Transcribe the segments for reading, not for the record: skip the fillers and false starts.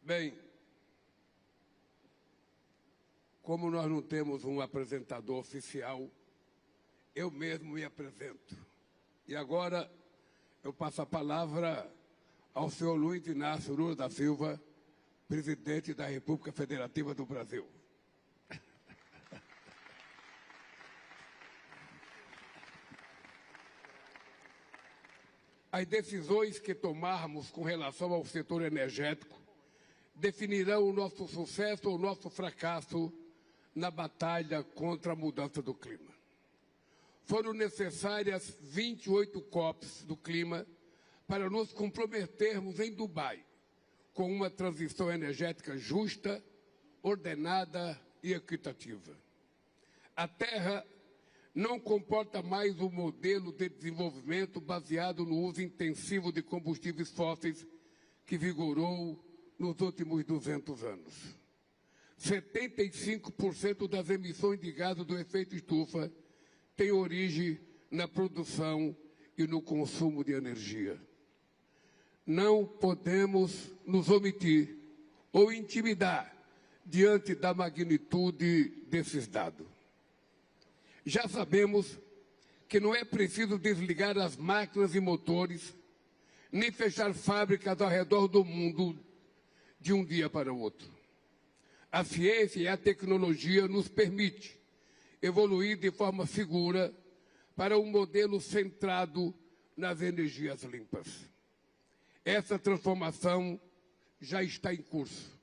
Bem, como nós não temos um apresentador oficial, eu mesmo me apresento. E agora eu passo a palavra ao senhor Luiz Inácio Lula da Silva, presidente da República Federativa do Brasil. As decisões que tomarmos com relação ao setor energético definirão o nosso sucesso ou o nosso fracasso na batalha contra a mudança do clima. Foram necessárias 28 COPs do clima para nos comprometermos em Dubai com uma transição energética justa, ordenada e equitativa. A Terra não comporta mais um modelo de desenvolvimento baseado no uso intensivo de combustíveis fósseis que vigorou nos últimos 200 anos. 75% das emissões de gases do efeito estufa têm origem na produção e no consumo de energia. Não podemos nos omitir ou intimidar diante da magnitude desses dados. Já sabemos que não é preciso desligar as máquinas e motores, nem fechar fábricas ao redor do mundo de um dia para o outro. A ciência e a tecnologia nos permitem evoluir de forma segura para um modelo centrado nas energias limpas. Essa transformação já está em curso.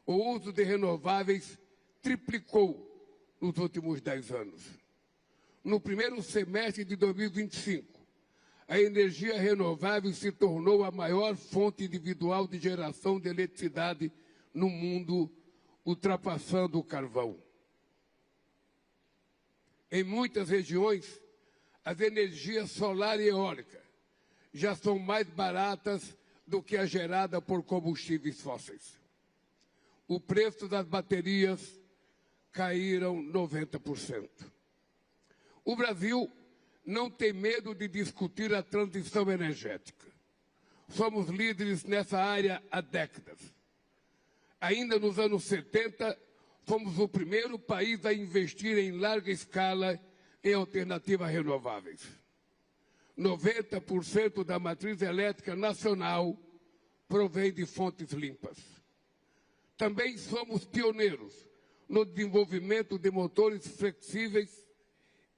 O uso de renováveis triplicou nos últimos 10 anos. No primeiro semestre de 2025, a energia renovável se tornou a maior fonte individual de geração de eletricidade no mundo, ultrapassando o carvão. Em muitas regiões, as energias solar e eólica já são mais baratas do que a gerada por combustíveis fósseis. O preço das baterias caíram 90%. O Brasil não tem medo de discutir a transição energética. Somos líderes nessa área há décadas. Ainda nos anos 70, fomos o primeiro país a investir em larga escala em alternativas renováveis. 90% da matriz elétrica nacional provém de fontes limpas. Também somos pioneiros no desenvolvimento de motores flexíveis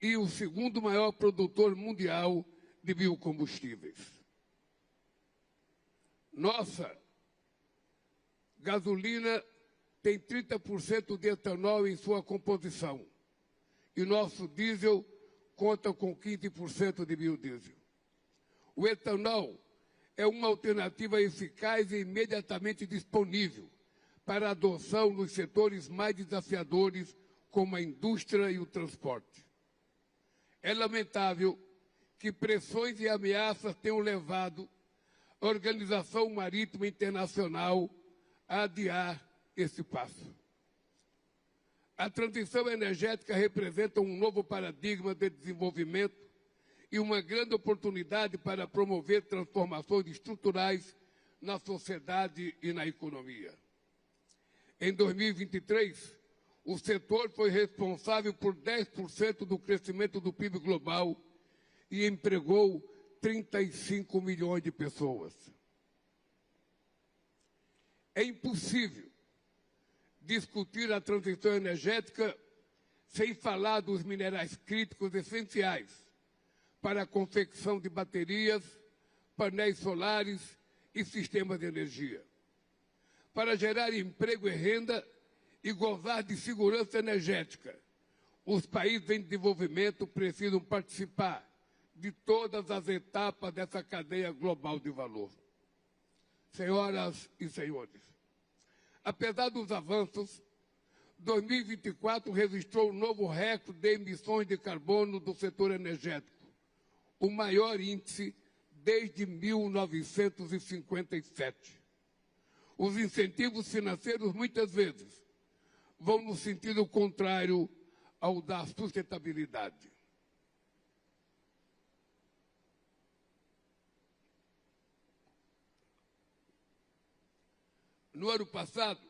e o segundo maior produtor mundial de biocombustíveis. Nossa gasolina tem 30% de etanol em sua composição e nosso diesel conta com 15% de biodiesel. O etanol é uma alternativa eficaz e imediatamente disponível para a adoção nos setores mais desafiadores, como a indústria e o transporte. É lamentável que pressões e ameaças tenham levado a Organização Marítima Internacional a adiar esse passo. A transição energética representa um novo paradigma de desenvolvimento e uma grande oportunidade para promover transformações estruturais na sociedade e na economia. Em 2023, o setor foi responsável por 10% do crescimento do PIB global e empregou 35 milhões de pessoas. É impossível discutir a transição energética sem falar dos minerais críticos essenciais para a confecção de baterias, painéis solares e sistemas de energia. Para gerar emprego e renda e gozar de segurança energética, os países em desenvolvimento precisam participar de todas as etapas dessa cadeia global de valor. Senhoras e senhores, apesar dos avanços, 2024 registrou um novo recorde de emissões de carbono do setor energético, o maior índice desde 1957. Os incentivos financeiros, muitas vezes, vão no sentido contrário ao da sustentabilidade. No ano passado,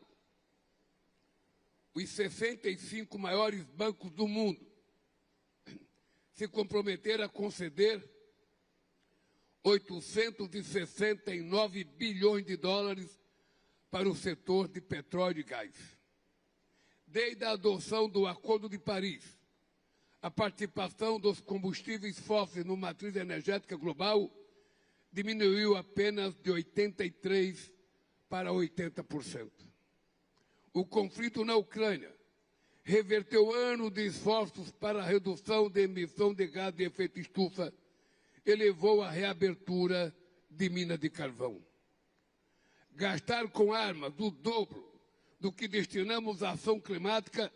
os 65 maiores bancos do mundo se comprometeram a conceder 869 bilhões de dólares para o setor de petróleo e gás. Desde a adoção do Acordo de Paris, a participação dos combustíveis fósseis no matriz energética global diminuiu apenas de 83% para 80%. O conflito na Ucrânia reverteu anos de esforços para a redução da emissão de gás de efeito estufa e levou à reabertura de minas de carvão. Gastar com armas o dobro do que destinamos à ação climática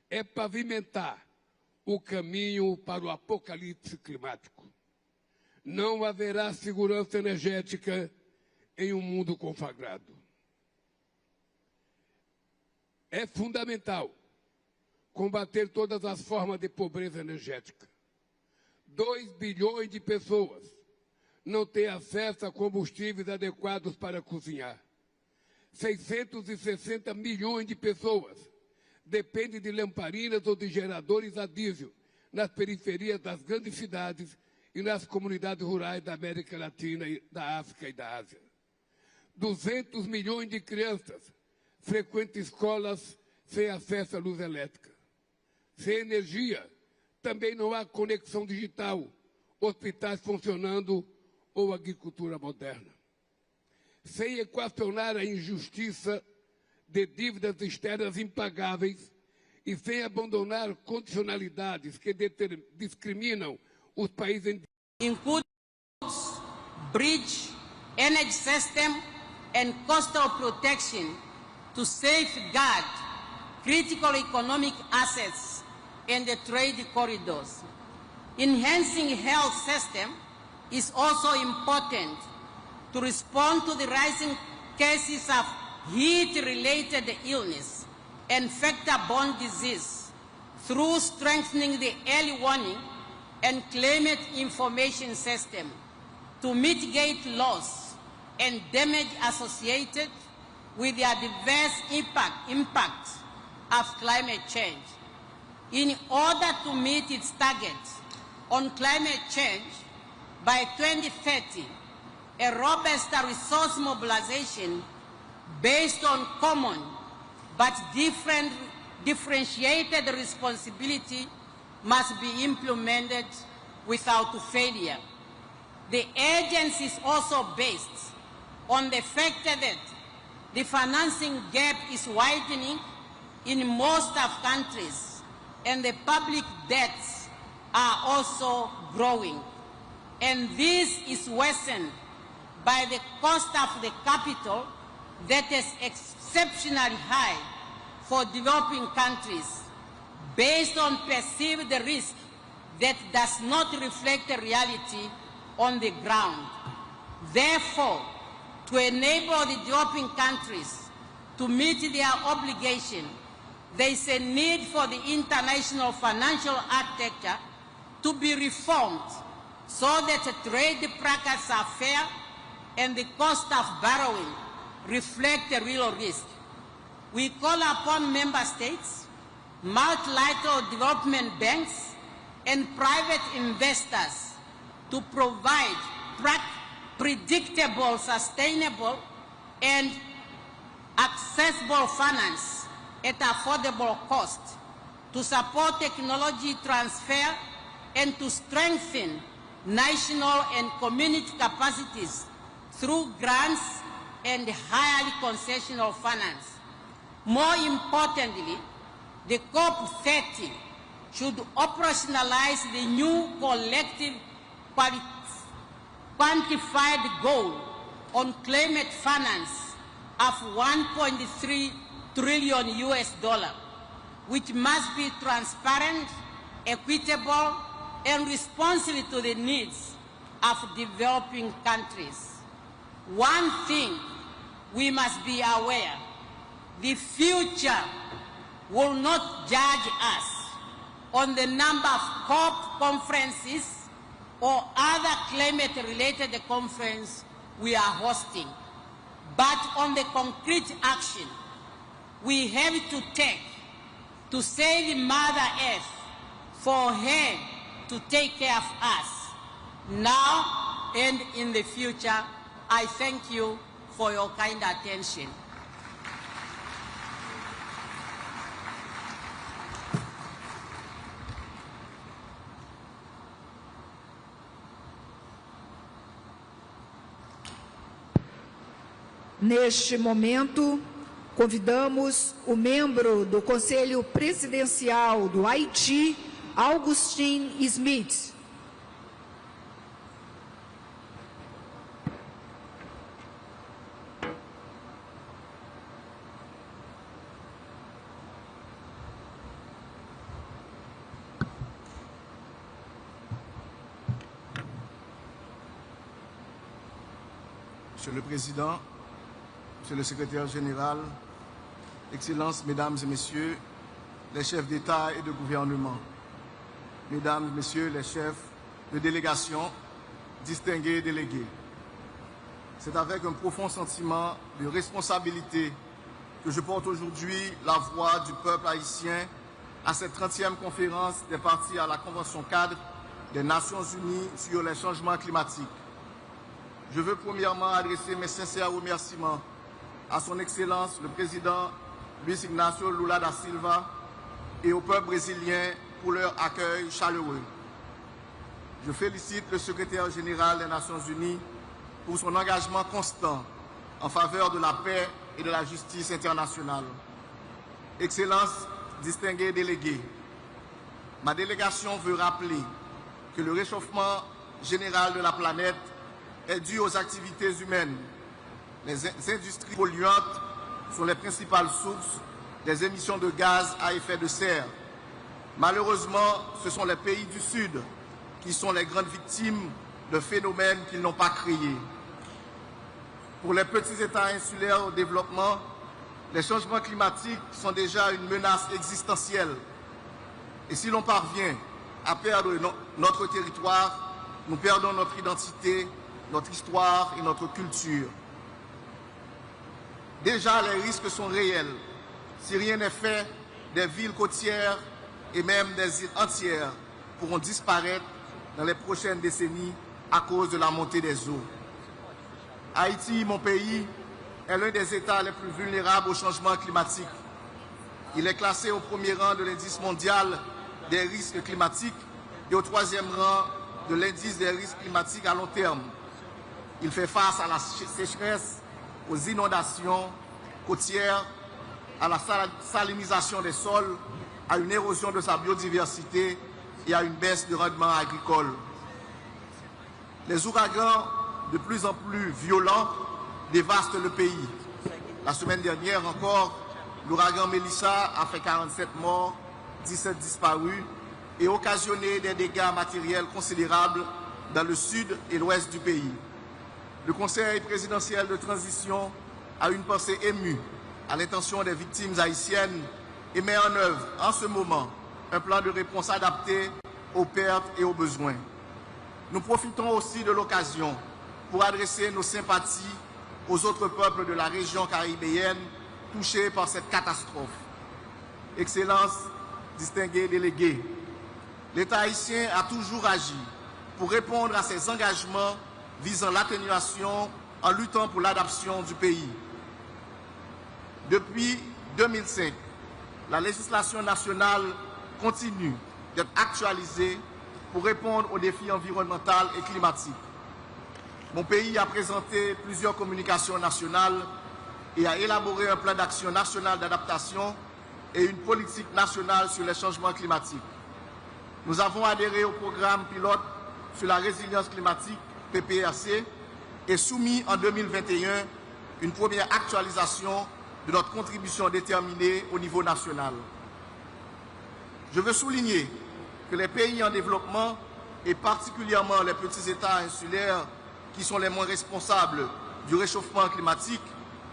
é pavimentar o caminho para o apocalipse climático. Não haverá segurança energética em um mundo conflagrado. É fundamental combater todas as formas de pobreza energética. 2 bilhões de pessoas não têm acesso a combustíveis adequados para cozinhar. 660 milhões de pessoas dependem de lamparinas ou de geradores a diesel nas periferias das grandes cidades e nas comunidades rurais da América Latina, da África e da Ásia. 200 milhões de crianças frequentam escolas sem acesso à luz elétrica. Sem energia, também não há conexão digital, hospitais funcionando ou agricultura moderna. Sem equacionar a injustiça de dívidas externas impagáveis e sem abandonar condicionalidades que discriminam os países includes bridge, energy system, and coastal protection to safeguard critical economic assets and the trade corridors. Enhancing health system is also important to respond to the rising cases of heat-related illness and vector-borne disease through strengthening the early warning and climate information system to mitigate loss and damage associated with the adverse impact of climate change. In order to meet its targets on climate change, by 2030, a robust resource mobilization based on common but differentiated responsibility must be implemented without failure. The agency is also based on the fact that the financing gap is widening in most of countries and the public debts are also growing. And this is worsened by the cost of the capital that is exceptionally high for developing countries based on perceived risk that does not reflect the reality on the ground. Therefore, to enable the developing countries to meet their obligation, there is a need for the international financial architecture to be reformed so that trade practices are fair and the cost of borrowing reflect the real risk. We call upon member states, multilateral development banks, and private investors to provide predictable, sustainable, and accessible finance at affordable cost to support technology transfer and to strengthen national and community capacities through grants and highly concessional finance. More importantly, the COP30 should operationalize the new collective quantified goal on climate finance of $1.3 trillion US, which must be transparent, equitable, and responsive to the needs of developing countries. One thing we must be aware, the future will not judge us. on the number of COP conferences or other climate-related conference we are hosting, but on the concrete action we have to take to save Mother Earth, for her to take care of us now and in the future. I thank you for your kind attention. Neste momento, convidamos o membro do Conselho Presidencial do Haiti, Augustin Smith. Monsieur le Président, Monsieur le Secrétaire général, Excellences, Mesdames et Messieurs, les chefs d'État et de gouvernement, Mesdames et Messieurs les chefs de délégation, distingués délégués. C'est avec un profond sentiment de responsabilité que je porte aujourd'hui la voix du peuple haïtien à cette 30e conférence des parties à la Convention cadre des Nations Unies sur les changements climatiques. Je veux premièrement adresser mes sincères remerciements à son Excellence le Président Luis Ignacio Lula da Silva et au peuple brésilien pour leur accueil chaleureux. Je félicite le Secrétaire général des Nations Unies pour son engagement constant en faveur de la paix et de la justice internationale. Excellences, distingués délégués, ma délégation veut rappeler que le réchauffement général de la planète est dû aux activités humaines. Les industries polluantes sont les principales sources des émissions de gaz à effet de serre. Malheureusement, ce sont les pays du Sud qui sont les grandes victimes de phénomènes qu'ils n'ont pas créés. Pour les petits États insulaires au développement, les changements climatiques sont déjà une menace existentielle. Et si l'on parvient à perdre notre territoire, nous perdons notre identité, notre histoire et notre culture. Déjà, les risques sont réels. Si rien n'est fait, des villes côtières et même des îles entières pourront disparaître dans les prochaines décennies à cause de la montée des eaux. Haïti, mon pays, est l'un des États les plus vulnérables au changement climatique. Il est classé au premier rang de l'indice mondial des risques climatiques et au troisième rang de l'indice des risques climatiques à long terme. Il fait face à la sécheresse, aux inondations côtières, à la salinisation des sols, à une érosion de sa biodiversité et à une baisse du rendement agricole. Les ouragans, de plus en plus violents, dévastent le pays. La semaine dernière encore, l'ouragan Melissa a fait 47 morts, 17 disparus et occasionné des dégâts matériels considérables dans le sud et l'ouest du pays. Le Conseil présidentiel de transition a une pensée émue à l'intention des victimes haïtiennes et met en œuvre en ce moment un plan de réponse adapté aux pertes et aux besoins. Nous profitons aussi de l'occasion pour adresser nos sympathies aux autres peuples de la région caribéenne touchés par cette catastrophe. Excellences, distingués délégués, l'État haïtien a toujours agi pour répondre à ses engagements visant l'atténuation en luttant pour l'adaptation du pays. Depuis 2005, la législation nationale continue d'être actualisée pour répondre aux défis environnementaux et climatiques. Mon pays a présenté plusieurs communications nationales et a élaboré un plan d'action national d'adaptation et une politique nationale sur les changements climatiques. Nous avons adhéré au programme pilote sur la résilience climatique, PPRC, et soumis en 2021 une première actualisation de notre contribution déterminée au niveau national. Je veux souligner que les pays en développement, et particulièrement les petits États insulaires qui sont les moins responsables du réchauffement climatique,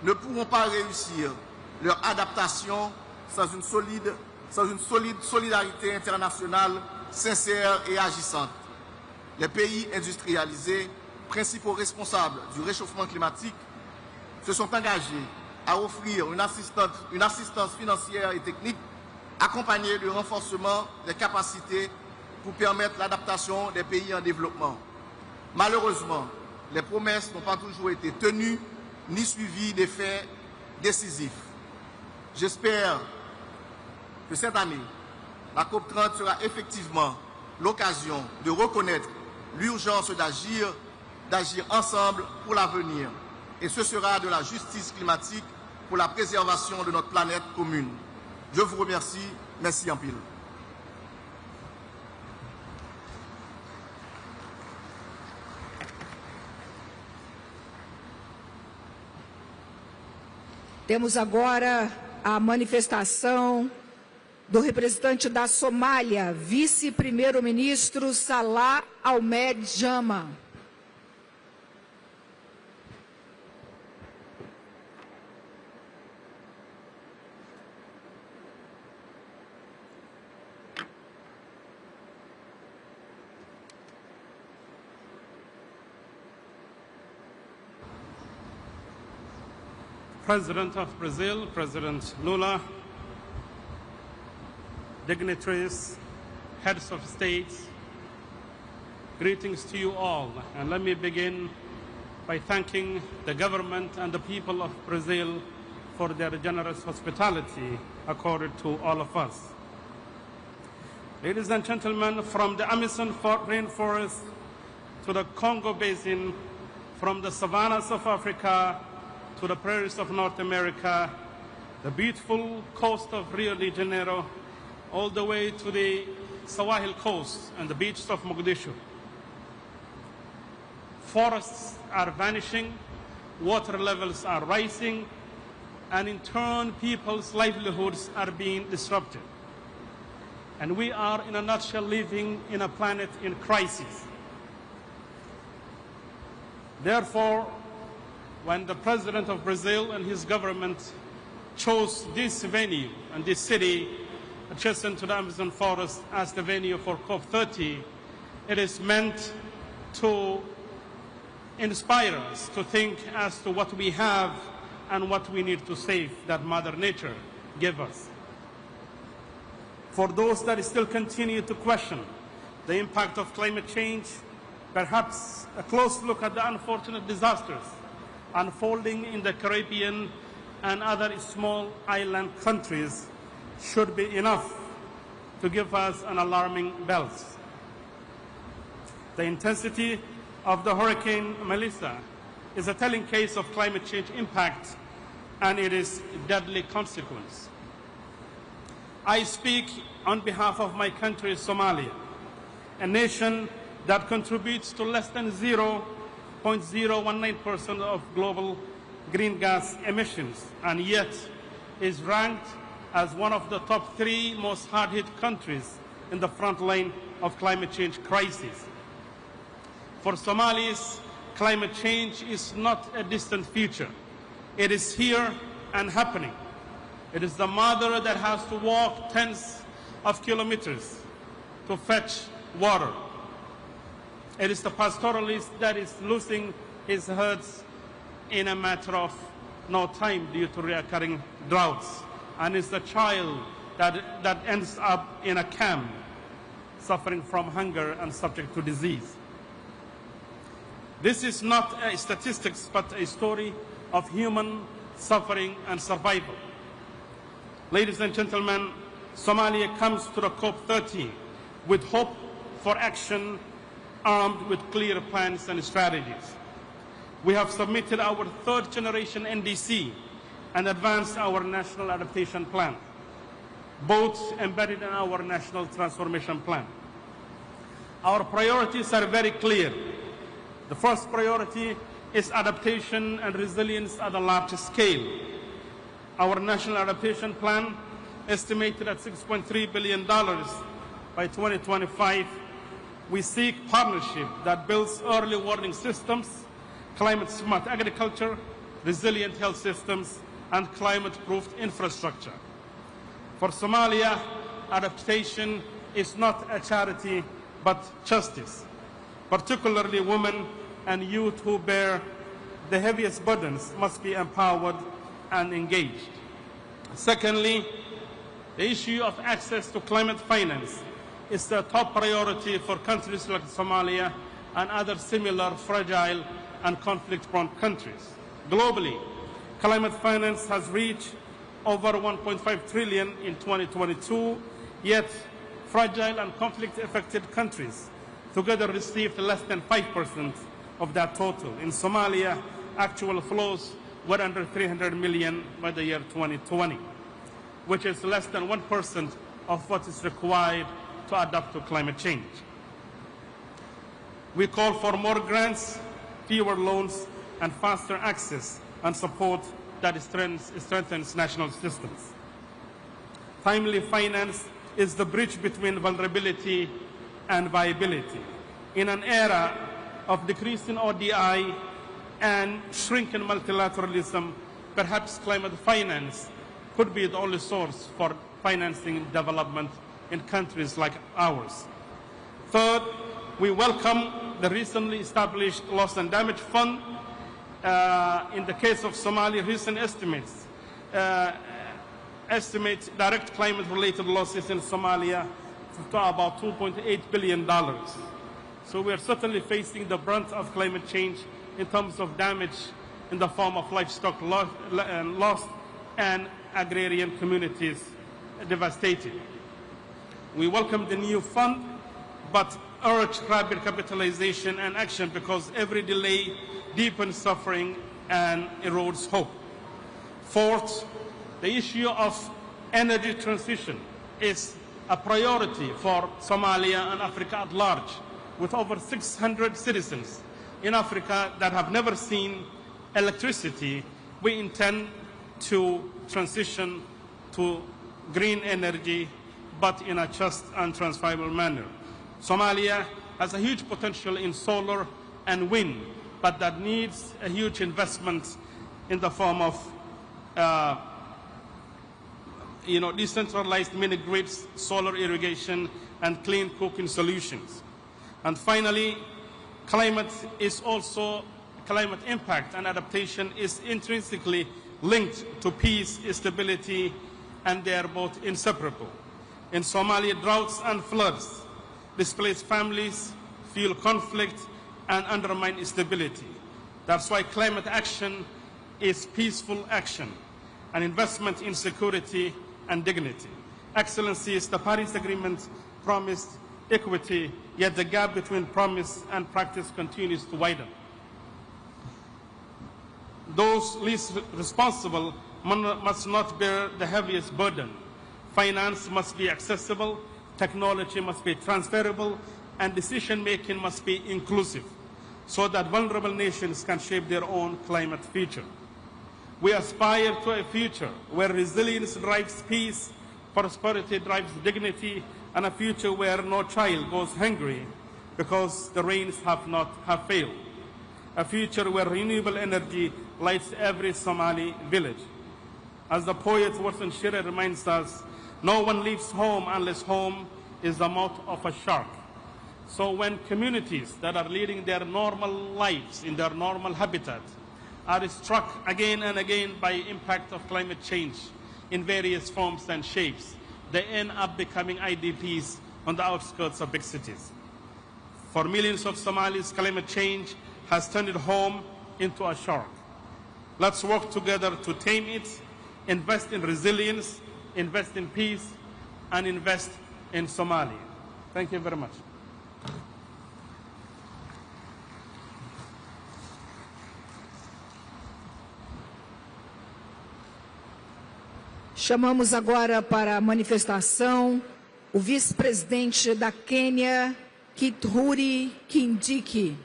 ne pourront pas réussir leur adaptation sans une solide sans une solide solidarité internationale sincère et agissante. Les pays industrialisés, principaux responsables du réchauffement climatique, se sont engagés à offrir une assistance financière et technique accompagnée du renforcement des capacités pour permettre l'adaptation des pays en développement. Malheureusement, les promesses n'ont pas toujours été tenues ni suivies d'effets décisifs. J'espère que cette année, la COP30 sera effectivement l'occasion de reconnaître l'urgence d'agir ensemble pour l'avenir. Et ce sera de la justice climatique pour la préservation de notre planète commune. Je vous remercie. Merci en pile. Temos agora a manifestação do representante da Somália, vice-primeiro-ministro Salah Ahmed Jama. President of Brazil, President Lula, dignitaries, heads of states, greetings to you all. And let me begin by thanking the government and the people of Brazil for their generous hospitality accorded to all of us. Ladies and gentlemen, from the Amazon rainforest to the Congo Basin, from the savannas of Africa to the prairies of North America, the beautiful coast of Rio de Janeiro, all the way to the Sahel coast and the beaches of Mogadishu. Forests are vanishing, water levels are rising, and in turn, people's livelihoods are being disrupted. And we are, in a nutshell, living in a planet in crisis. Therefore, when the President of Brazil and his government chose this venue and this city adjacent to the Amazon forest as the venue for COP30, it is meant to inspire us to think as to what we have and what we need to save that Mother Nature gave us. For those that still continue to question the impact of climate change, perhaps a close look at the unfortunate disasters unfolding in the Caribbean and other small island countries should be enough to give us an alarming bells. The intensity of the Hurricane Melissa is a telling case of climate change impact and it is deadly consequence. I speak on behalf of my country, Somalia, a nation that contributes to less than 0.019% of global green gas emissions, and yet is ranked as one of the top 3 most hard-hit countries in the front line of climate change crisis. For Somalis, climate change is not a distant future. It is here and happening. It is the mother that has to walk tens of kilometers to fetch water. It is the pastoralist that is losing his herds in a matter of no time due to recurring droughts. And it's the child that ends up in a camp, suffering from hunger and subject to disease. This is not a statistics, but a story of human suffering and survival. Ladies and gentlemen, Somalia comes to the COP30 with hope for action, armed with clear plans and strategies. We have submitted our 3rd generation NDC and advanced our National Adaptation Plan, both embedded in our National Transformation Plan. Our priorities are very clear. The first priority is adaptation and resilience at a large scale. Our National Adaptation Plan, estimated at $6.3 billion by 2025, we seek partnership that builds early warning systems, climate-smart agriculture, resilient health systems, and climate-proof infrastructure. For Somalia, adaptation is not a charity but justice. Particularly women and youth who bear the heaviest burdens must be empowered and engaged. Secondly, the issue of access to climate finance is the top priority for countries like Somalia and other similar fragile and conflict-prone countries. Globally, climate finance has reached over 1.5 trillion in 2022, yet fragile and conflict-affected countries together received less than 5% of that total. In Somalia, actual flows were under 300 million by the year 2020, which is less than 1% of what is required to adapt to climate change. We call for more grants, fewer loans, and faster access and support that strengthens national systems. Timely finance is the bridge between vulnerability and viability. In an era of decreasing ODI and shrinking multilateralism, perhaps climate finance could be the only source for financing development in countries like ours. Third, we welcome the recently established Loss and Damage Fund. In the case of Somalia, recent estimates estimate direct climate-related losses in Somalia to about $2.8 billion. So we are certainly facing the brunt of climate change in terms of damage in the form of livestock lost and agrarian communities devastated. We welcome the new fund, but urge rapid capitalization and action because every delay deepens suffering and erodes hope. Fourth, the issue of energy transition is a priority for Somalia and Africa at large, with over 600 citizens in Africa that have never seen electricity. We intend to transition to green energy, but in a just and transferable manner. Somalia has a huge potential in solar and wind, but that needs a huge investment in the form of decentralized mini-grids, solar irrigation, and clean cooking solutions. And finally, climate impact and adaptation is intrinsically linked to peace, stability, and they are both inseparable. In Somalia, droughts and floods displace families, fuel conflict, and undermine stability. That's why climate action is peaceful action, an investment in security and dignity. Excellencies, the Paris Agreement promised equity, yet the gap between promise and practice continues to widen. Those least responsible must not bear the heaviest burden. Finance must be accessible, technology must be transferable, and decision-making must be inclusive, so that vulnerable nations can shape their own climate future. We aspire to a future where resilience drives peace, prosperity drives dignity, and a future where no child goes hungry because the rains have failed. A future where renewable energy lights every Somali village. As the poet Warsan Shire reminds us, no one leaves home unless home is the mouth of a shark. So when communities that are leading their normal lives in their normal habitat are struck again and again by impact of climate change in various forms and shapes, they end up becoming IDPs on the outskirts of big cities. For millions of Somalis, climate change has turned home into a shark. Let's work together to tame it, invest in resilience, invest in peace, and invest in Somalia. Thank you very much. Chamamos agora para a manifestação o vice-presidente da Quênia, Kithure Kindiki.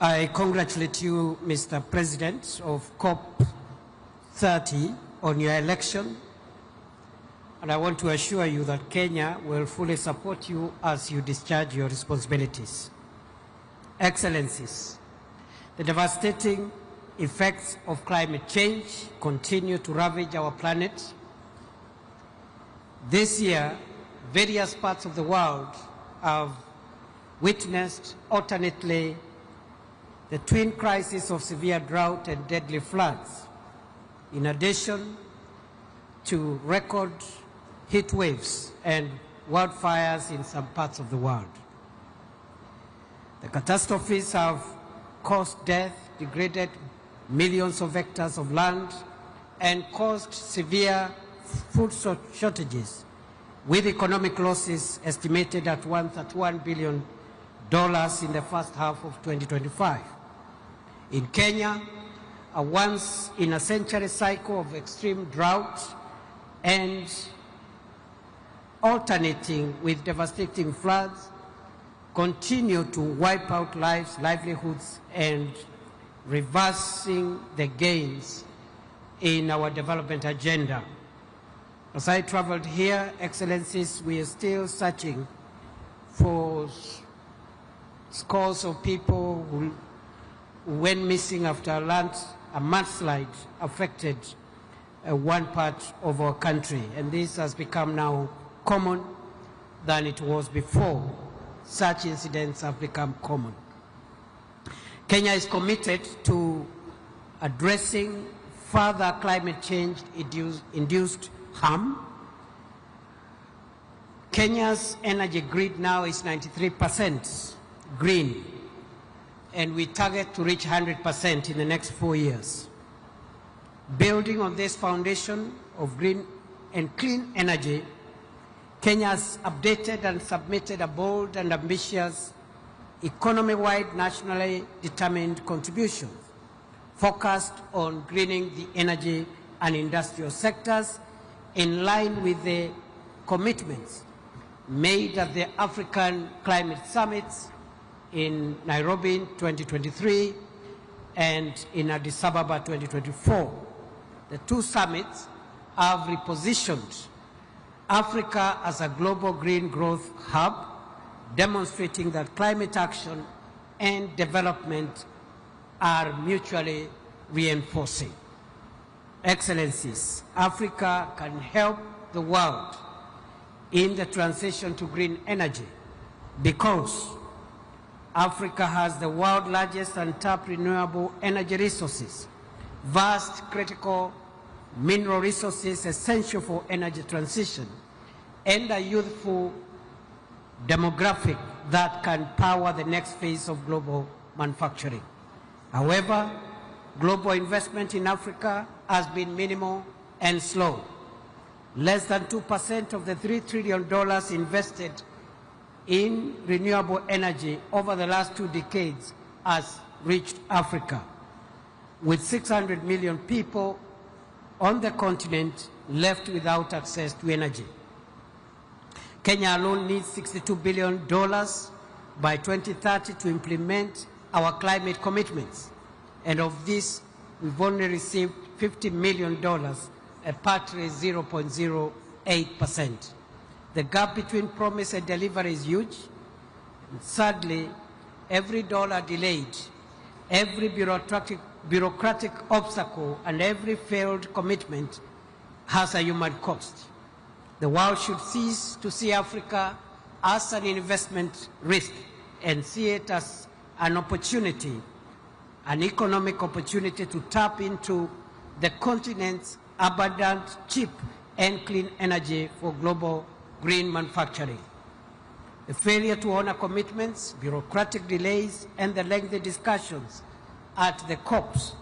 I congratulate you, Mr. President of COP30 on your election, and I want to assure you that Kenya will fully support you as you discharge your responsibilities. Excellencies, the devastating effects of climate change continue to ravage our planet. This year, various parts of the world have witnessed alternately the twin crises of severe drought and deadly floods, in addition to record heat waves and wildfires in some parts of the world. The catastrophes have caused death, degraded millions of hectares of land, and caused severe food shortages, with economic losses estimated at $131 billion in the first half of 2025. In Kenya, a once-in-a-century cycle of extreme drought and alternating with devastating floods continue to wipe out lives, livelihoods, and reversing the gains in our development agenda. As I traveled here, Excellencies, we are still searching for scores of people who went missing after a mudslide affected one part of our country. And this has become now common than it was before. Such incidents have become common. Kenya is committed to addressing further climate change-induced harm. Kenya's energy grid now is 93% green, and we target to reach 100% in the next 4 years. Building on this foundation of green and clean energy, Kenya has updated and submitted a bold and ambitious economy-wide nationally determined contribution focused on greening the energy and industrial sectors in line with the commitments made at the African Climate Summit in Nairobi in 2023 and in Addis Ababa 2024. The two summits have repositioned Africa as a global green growth hub, demonstrating that climate action and development are mutually reinforcing. Excellencies, Africa can help the world in the transition to green energy because Africa has the world's largest untapped renewable energy resources, vast critical mineral resources essential for energy transition, and a youthful demographic that can power the next phase of global manufacturing. However, global investment in Africa has been minimal and slow. Less than 2% of the $3 trillion invested in renewable energy over the last 2 decades has reached Africa, with 600 million people on the continent left without access to energy. Kenya alone needs $62 billion by 2030 to implement our climate commitments. And of this, we've only received $50 million, a paltry 0.08%. The gap between promise and delivery is huge. And sadly, every dollar delayed, every bureaucratic obstacle, and every failed commitment has a human cost. The world should cease to see Africa as an investment risk and see it as an opportunity, an economic opportunity to tap into the continent's abundant, cheap, and clean energy for global green manufacturing. The failure to honor commitments, bureaucratic delays, and the lengthy discussions at the COPs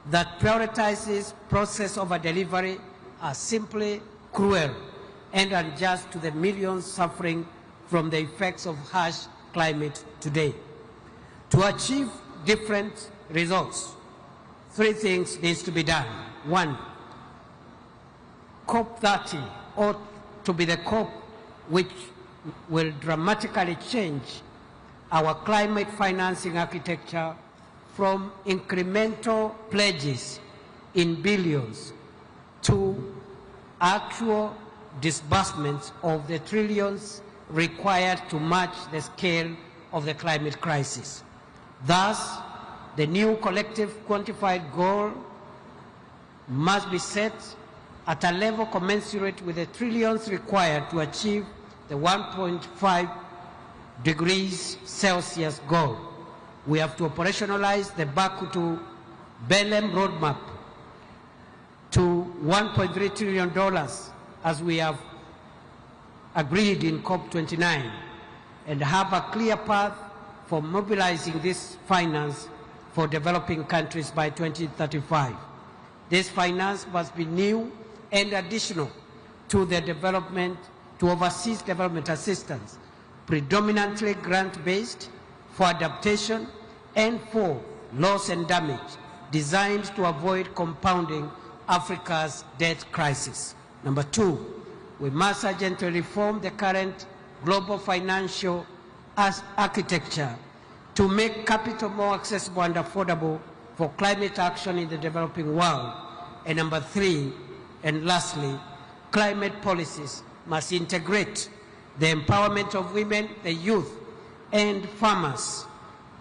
that prioritizes process over delivery are simply cruel and unjust to the millions suffering from the effects of harsh climate today. To achieve different results, 3 things needs to be done. 1, COP30 ought to be the COP which will dramatically change our climate financing architecture from incremental pledges in billions to actual disbursements of the trillions required to match the scale of the climate crisis. Thus, the new collective quantified goal must be set at a level commensurate with the trillions required to achieve the 1.5 degrees Celsius goal. We have to operationalize the Baku to Belém roadmap to $1.3 trillion as we have agreed in COP29 and have a clear path for mobilizing this finance for developing countries by 2035. This finance must be new and additional to the development, to overseas development assistance, predominantly grant-based for adaptation and for loss and damage, designed to avoid compounding Africa's debt crisis. Number two, we must urgently reform the current global financial architecture to make capital more accessible and affordable for climate action in the developing world. And number three, and lastly, climate policies must integrate the empowerment of women, the youth, and farmers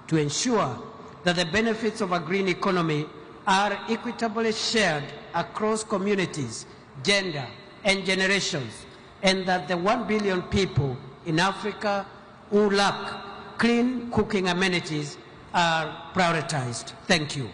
to ensure that the benefits of a green economy are equitably shared across communities, gender, and generations, and that the 1 billion people in Africa who lack clean cooking amenities are prioritized. Thank you.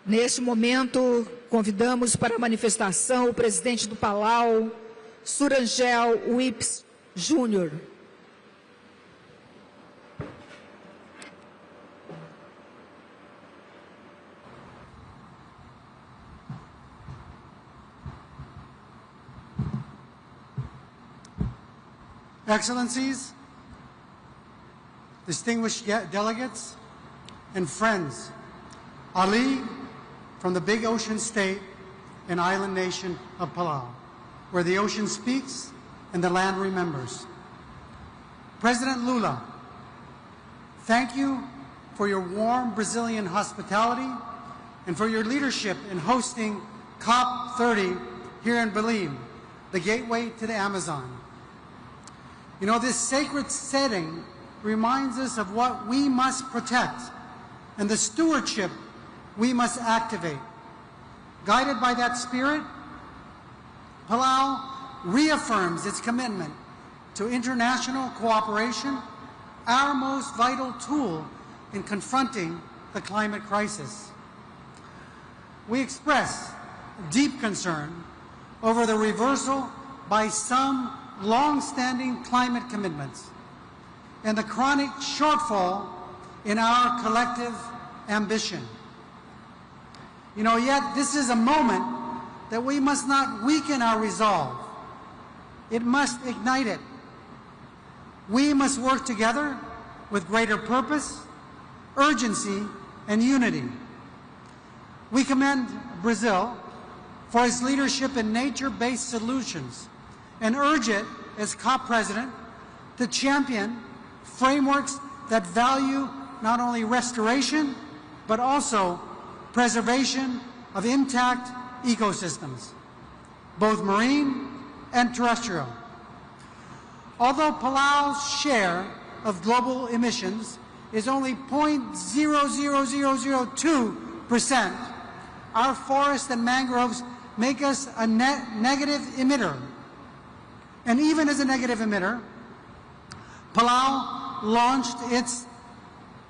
Neste momento, convidamos para a manifestação o presidente do Palau, Surangel Wips Júnior. Excellencies, distinguished delegates, and friends, Ali from the big ocean state and island nation of Palau, where the ocean speaks and the land remembers. President Lula, thank you for your warm Brazilian hospitality and for your leadership in hosting COP30 here in Belém, the gateway to the Amazon. You know, this sacred setting reminds us of what we must protect and the stewardship we must activate. Guided by that spirit, Palau reaffirms its commitment to international cooperation, our most vital tool in confronting the climate crisis. We express deep concern over the reversal by some long-standing climate commitments and the chronic shortfall in our collective ambition. You know, yet this is a moment that we must not weaken our resolve. It must ignite it. We must work together with greater purpose, urgency, and unity. We commend Brazil for its leadership in nature-based solutions and urge it, as COP President, to champion frameworks that value not only restoration, but also preservation of intact ecosystems, both marine and terrestrial. Although Palau's share of global emissions is only 0.00002%, our forests and mangroves make us a net negative emitter. And even as a negative emitter, Palau launched its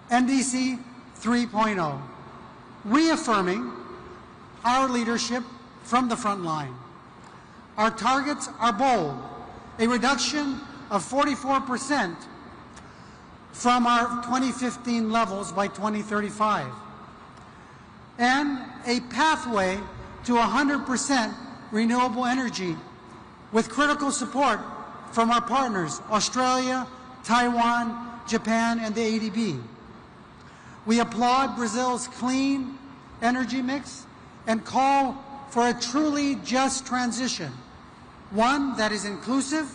NDC 3.0, reaffirming our leadership from the front line. Our targets are bold, a reduction of 44% from our 2015 levels by 2035, and a pathway to 100% renewable energy with critical support from our partners, Australia, Taiwan, Japan, and the ADB. We applaud Brazil's clean energy mix and call for a truly just transition, one that is inclusive,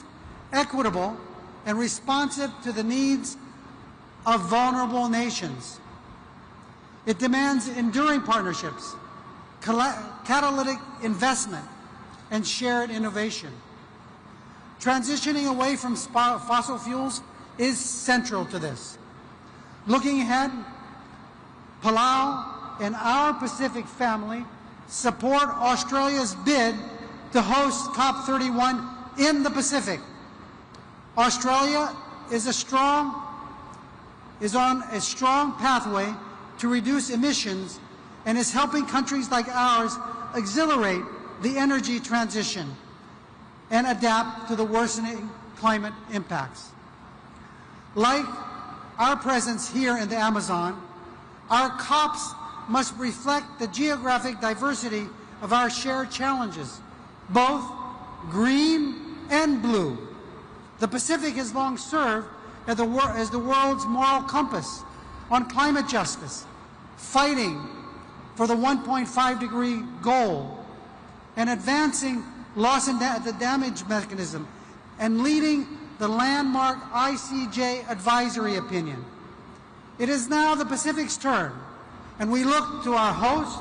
equitable, and responsive to the needs of vulnerable nations. It demands enduring partnerships, catalytic investment, and shared innovation. Transitioning away from fossil fuels is central to this. Looking ahead, Palau and our Pacific family support Australia's bid to host COP31 in the Pacific. Australia is on a strong pathway to reduce emissions and is helping countries like ours accelerate the energy transition and adapt to the worsening climate impacts. Like our presence here in the Amazon, our COPs must reflect the geographic diversity of our shared challenges, both green and blue. The Pacific has long served as the world's moral compass on climate justice, fighting for the 1.5-degree goal, and advancing loss and the damage mechanism, and leading the landmark ICJ advisory opinion. It is now the Pacific's turn, and we look to our host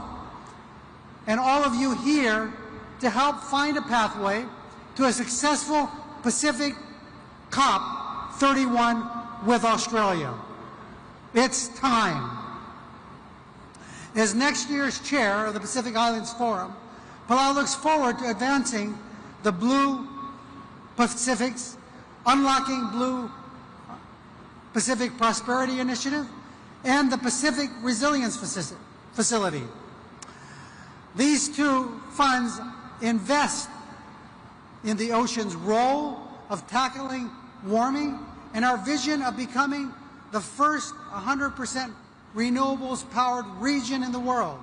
and all of you here to help find a pathway to a successful Pacific COP31 with Australia. It's time. As next year's chair of the Pacific Islands Forum, Palau looks forward to advancing the Blue Pacific's Unlocking Blue Pacific Prosperity Initiative and the Pacific Resilience Facility. These two funds invest in the ocean's role of tackling warming and our vision of becoming the first 100% renewables-powered region in the world.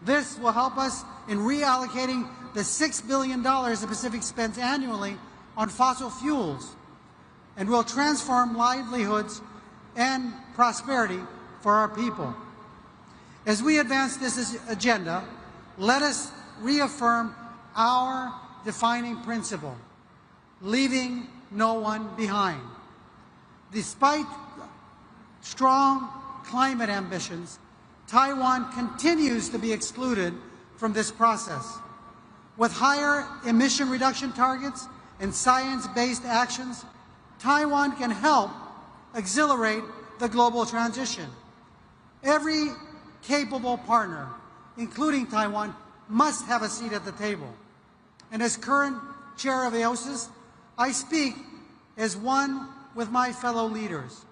This will help us in reallocating the $6 billion the Pacific spends annually on fossil fuels, and will transform livelihoods and prosperity for our people. As we advance this agenda, let us reaffirm our defining principle: leaving no one behind. Despite strong climate ambitions, Taiwan continues to be excluded from this process. With higher emission reduction targets and science-based actions, Taiwan can help accelerate the global transition. Every capable partner, including Taiwan, must have a seat at the table. And as current chair of AOSIS, I speak as one with my fellow leaders.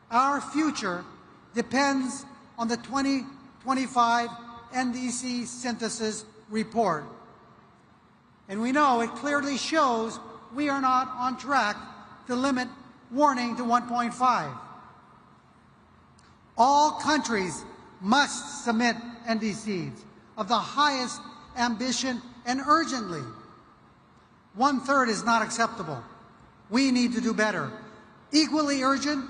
Our future depends on the 2025 NDC Synthesis Report. And we know it clearly shows we are not on track to limit warming to 1.5. All countries must submit NDCs of the highest ambition and urgently. 1/3 is not acceptable. We need to do better. Equally urgent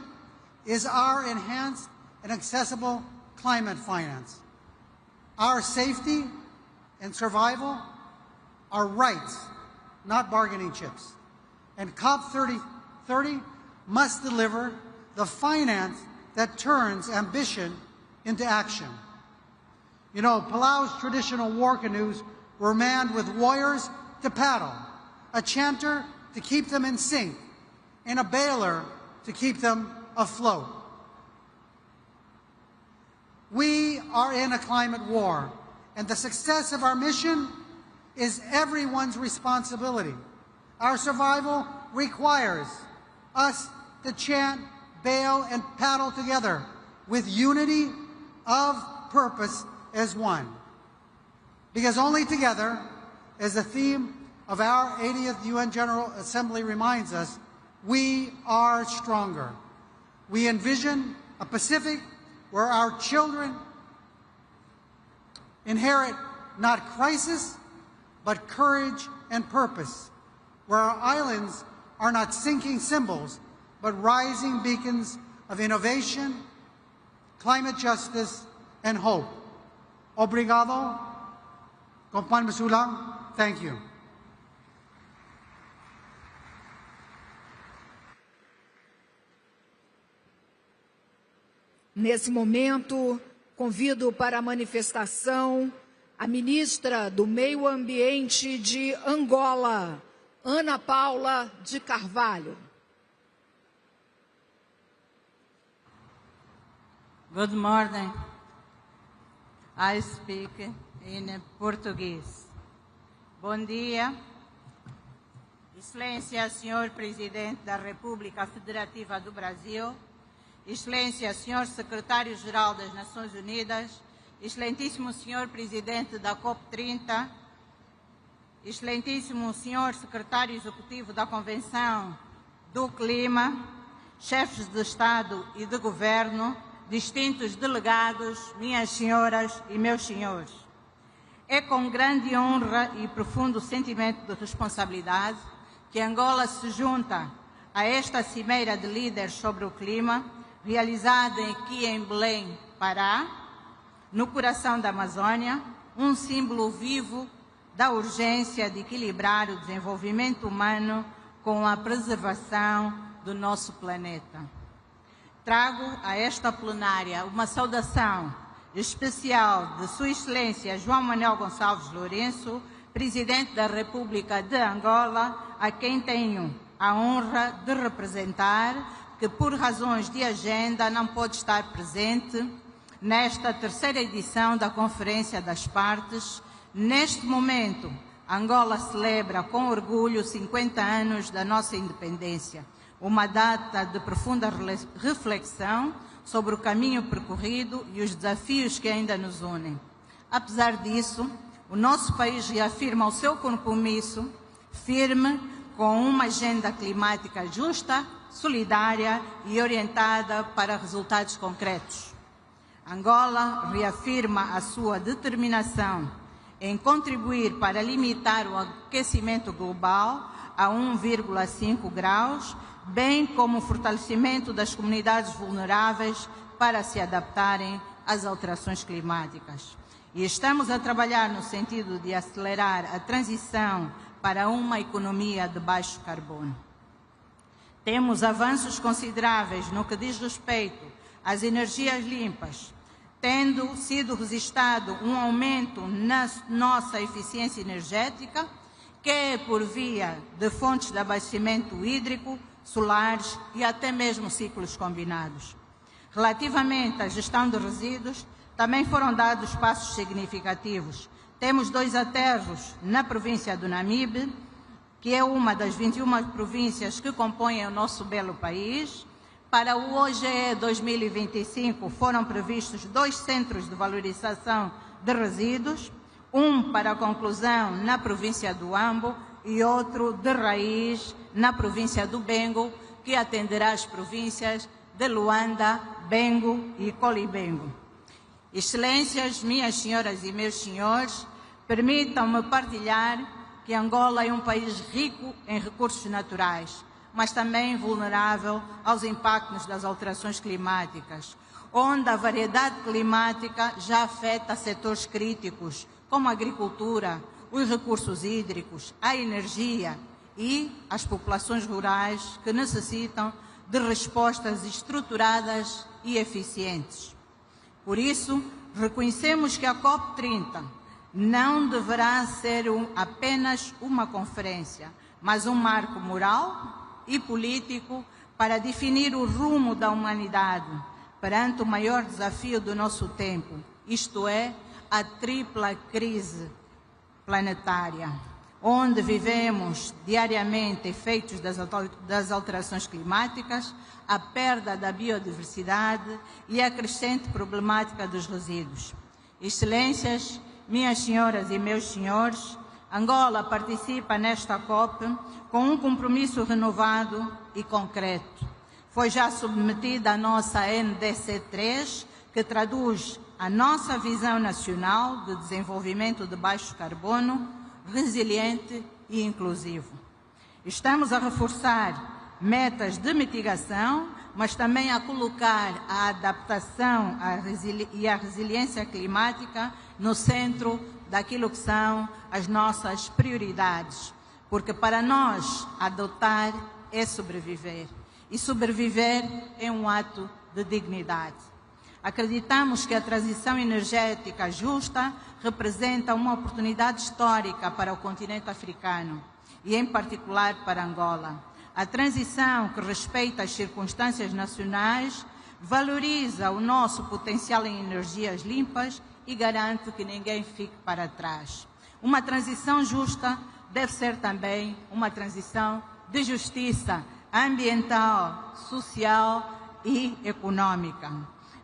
is our enhanced and accessible climate finance. Our safety and survival are rights, not bargaining chips. And COP30 must deliver the finance that turns ambition into action. You know, Palau's traditional war canoes were manned with warriors to paddle, a chanter to keep them in sync, and a bailer to keep them afloat. We are in a climate war, and the success of our mission is everyone's responsibility. Our survival requires us to chant, bail, and paddle together with unity of purpose as one. Because only together, as the theme of our 80th UN General Assembly reminds us, we are stronger. We envision a Pacific where our children inherit not crisis, but courage and purpose, where our islands are not sinking symbols, but rising beacons of innovation, climate justice, and hope. Obrigado, Compan Masulang. Thank you. Nesse momento, convido para a manifestação a ministra do Meio Ambiente de Angola, Ana Paula de Carvalho. Good morning. I speak in Portuguese. Bom dia. Excelência, Senhor Presidente da República Federativa do Brasil, Excelência, Senhor Secretário-Geral das Nações Unidas, Excelentíssimo Senhor Presidente da COP30, Excelentíssimo Senhor Secretário Executivo da Convenção do Clima, chefes de Estado e de Governo, distintos delegados, minhas senhoras e meus senhores. É com grande honra e profundo sentimento de responsabilidade que Angola se junta a esta cimeira de líderes sobre o clima, realizada aqui em Belém, Pará, no coração da Amazônia, um símbolo vivo da urgência de equilibrar o desenvolvimento humano com a preservação do nosso planeta. Trago a esta plenária uma saudação especial de Sua Excelência João Manuel Gonçalves Lourenço, Presidente da República de Angola, a quem tenho a honra de representar, que por razões de agenda não pode estar presente nesta terceira edição da Conferência das Partes. Neste momento, Angola celebra com orgulho 50 anos da nossa independência, uma data de profunda reflexão sobre o caminho percorrido e os desafios que ainda nos unem. Apesar disso, o nosso país reafirma o seu compromisso firme com uma agenda climática justa, solidária e orientada para resultados concretos. Angola reafirma a sua determinação em contribuir para limitar o aquecimento global a 1,5 graus, bem como o fortalecimento das comunidades vulneráveis para se adaptarem às alterações climáticas. E estamos a trabalhar no sentido de acelerar a transição para uma economia de baixo carbono. Temos avanços consideráveis no que diz respeito às energias limpas, tendo sido registrado um aumento na nossa eficiência energética, quer por via de fontes de abastecimento hídrico, solares e até mesmo ciclos combinados. Relativamente à gestão de resíduos, também foram dados passos significativos. Temos 2 aterros na província do Namibe, que é uma das 21 províncias que compõem o nosso belo país. Para o OGE 2025 foram previstos 2 centros de valorização de resíduos, um para a conclusão na província do Ambo e outro de raiz na província do Bengo, que atenderá as províncias de Luanda, Bengo e Colibengo. Excelências, minhas senhoras e meus senhores, permitam-me partilhar que Angola é um país rico em recursos naturais, mas também vulnerável aos impactos das alterações climáticas, onde a variedade climática já afeta setores críticos, como a agricultura, os recursos hídricos, a energia e as populações rurais que necessitam de respostas estruturadas e eficientes. Por isso, reconhecemos que a COP30 não deverá ser apenas uma conferência, mas um marco moral e político para definir o rumo da humanidade perante o maior desafio do nosso tempo, isto é, a tripla crise planetária. onde vivemos diariamente efeitos das alterações climáticas, a perda da biodiversidade e a crescente problemática dos resíduos. Excelências, minhas senhoras e meus senhores, Angola participa nesta COP com um compromisso renovado e concreto. Foi já submetida a nossa NDC3, que traduz a nossa visão nacional de desenvolvimento de baixo carbono, resiliente e inclusivo. Estamos a reforçar metas de mitigação, mas também a colocar a adaptação e a resiliência climática no centro daquilo que são as nossas prioridades. Porque para nós, adotar é sobreviver. E sobreviver é um ato de dignidade. Acreditamos que a transição energética justa representa uma oportunidade histórica para o continente africano e, em particular, para Angola. A transição que respeita as circunstâncias nacionais valoriza o nosso potencial em energias limpas e garante que ninguém fique para trás. Uma transição justa deve ser também uma transição de justiça ambiental, social e econômica.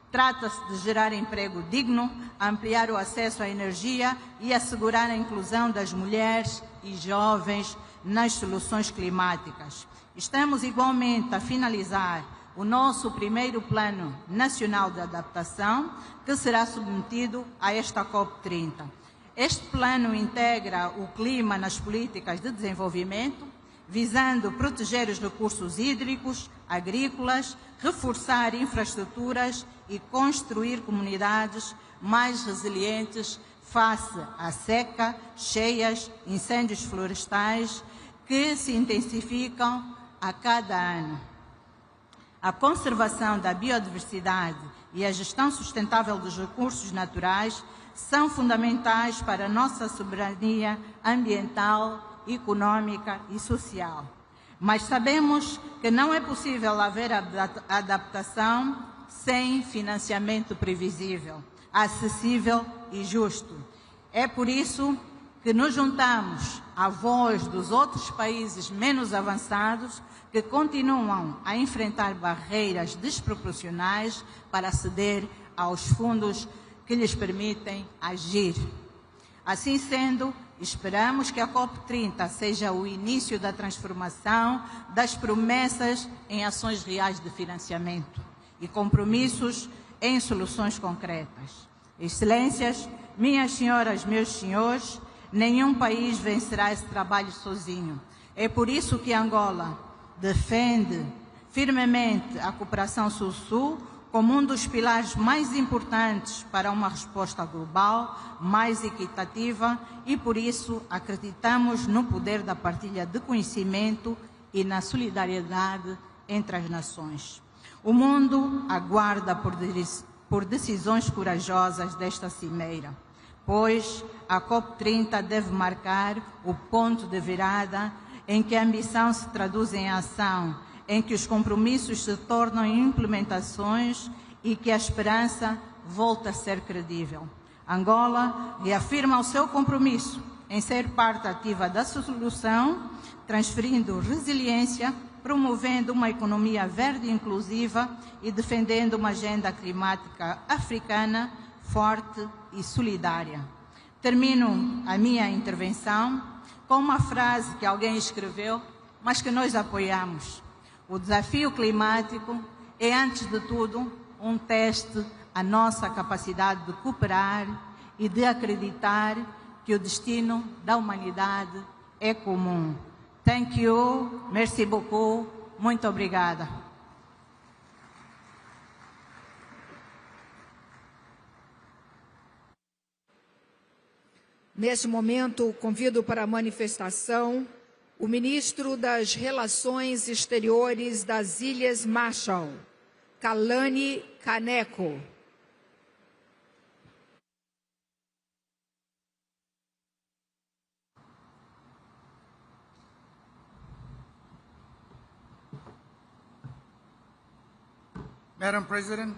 Trata-se de gerar emprego digno, ampliar o acesso à energia e assegurar a inclusão das mulheres e jovens nas soluções climáticas. Estamos igualmente a finalizar o nosso primeiro Plano Nacional de Adaptação, que será submetido a esta COP30. Este plano integra o clima nas políticas de desenvolvimento, visando proteger os recursos hídricos, agrícolas, reforçar infraestruturas e construir comunidades mais resilientes face à seca, cheias, incêndios florestais que se intensificam a cada ano. A conservação da biodiversidade e a gestão sustentável dos recursos naturais são fundamentais para a nossa soberania ambiental, econômica e social. Mas sabemos que não é possível haver adaptação sem financiamento previsível, acessível e justo. É por isso que nos juntamos à voz dos outros países menos avançados que continuam a enfrentar barreiras desproporcionais para aceder aos fundos que lhes permitem agir. Assim sendo, esperamos que a COP30 seja o início da transformação das promessas em ações reais de financiamento e compromissos em soluções concretas. Excelências, minhas senhoras, meus senhores, nenhum país vencerá esse trabalho sozinho. É por isso que Angola defende firmemente a cooperação Sul-Sul como um dos pilares mais importantes para uma resposta global mais equitativa e, por isso, acreditamos no poder da partilha de conhecimento e na solidariedade entre as nações. O mundo aguarda por decisões corajosas desta cimeira, pois a COP30 deve marcar o ponto de virada em que a ambição se traduz em ação, em que os compromissos se tornam implementações e que a esperança volta a ser credível. Angola reafirma o seu compromisso em ser parte ativa da solução, transferindo resiliência, promovendo uma economia verde e inclusiva e defendendo uma agenda climática africana forte e solidária. Termino a minha intervenção com uma frase que alguém escreveu, mas que nós apoiamos. O desafio climático é, antes de tudo, um teste à nossa capacidade de cooperar e de acreditar que o destino da humanidade é comum. Thank you, merci beaucoup, muito obrigada. Neste momento, convido para a manifestação o ministro das Relações Exteriores das Ilhas Marshall, Kalani Kaneko. Madam President,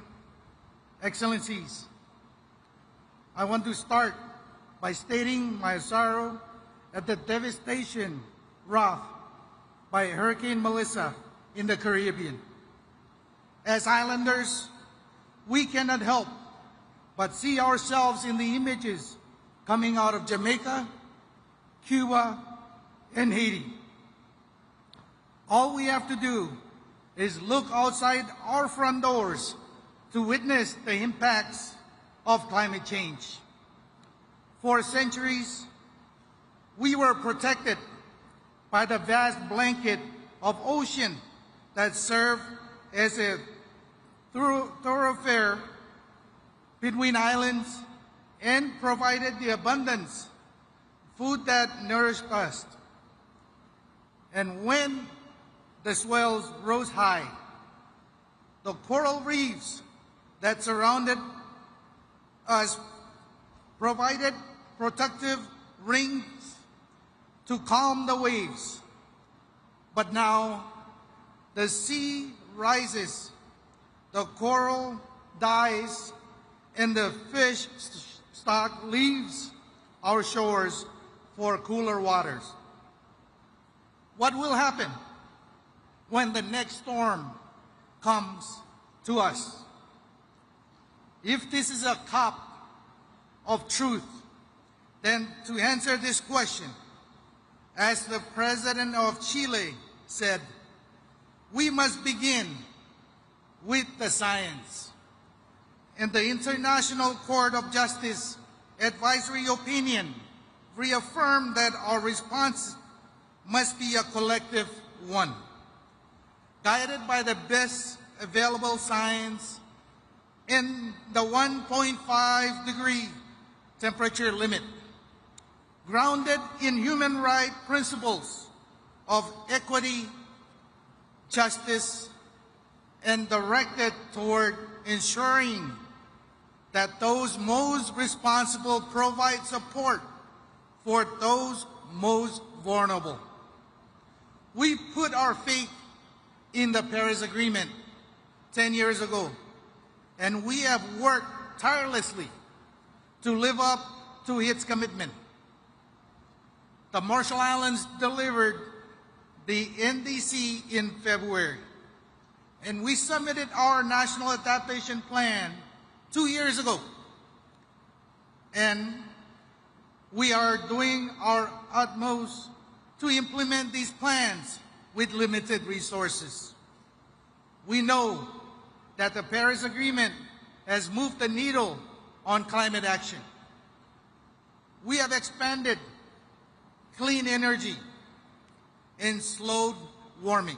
Excellencies, I want to start by stating my sorrow at the devastation wrought by Hurricane Melissa in the Caribbean. As islanders, we cannot help but see ourselves in the images coming out of Jamaica, Cuba, and Haiti. All we have to do is look outside our front doors to witness the impacts of climate change. For centuries, we were protected by the vast blanket of ocean that served as a thoroughfare between islands and provided the abundance food that nourished us. And when the swells rose high, the coral reefs that surrounded us provided protective rings to calm the waves. But now the sea rises, the coral dies, and the fish stock leaves our shores for cooler waters. What will happen when the next storm comes to us? If this is a COP of truth, then to answer this question, as the President of Chile said, we must begin with the science. And the International Court of Justice advisory opinion reaffirmed that our response must be a collective one, guided by the best available science in the 1.5 degree temperature limit, grounded in human rights principles of equity, justice, and directed toward ensuring that those most responsible provide support for those most vulnerable. We put our faith in the Paris Agreement 10 years ago, and we have worked tirelessly to live up to its commitment. The Marshall Islands delivered the NDC in February, and we submitted our National Adaptation Plan 2 years ago. And we are doing our utmost to implement these plans with limited resources. We know that the Paris Agreement has moved the needle on climate action. We have expanded clean energy and slowed warming.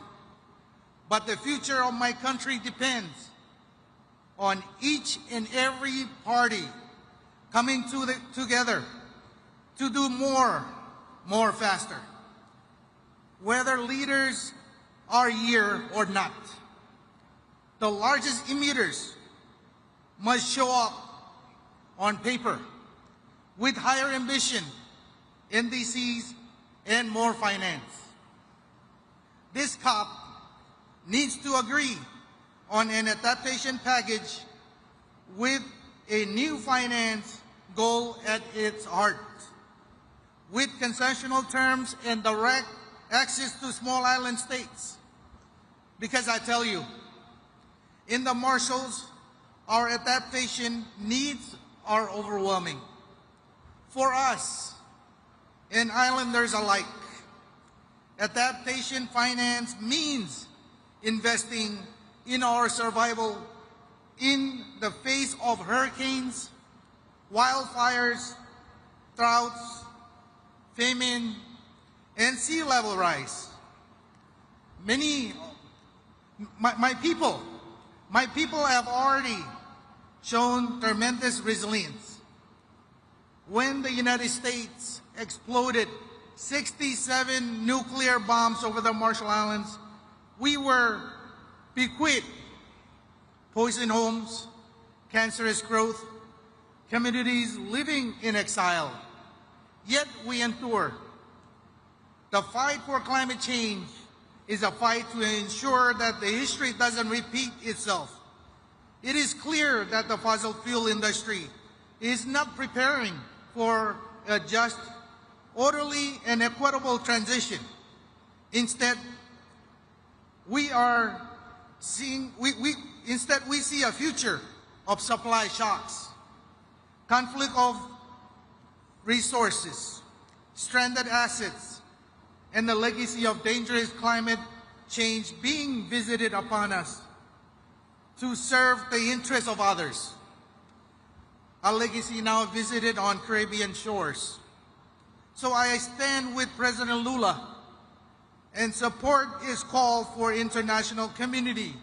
But the future of my country depends on each and every party coming together to do more faster. Whether leaders are here or not, the largest emitters must show up on paper with higher ambition, NDCs, and more finance. This COP needs to agree on an adaptation package with a new finance goal at its heart, with concessional terms and direct access to small island states. Because I tell you, in the Marshalls, our adaptation needs are overwhelming. For us and islanders alike, adaptation finance means investing in our survival in the face of hurricanes, wildfires, droughts, famine, and sea level rise. My people have already shown tremendous resilience. When the United States exploded 67 nuclear bombs over the Marshall Islands, we were bequeathed poisoned homes, cancerous growth, communities living in exile. Yet we endure. The fight for climate change is a fight to ensure that the history doesn't repeat itself. It is clear that the fossil fuel industry is not preparing for a just orderly and equitable transition. Instead, we see a future of supply shocks, conflict of resources, stranded assets, and the legacy of dangerous climate change being visited upon us to serve the interests of others. A legacy now visited on Caribbean shores. So I stand with President Lula and support his call for international community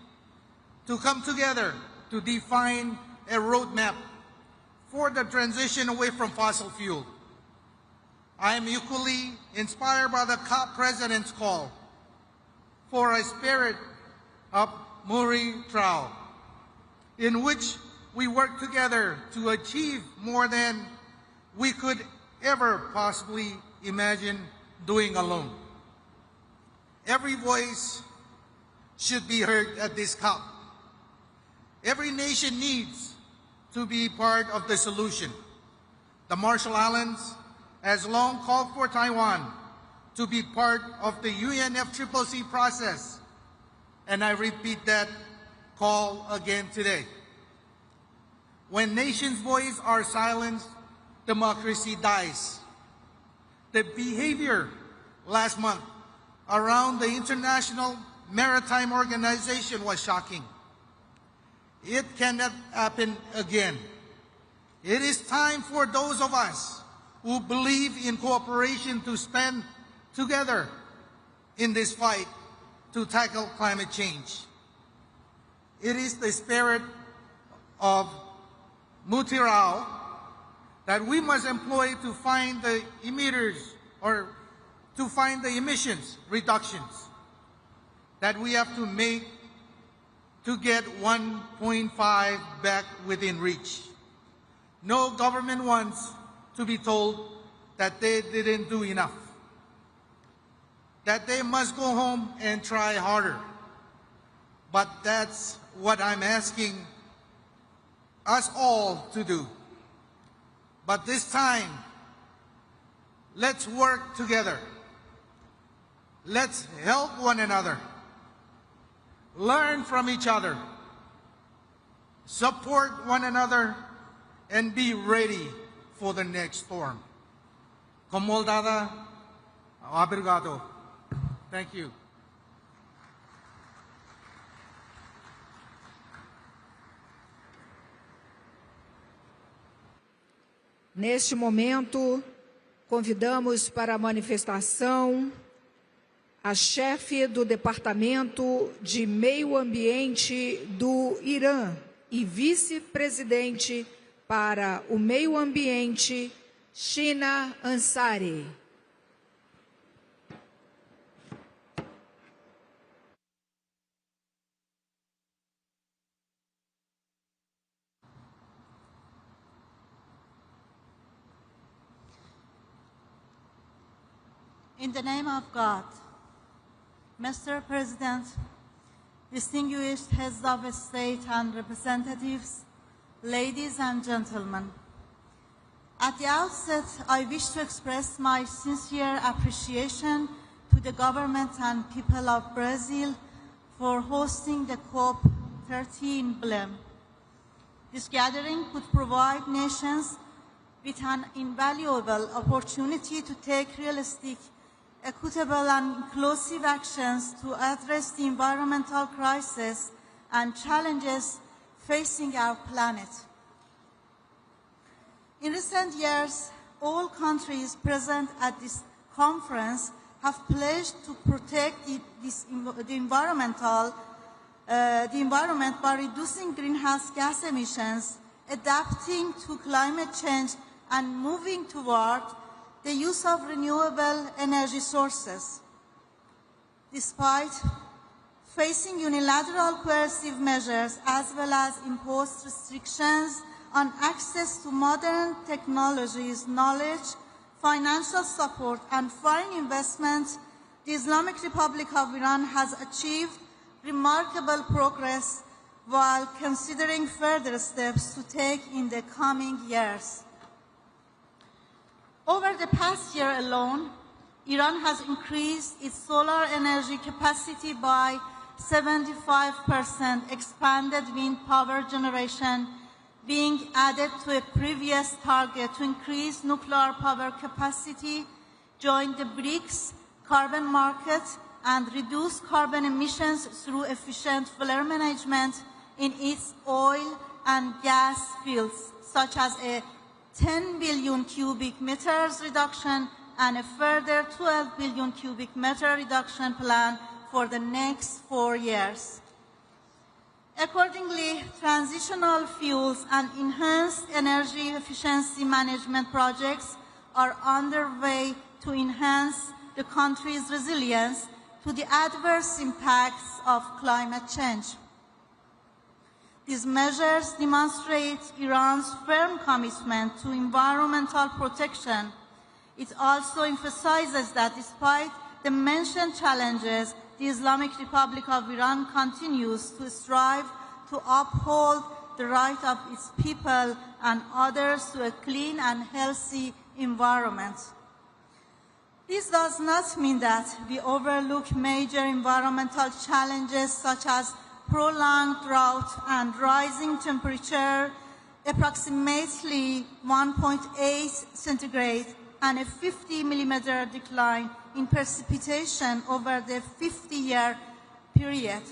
to come together to define a roadmap for the transition away from fossil fuel. I am equally inspired by the COP President's call for a spirit of Muri Trao, in which we work together to achieve more than we could ever possibly imagine doing alone. Every voice should be heard at this COP. Every nation needs to be part of the solution. The Marshall Islands has long called for Taiwan to be part of the UNFCCC process, and I repeat that call again today. When nations' voices are silenced, democracy dies. The behavior last month around the International Maritime Organization was shocking. It cannot happen again. It is time for those of us who believe in cooperation to stand together in this fight to tackle climate change. It is the spirit of Mutirao that we must employ to find the emitters, or to find the emissions reductions that we have to make to get 1.5 back within reach. No government wants to be told that they didn't do enough, that they must go home and try harder. But that's what I'm asking us all to do. But this time, let's work together. Let's help one another. Learn from each other. Support one another and be ready for the next storm. Comoldada, obrigado. Thank you. Neste momento, convidamos para a manifestação a chefe do Departamento de Meio Ambiente do Irã e vice-presidente para o Meio Ambiente, Shina Ansari. In the name of God, Mr. President, distinguished heads of state and representatives, ladies and gentlemen, at the outset, I wish to express my sincere appreciation to the government and people of Brazil for hosting the COP30 emblem. This gathering could provide nations with an invaluable opportunity to take realistic, equitable and inclusive actions to address the environmental crisis and challenges facing our planet. In recent years, all countries present at this conference have pledged to protect the environment by reducing greenhouse gas emissions, adapting to climate change, and moving toward the use of renewable energy sources. Despite facing unilateral coercive measures as well as imposed restrictions on access to modern technologies, knowledge, financial support, and foreign investment, the Islamic Republic of Iran has achieved remarkable progress while considering further steps to take in the coming years. Over the past year alone, Iran has increased its solar energy capacity by 75%, expanded wind power generation being added to a previous target to increase nuclear power capacity, join the BRICS carbon market, and reduce carbon emissions through efficient flare management in its oil and gas fields, such as a 10 billion cubic meters reduction and a further 12 billion cubic meter reduction plan for the next 4 years. Accordingly, transitional fuels and enhanced energy efficiency management projects are underway to enhance the country's resilience to the adverse impacts of climate change. These measures demonstrate Iran's firm commitment to environmental protection. It also emphasizes that despite the mentioned challenges, the Islamic Republic of Iran continues to strive to uphold the right of its people and others to a clean and healthy environment. This does not mean that we overlook major environmental challenges such as prolonged drought and rising temperature, approximately 1.8 centigrade, and a 50 millimeter decline in precipitation over the 50-year period.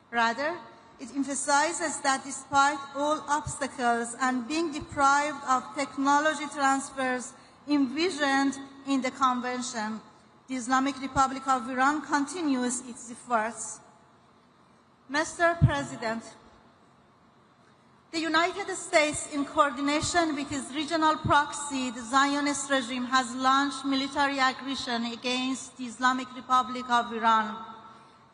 Rather, it emphasizes that despite all obstacles and being deprived of technology transfers envisioned in the Convention, the Islamic Republic of Iran continues its efforts. Mr. President, the United States, in coordination with its regional proxy, the Zionist regime, has launched military aggression against the Islamic Republic of Iran.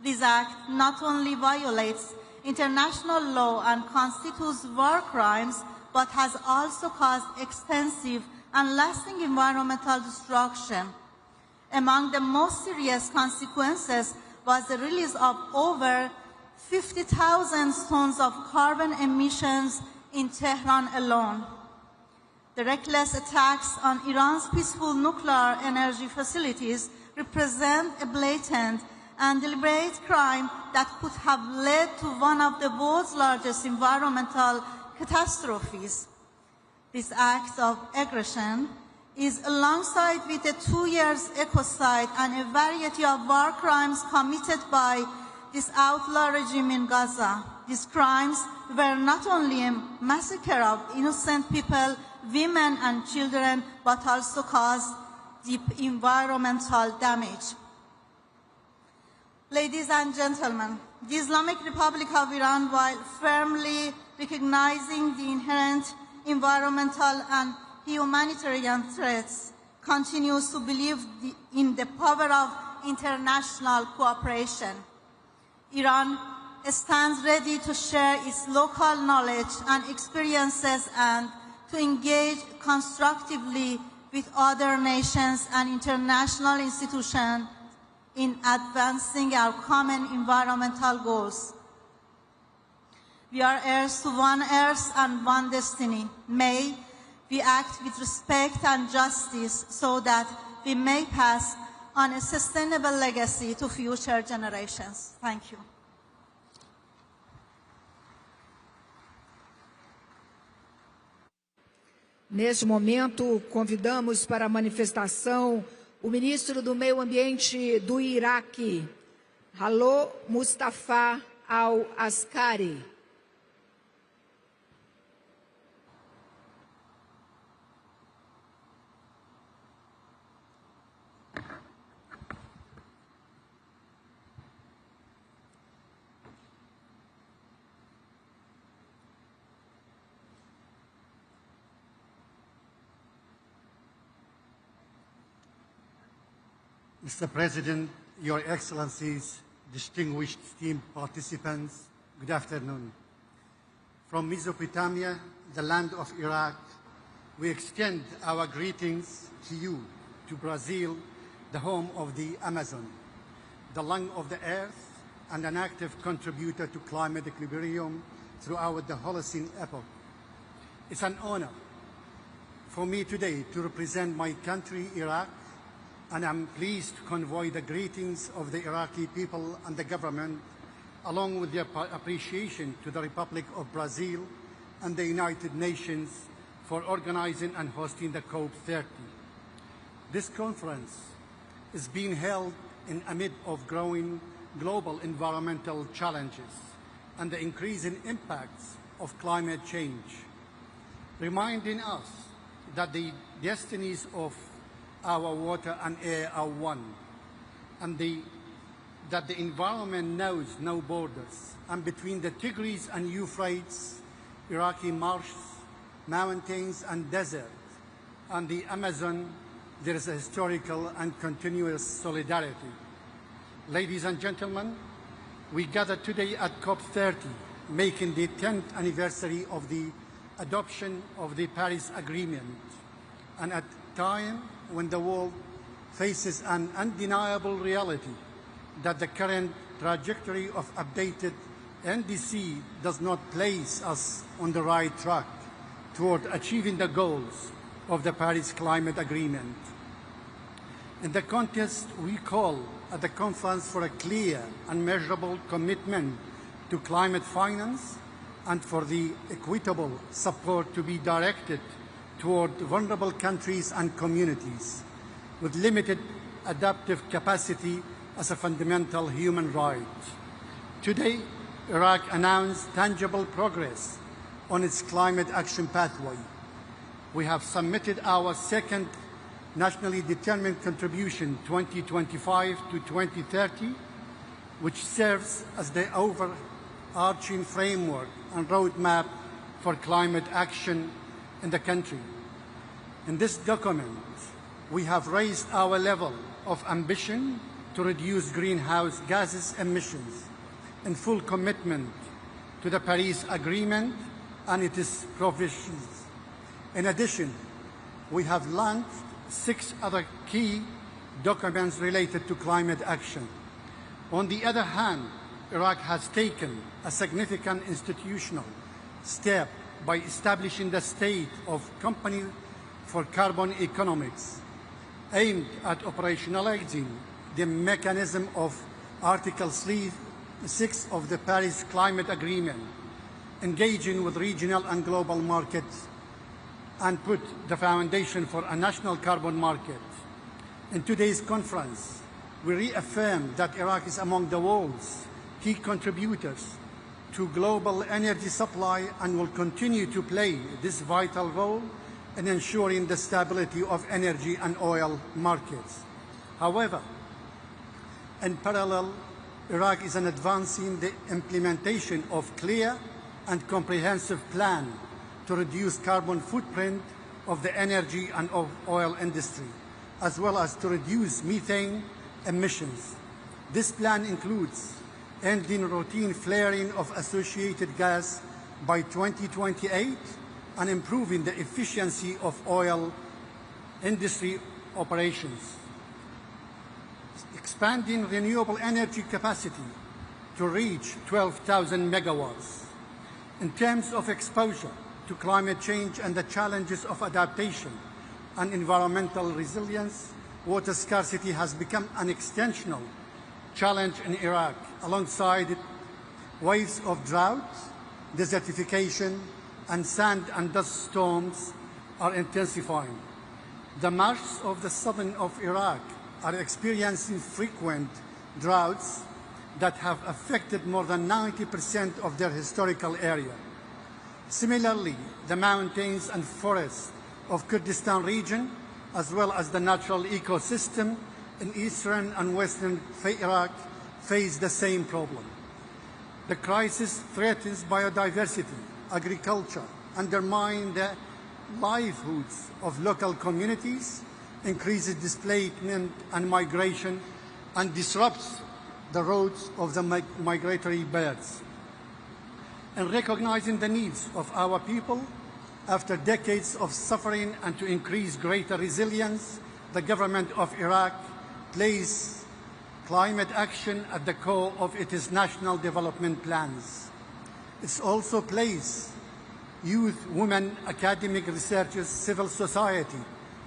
This act not only violates international law and constitutes war crimes, but has also caused extensive and lasting environmental destruction. Among the most serious consequences was the release of over 50,000 tons of carbon emissions in Tehran alone. The reckless attacks on Iran's peaceful nuclear energy facilities represent a blatant and deliberate crime that could have led to one of the world's largest environmental catastrophes. This act of aggression is alongside with the 2 years ecocide and a variety of war crimes committed by this outlaw regime in Gaza. These crimes were not only a massacre of innocent people, women and children, but also caused deep environmental damage. Ladies and gentlemen, the Islamic Republic of Iran, while firmly recognizing the inherent environmental and humanitarian threats, continues to believe in the power of international cooperation. Iran stands ready to share its local knowledge and experiences and to engage constructively with other nations and international institutions in advancing our common environmental goals. We are heirs to one earth and one destiny. May we act with respect and justice so that we may pass on a sustainable legacy to future generations. Thank you. Neste momento, convidamos para a manifestação o ministro do Meio Ambiente do Iraque, Halo Mustafa Al-Askari. Mr. President, Your Excellencies, distinguished esteemed participants, good afternoon. From Mesopotamia, the land of Iraq, we extend our greetings to you, to Brazil, the home of the Amazon, the lung of the earth, and an active contributor to climate equilibrium throughout the Holocene epoch. It's an honor for me today to represent my country, Iraq, and I'm pleased to convey the greetings of the Iraqi people and the government, along with their appreciation to the Republic of Brazil and the United Nations for organizing and hosting the COP30. This conference is being held in amid of growing global environmental challenges and the increasing impacts of climate change, reminding us that the destinies of our water and air are one, and that the environment knows no borders. And between the Tigris and Euphrates, Iraqi marshes, mountains and deserts, and the Amazon, there is a historical and continuous solidarity. Ladies and gentlemen, we gather today at COP30, making the 10th anniversary of the adoption of the Paris Agreement, and at a time when the world faces an undeniable reality that the current trajectory of updated NDC does not place us on the right track toward achieving the goals of the Paris Climate Agreement. In the context, we call at the conference for a clear and measurable commitment to climate finance and for the equitable support to be directed toward vulnerable countries and communities with limited adaptive capacity as a fundamental human right. Today, Iraq announced tangible progress on its climate action pathway. We have submitted our second nationally determined contribution 2025 to 2030, which serves as the overarching framework and roadmap for climate action in the country. In this document, we have raised our level of ambition to reduce greenhouse gases emissions in full commitment to the Paris Agreement and its provisions. In addition, we have launched 6 other key documents related to climate action. On the other hand, Iraq has taken a significant institutional step by establishing the State of Company for Carbon Economics, aimed at operationalizing the mechanism of Article 6 of the Paris Climate Agreement, engaging with regional and global markets, and put the foundation for a national carbon market. In today's conference, we reaffirm that Iraq is among the world's key contributors to global energy supply and will continue to play this vital role in ensuring the stability of energy and oil markets. However, in parallel, Iraq is advancing the implementation of clear and comprehensive plan to reduce carbon footprint of the energy and of oil industry, as well as to reduce methane emissions. This plan includes ending routine flaring of associated gas by 2028 and improving the efficiency of oil industry operations, expanding renewable energy capacity to reach 12,000 megawatts. In terms of exposure to climate change and the challenges of adaptation and environmental resilience, water scarcity has become an extensional challenge in Iraq, alongside waves of drought, desertification, and sand and dust storms are intensifying. The marshes of the southern of Iraq are experiencing frequent droughts that have affected more than 90% of their historical area. Similarly, the mountains and forests of Kurdistan region, as well as the natural ecosystem in eastern and western Iraq, face the same problem. The crisis threatens biodiversity, agriculture, undermines the livelihoods of local communities, increases displacement and migration, and disrupts the routes of the migratory birds. In recognizing the needs of our people, after decades of suffering and to increase greater resilience, the government of Iraq placed climate action at the core of its national development plans. It also placed youth, women, academic researchers, civil society,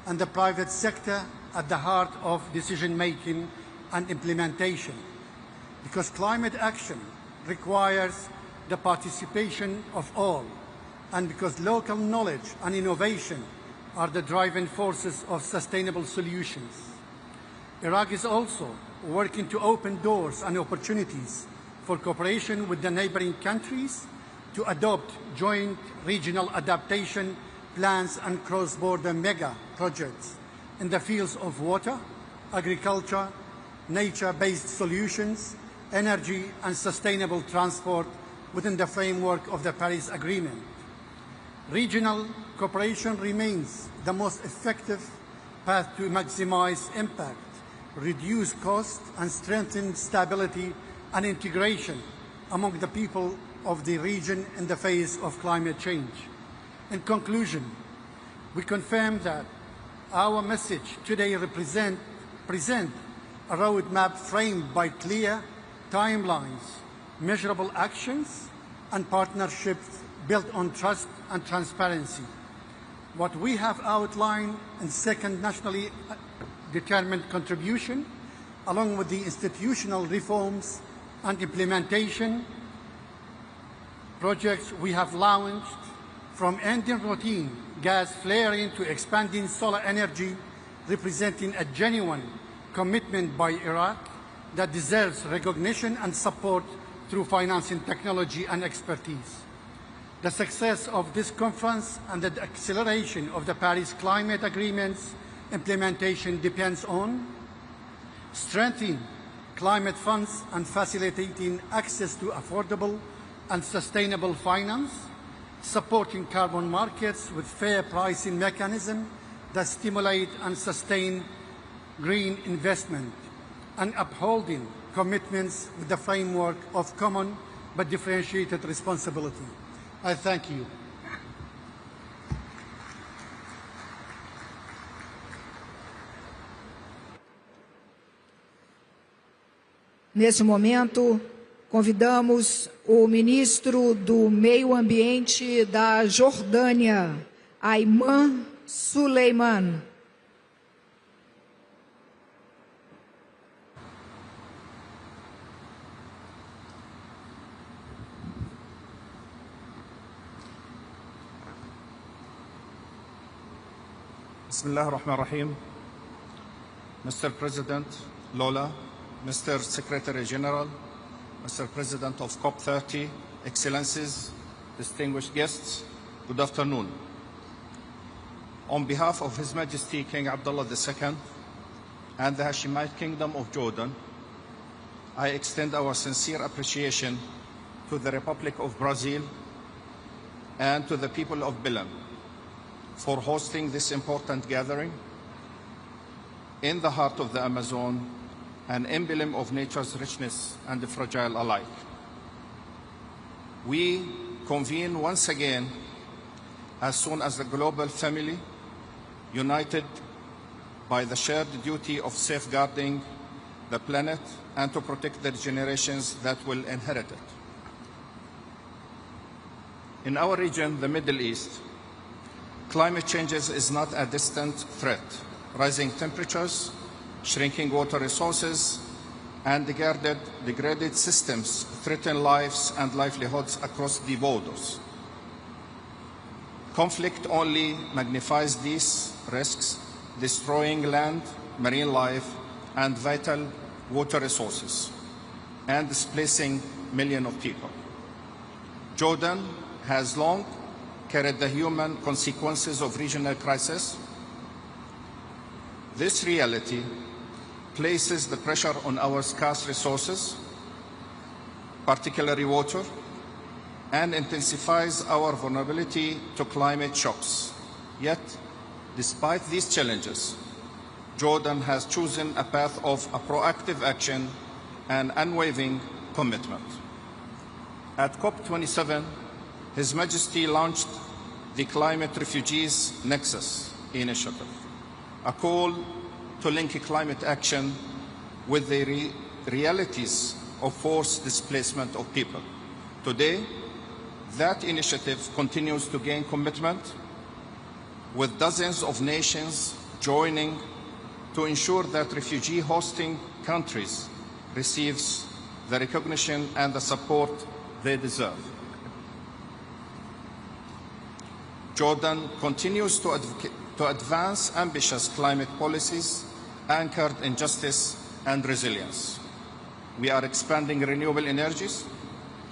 and the private sector at the heart of decision-making and implementation. Because climate action requires the participation of all, and because local knowledge and innovation are the driving forces of sustainable solutions. Iraq is also working to open doors and opportunities for cooperation with the neighboring countries to adopt joint regional adaptation plans and cross-border mega projects in the fields of water, agriculture, nature-based solutions, energy, and sustainable transport within the framework of the Paris Agreement. Regional cooperation remains the most effective path to maximize impact, reduce cost, and strengthen stability and integration among the people of the region in the face of climate change. In conclusion, we confirm that our message today present a roadmap framed by clear timelines, measurable actions, and partnerships built on trust and transparency. What we have outlined in second nationally determined contribution, along with the institutional reforms and implementation projects we have launched, from ending routine gas flaring to expanding solar energy, representing a genuine commitment by Iraq that deserves recognition and support through financing, technology, and expertise. The success of this conference and the acceleration of the Paris Climate Agreement's implementation depends on strengthening climate funds and facilitating access to affordable and sustainable finance, supporting carbon markets with fair pricing mechanisms that stimulate and sustain green investment, and upholding commitments with the framework of common but differentiated responsibility. I thank you. Nesse momento, convidamos o ministro do Meio Ambiente da Jordânia, Ayman Suleiman. Bismillah ar-Rahman ar-Rahim. Mr. President Lola, Mr. Secretary General, Mr. President of COP30, Excellencies, distinguished guests, good afternoon. On behalf of His Majesty King Abdullah II and the Hashemite Kingdom of Jordan, I extend our sincere appreciation to the Republic of Brazil and to the people of Belém for hosting this important gathering in the heart of the Amazon, an emblem of nature's richness and fragile alike. We convene once again as soon as the global family, united by the shared duty of safeguarding the planet and to protect the generations that will inherit it. In our region, the Middle East, climate change is not a distant threat. Rising temperatures, shrinking water resources, and degraded systems threaten lives and livelihoods across the borders. Conflict only magnifies these risks, destroying land, marine life, and vital water resources, and displacing millions of people. Jordan has long carried the human consequences of regional crisis. This reality places the pressure on our scarce resources, particularly water, and intensifies our vulnerability to climate shocks. Yet, despite these challenges, Jordan has chosen a path of a proactive action and unwavering commitment. At COP27, His Majesty launched the Climate Refugees Nexus initiative, a call to link climate action with the realities of forced displacement of people. Today, That initiative continues to gain commitment, with dozens of nations joining to ensure that refugee hosting countries receives the recognition and the support they deserve. Jordan continues to advance ambitious climate policies anchored in justice and resilience. We are expanding renewable energies,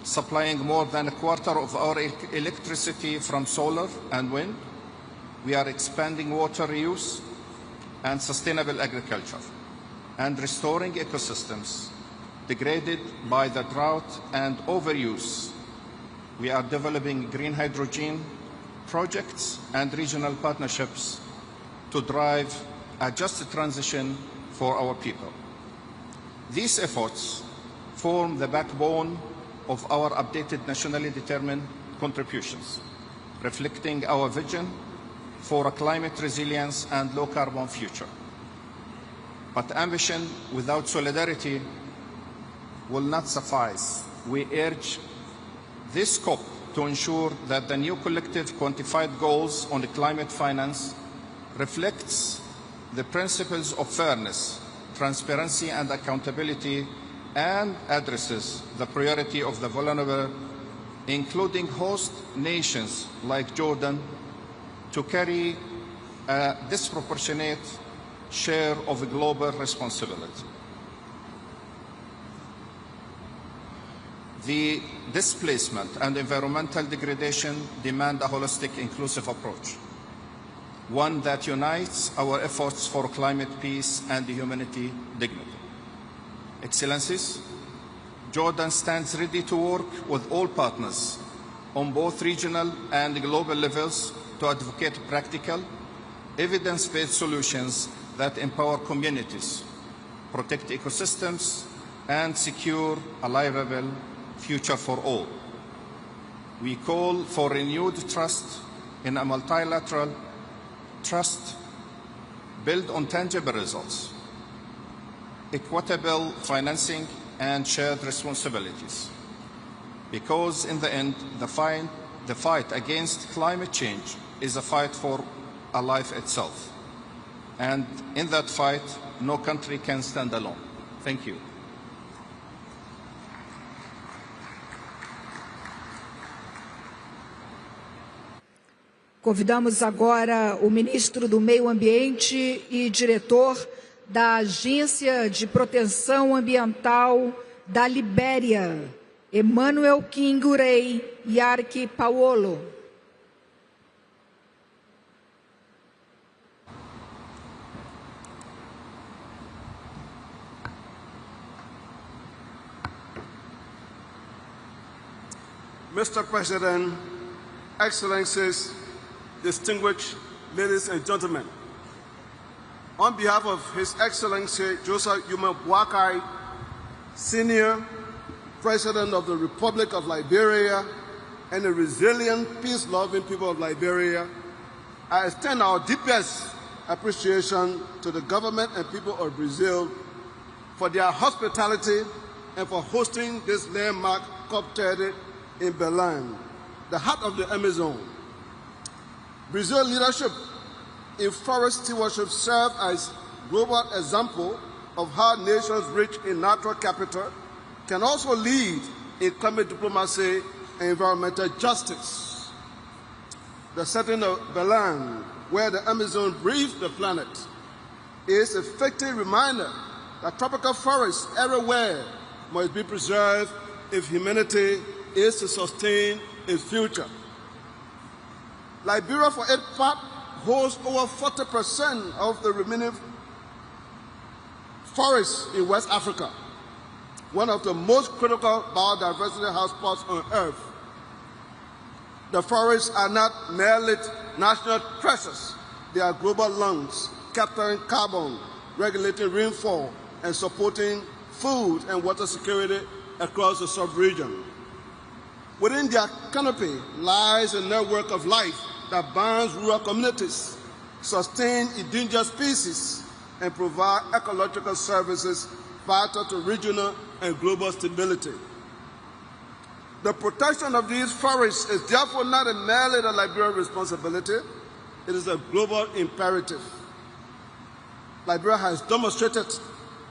supplying more than a quarter of our electricity from solar and wind. We are expanding water reuse and sustainable agriculture, and restoring ecosystems degraded by the drought and overuse. We are developing green hydrogen projects and regional partnerships to drive a just transition for our people. These efforts form the backbone of our updated nationally determined contributions, reflecting our vision for a climate resilience and low-carbon future. But ambition without solidarity will not suffice. We urge this COP to ensure that the new collective quantified goals on climate finance reflects the principles of fairness, transparency and accountability, and addresses the priority of the vulnerable, including host nations like Jordan, to carry a disproportionate share of global responsibility. The displacement and environmental degradation demand a holistic, inclusive approach, one that unites our efforts for climate peace and humanity dignity. Excellencies, Jordan stands ready to work with all partners on both regional and global levels to advocate practical, evidence-based solutions that empower communities, protect ecosystems, and secure a livable future for all. We call for renewed trust in a multilateral trust built on tangible results, equitable financing, and shared responsibilities. Because in the end, the fight against climate change is a fight for a life itself. And in that fight, no country can stand alone. Thank you. Convidamos agora o ministro do Meio Ambiente e diretor da Agência de Proteção Ambiental da Libéria, Emmanuel Kingurei Yarki Paolo. Mr. President, Excellencies, distinguished ladies and gentlemen, on behalf of His Excellency Joseph Yuma Boakai, Senior President of the Republic of Liberia and the resilient, peace-loving people of Liberia, I extend our deepest appreciation to the government and people of Brazil for their hospitality and for hosting this landmark COP30 in Belém, the heart of the Amazon. Brazil's leadership in forest stewardship serves as a global example of how nations rich in natural capital can also lead in climate diplomacy and environmental justice. The setting of Belém, where the Amazon breathes the planet, is a fitting reminder that tropical forests everywhere must be preserved if humanity is to sustain its future. Liberia, for its part, holds over 40% of the remaining forests in West Africa, one of the most critical biodiversity hotspots on Earth. The forests are not merely national treasures, they are global lungs, capturing carbon, regulating rainfall, and supporting food and water security across the sub-region. Within their canopy lies a network of life that binds rural communities, sustains endangered species, and provides ecological services vital to regional and global stability. The protection of these forests is therefore not merely the Liberian responsibility, it is a global imperative. Liberia has demonstrated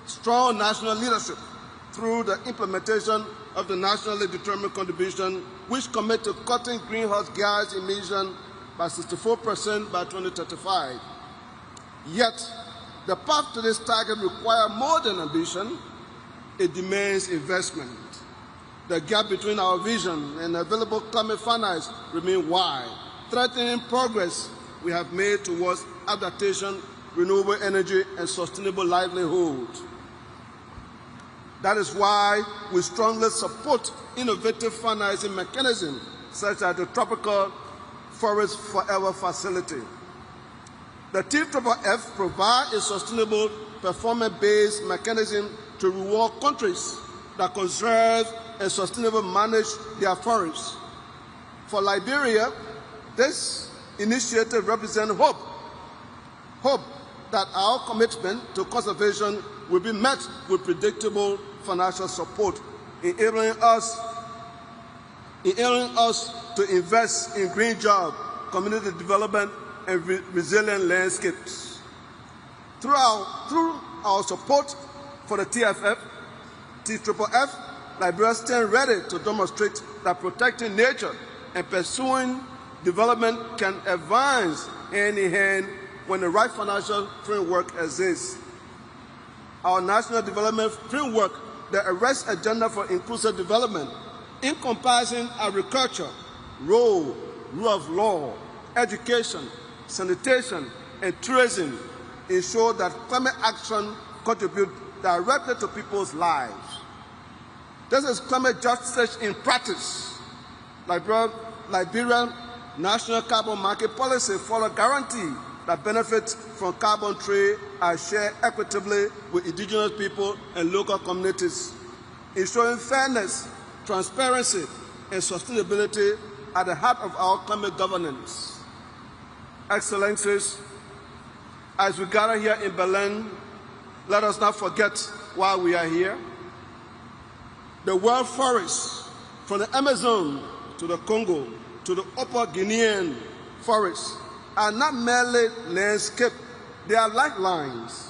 strong national leadership through the implementation of the nationally determined contribution, which commit to cutting greenhouse gas emissions by 64% by 2035. Yet, the path to this target requires more than ambition. It demands investment. The gap between our vision and available climate finance remains wide, threatening progress we have made towards adaptation, renewable energy, and sustainable livelihood. That is why we strongly support innovative financing mechanisms such as the Tropical Forest Forever Facility. The TFFF provides a sustainable performance-based mechanism to reward countries that conserve and sustainably manage their forests. For Liberia, this initiative represents hope that our commitment to conservation will be met with predictable financial support, enabling us to invest in green jobs, community development, and resilient landscapes. Through our support for the TFFF, Liberia stands ready to demonstrate that protecting nature and pursuing development can advance hand in hand when the right financial framework exists. Our national development framework, the arrest agenda for inclusive development, encompassing agriculture, rule of law, education, sanitation, and tourism, ensure that climate action contributes directly to people's lives. This is climate justice in practice. Liberian national carbon market policy follows guarantee that benefits from carbon trade are shared equitably with indigenous people and local communities, ensuring fairness, transparency, and sustainability at the heart of our climate governance. Excellencies, as we gather here in Berlin, let us not forget why we are here. The world forests, from the Amazon to the Congo to the Upper Guinean forests, are not merely landscape, they are lifelines.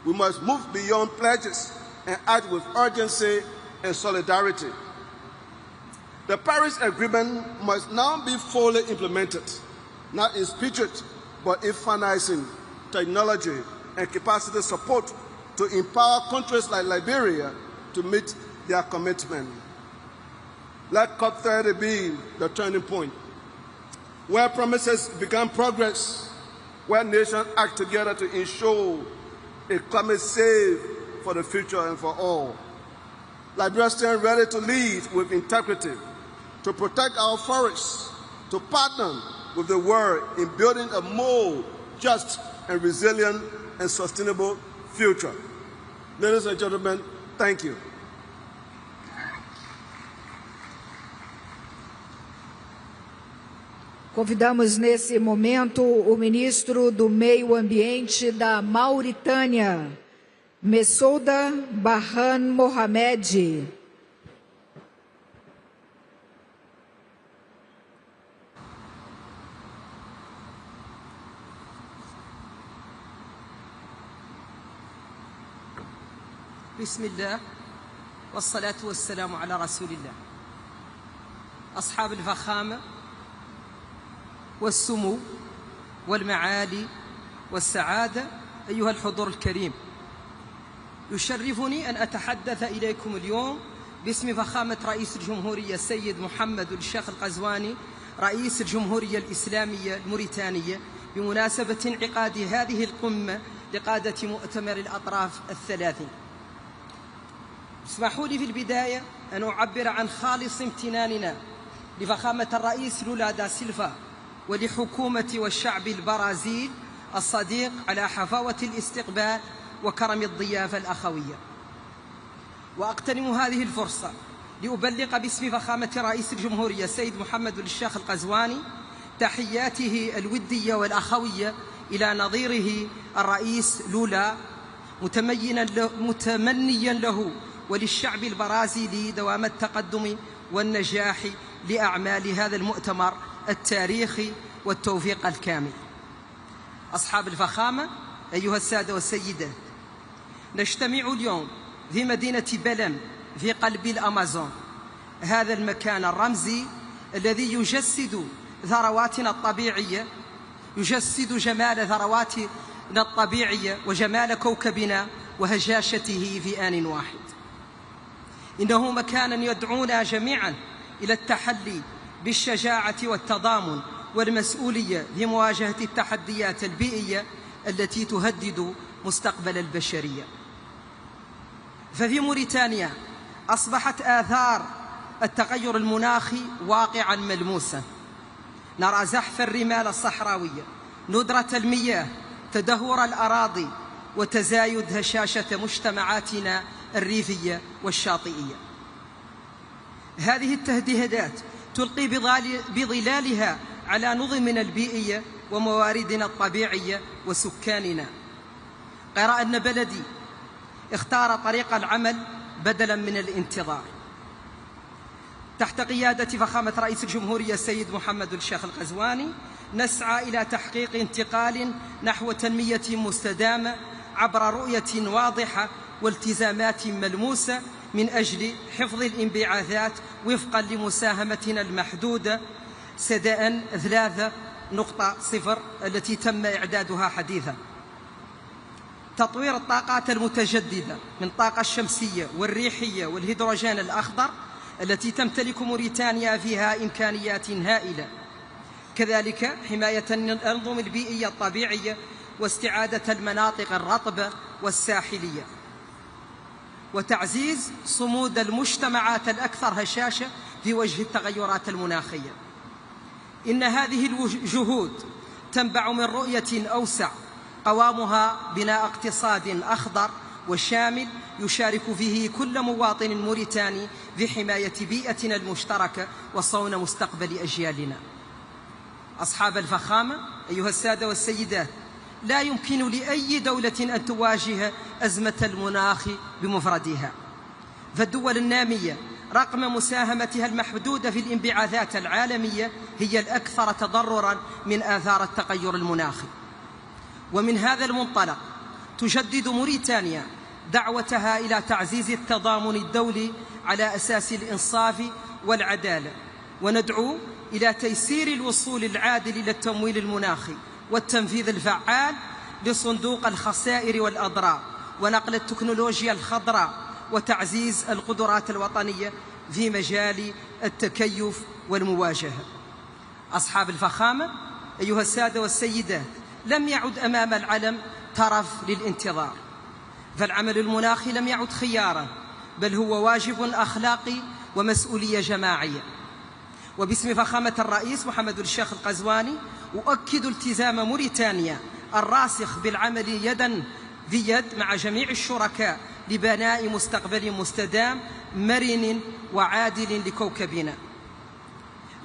We must move beyond pledges and act with urgency and solidarity. The Paris Agreement must now be fully implemented, not in spirit, but in financing, technology, and capacity support to empower countries like Liberia to meet their commitment. Let COP30 be the turning point, where promises become progress, where nations act together to ensure a climate safe for the future and for all. Liberia stands ready to lead with integrity, to protect our forests, to partner with the world in building a more just and resilient and sustainable future. Ladies and gentlemen, thank you. Convidamos nesse momento o ministro do Meio Ambiente da Mauritânia, Messouda Barhan Mohamed. بسم الله والصلاة والسلام على رسول الله. أصحاب الفخامة والسمو والمعالي والسعادة، أيها الحضور الكريم، يشرفني أن أتحدث إليكم اليوم باسم فخامة رئيس الجمهورية السيد محمد الشيخ القزواني رئيس الجمهورية الإسلامية الموريتانية بمناسبة انعقاد هذه القمة لقادة مؤتمر الأطراف الثلاثين. اسمحوا لي في البداية أن أعبر عن خالص امتناننا لفخامة الرئيس لولا دا سيلفا ولحكومة والشعب البرازيل الصديق على حفاوة الاستقبال وكرم الضيافة الأخوية. وأغتنم هذه الفرصة لأبلغ باسم فخامة رئيس الجمهورية السيد محمد الشيخ القزواني تحياته الودية والأخوية إلى نظيره الرئيس لولا، متمنيا له وللشعب البرازيلي دوام التقدم والنجاح لأعمال هذا المؤتمر التاريخي والتوفيق الكامل. أصحاب الفخامة، أيها السادة والسيدات، نجتمع اليوم في مدينة بلم في قلب الأمازون، هذا المكان الرمزي الذي يجسد ثرواتنا الطبيعية، يجسد جمال ثرواتنا الطبيعية وجمال كوكبنا وهجاشته في آن واحد. إنه مكان يدعونا جميعا إلى التحلي بالشجاعة والتضامن والمسؤولية في مواجهة التحديات البيئية التي تهدد مستقبل البشرية. ففي موريتانيا أصبحت آثار التغير المناخي واقعا ملموسا. نرى زحف الرمال الصحراوية، ندرة المياه، تدهور الأراضي، وتزايد هشاشة مجتمعاتنا الريفية والشاطئية. هذه التهديدات تلقي بظلالها على نظمنا البيئية ومواردنا الطبيعية وسكاننا. غير أن بلدي اختار طريق العمل بدلا من الانتظار. تحت قيادة فخامة رئيس الجمهورية السيد محمد الشيخ القزواني نسعى إلى تحقيق انتقال نحو تنمية مستدامة عبر رؤية واضحة والتزامات ملموسة من أجل حفظ الانبعاثات وفقا لمساهمتنا المحدودة سداء 3.0 التي تم إعدادها حديثا. تطوير الطاقات المتجددة من الطاقة الشمسية والريحية والهيدروجين الأخضر التي تمتلك موريتانيا فيها إمكانيات هائلة. كذلك حماية الأنظمة البيئية الطبيعية واستعادة المناطق الرطبة والساحلية، وتعزيز صمود المجتمعات الأكثر هشاشة في وجه التغيرات المناخية. إن هذه الجهود تنبع من رؤية أوسع قوامها بناء اقتصاد أخضر وشامل يشارك فيه كل مواطن موريتاني في حماية بيئتنا المشتركة وصون مستقبل أجيالنا. أصحاب الفخامة، أيها السادة والسيدات، لا يمكن لأي دولة أن تواجه أزمة المناخ بمفردها، فالدول النامية رغم مساهمتها المحدودة في الانبعاثات العالمية هي الأكثر تضرراً من آثار التغير المناخي. ومن هذا المنطلق تجدد موريتانيا دعوتها إلى تعزيز التضامن الدولي على أساس الإنصاف والعدالة، وندعو إلى تيسير الوصول العادل إلى التمويل المناخي والتنفيذ الفعال لصندوق الخسائر والأضرار ونقل التكنولوجيا الخضراء وتعزيز القدرات الوطنية في مجال التكيف والمواجهة. أصحاب الفخامة، أيها السادة والسيدات، لم يعد أمام العلم طرف للانتظار، فالعمل المناخي لم يعد خياراً، بل هو واجب أخلاقي ومسؤولية جماعية. وباسم فخامة الرئيس محمد الشيخ القزواني أؤكد التزام موريتانيا الراسخ بالعمل يداً في يد مع جميع الشركاء لبناء مستقبل مستدام مرن وعادل لكوكبنا.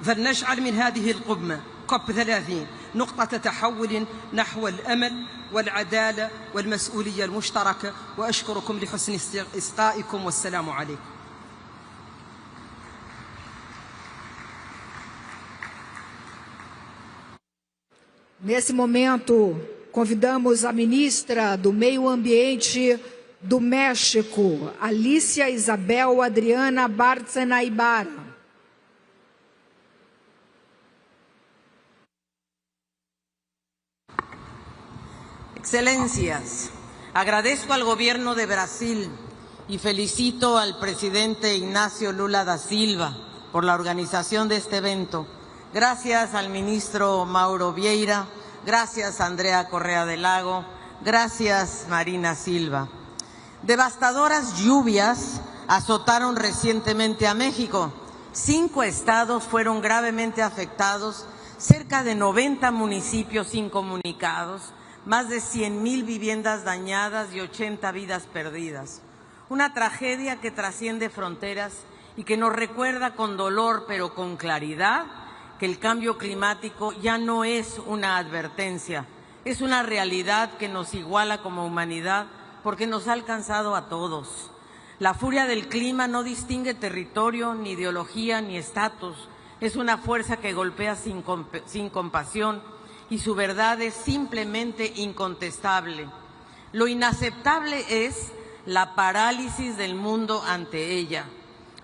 فلنجعل من هذه القمة COP30 نقطة تحول نحو الأمل والعدالة والمسؤولية المشتركة، وأشكركم لحسن إصغائكم والسلام عليكم. Nesse momento, convidamos a ministra do Meio Ambiente do México, Alicia Isabel Adriana Bárcena Ibarra. Excelencias, agradezco al Gobierno de Brasil y felicito al presidente Ignacio Lula da Silva por la organización de este evento. Gracias al ministro Mauro Vieira, gracias Andrea Correa del Lago, gracias Marina Silva. Devastadoras lluvias azotaron recientemente a México. 5 estados fueron gravemente afectados, cerca de 90 municipios incomunicados, más de 100,000 viviendas dañadas y 80 vidas perdidas. Una tragedia que trasciende fronteras y que nos recuerda con dolor pero con claridad que el cambio climático ya no es una advertencia, es una realidad que nos iguala como humanidad porque nos ha alcanzado a todos. La furia del clima no distingue territorio, ni ideología, ni estatus. Es una fuerza que golpea sin compasión y su verdad es simplemente incontestable. Lo inaceptable es la parálisis del mundo ante ella,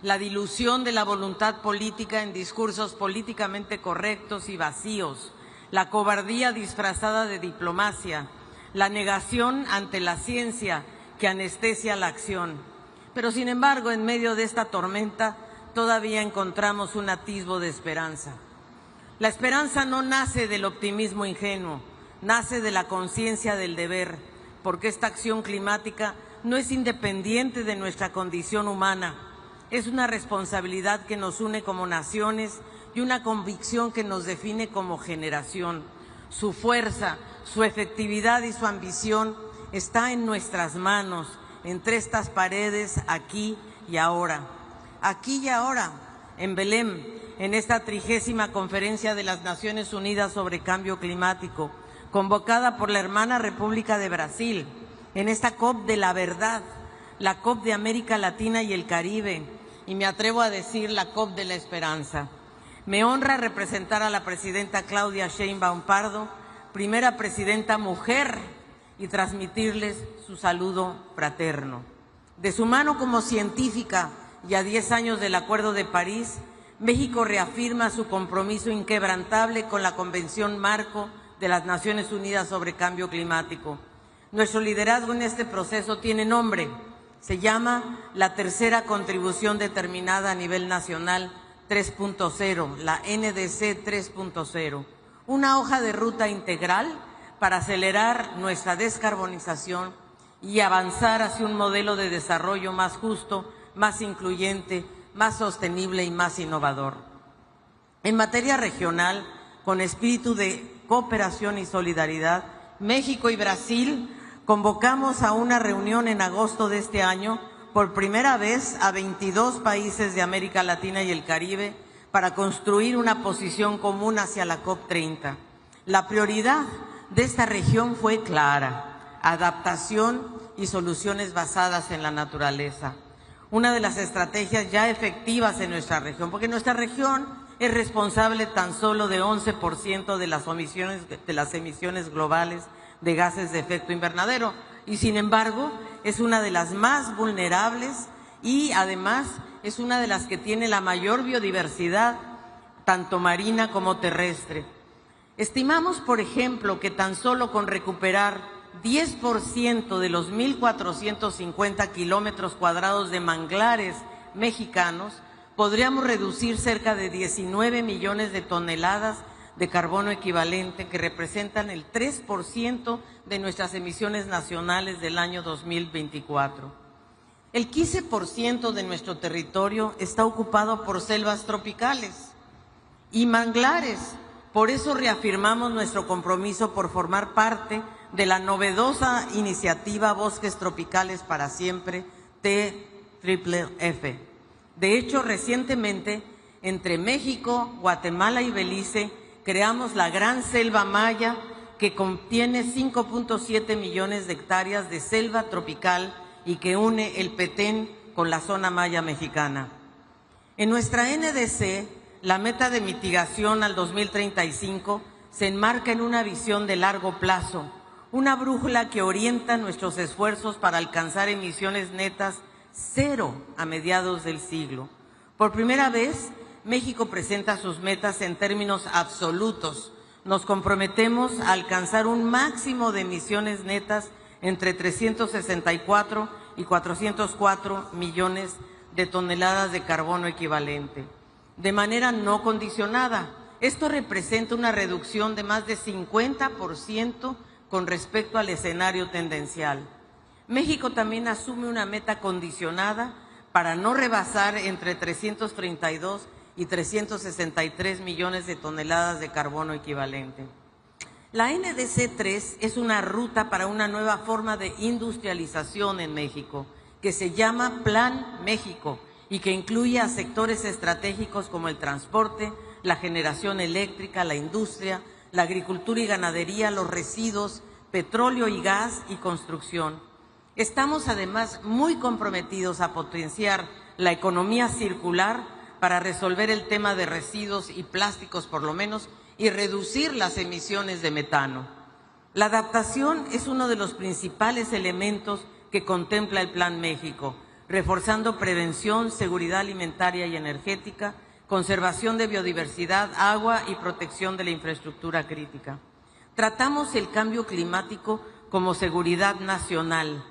la dilución de la voluntad política en discursos políticamente correctos y vacíos, la cobardía disfrazada de diplomacia, la negación ante la ciencia que anestesia la acción. Pero, sin embargo, en medio de esta tormenta todavía encontramos un atisbo de esperanza. La esperanza no nace del optimismo ingenuo, nace de la conciencia del deber, porque esta acción climática no es independiente de nuestra condición humana, es una responsabilidad que nos une como naciones y una convicción que nos define como generación. Su fuerza, su efectividad y su ambición está en nuestras manos, entre estas paredes, aquí y ahora. Aquí y ahora, en Belém, en esta 30ª Conferencia de las Naciones Unidas sobre Cambio Climático, convocada por la hermana República de Brasil, en esta COP de la verdad, la COP de América Latina y el Caribe, y me atrevo a decir la COP de la esperanza. Me honra representar a la presidenta Claudia Sheinbaum Pardo, primera presidenta mujer, y transmitirles su saludo fraterno. De su mano como científica y a 10 años del Acuerdo de París, México reafirma su compromiso inquebrantable con la Convención Marco de las Naciones Unidas sobre Cambio Climático. Nuestro liderazgo en este proceso tiene nombre, se llama la tercera contribución determinada a nivel nacional 3.0, la NDC 3.0, una hoja de ruta integral para acelerar nuestra descarbonización y avanzar hacia un modelo de desarrollo más justo, más incluyente, más sostenible y más innovador. En materia regional, con espíritu de cooperación y solidaridad, México y Brasil convocamos a una reunión en agosto de este año, por primera vez a 22 países de América Latina y el Caribe, para construir una posición común hacia la COP30. La prioridad de esta región fue clara: adaptación y soluciones basadas en la naturaleza. Una de las estrategias ya efectivas en nuestra región, porque nuestra región es responsable tan solo de 11% de las emisiones globales de gases de efecto invernadero, y sin embargo es una de las más vulnerables y además es una de las que tiene la mayor biodiversidad, tanto marina como terrestre. Estimamos, por ejemplo, que tan solo con recuperar 10% de los 1.450 kilómetros cuadrados de manglares mexicanos, podríamos reducir cerca de 19 millones de toneladas de carbono equivalente, que representan el 3% de nuestras emisiones nacionales del año 2024. El 15% de nuestro territorio está ocupado por selvas tropicales y manglares. Por eso reafirmamos nuestro compromiso por formar parte de la novedosa iniciativa Bosques Tropicales para Siempre, TFF. De hecho, recientemente, entre México, Guatemala y Belice, creamos la Gran Selva Maya, que contiene 5.7 millones de hectáreas de selva tropical y que une el Petén con la zona maya mexicana. En nuestra NDC, la meta de mitigación al 2035 se enmarca en una visión de largo plazo, una brújula que orienta nuestros esfuerzos para alcanzar emisiones netas cero a mediados del siglo. Por primera vez, México presenta sus metas en términos absolutos. Nos comprometemos a alcanzar un máximo de emisiones netas entre 364 y 404 millones de toneladas de carbono equivalente, de manera no condicionada. Esto representa una reducción de más de 50% con respecto al escenario tendencial. México también asume una meta condicionada para no rebasar entre 332 y 363 millones de toneladas de carbono equivalente. La NDC 3 es una ruta para una nueva forma de industrialización en México, que se llama Plan México y que incluye a sectores estratégicos como el transporte, la generación eléctrica, la industria, la agricultura y ganadería, los residuos, petróleo y gas y construcción. Estamos además muy comprometidos a potenciar la economía circular para resolver el tema de residuos y plásticos por lo menos y reducir las emisiones de metano. La adaptación es uno de los principales elementos que contempla el Plan México, reforzando prevención, seguridad alimentaria y energética, conservación de biodiversidad, agua y protección de la infraestructura crítica. Tratamos el cambio climático como seguridad nacional.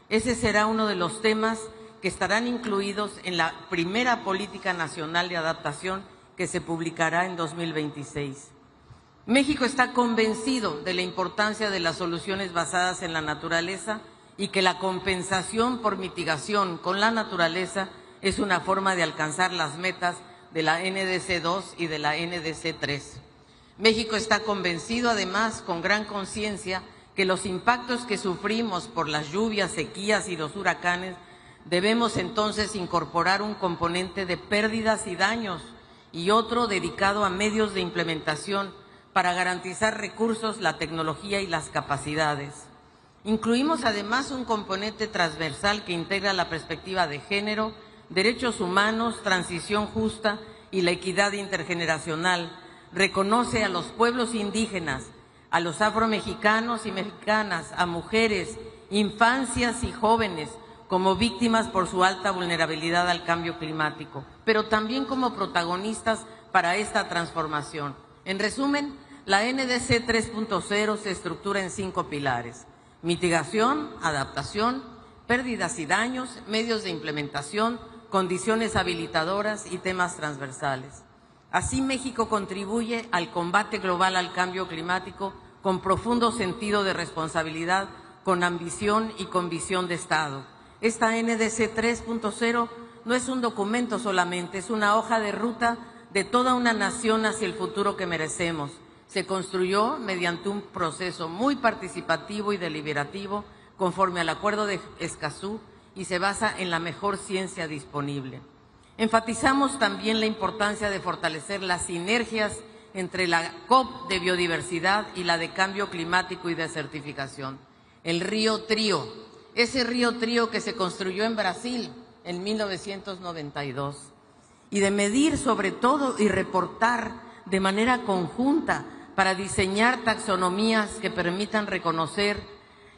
Ese será uno de los temas que estarán incluidos en la primera Política Nacional de Adaptación que se publicará en 2026. México está convencido de la importancia de las soluciones basadas en la naturaleza y que la compensación por mitigación con la naturaleza es una forma de alcanzar las metas de la NDC 2 y de la NDC 3. México está convencido además con gran conciencia que los impactos que sufrimos por las lluvias, sequías y los huracanes debemos entonces incorporar un componente de pérdidas y daños y otro dedicado a medios de implementación para garantizar recursos, la tecnología y las capacidades. Incluimos además un componente transversal que integra la perspectiva de género, derechos humanos, transición justa y la equidad intergeneracional. Reconoce a los pueblos indígenas, a los afromexicanos y mexicanas, a mujeres, infancias y jóvenes como víctimas por su alta vulnerabilidad al cambio climático, pero también como protagonistas para esta transformación. En resumen, la NDC 3.0 se estructura en 5 pilares: mitigación, adaptación, pérdidas y daños, medios de implementación, condiciones habilitadoras y temas transversales. Así, México contribuye al combate global al cambio climático con profundo sentido de responsabilidad, con ambición y con visión de Estado. Esta NDC 3.0 no es un documento solamente, es una hoja de ruta de toda una nación hacia el futuro que merecemos. Se construyó mediante un proceso muy participativo y deliberativo conforme al Acuerdo de Escazú y se basa en la mejor ciencia disponible. Enfatizamos también la importancia de fortalecer las sinergias entre la COP de biodiversidad y la de cambio climático y desertificación. El Río Trío, ese Río Trío que se construyó en Brasil en 1992, y de medir sobre todo y reportar de manera conjunta para diseñar taxonomías que permitan reconocer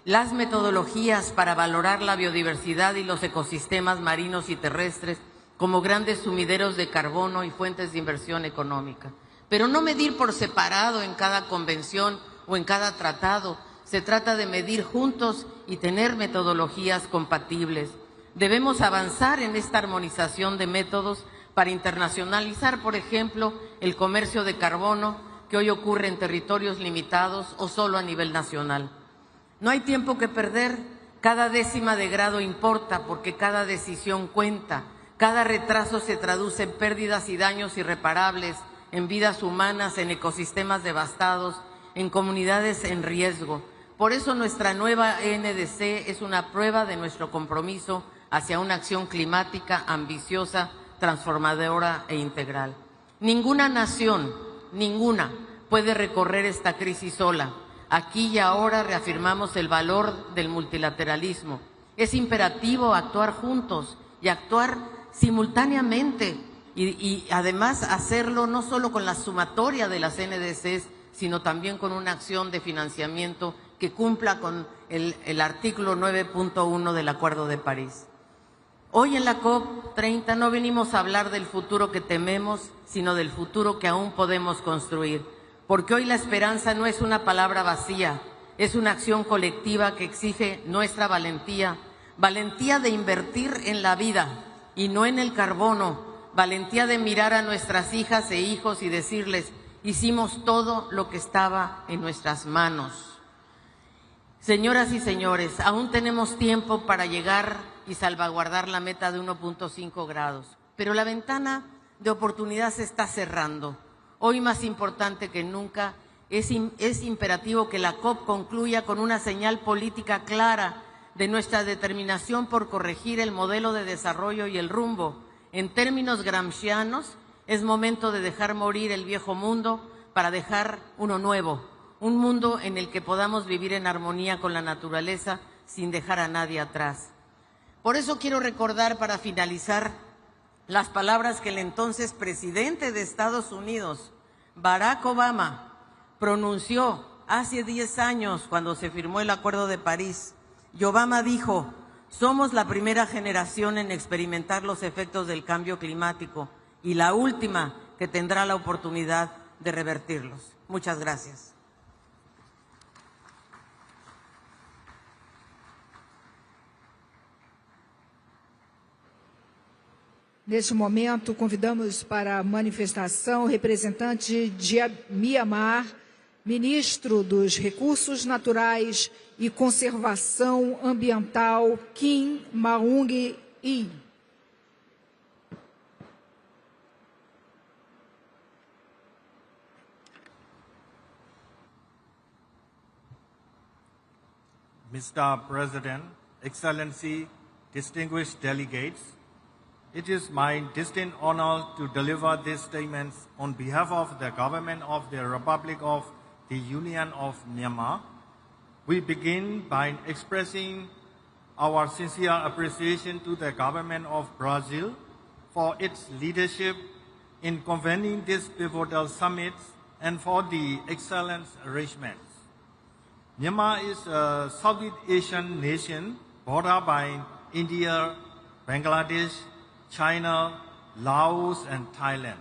las metodologías para valorar la biodiversidad y los ecosistemas marinos y terrestres como grandes sumideros de carbono y fuentes de inversión económica. Pero no medir por separado en cada convención o en cada tratado. Se trata de medir juntos y tener metodologías compatibles. Debemos avanzar en esta armonización de métodos para internacionalizar, por ejemplo, el comercio de carbono que hoy ocurre en territorios limitados o solo a nivel nacional. No hay tiempo que perder. Cada décima de grado importa porque cada decisión cuenta. Cada retraso se traduce en pérdidas y daños irreparables, en vidas humanas, en ecosistemas devastados, en comunidades en riesgo. Por eso nuestra nueva NDC es una prueba de nuestro compromiso hacia una acción climática ambiciosa, transformadora e integral. Ninguna nación, ninguna, puede recorrer esta crisis sola. Aquí y ahora reafirmamos el valor del multilateralismo. Es imperativo actuar juntos y actuar simultáneamente y además hacerlo no solo con la sumatoria de las NDCs, sino también con una acción de financiamiento que cumpla con el artículo 9.1 del Acuerdo de París. Hoy en la COP30 no venimos a hablar del futuro que tememos, sino del futuro que aún podemos construir, porque hoy la esperanza no es una palabra vacía, es una acción colectiva que exige nuestra valentía, valentía de invertir en la vida y no en el carbono, valentía de mirar a nuestras hijas e hijos y decirles: hicimos todo lo que estaba en nuestras manos. Señoras y señores, aún tenemos tiempo para llegar y salvaguardar la meta de 1.5 grados, pero la ventana de oportunidad se está cerrando. Hoy más importante que nunca es imperativo que la COP concluya con una señal política clara de nuestra determinación por corregir el modelo de desarrollo y el rumbo. En términos gramscianos, es momento de dejar morir el viejo mundo para dejar uno nuevo, un mundo en el que podamos vivir en armonía con la naturaleza, sin dejar a nadie atrás. Por eso quiero recordar, para finalizar, las palabras que el entonces presidente de Estados Unidos, Barack Obama, pronunció hace 10 años cuando se firmó el Acuerdo de París. Y Obama dijo: somos la primera generación en experimentar los efectos del cambio climático y la última que tendrá la oportunidad de revertirlos. Muchas gracias. Neste momento, convidamos para a manifestação o representante de Mianmar, ministro dos Recursos Naturais e Conservação Ambiental, Kim Maung-hee. Mr. President, Excellency, distinguished delegates, it is my distinct honor to deliver these statements on behalf of the government of the Republic of the Union of Myanmar. We begin by expressing our sincere appreciation to the government of Brazil for its leadership in convening this pivotal summit and for the excellent arrangements. Myanmar is a Southeast Asian nation bordered by India, Bangladesh, China, Laos, and Thailand,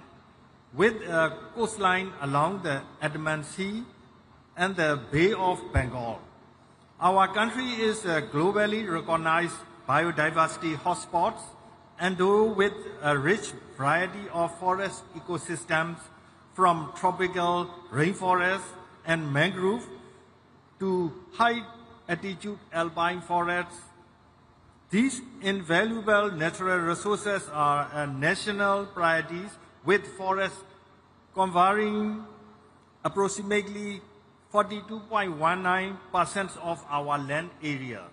with a coastline along the Andaman Sea and the Bay of Bengal. Our country is a globally recognized biodiversity hotspot, endowed with a rich variety of forest ecosystems, from tropical rainforests and mangrove to high-altitude alpine forests. These invaluable natural resources are national priorities, with forests covering approximately 42.19% of our land area.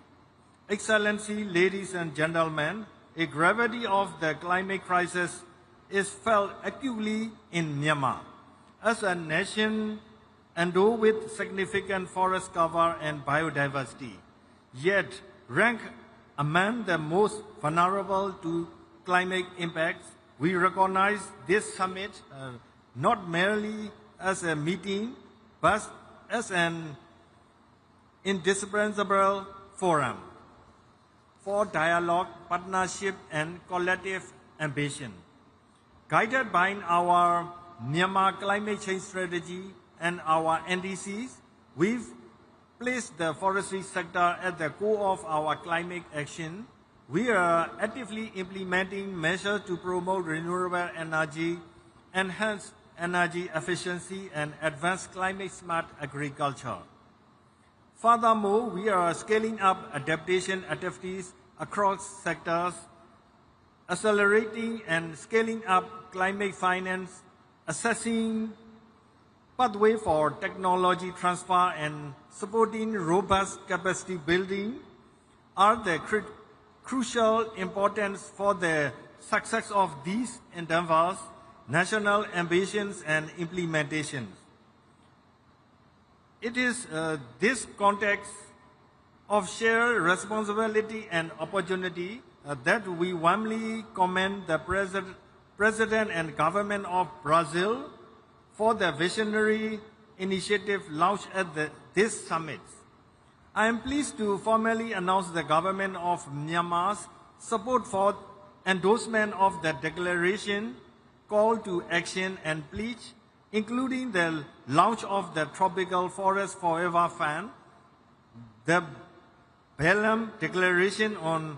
Excellency, ladies and gentlemen, the gravity of the climate crisis is felt acutely in Myanmar. As a nation endowed with significant forest cover and biodiversity, yet ranked among the most vulnerable to climate impacts, we recognize this summit not merely as a meeting, but as an indispensable forum for dialogue, partnership, and collective ambition. Guided by our Myanmar climate change strategy and our NDCs, we've placed the forestry sector at the core of our climate action. We are actively implementing measures to promote renewable energy, enhance energy efficiency, and advance climate-smart agriculture. Furthermore, we are scaling up adaptation activities across sectors, accelerating and scaling up climate finance, assessing pathway for technology transfer, and supporting robust capacity building are the crucial importance for the success of these endeavors, national ambitions, and implementations. It is this context of shared responsibility and opportunity that we warmly commend the President and Government of Brazil for the visionary initiative launched at this summit. I am pleased to formally announce the Government of Myanmar's support for endorsement of the declaration, call to action, and pledge, including the launch of the Tropical Forest Forever Fund, the Belém Declaration on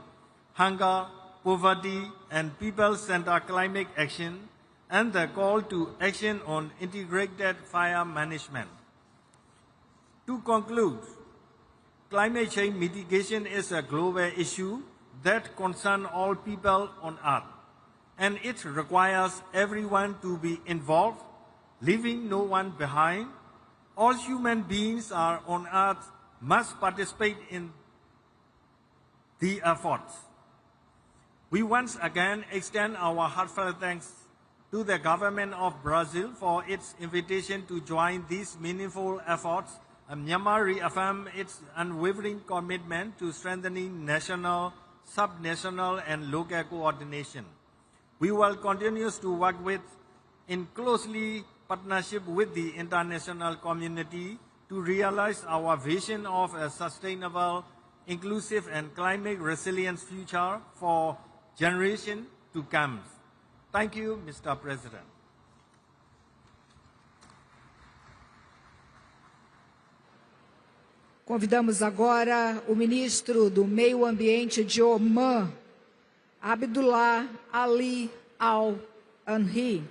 Hunger, Poverty, and People-Centered Climate Action, and the call to action on integrated fire management. To conclude, climate change mitigation is a global issue that concerns all people on Earth, and it requires everyone to be involved, leaving no one behind. All human beings on Earth must participate in the efforts. We once again extend our heartfelt thanks to the Government of Brazil for its invitation to join these meaningful efforts Myanmar reaffirmed its unwavering commitment to strengthening national, subnational, and local coordination. We will continue to work in closely partnership with the international community to realize our vision of a sustainable, inclusive, and climate resilient future for generations to come. Thank you, Mr. President. Convidamos agora o ministro do Meio Ambiente de Omã, Abdullah Ali Al-Anhi.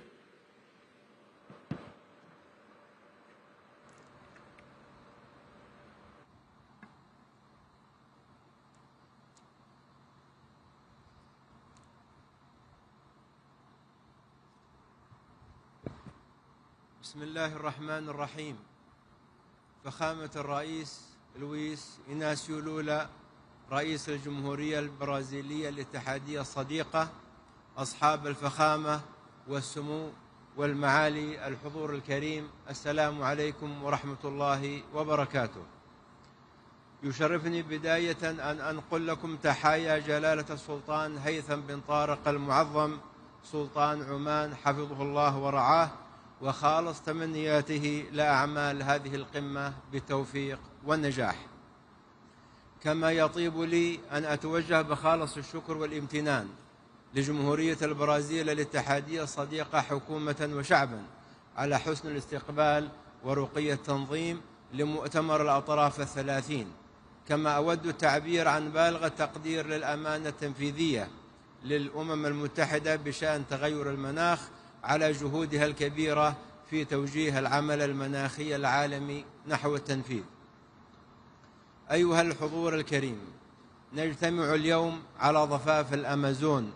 بسم الله الرحمن الرحيم. فخامة الرئيس لويس إناسيو لولا رئيس الجمهورية البرازيلية الاتحادية الصديقة، أصحاب الفخامة والسمو والمعالي الحضور الكريم، السلام عليكم ورحمة الله وبركاته. يشرفني بداية أن أنقل لكم تحايا جلالة السلطان هيثم بن طارق المعظم سلطان عمان حفظه الله ورعاه، وخالص تمنياته لأعمال هذه القمة بالتوفيق والنجاح. كما يطيب لي أن أتوجه بخالص الشكر والامتنان لجمهورية البرازيل الاتحادية الصديقة حكومة وشعبا على حسن الاستقبال ورقي التنظيم لمؤتمر الأطراف الثلاثين. كما أود التعبير عن بالغ التقدير للأمانة التنفيذية للأمم المتحدة بشأن تغير المناخ على جهودها الكبيرة في توجيه العمل المناخي العالمي نحو التنفيذ. أيها الحضور الكريم، نجتمع اليوم على ضفاف الأمازون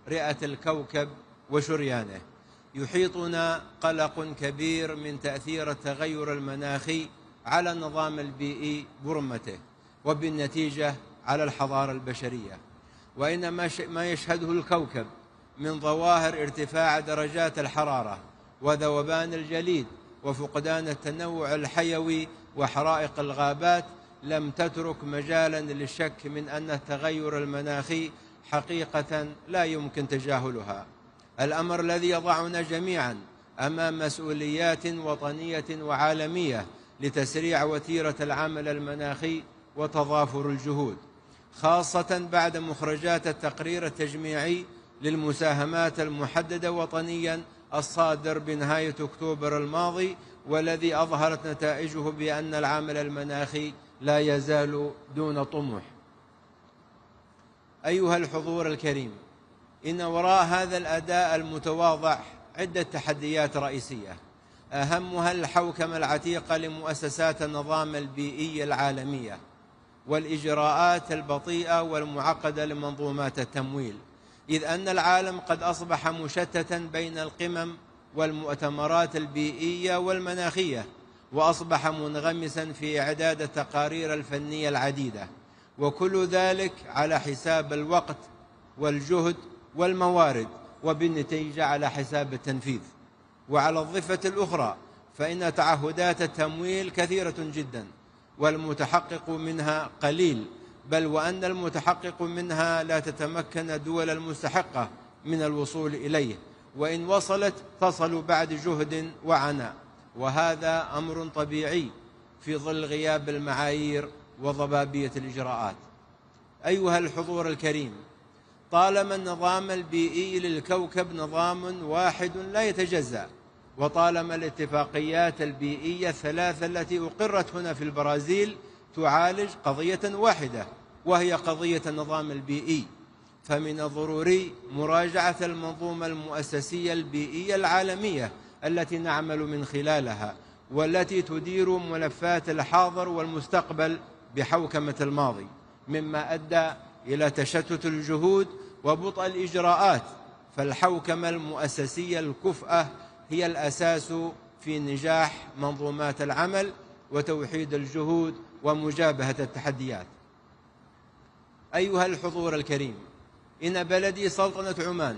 رئة الكوكب وشريانه. يحيطنا قلق كبير من تأثير التغير المناخي على النظام البيئي برمته، وبالنتيجة على الحضارة البشرية. وإن ما يشهده الكوكب من ظواهر ارتفاع درجات الحرارة وذوبان الجليد وفقدان التنوع الحيوي وحرائق الغابات لم تترك مجالا للشك من أن التغير المناخي حقيقة لا يمكن تجاهلها. الأمر الذي يضعنا جميعا أمام مسؤوليات وطنية وعالمية لتسريع وتيرة العمل المناخي وتضافر الجهود، خاصة بعد مخرجات التقرير التجميعي للمساهمات المحددة وطنيا الصادر بنهاية أكتوبر الماضي، والذي أظهرت نتائجه بأن العمل المناخي لا يزال دون طموح. أيها الحضور الكريم، إن وراء هذا الأداء المتواضع عدة تحديات رئيسية، أهمها الحوكمة العتيقة لمؤسسات النظام البيئي العالمية والإجراءات البطيئة والمعقدة لمنظومات التمويل، إذ أن العالم قد أصبح مشتتا بين القمم والمؤتمرات البيئية والمناخية، وأصبح منغمسا في إعداد التقارير الفنية العديدة، وكل ذلك على حساب الوقت والجهد والموارد، وبالنتيجة على حساب التنفيذ. وعلى الضفة الأخرى فإن تعهدات التمويل كثيرة جدا والمتحقق منها قليل، بل وأن المتحقق منها لا تتمكن الدول المستحقة من الوصول إليه، وإن وصلت تصل بعد جهد وعناء، وهذا أمر طبيعي في ظل غياب المعايير وضبابية الإجراءات. أيها الحضور الكريم، طالما النظام البيئي للكوكب نظام واحد لا يتجزأ، وطالما الاتفاقيات البيئية الثلاثة التي أقرت هنا في البرازيل تعالج قضية واحدة وهي قضية النظام البيئي، فمن الضروري مراجعة المنظومة المؤسسية البيئية العالمية التي نعمل من خلالها، والتي تدير ملفات الحاضر والمستقبل بحوكمة الماضي، مما أدى إلى تشتت الجهود وبطء الإجراءات. فالحوكمة المؤسسية الكفءة هي الأساس في نجاح منظومات العمل وتوحيد الجهود ومجابهة التحديات. أيها الحضور الكريم، إن بلدي سلطنة عمان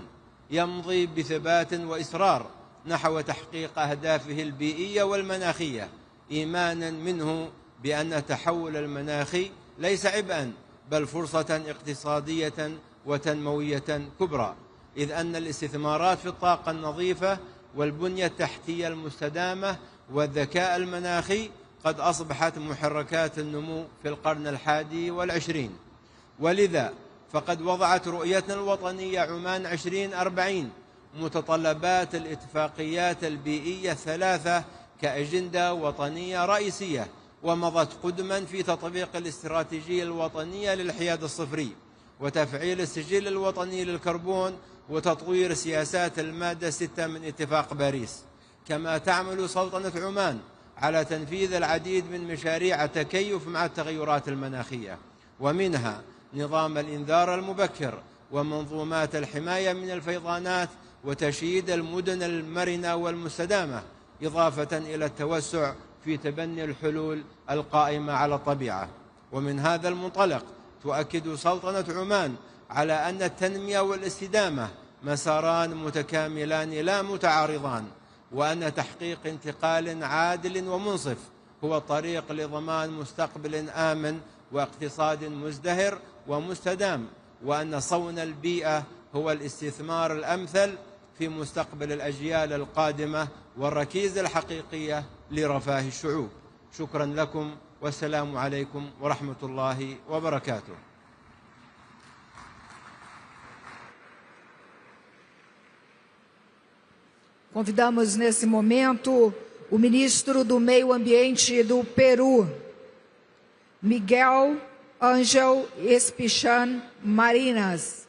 يمضي بثبات وإصرار نحو تحقيق أهدافه البيئية والمناخية، إيمانا منه بأن التحول المناخي ليس عبئا بل فرصة اقتصادية وتنموية كبرى، إذ أن الاستثمارات في الطاقة النظيفة والبنية التحتية المستدامة والذكاء المناخي قد أصبحت محركات النمو في القرن ال21. ولذا فقد وضعت رؤيتنا الوطنية عمان 2040 متطلبات الاتفاقيات البيئية الثلاثة كأجندة وطنية رئيسية، ومضت قدما في تطبيق الاستراتيجية الوطنية للحياد الصفري وتفعيل السجل الوطني للكربون وتطوير سياسات المادة 6 من اتفاق باريس. كما تعمل سلطنة عمان على تنفيذ العديد من مشاريع التكيف مع التغيرات المناخية، ومنها نظام الإنذار المبكر ومنظومات الحماية من الفيضانات وتشييد المدن المرنة والمستدامة، إضافة إلى التوسع في تبني الحلول القائمة على الطبيعة. ومن هذا المنطلق تؤكد سلطنة عمان على أن التنمية والاستدامة مساران متكاملان لا متعارضان، وأن تحقيق انتقال عادل ومنصف هو الطريق لضمان مستقبل آمن واقتصاد مزدهر ومستدام، وأن صون البيئة هو الاستثمار الأمثل في مستقبل الأجيال القادمة والركيزة الحقيقية لرفاه الشعوب. شكرا لكم والسلام عليكم ورحمة الله وبركاته. Convidamos nesse momento o ministro do Meio Ambiente do Peru, Miguel Ángel Espichan Marinas.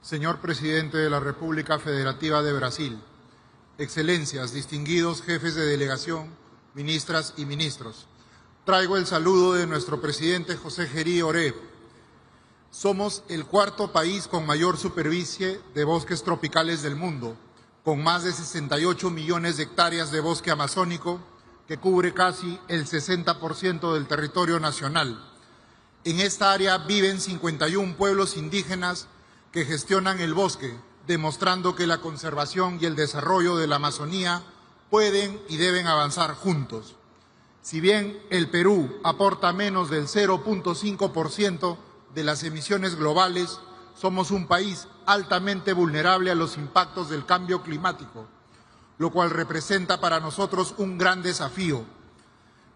Señor Presidente de la República Federativa de Brasil, Excelencias, distinguidos jefes de delegación, ministras y ministros, traigo el saludo de nuestro presidente José Gerí Oré. Somos el cuarto país con mayor superficie de bosques tropicales del mundo, con más de 68 millones de hectáreas de bosque amazónico, que cubre casi el 60% del territorio nacional. En esta área viven 51 pueblos indígenas que gestionan el bosque, demostrando que la conservación y el desarrollo de la Amazonía pueden y deben avanzar juntos. Si bien el Perú aporta menos del 0.5% de las emisiones globales, somos un país altamente vulnerable a los impactos del cambio climático, lo cual representa para nosotros un gran desafío.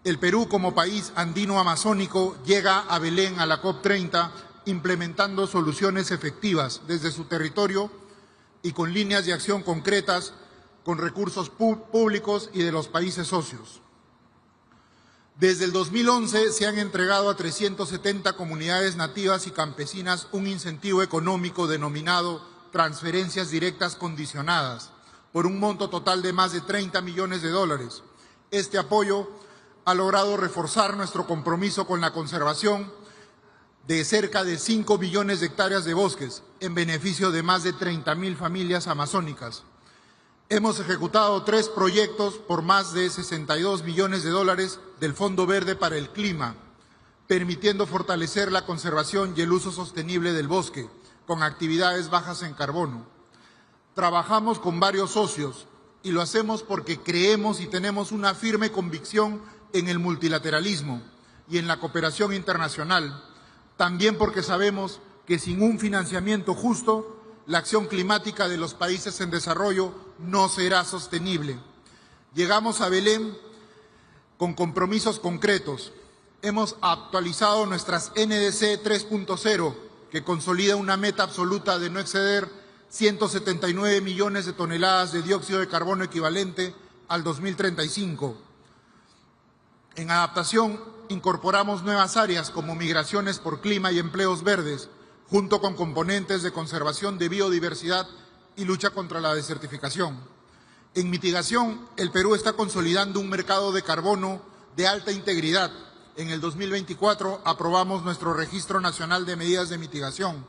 El Perú, como país andino-amazónico, llega a Belén a la COP30 implementando soluciones efectivas desde su territorio y con líneas de acción concretas, con recursos públicos y de los países socios. Desde el 2011 se han entregado a 370 comunidades nativas y campesinas un incentivo económico denominado transferencias directas condicionadas, por un monto total de más de $30 millones. Este apoyo ha logrado reforzar nuestro compromiso con la conservación de cerca de 5 millones de hectáreas de bosques, en beneficio de más de 30.000 familias amazónicas. Hemos ejecutado 3 proyectos por más de $62 millones del Fondo Verde para el Clima, permitiendo fortalecer la conservación y el uso sostenible del bosque, con actividades bajas en carbono. Trabajamos con varios socios y lo hacemos porque creemos y tenemos una firme convicción en el multilateralismo y en la cooperación internacional. También porque sabemos que sin un financiamiento justo, la acción climática de los países en desarrollo no será sostenible. Llegamos a Belén con compromisos concretos. Hemos actualizado nuestras NDC 3.0, que consolida una meta absoluta de no exceder 179 millones de toneladas de dióxido de carbono equivalente al 2035. En adaptación, incorporamos nuevas áreas como migraciones por clima y empleos verdes, junto con componentes de conservación de biodiversidad y lucha contra la desertificación. En mitigación, el Perú está consolidando un mercado de carbono de alta integridad. En el 2024 aprobamos nuestro Registro Nacional de Medidas de Mitigación,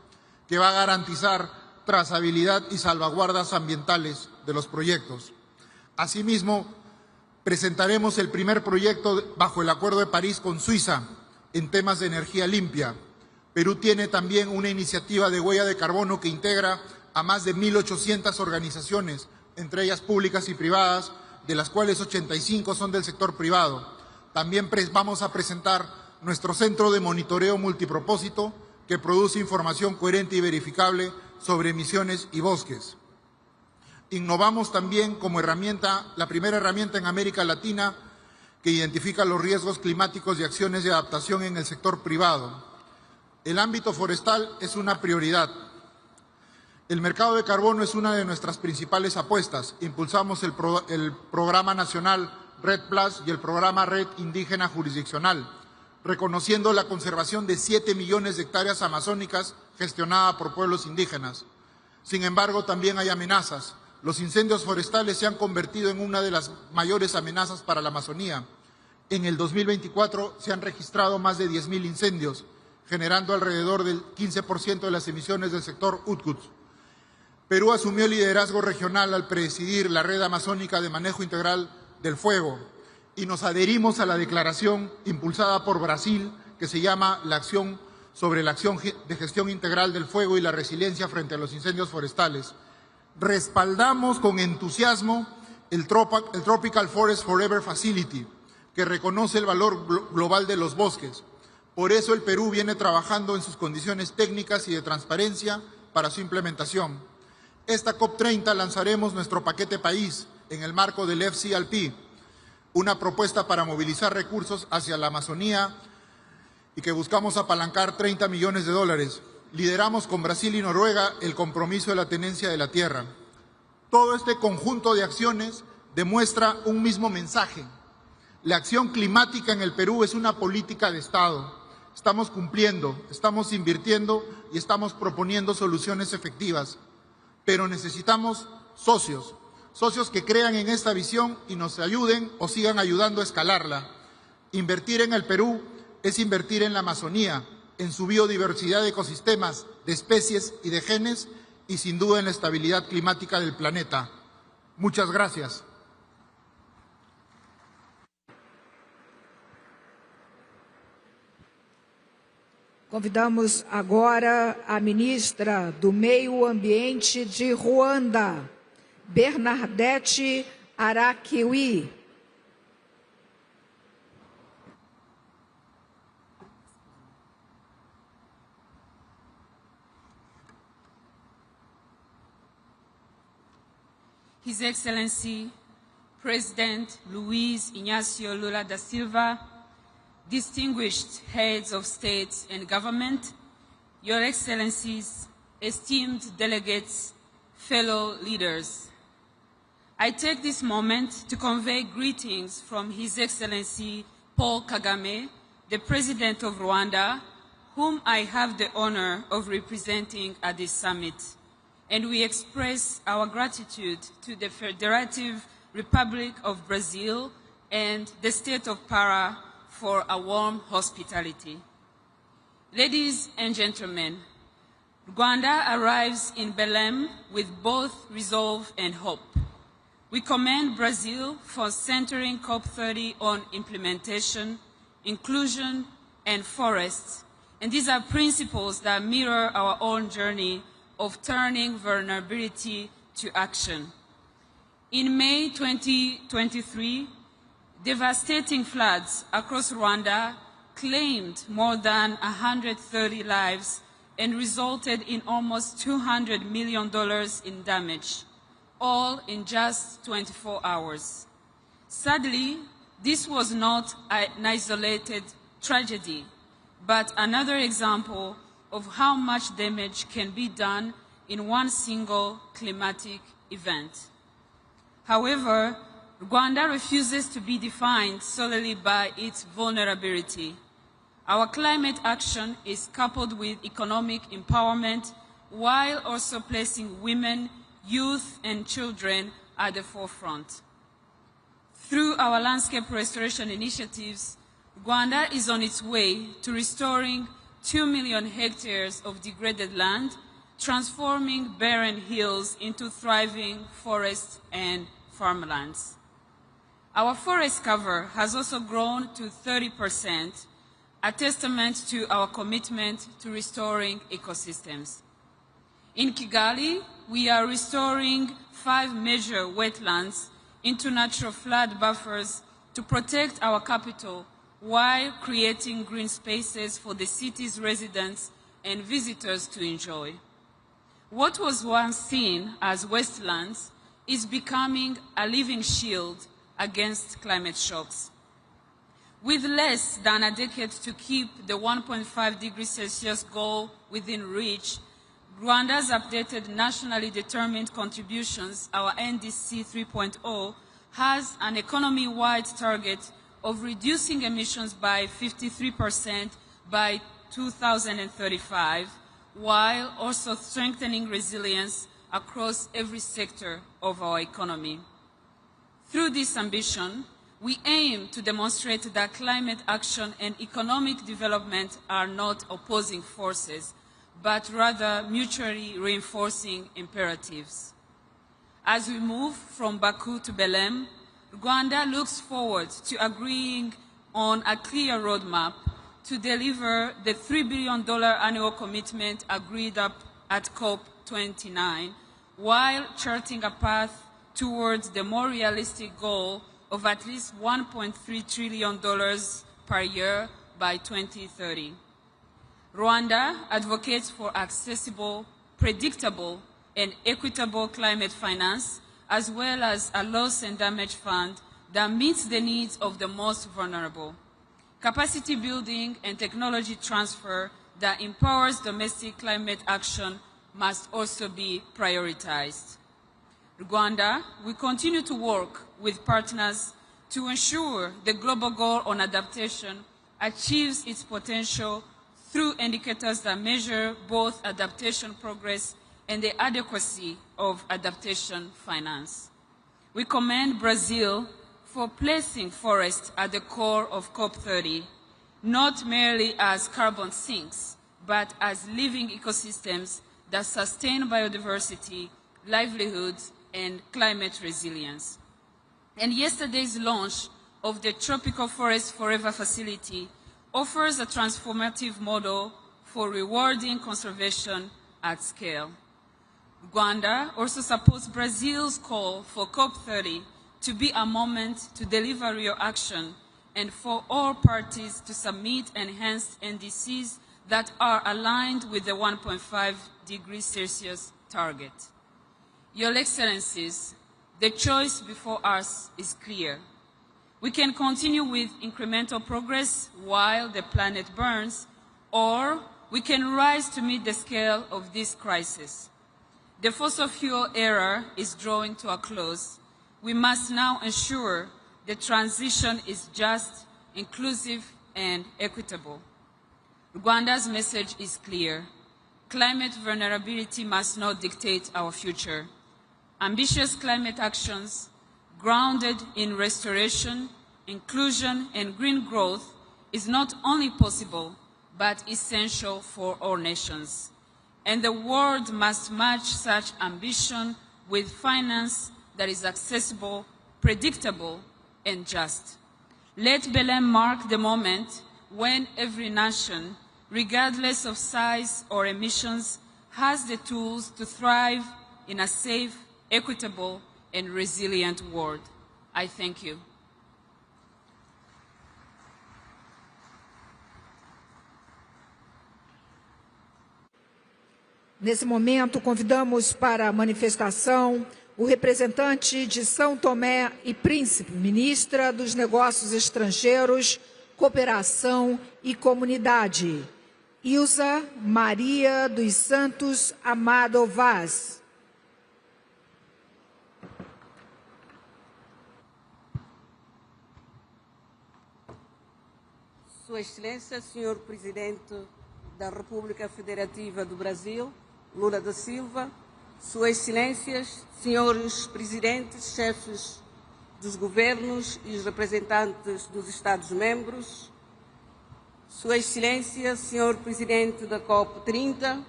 que va a garantizar trazabilidad y salvaguardas ambientales de los proyectos. Asimismo, presentaremos el primer proyecto bajo el Acuerdo de París con Suiza, en temas de energía limpia. Perú tiene también una iniciativa de huella de carbono que integra a más de 1.800 organizaciones, entre ellas públicas y privadas, de las cuales 85 son del sector privado. También vamos a presentar nuestro centro de monitoreo multipropósito que produce información coherente y verificable sobre emisiones y bosques. Innovamos también como herramienta, la primera herramienta en América Latina que identifica los riesgos climáticos y acciones de adaptación en el sector privado. El ámbito forestal es una prioridad. El mercado de carbono es una de nuestras principales apuestas. Impulsamos el programa nacional Red Plus y el programa Red Indígena Jurisdiccional, reconociendo la conservación de 7 millones de hectáreas amazónicas gestionada por pueblos indígenas. Sin embargo, también hay amenazas. Los incendios forestales se han convertido en una de las mayores amenazas para la Amazonía. En el 2024 se han registrado más de 10.000 incendios, generando alrededor del 15% de las emisiones del sector UTCUT. Perú asumió el liderazgo regional al presidir la Red Amazónica de Manejo Integral del Fuego y nos adherimos a la declaración impulsada por Brasil que se llama la acción sobre la acción de gestión integral del fuego y la resiliencia frente a los incendios forestales. Respaldamos con entusiasmo el Tropical Forest Forever Facility, que reconoce el valor global de los bosques. Por eso el Perú viene trabajando en sus condiciones técnicas y de transparencia para su implementación. Esta COP30 lanzaremos nuestro paquete país en el marco del FCLP, una propuesta para movilizar recursos hacia la Amazonía y que buscamos apalancar 30 millones de dólares. Lideramos con Brasil y Noruega el compromiso de la tenencia de la tierra. Todo este conjunto de acciones demuestra un mismo mensaje. La acción climática en el Perú es una política de Estado. Estamos cumpliendo, estamos invirtiendo y estamos proponiendo soluciones efectivas. Pero necesitamos socios que crean en esta visión y nos ayuden o sigan ayudando a escalarla. Invertir en el Perú es invertir en la Amazonía, en su biodiversidad de ecosistemas, de especies y de genes y sin duda en la estabilidad climática del planeta. Muchas gracias. Convidamos agora a ministra do Meio Ambiente de Ruanda, Bernadette Arakiwi. His Excellency, President Luiz Inácio Lula da Silva, distinguished heads of state and government, Your Excellencies, esteemed delegates, fellow leaders. I take this moment to convey greetings from His Excellency Paul Kagame, the President of Rwanda, whom I have the honor of representing at this summit. And we express our gratitude to the Federative Republic of Brazil and the State of Para for a warm hospitality. Ladies and gentlemen, Rwanda arrives in Belém with both resolve and hope. We commend Brazil for centering COP30 on implementation, inclusion, and forests, and these are principles that mirror our own journey of turning vulnerability to action. In May 2023, devastating floods across Rwanda claimed more than 130 lives and resulted in almost $200 million in damage, all in just 24 hours. Sadly, this was not an isolated tragedy, but another example of how much damage can be done in one single climatic event. However, Rwanda refuses to be defined solely by its vulnerability. Our climate action is coupled with economic empowerment while also placing women, youth, and children at the forefront. Through our landscape restoration initiatives, Rwanda is on its way to restoring 2 million hectares of degraded land, transforming barren hills into thriving forests and farmlands. Our forest cover has also grown to 30%, a testament to our commitment to restoring ecosystems. In Kigali, we are restoring 5 major wetlands into natural flood buffers to protect our capital while creating green spaces for the city's residents and visitors to enjoy. What was once seen as wastelands is becoming a living shield against climate shocks. With less than a decade to keep the 1.5 degrees Celsius goal within reach, Rwanda's updated nationally determined contributions, our NDC 3.0, has an economy-wide target of reducing emissions by 53% by 2035, while also strengthening resilience across every sector of our economy. Through this ambition, we aim to demonstrate that climate action and economic development are not opposing forces, but rather mutually reinforcing imperatives. As we move from Baku to Belém, Rwanda looks forward to agreeing on a clear roadmap to deliver the $3 billion annual commitment agreed up at COP29, while charting a path towards the more realistic goal of at least $1.3 trillion per year by 2030. Rwanda advocates for accessible, predictable, and equitable climate finance, as well as a loss and damage fund that meets the needs of the most vulnerable. Capacity building and technology transfer that empowers domestic climate action must also be prioritized. Rwanda will continue to work with partners to ensure the global goal on adaptation achieves its potential through indicators that measure both adaptation progress and the adequacy of adaptation finance. We commend Brazil for placing forests at the core of COP30, not merely as carbon sinks, but as living ecosystems that sustain biodiversity, livelihoods, and climate resilience. And yesterday's launch of the Tropical Forest Forever facility offers a transformative model for rewarding conservation at scale. Rwanda also supports Brazil's call for COP30 to be a moment to deliver real action and for all parties to submit enhanced NDCs that are aligned with the 1.5 degrees Celsius target. Your Excellencies, the choice before us is clear. We can continue with incremental progress while the planet burns, or we can rise to meet the scale of this crisis. The fossil fuel era is drawing to a close. We must now ensure the transition is just, inclusive, and equitable. Rwanda's message is clear. Climate vulnerability must not dictate our future. Ambitious climate actions grounded in restoration, inclusion, and green growth is not only possible, but essential for all nations. And the world must match such ambition with finance that is accessible, predictable, and just. Let Belém mark the moment when every nation, regardless of size or emissions, has the tools to thrive in a safe, equitable, and resilient world. I thank you. Nesse momento, convidamos para a manifestação o representante de São Tomé e Príncipe, ministra dos Negócios Estrangeiros, Cooperação e Comunidade, Ilza Maria dos Santos Amado Vaz. Sua Excelência, Senhor Presidente da República Federativa do Brasil, Lula da Silva, Suas Excelências, Senhores Presidentes, chefes dos governos e os representantes dos Estados-membros, Sua Excelência, Senhor Presidente da COP30,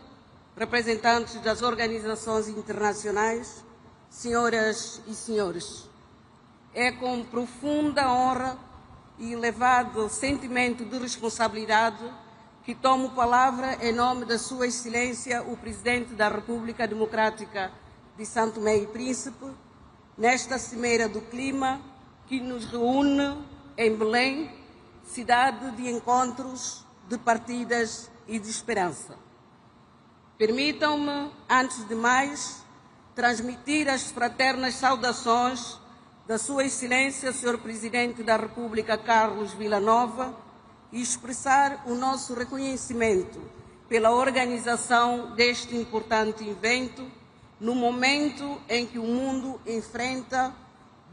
representantes das organizações internacionais, senhoras e senhores, é com profunda honra e elevado sentimento de responsabilidade que tomo palavra em nome da Sua Excelência, o Presidente da República Democrática de São Tomé e Príncipe, nesta Cimeira do Clima que nos reúne em Belém, cidade de encontros, de partidas e de esperança. Permitam-me, antes de mais, transmitir as fraternas saudações da Sua Excelência, Sr. Presidente da República Carlos Villanova, e expressar o nosso reconhecimento pela organização deste importante evento, no momento em que o mundo enfrenta,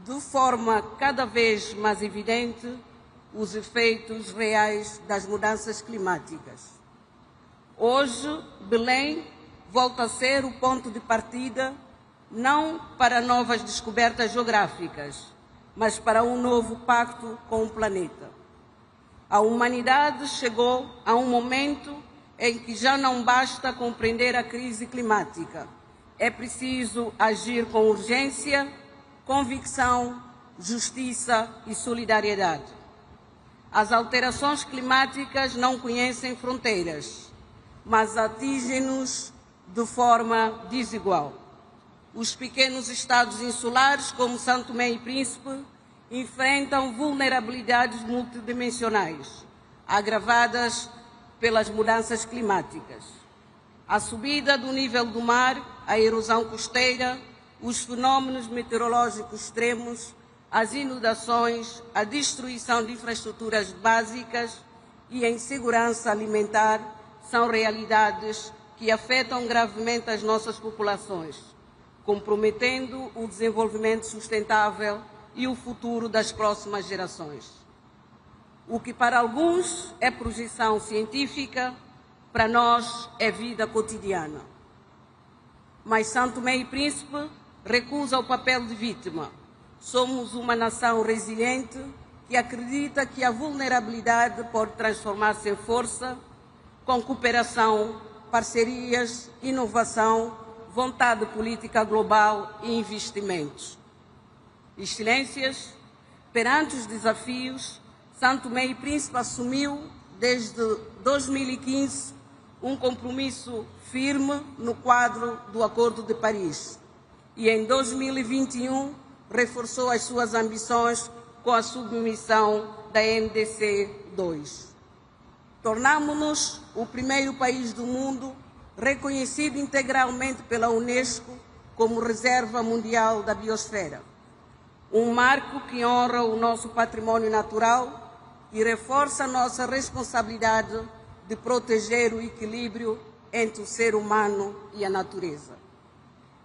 de forma cada vez mais evidente, os efeitos reais das mudanças climáticas. Hoje, Belém volta a ser o ponto de partida não para novas descobertas geográficas, mas para um novo pacto com o planeta. A humanidade chegou a um momento em que já não basta compreender a crise climática. É preciso agir com urgência, convicção, justiça e solidariedade. As alterações climáticas não conhecem fronteiras, mas atingem-nos de forma desigual. Os pequenos estados insulares, como São Tomé e Príncipe, enfrentam vulnerabilidades multidimensionais, agravadas pelas mudanças climáticas. A subida do nível do mar, a erosão costeira, os fenômenos meteorológicos extremos, as inundações, a destruição de infraestruturas básicas e a insegurança alimentar são realidades que afetam gravemente as nossas populações, comprometendo o desenvolvimento sustentável e o futuro das próximas gerações. O que para alguns é projeção científica, para nós é vida cotidiana. Mas São Tomé e Príncipe recusa o papel de vítima. Somos uma nação resiliente que acredita que a vulnerabilidade pode transformar-se em força, com cooperação, parcerias, inovação, vontade política global e investimentos. Excelências, perante os desafios, São Tomé e Príncipe assumiu, desde 2015, um compromisso firme no quadro do Acordo de Paris e, em 2021, reforçou as suas ambições com a submissão da NDC 2. Tornamo-nos o primeiro país do mundo reconhecido integralmente pela Unesco como Reserva Mundial da Biosfera. Um marco que honra o nosso património natural e reforça a nossa responsabilidade de proteger o equilíbrio entre o ser humano e a natureza.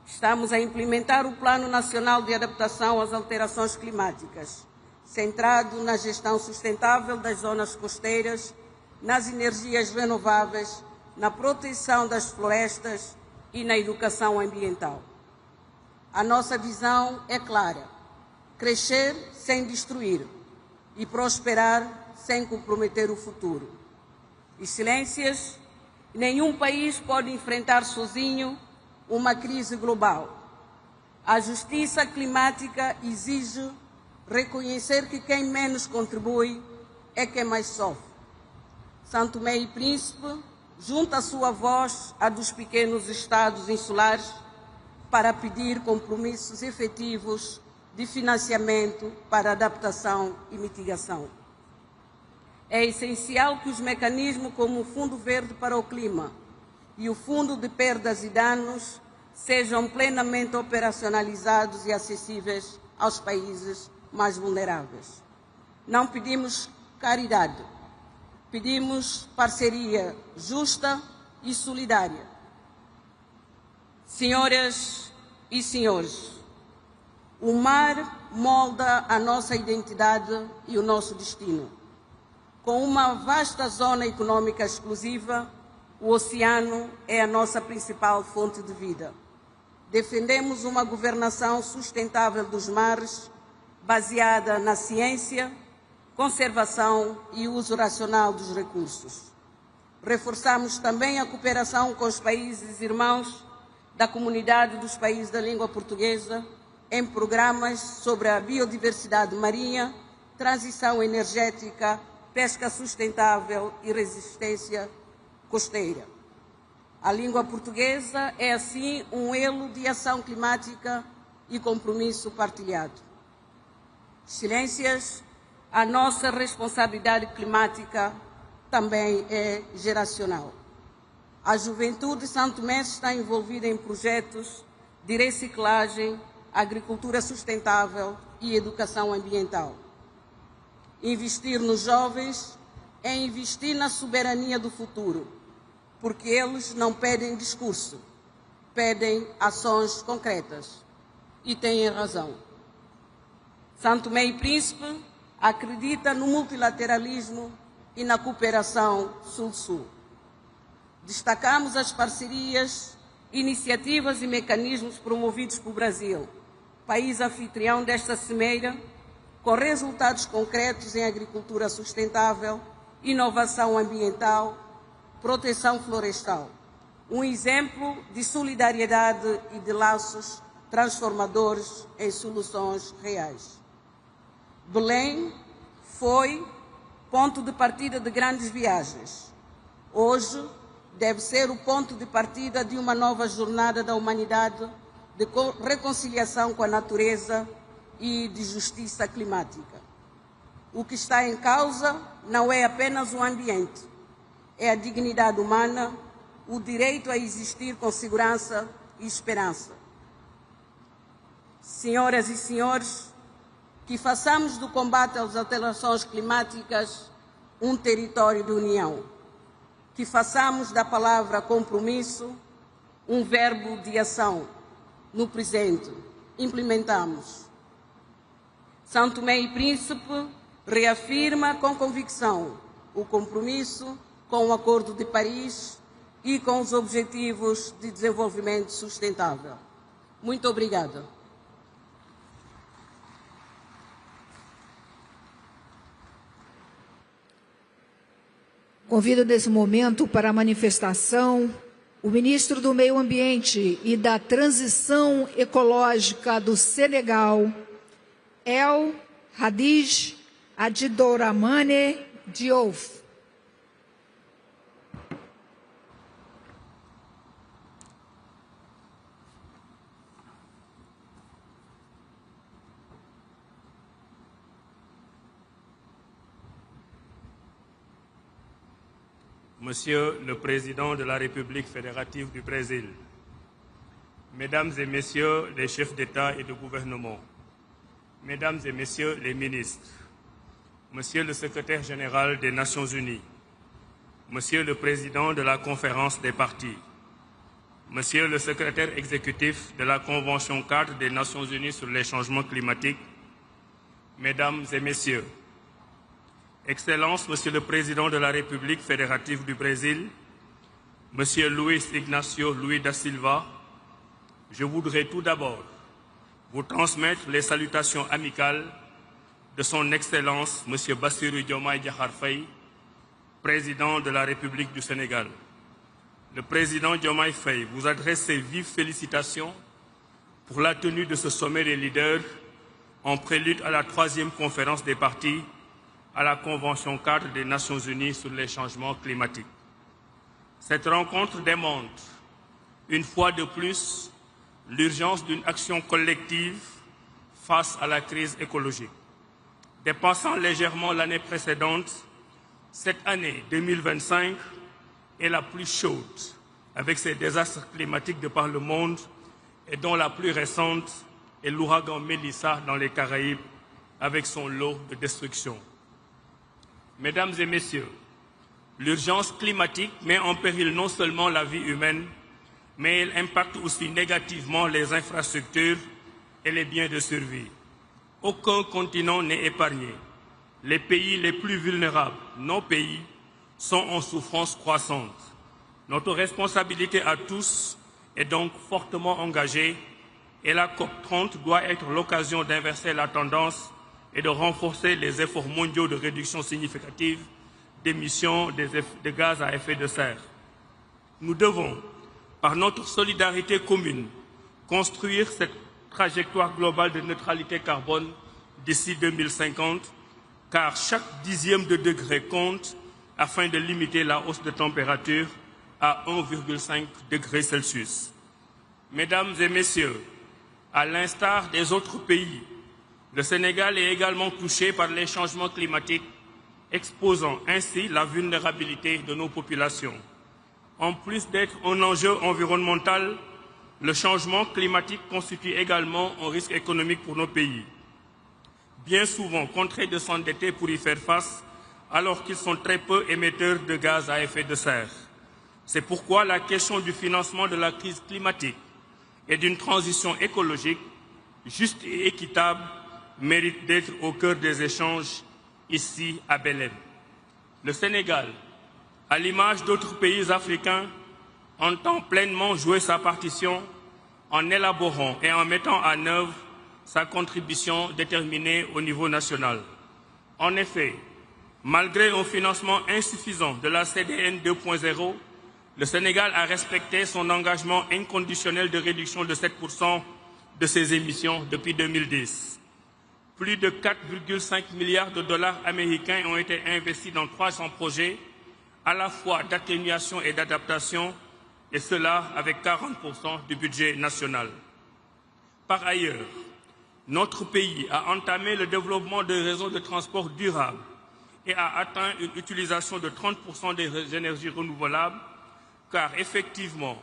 Estamos a implementar o Plano Nacional de Adaptação às Alterações Climáticas, centrado na gestão sustentável das zonas costeiras, nas energias renováveis, na proteção das florestas e na educação ambiental. A nossa visão é clara: crescer sem destruir e prosperar sem comprometer o futuro. Excelências, nenhum país pode enfrentar sozinho uma crise global. A justiça climática exige reconhecer que quem menos contribui é quem mais sofre. São Tomé e Príncipe junta a sua voz à dos pequenos estados insulares para pedir compromissos efetivos de financiamento para adaptação e mitigação. É essencial que os mecanismos como o Fundo Verde para o Clima e o Fundo de Perdas e Danos sejam plenamente operacionalizados e acessíveis aos países mais vulneráveis. Não pedimos caridade, pedimos parceria justa e solidária. Senhoras e senhores, o mar molda a nossa identidade e o nosso destino. Com uma vasta zona econômica exclusiva, o oceano é a nossa principal fonte de vida. Defendemos uma governação sustentável dos mares, baseada na ciência, conservação e uso racional dos recursos. Reforçamos também a cooperação com os países irmãos da comunidade dos países da língua portuguesa em programas sobre a biodiversidade marinha transição energética, pesca sustentável e resistência costeira. A língua portuguesa é, assim, um elo de ação climática e compromisso partilhado. Excelências, a nossa responsabilidade climática também é geracional. A juventude de São Tomé está envolvida em projetos de reciclagem, agricultura sustentável e educação ambiental. Investir nos jovens é investir na soberania do futuro, porque eles não pedem discurso, pedem ações concretas. E têm razão. São Tomé e Príncipe acredita no multilateralismo e na cooperação Sul-Sul. Destacamos as parcerias, iniciativas e mecanismos promovidos pelo Brasil, país anfitrião desta cimeira, com resultados concretos em agricultura sustentável, inovação ambiental, proteção florestal. Um exemplo de solidariedade e de laços transformadores em soluções reais. Belém foi ponto de partida de grandes viagens. Hoje deve ser o ponto de partida de uma nova jornada da humanidade de reconciliação com a natureza e de justiça climática. O que está em causa não é apenas o ambiente, é a dignidade humana, o direito a existir com segurança e esperança. Senhoras e senhores, que façamos do combate às alterações climáticas um território de união. Que façamos da palavra compromisso um verbo de ação. No presente, implementamos. São Tomé e Príncipe reafirma com convicção o compromisso com o Acordo de Paris e com os Objetivos de Desenvolvimento Sustentável. Muito obrigada. Convido nesse momento para a manifestação o ministro do Meio Ambiente e da Transição Ecológica do Senegal, El Hadj Adjidouramane Diouf. Monsieur le Président de la République fédérative du Brésil, Mesdames et Messieurs les chefs d'État et de gouvernement, Mesdames et Messieurs les ministres, Monsieur le Secrétaire général des Nations Unies, Monsieur le Président de la Conférence des partis, Monsieur le Secrétaire exécutif de la Convention cadre des Nations Unies sur les changements climatiques, Mesdames et Messieurs, Excellences, Monsieur le Président de la République fédérative du Brésil, Monsieur Luiz Ignacio Lula da Silva, je voudrais tout d'abord vous transmettre les salutations amicales de son Excellence, Monsieur Bassirou Diomaye Diakhar Faye, Président de la République du Sénégal. Le Président Diomaye Faye vous adresse ses vives félicitations pour la tenue de ce sommet des leaders en prélude à la 3e conférence des partis à la Convention cadre des Nations Unies sur les changements climatiques. Cette rencontre démontre, une fois de plus, l'urgence d'une action collective face à la crise écologique. Dépassant légèrement l'année précédente, cette année 2025 est la plus chaude, avec ses désastres climatiques de par le monde, et dont la plus récente est l'ouragan Mélissa dans les Caraïbes, avec son lot de destruction. Mesdames et Messieurs, l'urgence climatique met en péril non seulement la vie humaine, mais elle impacte aussi négativement les infrastructures et les biens de survie. Aucun continent n'est épargné. Les pays les plus vulnérables, nos pays, sont en souffrance croissante. Notre responsabilité à tous est donc fortement engagée et la COP30 doit être l'occasion d'inverser la tendance et de renforcer les efforts mondiaux de réduction significative d'émissions de gaz à effet de serre. Nous devons, par notre solidarité commune, construire cette trajectoire globale de neutralité carbone d'ici 2050 car chaque dixième de degré compte afin de limiter la hausse de température à 1,5 degré Celsius. Mesdames et messieurs, à l'instar des autres pays, le Sénégal est également touché par les changements climatiques, exposant ainsi la vulnérabilité de nos populations. En plus d'être un enjeu environnemental, le changement climatique constitue également un risque économique pour nos pays. Bien souvent contraints de s'endetter pour y faire face, alors qu'ils sont très peu émetteurs de gaz à effet de serre. C'est pourquoi la question du financement de la crise climatique et d'une transition écologique juste et équitable mérite d'être au cœur des échanges ici à Belém. Le Sénégal, à l'image d'autres pays africains, entend pleinement jouer sa partition en élaborant et en mettant en œuvre sa contribution déterminée au niveau national. En effet, malgré un financement insuffisant de la CDN 2.0, le Sénégal a respecté son engagement inconditionnel de réduction de 7% de ses émissions depuis 2010. Plus de 4,5 milliards de dollars américains ont été investis dans 300 projets, à la fois d'atténuation et d'adaptation, et cela avec 40% du budget national. Par ailleurs, notre pays a entamé le développement de réseaux de transport durables et a atteint une utilisation de 30% des énergies renouvelables, car effectivement,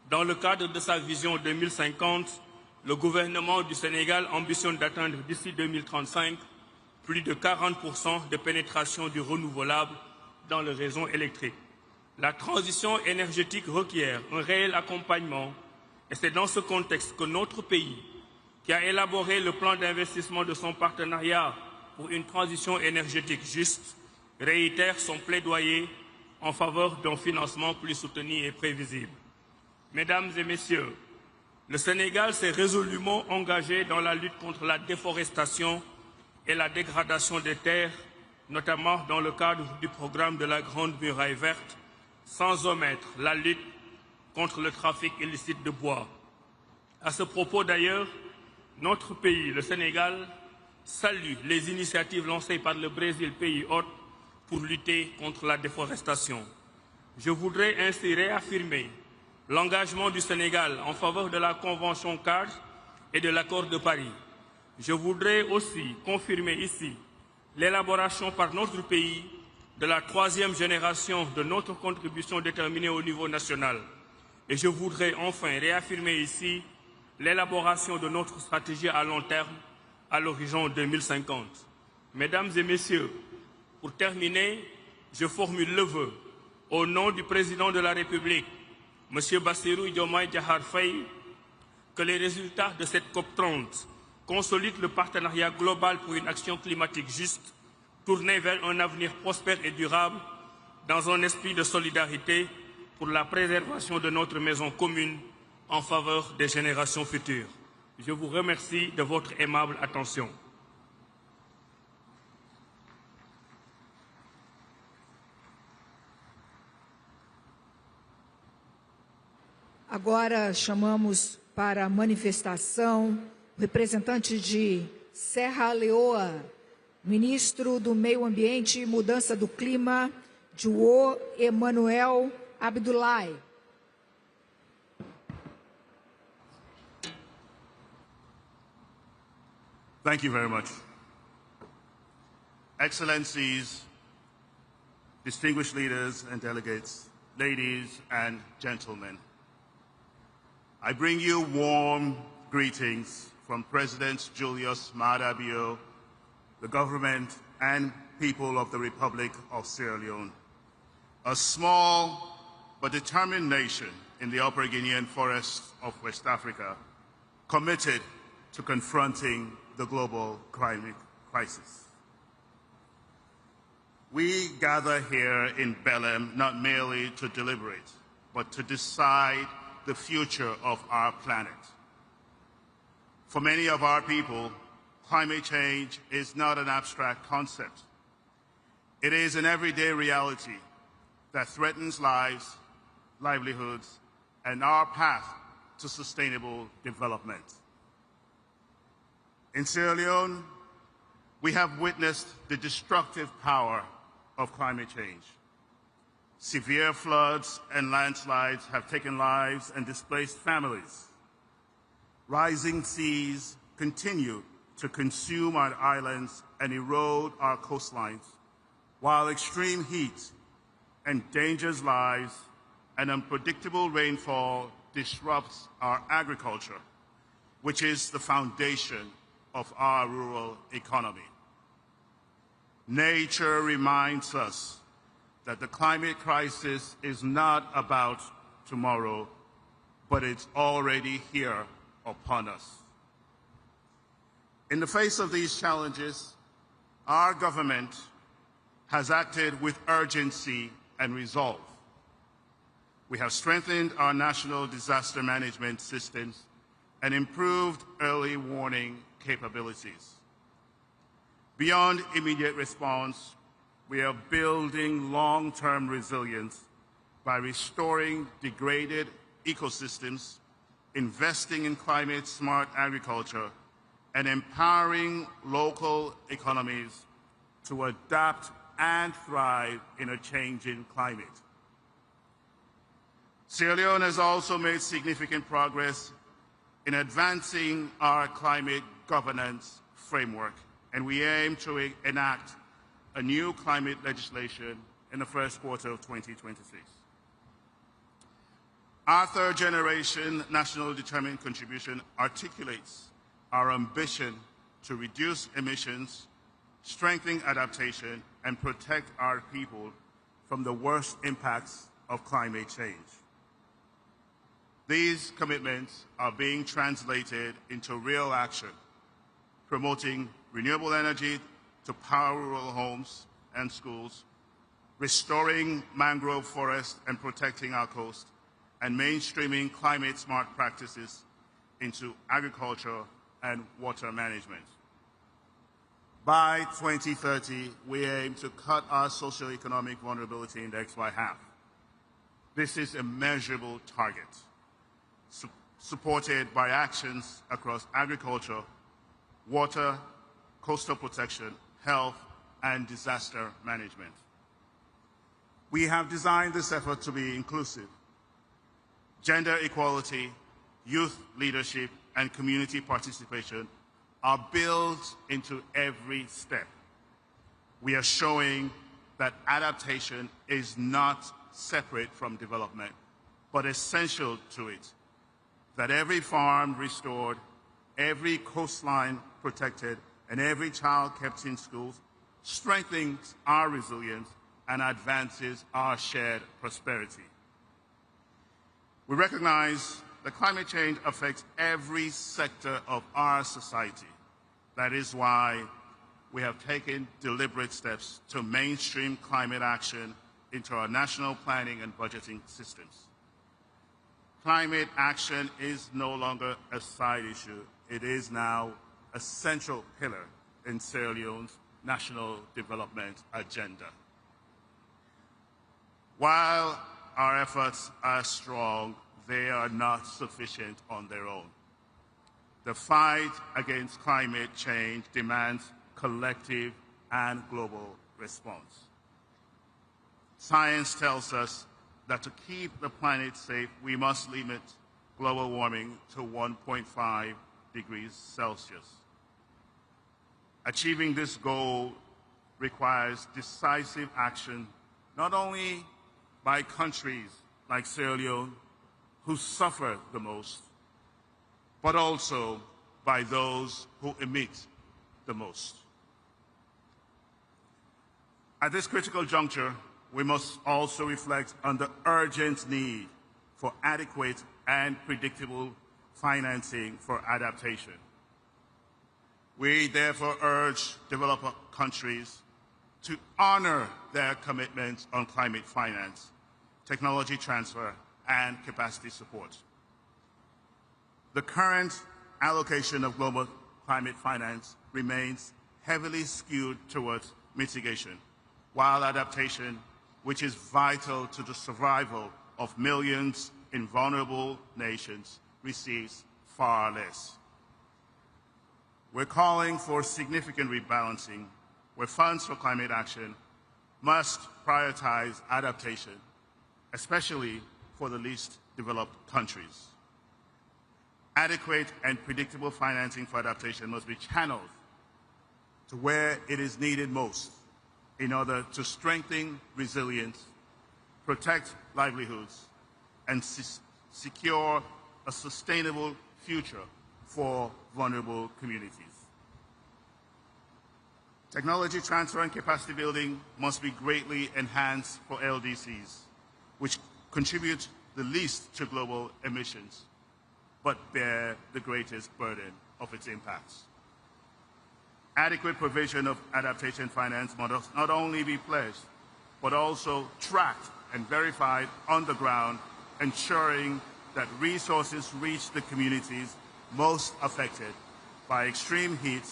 dans le cadre de sa vision 2050, le gouvernement du Sénégal ambitionne d'atteindre d'ici 2035 plus de 40% de pénétration du renouvelable dans le réseau électrique. La transition énergétique requiert un réel accompagnement et c'est dans ce contexte que notre pays, qui a élaboré le plan d'investissement de son partenariat pour une transition énergétique juste, réitère son plaidoyer en faveur d'un financement plus soutenu et prévisible. Mesdames et messieurs, le Sénégal s'est résolument engagé dans la lutte contre la déforestation et la dégradation des terres, notamment dans le cadre du programme de la Grande Muraille Verte, sans omettre la lutte contre le trafic illicite de bois. À ce propos d'ailleurs, notre pays, le Sénégal, salue les initiatives lancées par le Brésil, pays hôte, pour lutter contre la déforestation. Je voudrais ainsi réaffirmer l'engagement du Sénégal en faveur de la Convention cadre et de l'accord de Paris. Je voudrais aussi confirmer ici l'élaboration par notre pays de la 3e génération de notre contribution déterminée au niveau national. Et je voudrais enfin réaffirmer ici l'élaboration de notre stratégie à long terme à l'horizon 2050. Mesdames et messieurs, pour terminer, je formule le vœu, au nom du président de la République, M. Bassirou Diomaye Diakhar Faye, que les résultats de cette COP30 consolident le partenariat global pour une action climatique juste, tournée vers un avenir prospère et durable, dans un esprit de solidarité pour la préservation de notre maison commune en faveur des générations futures. Je vous remercie de votre aimable attention. Agora chamamos para a manifestação o representante de Serra Leoa, ministro do Meio Ambiente e Mudança do Clima, João Emanuel Abdullahi. Thank you very much. Excellencies, distinguished leaders and delegates, ladies and gentlemen, I bring you warm greetings from President Julius Maada Bio, the government and people of the Republic of Sierra Leone, a small but determined nation in the Upper Guinean forests of West Africa, committed to confronting the global climate crisis. We gather here in Belém not merely to deliberate, but to decide the future of our planet. For many of our people, climate change is not an abstract concept. It is an everyday reality that threatens lives, livelihoods, and our path to sustainable development. In Sierra Leone, We have witnessed the destructive power of climate change. Severe floods and landslides have taken lives and displaced families. Rising seas continue to consume our islands and erode our coastlines, while extreme heat endangers lives and unpredictable rainfall disrupts our agriculture, which is the foundation of our rural economy. Nature reminds us that the climate crisis is not about tomorrow, but it's already here upon us. In the face of these challenges, our government has acted with urgency and resolve. We have strengthened our national disaster management systems and improved early warning capabilities. Beyond immediate response, we are building long-term resilience by restoring degraded ecosystems, investing in climate-smart agriculture, and empowering local economies to adapt and thrive in a changing climate. Sierra Leone has also made significant progress in advancing our climate governance framework, and we aim to enact a new climate legislation in the first quarter of 2026. Our third-generation national determined contribution articulates our ambition to reduce emissions, strengthen adaptation, and protect our people from the worst impacts of climate change. These commitments are being translated into real action, promoting renewable energy to power rural homes and schools, restoring mangrove forests and protecting our coast, and mainstreaming climate-smart practices into agriculture and water management. By 2030, we aim to cut our socioeconomic vulnerability index by half. This is a measurable target, supported by actions across agriculture, water, coastal protection, health, and disaster management. We have designed this effort to be inclusive. Gender equality, youth leadership, and community participation are built into every step. We are showing that adaptation is not separate from development, but essential to it. That every farm restored, every coastline protected, and every child kept in schools strengthens our resilience and advances our shared prosperity. We recognize that climate change affects every sector of our society. That is why we have taken deliberate steps to mainstream climate action into our national planning and budgeting systems. Climate action is no longer a side issue. It is now a central pillar in Sierra Leone's national development agenda. While our efforts are strong, they are not sufficient on their own. The fight against climate change demands collective and global response. Science tells us that to keep the planet safe, we must limit global warming to 1.5 degrees Celsius. Achieving this goal requires decisive action, not only by countries like Sierra Leone, who suffer the most, but also by those who emit the most. At this critical juncture, we must also reflect on the urgent need for adequate and predictable financing for adaptation. We therefore urge developed countries to honor their commitments on climate finance, technology transfer, and capacity support. The current allocation of global climate finance remains heavily skewed towards mitigation, while adaptation, which is vital to the survival of millions in vulnerable nations, receives far less. we're calling for significant rebalancing where funds for climate action must prioritize adaptation, especially for the least developed countries. Adequate and predictable financing for adaptation must be channeled to where it is needed most in order to strengthen resilience, protect livelihoods, and secure a sustainable future for vulnerable communities. Technology transfer and capacity building must be greatly enhanced for LDCs, which contribute the least to global emissions, but bear the greatest burden of its impacts. Adequate provision of adaptation finance must not only be pledged, but also tracked and verified on the ground, ensuring that resources reach the communities most affected by extreme heat,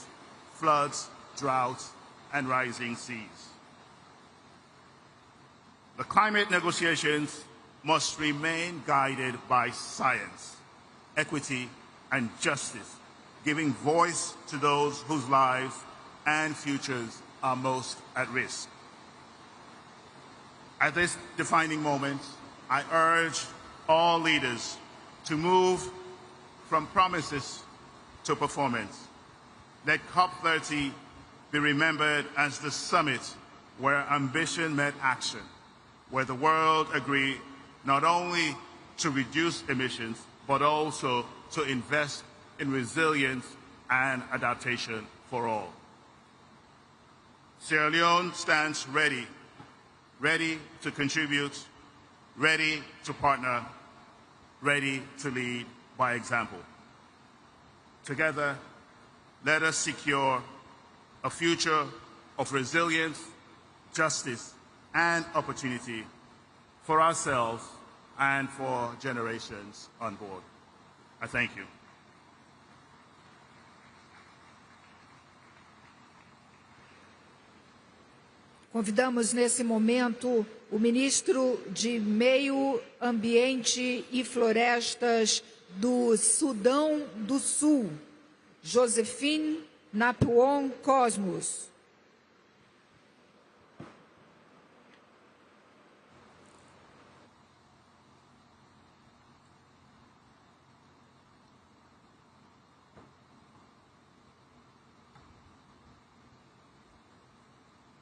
floods, droughts, and rising seas. The climate negotiations must remain guided by science, equity, and justice, giving voice to those whose lives and futures are most at risk. At this defining moment, I urge all leaders to move from promises to performance. Let COP30 be remembered as the summit where ambition met action, where the world agreed not only to reduce emissions, but also to invest in resilience and adaptation for all. Sierra Leone stands ready to contribute, ready to partner, ready to lead by example. Together, let us secure a future of resilience, justice, and opportunity for ourselves and for generations on board. I thank you. Convidamos nesse momento o ministro de Meio Ambiente e Florestas do Sudão do Sul, Josephine Napuon Cosmos.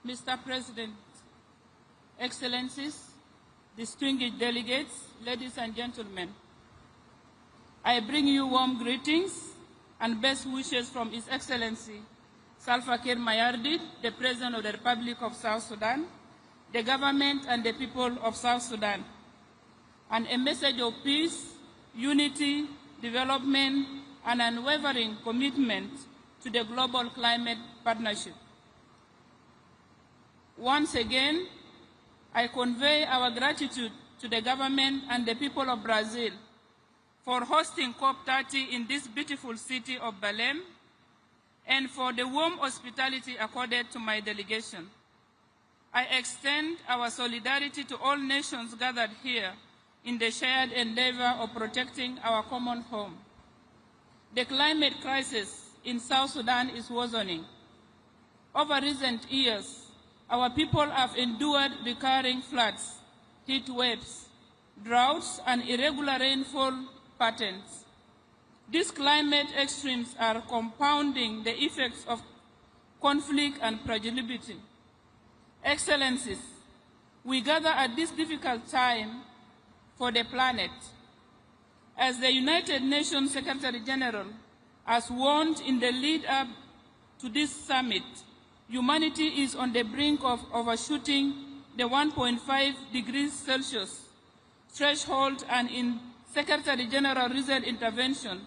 Mr. President, Excellencies, distinguished delegates, ladies and gentlemen, I bring you warm greetings and best wishes from His Excellency Salva Kiir Mayardit, the President of the Republic of South Sudan, the government and the people of South Sudan, and a message of peace, unity, development, and unwavering commitment to the global climate partnership. Once again, I convey our gratitude to the government and the people of Brazil for hosting COP30 in this beautiful city of Belém and for the warm hospitality accorded to my delegation. I extend our solidarity to all nations gathered here in the shared endeavor of protecting our common home. The climate crisis in South Sudan is worsening. Over recent years, our people have endured recurring floods, heat waves, droughts, and irregular rainfall patterns. These climate extremes are compounding the effects of conflict and fragility. Excellencies, we gather at this difficult time for the planet. As the United Nations Secretary General has warned in the lead-up to this summit, humanity is on the brink of overshooting the 1.5 degrees Celsius threshold, and in Secretary General recent intervention,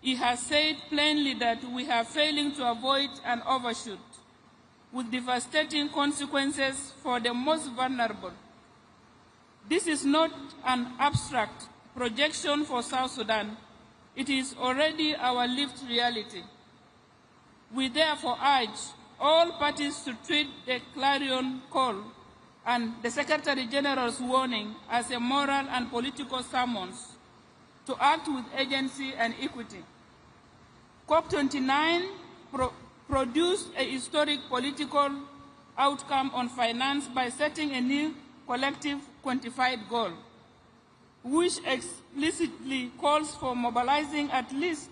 he has said plainly that we are failing to avoid an overshoot, with devastating consequences for the most vulnerable. This is not an abstract projection for South Sudan. It is already our lived reality. We therefore urge all parties to treat the clarion call and the Secretary General's warning as a moral and political summons to act with agency and equity. COP29 produced a historic political outcome on finance by setting a new collective quantified goal, which explicitly calls for mobilizing at least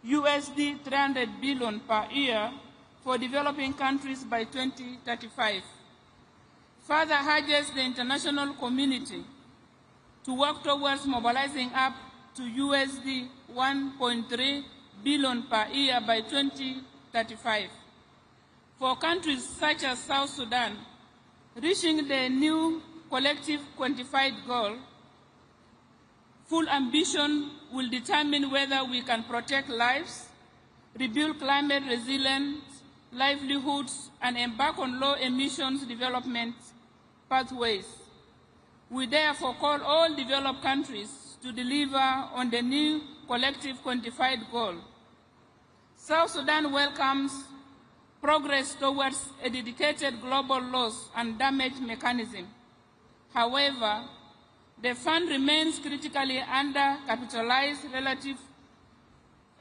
USD 300 billion per year for developing countries by 2035. Further urges the international community to work towards mobilizing up to USD 1.3 billion per year by 2035. For countries such as South Sudan, reaching the new collective quantified goal, full ambition will determine whether we can protect lives, rebuild climate resilient livelihoods, and embark on low emissions development pathways. We therefore call all developed countries to deliver on the new collective quantified goal. South Sudan welcomes progress towards a dedicated global loss and damage mechanism. However, the fund remains critically undercapitalized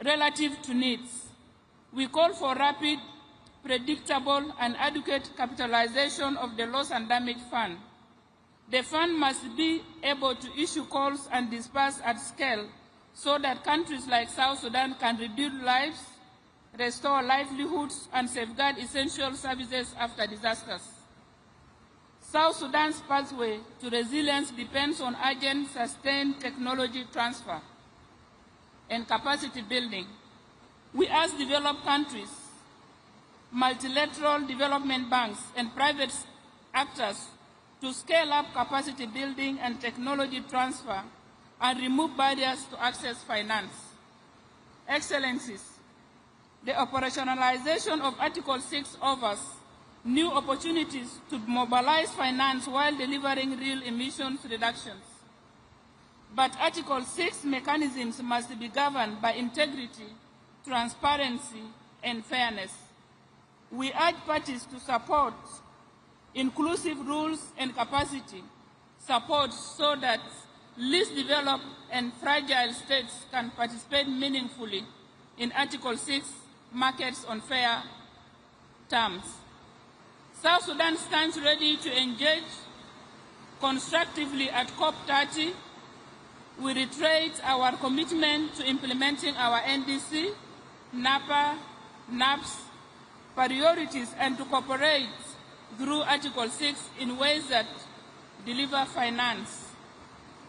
relative to needs. We call for rapid, predictable, and adequate capitalization of the loss and damage fund. The fund must be able to issue calls and disperse at scale so that countries like South Sudan can rebuild lives, restore livelihoods, and safeguard essential services after disasters. South Sudan's pathway to resilience depends on urgent, sustained technology transfer and capacity building. We ask developed countries, multilateral development banks, and private actors to scale up capacity building and technology transfer and remove barriers to access finance. Excellencies, the operationalization of Article 6 offers new opportunities to mobilize finance while delivering real emissions reductions. But Article 6 mechanisms must be governed by integrity, transparency, and fairness. We urge parties to support inclusive rules and capacity support so that least developed and fragile states can participate meaningfully in Article 6 markets on fair terms. South Sudan stands ready to engage constructively at COP30. We reiterate our commitment to implementing our NDC, NAPA, NAPS priorities and to cooperate through Article 6 in ways that deliver finance,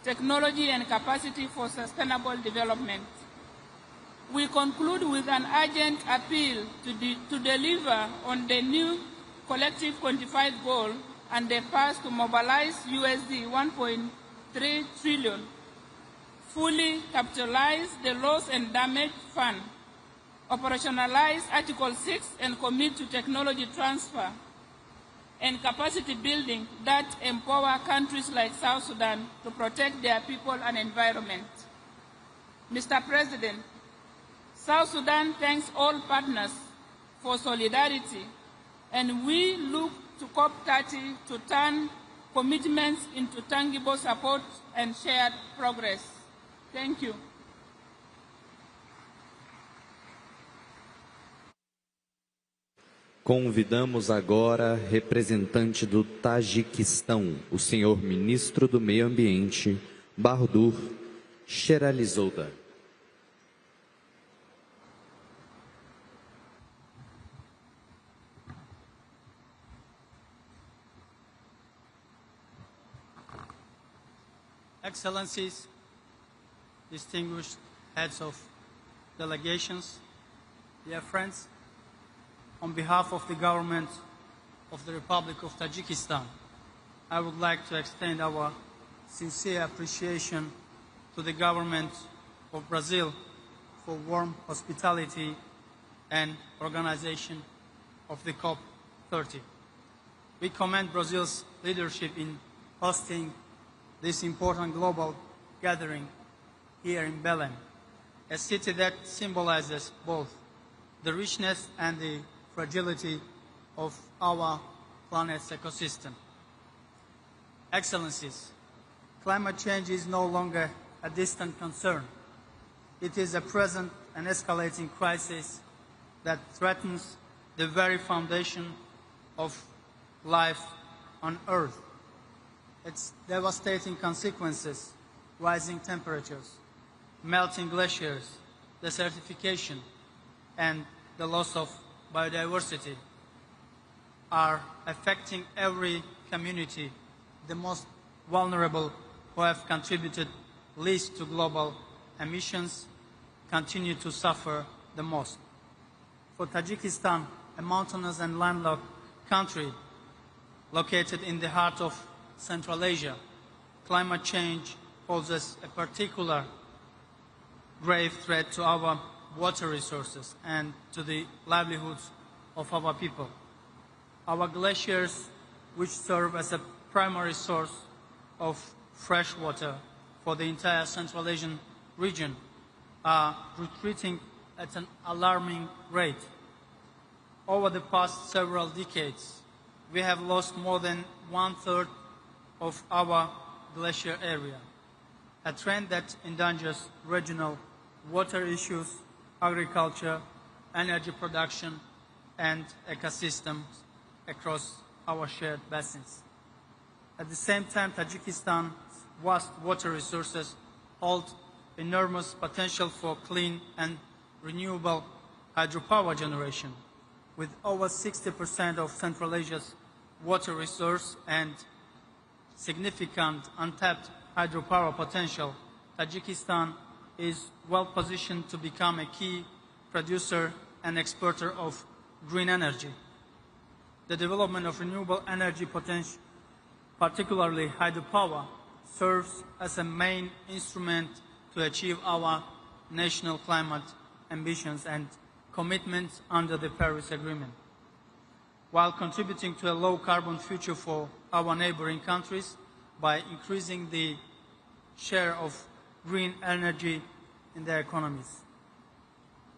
technology, and capacity for sustainable development. We conclude with an urgent appeal to deliver on the new collective quantified goal and the path to mobilize USD 1.3 trillion, fully capitalize the loss and damage fund, operationalize Article 6 and commit to technology transfer and capacity building that empower countries like South Sudan to protect their people and environment. Mr. President, South Sudan thanks all partners for solidarity, and we look to COP30 to turn commitments into tangible support and shared progress. Thank you. Convidamos agora representante do Tajiquistão, o senhor ministro do Meio Ambiente, Bahadur Sheralizada. Excellencies, distinguished heads of delegations, dear friends, on behalf of the government of the Republic of Tajikistan, I would like to extend our sincere appreciation to the government of Brazil for warm hospitality and organization of the COP30. We commend Brazil's leadership in hosting this important global gathering here in Belém, a city that symbolizes both the richness and the fragility of our planet's ecosystem. Excellencies, climate change is no longer a distant concern. It is a present an escalating crisis that threatens the very foundation of life on Earth. Its devastating consequences, rising temperatures, melting glaciers, desertification, and the loss of biodiversity are affecting every community, the most vulnerable who have contributed least to global emissions continue to suffer the most. For Tajikistan, a mountainous and landlocked country located in the heart of Central Asia, climate change poses a particular grave threat to our water resources and to the livelihoods of our people. Our glaciers, which serve as a primary source of fresh water for the entire Central Asian region, are retreating at an alarming rate. Over the past several decades, we have lost more than 1/3 of our glacier area, a trend that endangers regional water issues, agriculture, energy production, and ecosystems across our shared basins. At the same time, Tajikistan's vast water resources hold enormous potential for clean and renewable hydropower generation. With over 60% of Central Asia's water resource and significant untapped hydropower potential, Tajikistan is well positioned to become a key producer and exporter of green energy. The development of renewable energy potential, particularly hydropower, serves as a main instrument to achieve our national climate ambitions and commitments under the Paris Agreement, while contributing to a low-carbon future for our neighboring countries by increasing the share of green energy in their economies.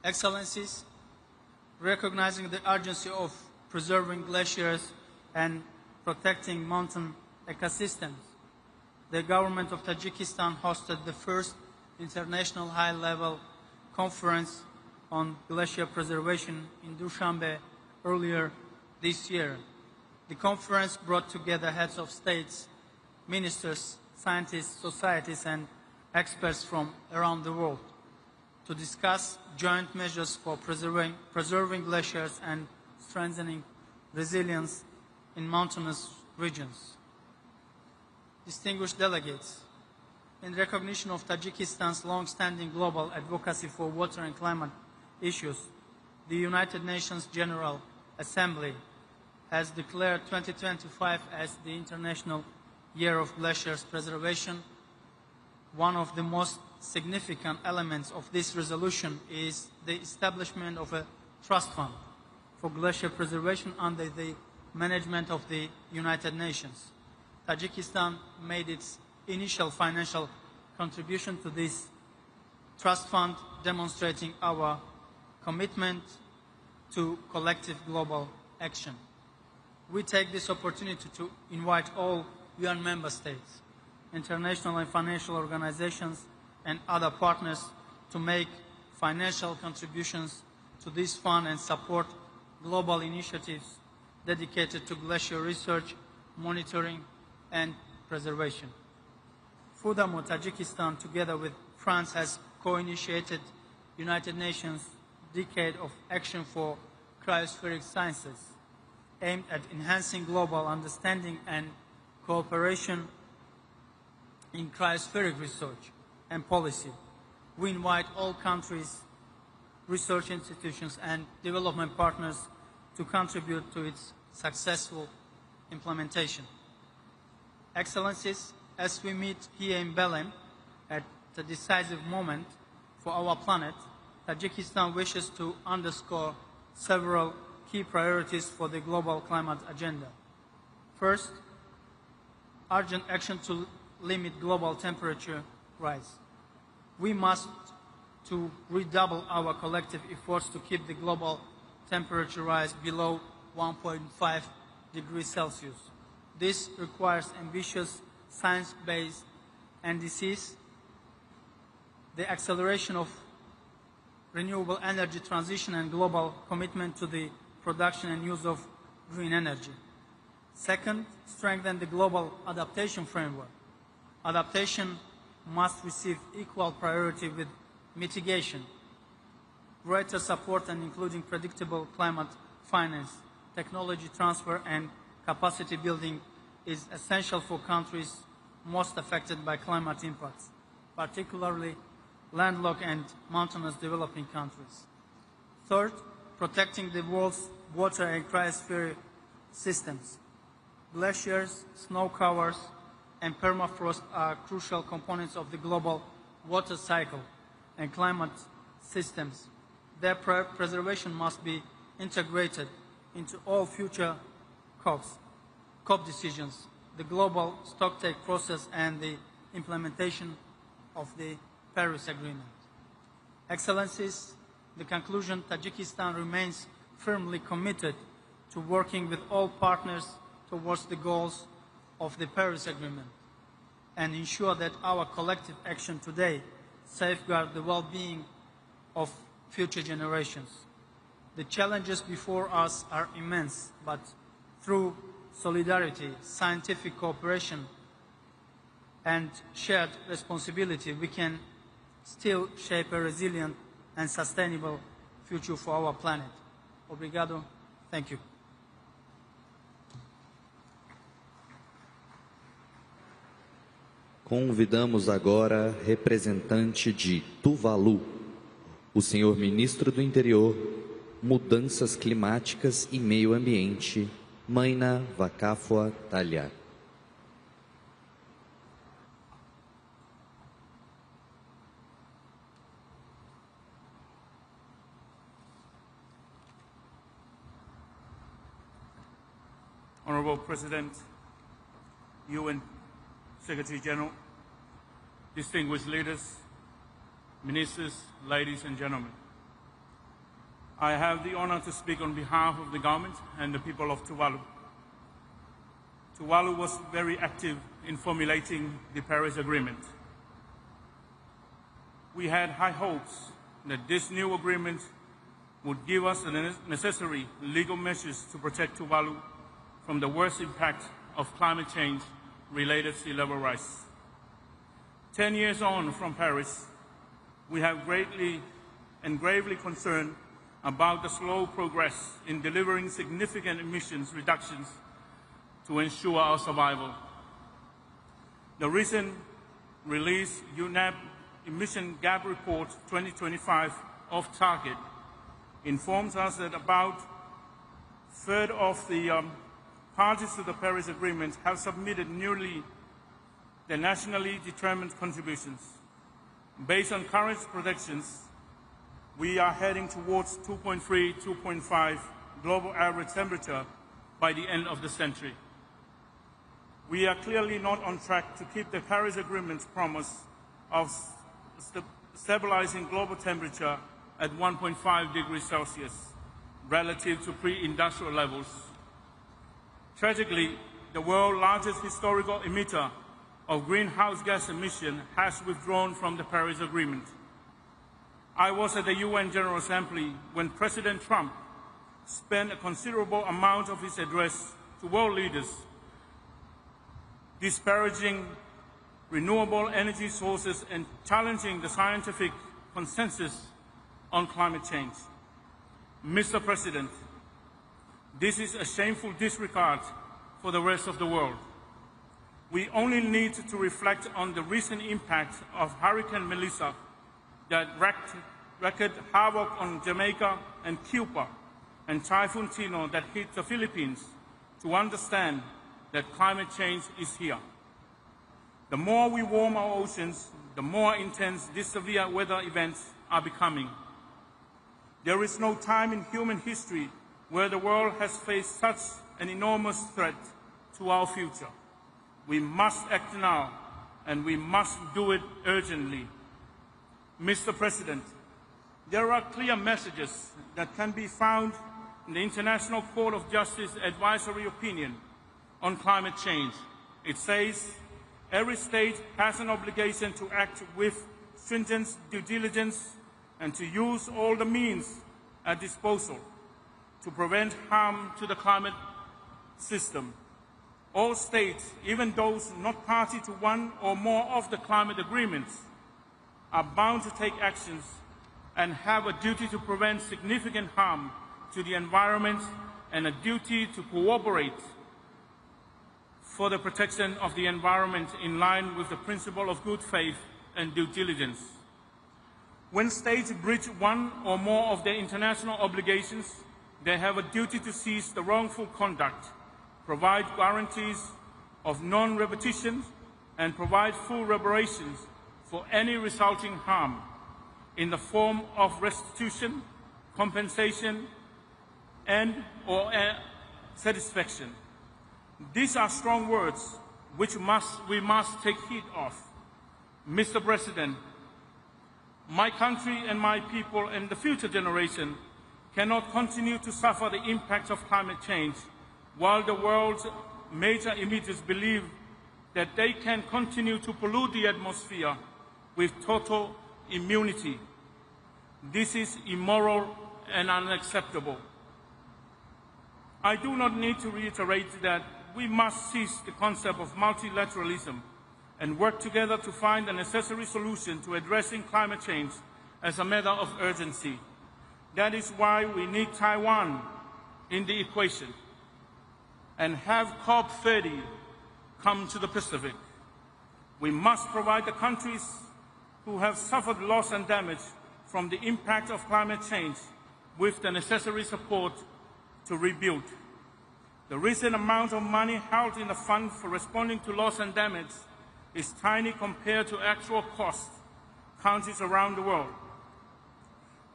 Excellencies, recognizing the urgency of preserving glaciers and protecting mountain ecosystems, the government of Tajikistan hosted the first international high-level conference on glacier preservation in Dushanbe earlier this year. The conference brought together heads of states, ministers, scientists, societies, and experts from around the world to discuss joint measures for preserving glaciers and strengthening resilience in mountainous regions. Distinguished delegates, in recognition of Tajikistan's long-standing global advocacy for water and climate issues, the United Nations General Assembly has declared 2025 as the International Year of Glaciers Preservation. One of the most significant elements of this resolution is the establishment of a trust fund for glacier preservation under the management of the United Nations. Tajikistan made its initial financial contribution to this trust fund, demonstrating our commitment to collective global action. We take this opportunity to invite all UN member states, international and financial organizations, and other partners to make financial contributions to this fund and support global initiatives dedicated to glacier research, monitoring, and preservation. Furthermore, Tajikistan, together with France, has co-initiated United Nations Decade of Action for Cryospheric Sciences, aimed at enhancing global understanding and cooperation in cryospheric research and policy. We invite all countries, research institutions, and development partners to contribute to its successful implementation. Excellencies, as we meet here in Belém at a decisive moment for our planet, Tajikistan wishes to underscore several key priorities for the global climate agenda. First, urgent action to limit global temperature rise. We must to redouble our collective efforts to keep the global temperature rise below 1.5 degrees Celsius. This requires ambitious science-based indices, the acceleration of renewable energy transition and global commitment to the production and use of green energy. Second, strengthen the global adaptation framework. Adaptation must receive equal priority with mitigation. Greater support and including predictable climate finance, technology transfer and capacity building is essential for countries most affected by climate impacts, particularly landlocked and mountainous developing countries. Third, protecting the world's water and cryosphere systems. Glaciers, snow covers, and permafrost are crucial components of the global water cycle and climate systems. Their preservation must be integrated into all future COP decisions, the global stocktake process, and the implementation of the Paris Agreement. Excellencies, the conclusion, Tajikistan remains firmly committed to working with all partners towards the goals of the Paris Agreement and ensure that our collective action today safeguard the well-being of future generations. The challenges before us are immense, but through solidarity, scientific cooperation, and shared responsibility, we can still shape a resilient and sustainable future for our planet. Obrigado. Thank you. Convidamos agora representante de Tuvalu, o senhor ministro do Interior, Mudanças Climáticas e Meio Ambiente, Maina Vakafua Talha. Honorable President, UN Secretary General, distinguished leaders, ministers, ladies and gentlemen. I have the honor to speak on behalf of the government and the people of Tuvalu. Tuvalu was very active in formulating the Paris Agreement. We had high hopes that this new agreement would give us the necessary legal measures to protect Tuvalu from the worst impact of climate change related sea level rise. 10 years on from Paris, we have greatly and gravely concerned about the slow progress in delivering significant emissions reductions to ensure our survival. The recent released UNEP Emission Gap Report 2025 off target informs us that about a third of the parties to the Paris Agreement have submitted newly their nationally determined contributions. Based on current projections, we are heading towards 2.3, 2.5 global average temperature by the end of the century. We are clearly not on track to keep the Paris Agreement's promise of stabilizing global temperature at 1.5 degrees Celsius relative to pre-industrial levels. Tragically, the world's largest historical emitter of greenhouse gas emission has withdrawn from the Paris Agreement. I was at the UN General Assembly when President Trump spent a considerable amount of his address to world leaders disparaging renewable energy sources and challenging the scientific consensus on climate change. Mr. President, this is a shameful disregard for the rest of the world. We only need to reflect on the recent impact of Hurricane Melissa that wreaked havoc on Jamaica and Cuba, and Typhoon Tino that hit the Philippines, to understand that climate change is here. The more we warm our oceans, the more intense these severe weather events are becoming. There is no time in human history where the world has faced such an enormous threat to our future. We must act now, and we must do it urgently. Mr. President, there are clear messages that can be found in the International Court of Justice advisory opinion on climate change. It says, every state has an obligation to act with stringent due diligence and to use all the means at disposal to prevent harm to the climate system. All states, even those not party to one or more of the climate agreements, are bound to take actions and have a duty to prevent significant harm to the environment and a duty to cooperate for the protection of the environment in line with the principle of good faith and due diligence. When states breach one or more of their international obligations, they have a duty to cease the wrongful conduct, provide guarantees of non-repetition, and provide full reparations for any resulting harm in the form of restitution, compensation, and/or satisfaction. These are strong words which we must take heed of. Mr. President, my country and my people and the future generation cannot continue to suffer the impact of climate change while the world's major emitters believe that they can continue to pollute the atmosphere with total immunity. This is immoral and unacceptable. I do not need to reiterate that we must seize the concept of multilateralism and work together to find a necessary solution to addressing climate change as a matter of urgency. That is why we need Taiwan in the equation and have COP30 come to the Pacific. We must provide the countries who have suffered loss and damage from the impact of climate change with the necessary support to rebuild. The recent amount of money held in the fund for responding to loss and damage is tiny compared to actual costs countries around the world.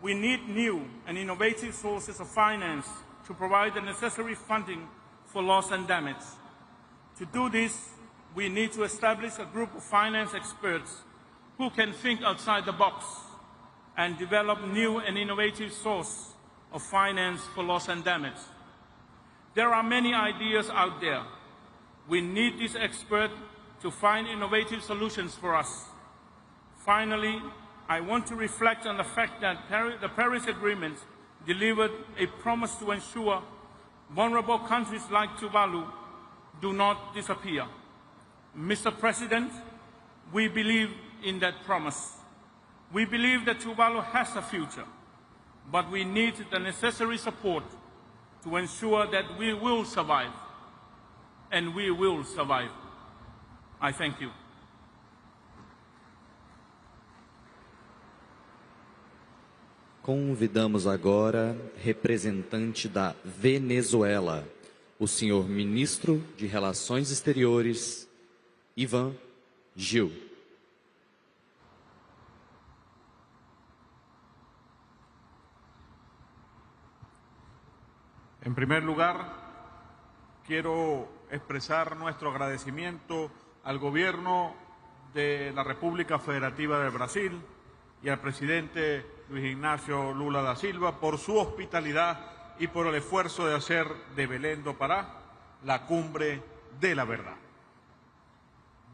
We need new and innovative sources of finance to provide the necessary funding for loss and damage. To do this, we need to establish a group of finance experts who can think outside the box and develop new and innovative sources of finance for loss and damage. There are many ideas out there. We need these experts to find innovative solutions for us. Finally, I want to reflect on the fact that the Paris Agreement delivered a promise to ensure vulnerable countries like Tuvalu do not disappear. Mr. President, we believe in that promise. We believe that Tuvalu has a future, but we need the necessary support to ensure that we will survive, and we will survive. I thank you. Convidamos agora representante da Venezuela, o senhor ministro de Relações Exteriores, Ivan Gil. En primer lugar, quiero expresar nuestro agradecimiento al Gobierno de la República Federativa de Brasil y al presidente Luis Ignacio Lula da Silva por su hospitalidad y por el esfuerzo de hacer de Belém do Pará la cumbre de la verdad.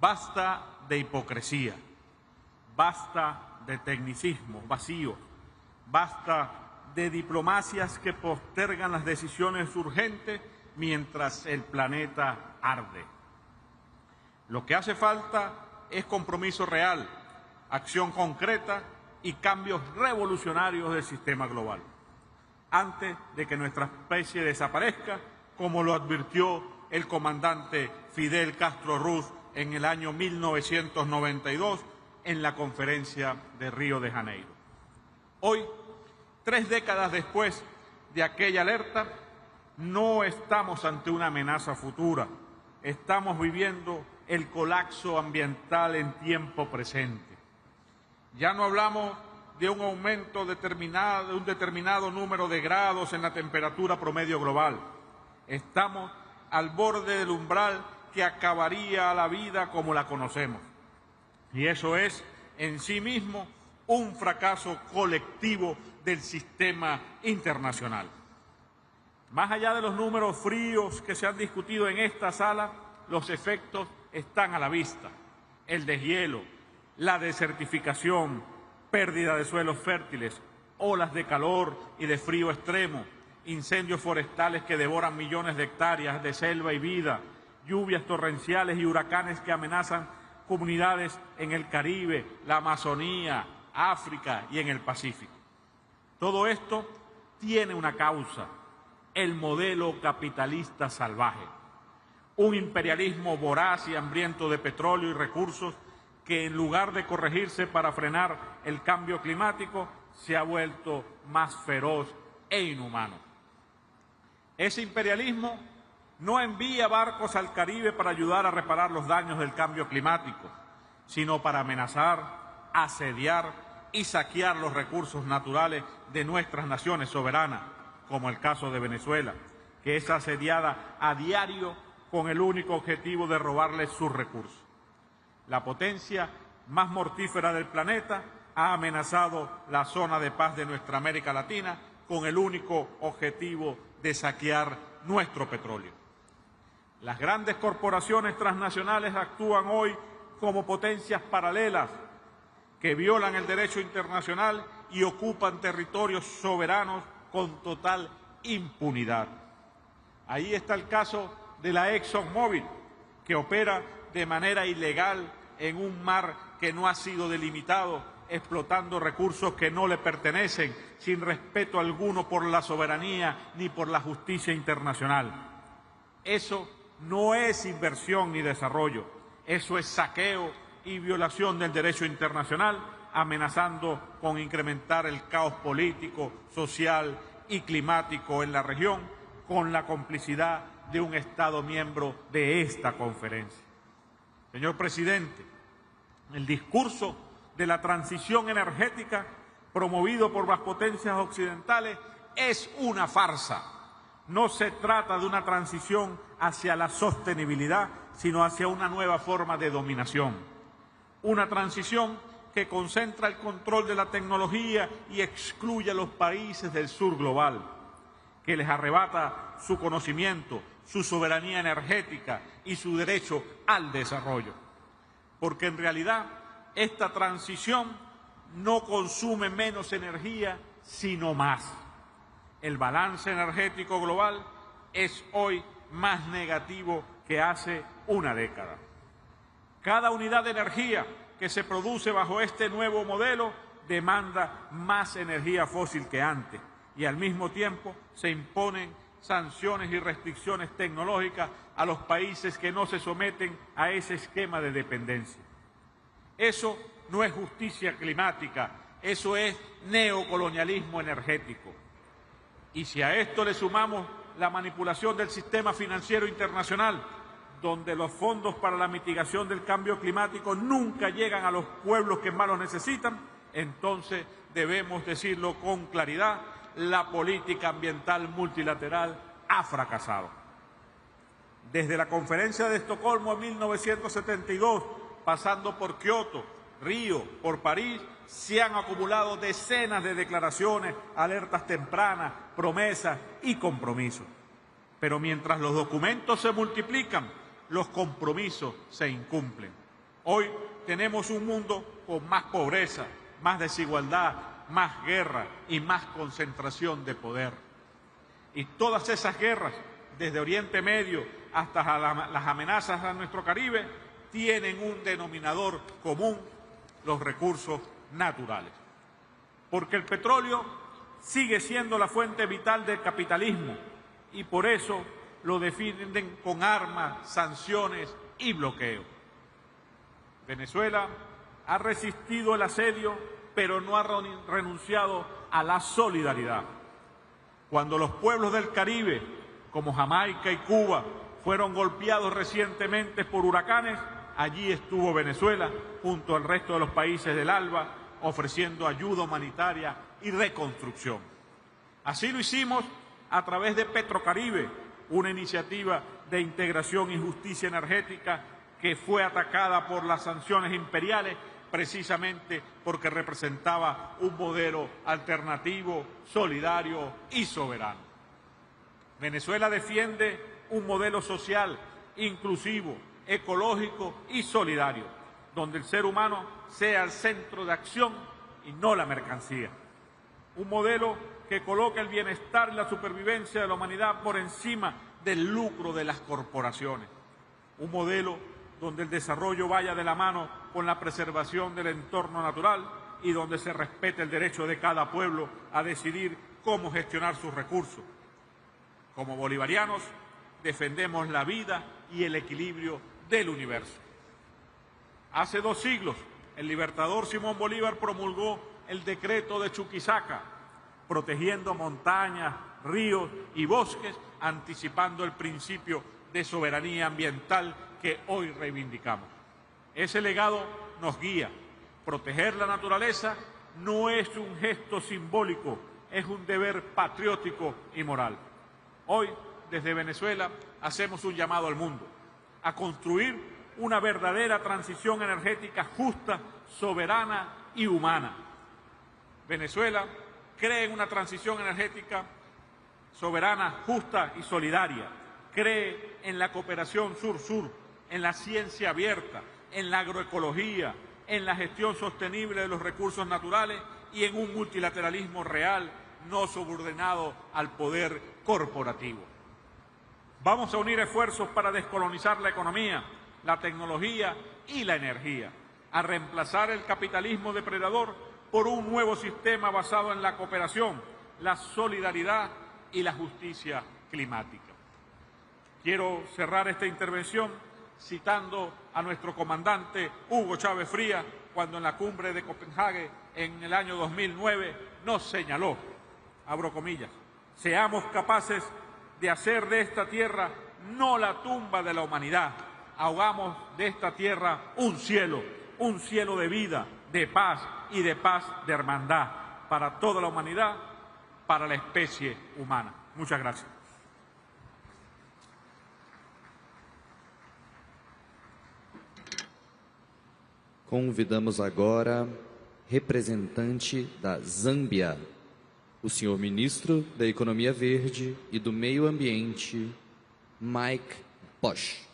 Basta de hipocresía, basta de tecnicismo vacío, basta de diplomacias que postergan las decisiones urgentes mientras el planeta arde. Lo que hace falta es compromiso real, acción concreta y cambios revolucionarios del sistema global, antes de que nuestra especie desaparezca, como lo advirtió el comandante Fidel Castro Ruz en el año 1992 en la conferencia de Río de Janeiro. Hoy, 3 décadas después de aquella alerta, no estamos ante una amenaza futura, estamos viviendo el colapso ambiental en tiempo presente. Ya no hablamos de un aumento determinado, de un determinado número de grados en la temperatura promedio global. Estamos al borde del umbral que acabaría la vida como la conocemos. Y eso es, en sí mismo, un fracaso colectivo del sistema internacional. Más allá de los números fríos que se han discutido en esta sala, los efectos están a la vista. El deshielo, la desertificación, pérdida de suelos fértiles, olas de calor y de frío extremo, incendios forestales que devoran millones de hectáreas de selva y vida, lluvias torrenciales y huracanes que amenazan comunidades en el Caribe, la Amazonía, África y en el Pacífico. Todo esto tiene una causa: el modelo capitalista salvaje, un imperialismo voraz y hambriento de petróleo y recursos que, en lugar de corregirse para frenar el cambio climático, se ha vuelto más feroz e inhumano. Ese imperialismo no envía barcos al Caribe para ayudar a reparar los daños del cambio climático, sino para amenazar, asediar y saquear los recursos naturales de nuestras naciones soberanas, como el caso de Venezuela, que es asediada a diario con el único objetivo de robarles sus recursos. La potencia más mortífera del planeta ha amenazado la zona de paz de nuestra América Latina con el único objetivo de saquear nuestro petróleo. Las grandes corporaciones transnacionales actúan hoy como potencias paralelas que violan el derecho internacional y ocupan territorios soberanos con total impunidad. Ahí está el caso de la ExxonMobil, que opera de manera ilegal en un mar que no ha sido delimitado, explotando recursos que no le pertenecen, sin respeto alguno por la soberanía ni por la justicia internacional. Eso no es inversión ni desarrollo, eso es saqueo y violación del derecho internacional, amenazando con incrementar el caos político, social y climático en la región, con la complicidad de un Estado miembro de esta conferencia. Señor presidente, el discurso de la transición energética promovido por las potencias occidentales es una farsa. No se trata de una transición hacia la sostenibilidad, sino hacia una nueva forma de dominación. Una transición que concentra el control de la tecnología y excluye a los países del sur global, que les arrebata su conocimiento, su soberanía energética y su derecho al desarrollo. Porque en realidad esta transición no consume menos energía, sino más. El balance energético global es hoy más negativo que hace una década. Cada unidad de energía que se produce bajo este nuevo modelo demanda más energía fósil que antes y al mismo tiempo se imponen sanciones y restricciones tecnológicas a los países que no se someten a ese esquema de dependencia. Eso no es justicia climática, eso es neocolonialismo energético. Y si a esto le sumamos la manipulación del sistema financiero internacional, donde los fondos para la mitigación del cambio climático nunca llegan a los pueblos que más los necesitan, entonces debemos decirlo con claridad: la política ambiental multilateral ha fracasado. Desde la Conferencia de Estocolmo en 1972, pasando por Kioto, Río, por París, se han acumulado decenas de declaraciones, alertas tempranas, promesas y compromisos. Pero mientras los documentos se multiplican, los compromisos se incumplen. Hoy tenemos un mundo con más pobreza, más desigualdad, más guerra y más concentración de poder. Y todas esas guerras, desde Oriente Medio hasta las amenazas a nuestro Caribe, tienen un denominador común: los recursos naturales. Porque el petróleo sigue siendo la fuente vital del capitalismo y por eso lo defienden con armas, sanciones y bloqueo. Venezuela ha resistido el asedio, pero no ha renunciado a la solidaridad. Cuando los pueblos del Caribe, como Jamaica y Cuba, fueron golpeados recientemente por huracanes, allí estuvo Venezuela, junto al resto de los países del ALBA, ofreciendo ayuda humanitaria y reconstrucción. Así lo hicimos a través de Petrocaribe, una iniciativa de integración y justicia energética que fue atacada por las sanciones imperiales precisamente porque representaba un modelo alternativo, solidario y soberano. Venezuela defiende un modelo social, inclusivo, ecológico y solidario, donde el ser humano sea el centro de acción y no la mercancía. Un modelo que coloca el bienestar y la supervivencia de la humanidad por encima del lucro de las corporaciones. Un modelo donde el desarrollo vaya de la mano con la preservación del entorno natural y donde se respete el derecho de cada pueblo a decidir cómo gestionar sus recursos. Como bolivarianos, defendemos la vida y el equilibrio del universo. Hace 2 siglos, el libertador Simón Bolívar promulgó el decreto de Chuquisaca, protegiendo montañas, ríos y bosques, anticipando el principio de soberanía ambiental que hoy reivindicamos. Ese legado nos guía. Proteger la naturaleza no es un gesto simbólico, es un deber patriótico y moral. Hoy, desde Venezuela, hacemos un llamado al mundo a construir una verdadera transición energética justa, soberana y humana. Venezuela cree en una transición energética soberana, justa y solidaria. Cree en la cooperación sur-sur, en la ciencia abierta, en la agroecología, en la gestión sostenible de los recursos naturales y en un multilateralismo real, no subordinado al poder corporativo. Vamos a unir esfuerzos para descolonizar la economía, la tecnología y la energía, a reemplazar el capitalismo depredador por un nuevo sistema basado en la cooperación, la solidaridad y la justicia climática. Quiero cerrar esta intervención citando a nuestro comandante Hugo Chávez Frías, cuando en la cumbre de Copenhague en el año 2009 nos señaló, abro comillas, seamos capaces de hacer de esta tierra no la tumba de la humanidad, hagamos de esta tierra un cielo de vida, de paz y de paz de hermandad para toda la humanidad, para la especie humana. Muchas gracias. Convidamos agora representante da Zâmbia, o senhor ministro da Economia Verde e do Meio Ambiente, Mike Bosch.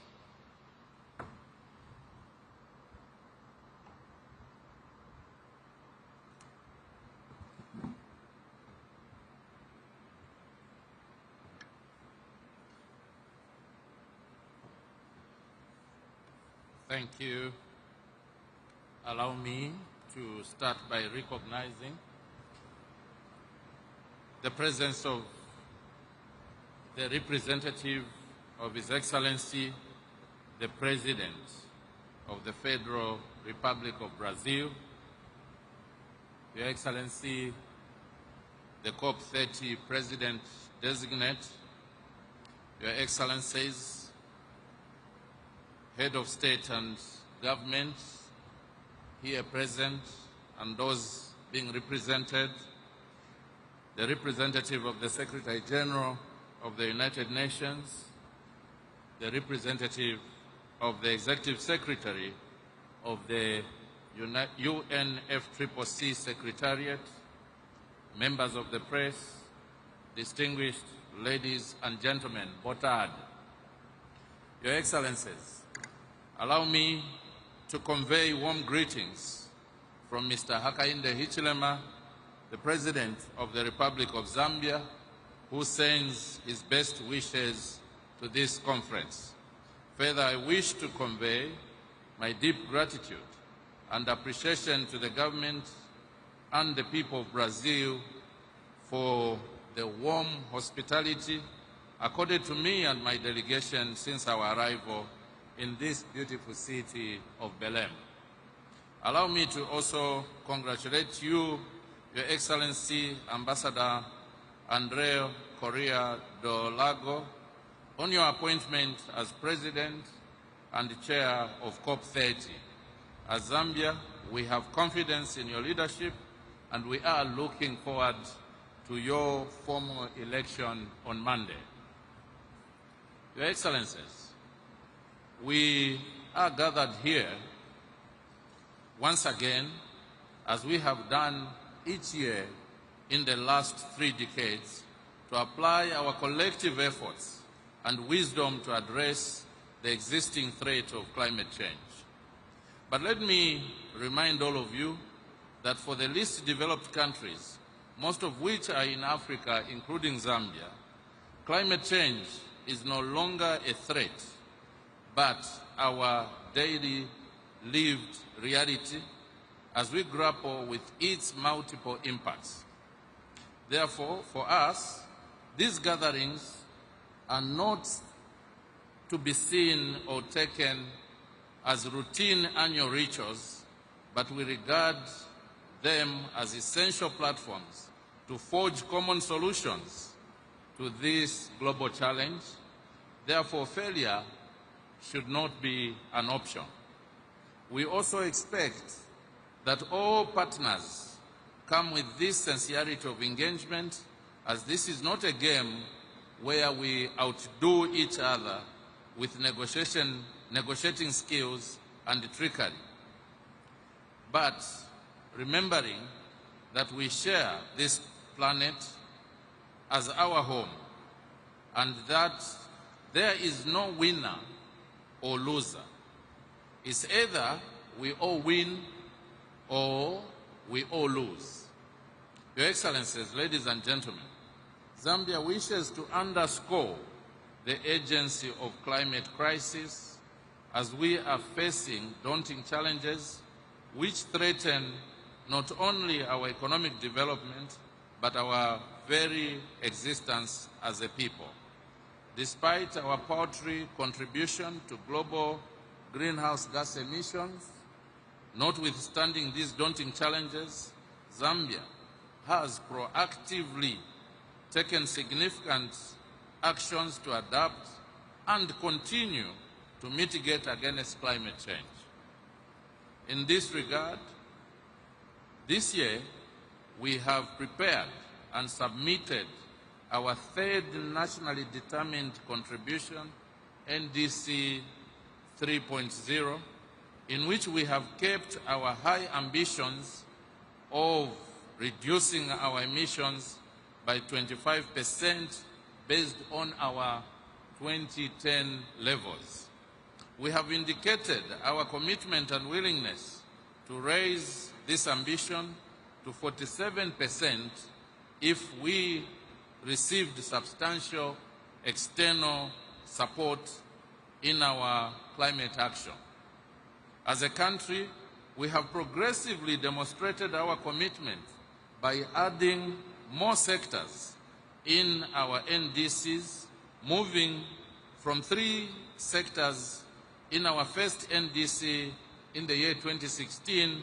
Thank you. Allow me to start by recognizing the presence of the representative of His Excellency, the President of the Federal Republic of Brazil, Your Excellency, the COP30 President-designate, Your Excellencies, Head of State and Government, here present, and those being represented, the representative of the Secretary General of the United Nations, the representative of the Executive Secretary of the UNFCCC Secretariat, members of the press, distinguished ladies and gentlemen, boa tarde. Your Excellencies, allow me to convey warm greetings from Mr. Hakainde Hichilema, the President of the Republic of Zambia, who sends his best wishes to this conference. Further, I wish to convey my deep gratitude and appreciation to the government and the people of Brazil for the warm hospitality accorded to me and my delegation since our arrival in this beautiful city of Belém. Allow me to also congratulate you, Your Excellency Ambassador André Correa do Lago, on your appointment as President and Chair of COP30. As Zambia, we have confidence in your leadership and we are looking forward to your formal election on Monday. Your Excellencies, we are gathered here once again, as we have done each year in the last 3 decades, to apply our collective efforts and wisdom to address the existing threat of climate change. But let me remind all of you that for the least developed countries, most of which are in Africa, including Zambia, climate change is no longer a threat, but our daily lived reality as we grapple with its multiple impacts. Therefore, for us, these gatherings are not to be seen or taken as routine annual rituals, but we regard them as essential platforms to forge common solutions to this global challenge. Therefore, failure should not be an option. We also expect that all partners come with this sincerity of engagement, as this is not a game where we outdo each other with negotiating skills and trickery, but remembering that we share this planet as our home and that there is no winner or loser. It's either we all win or we all lose. Your Excellencies, ladies and gentlemen, Zambia wishes to underscore the urgency of climate crisis as we are facing daunting challenges which threaten not only our economic development, but our very existence as a people. Despite our paltry contribution to global greenhouse gas emissions, notwithstanding these daunting challenges, Zambia has proactively taken significant actions to adapt and continue to mitigate against climate change. In this regard, this year we have prepared and submitted our third nationally determined contribution, NDC 3.0, in which we have kept our high ambitions of reducing our emissions by 25% based on our 2010 levels. We have indicated our commitment and willingness to raise this ambition to 47% if we received substantial external support in our climate action. As a country, we have progressively demonstrated our commitment by adding more sectors in our NDCs, moving from 3 sectors in our first NDC in the year 2016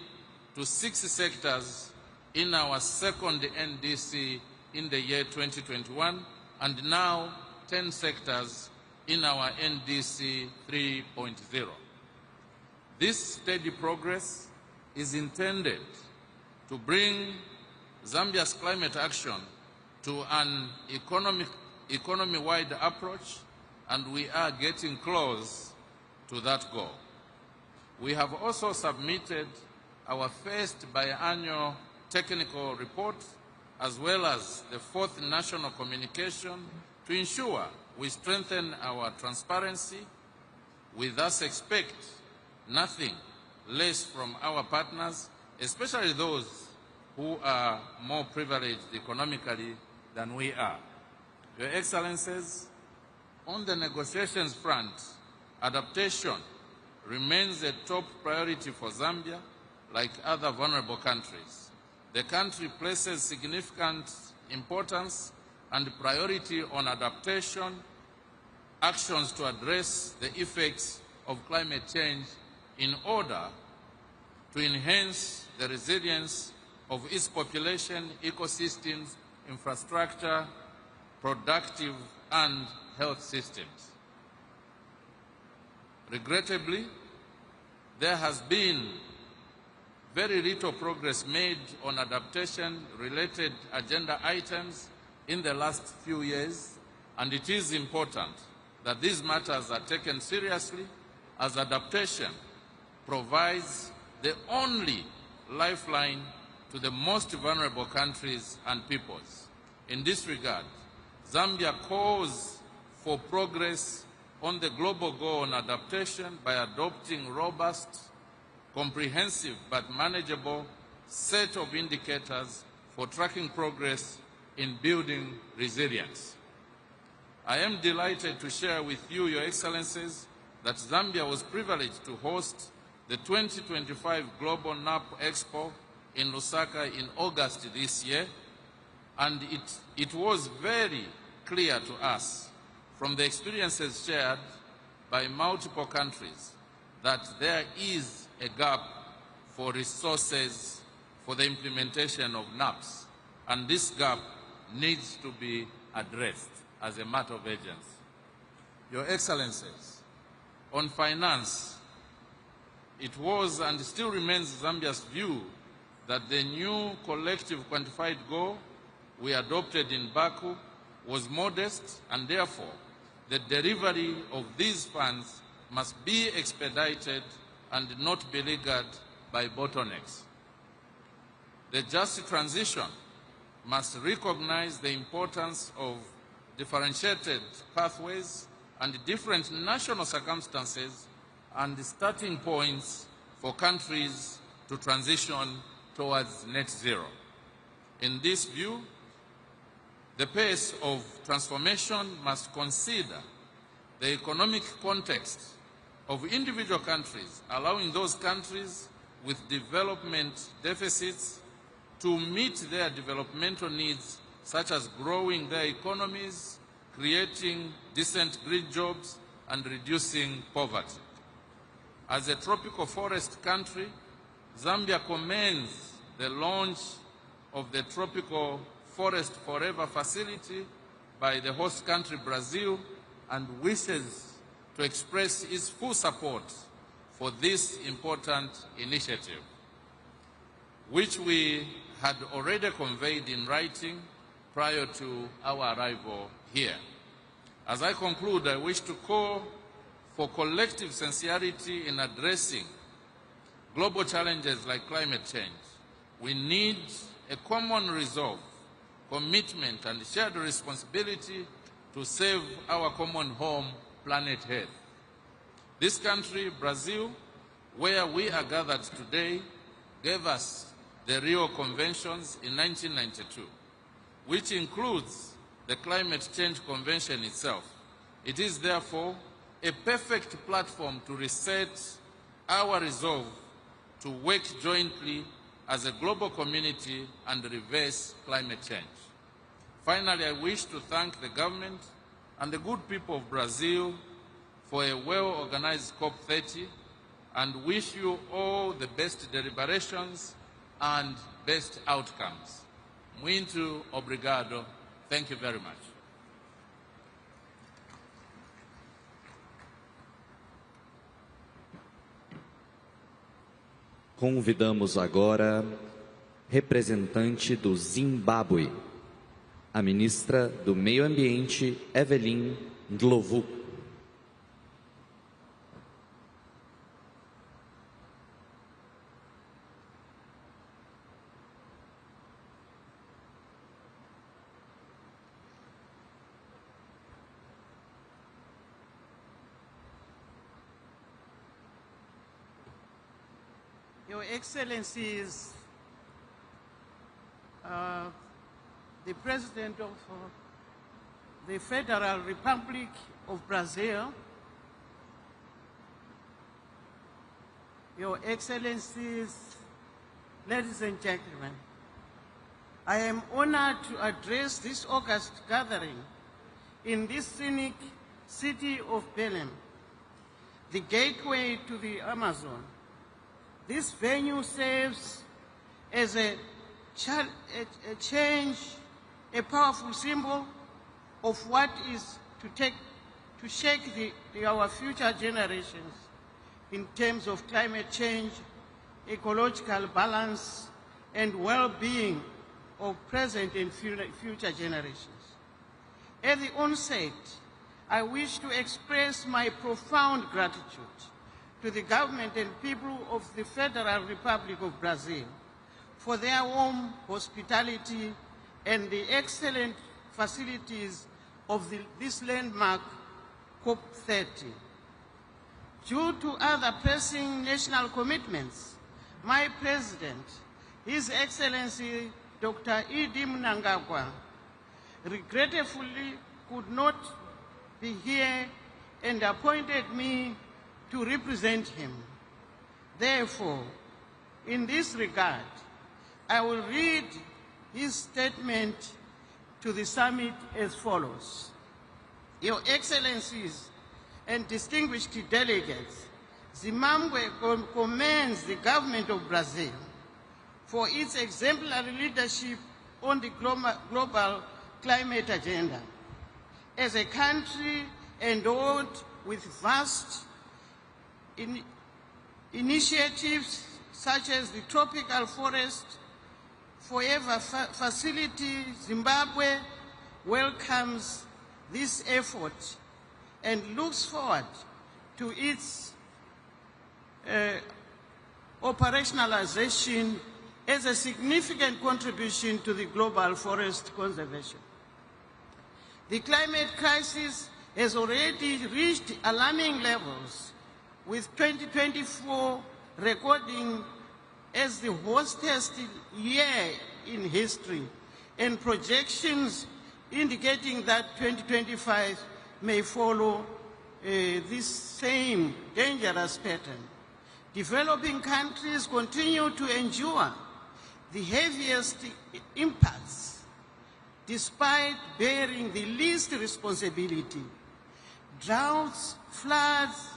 to 6 sectors in our second NDC in the year 2021, and now 10 sectors in our NDC 3.0. This steady progress is intended to bring Zambia's climate action to an economy-wide approach, and we are getting close to that goal. We have also submitted our first biannual technical report, as well as the 4th national communication, to ensure we strengthen our transparency. We thus expect nothing less from our partners, especially those who are more privileged economically than we are. Your Excellencies, on the negotiations front, adaptation remains a top priority for Zambia, like other vulnerable countries. The country places significant importance and priority on adaptation, actions to address the effects of climate change in order to enhance the resilience of its population, ecosystems, infrastructure, productive and health systems. Regrettably, there has been very little progress made on adaptation-related agenda items in the last few years, and it is important that these matters are taken seriously, as adaptation provides the only lifeline to the most vulnerable countries and peoples. In this regard, Zambia calls for progress on the global goal on adaptation by adopting robust, comprehensive but manageable set of indicators for tracking progress in building resilience. I am delighted to share with you, Your Excellencies, that Zambia was privileged to host the 2025 Global NAP Expo in Lusaka in August this year, and it was very clear to us from the experiences shared by multiple countries that there is a gap for resources for the implementation of NAPs, and this gap needs to be addressed as a matter of urgency. Your Excellencies, on finance, it was and still remains Zambia's view that the new collective quantified goal we adopted in Baku was modest, and therefore the delivery of these funds must be expedited and not beleaguered by bottlenecks. The just transition must recognize the importance of differentiated pathways and different national circumstances and starting points for countries to transition towards net zero. In this view, the pace of transformation must consider the economic context of individual countries, allowing those countries with development deficits to meet their developmental needs, such as growing their economies, creating decent green jobs, and reducing poverty. As a tropical forest country, Zambia commends the launch of the Tropical Forest Forever facility by the host country Brazil and wishes to express its full support for this important initiative, which we had already conveyed in writing prior to our arrival here. As I conclude, I wish to call for collective sincerity in addressing global challenges like climate change. We need a common resolve, commitment, and shared responsibility to save our common home, planet Earth. This country, Brazil, where we are gathered today, gave us the Rio Conventions in 1992, which includes the Climate Change Convention itself. It is therefore a perfect platform to reset our resolve to work jointly as a global community and reverse climate change. Finally, I wish to thank the government and the good people of Brazil for a well-organized COP30 and wish you all the best deliberations and best outcomes. Muito obrigado. Thank you very much. Convidamos agora representante do Zimbábue, a ministra do Meio Ambiente, Evelyn Ndlovu. Your Excellencies, the President of the Federal Republic of Brazil, Your Excellencies, ladies and gentlemen, I am honored to address this August gathering in this scenic city of Belém, the gateway to the Amazon. This venue serves as a powerful symbol of what is to shake our future generations in terms of climate change, ecological balance, and well-being of present and future generations. At the onset, I wish to express my profound gratitude to the government and people of the Federal Republic of Brazil for their warm hospitality and the excellent facilities of this landmark COP30. Due to other pressing national commitments, my president His Excellency Dr. E.D. Mnangagwa regretfully could not be here and appointed me to represent him. Therefore, in this regard, I will read his statement to the summit as follows. Your Excellencies and distinguished delegates, Zimbabwe commends the government of Brazil for its exemplary leadership on the global climate agenda. As a country endowed with vast initiatives such as the Tropical Forest Forever Facility, Zimbabwe welcomes this effort and looks forward to its operationalization as a significant contribution to the global forest conservation. The climate crisis has already reached alarming levels, with 2024 recording as the hottest year in history, and projections indicating that 2025 may follow this same dangerous pattern. Developing countries continue to endure the heaviest impacts despite bearing the least responsibility. Droughts, floods,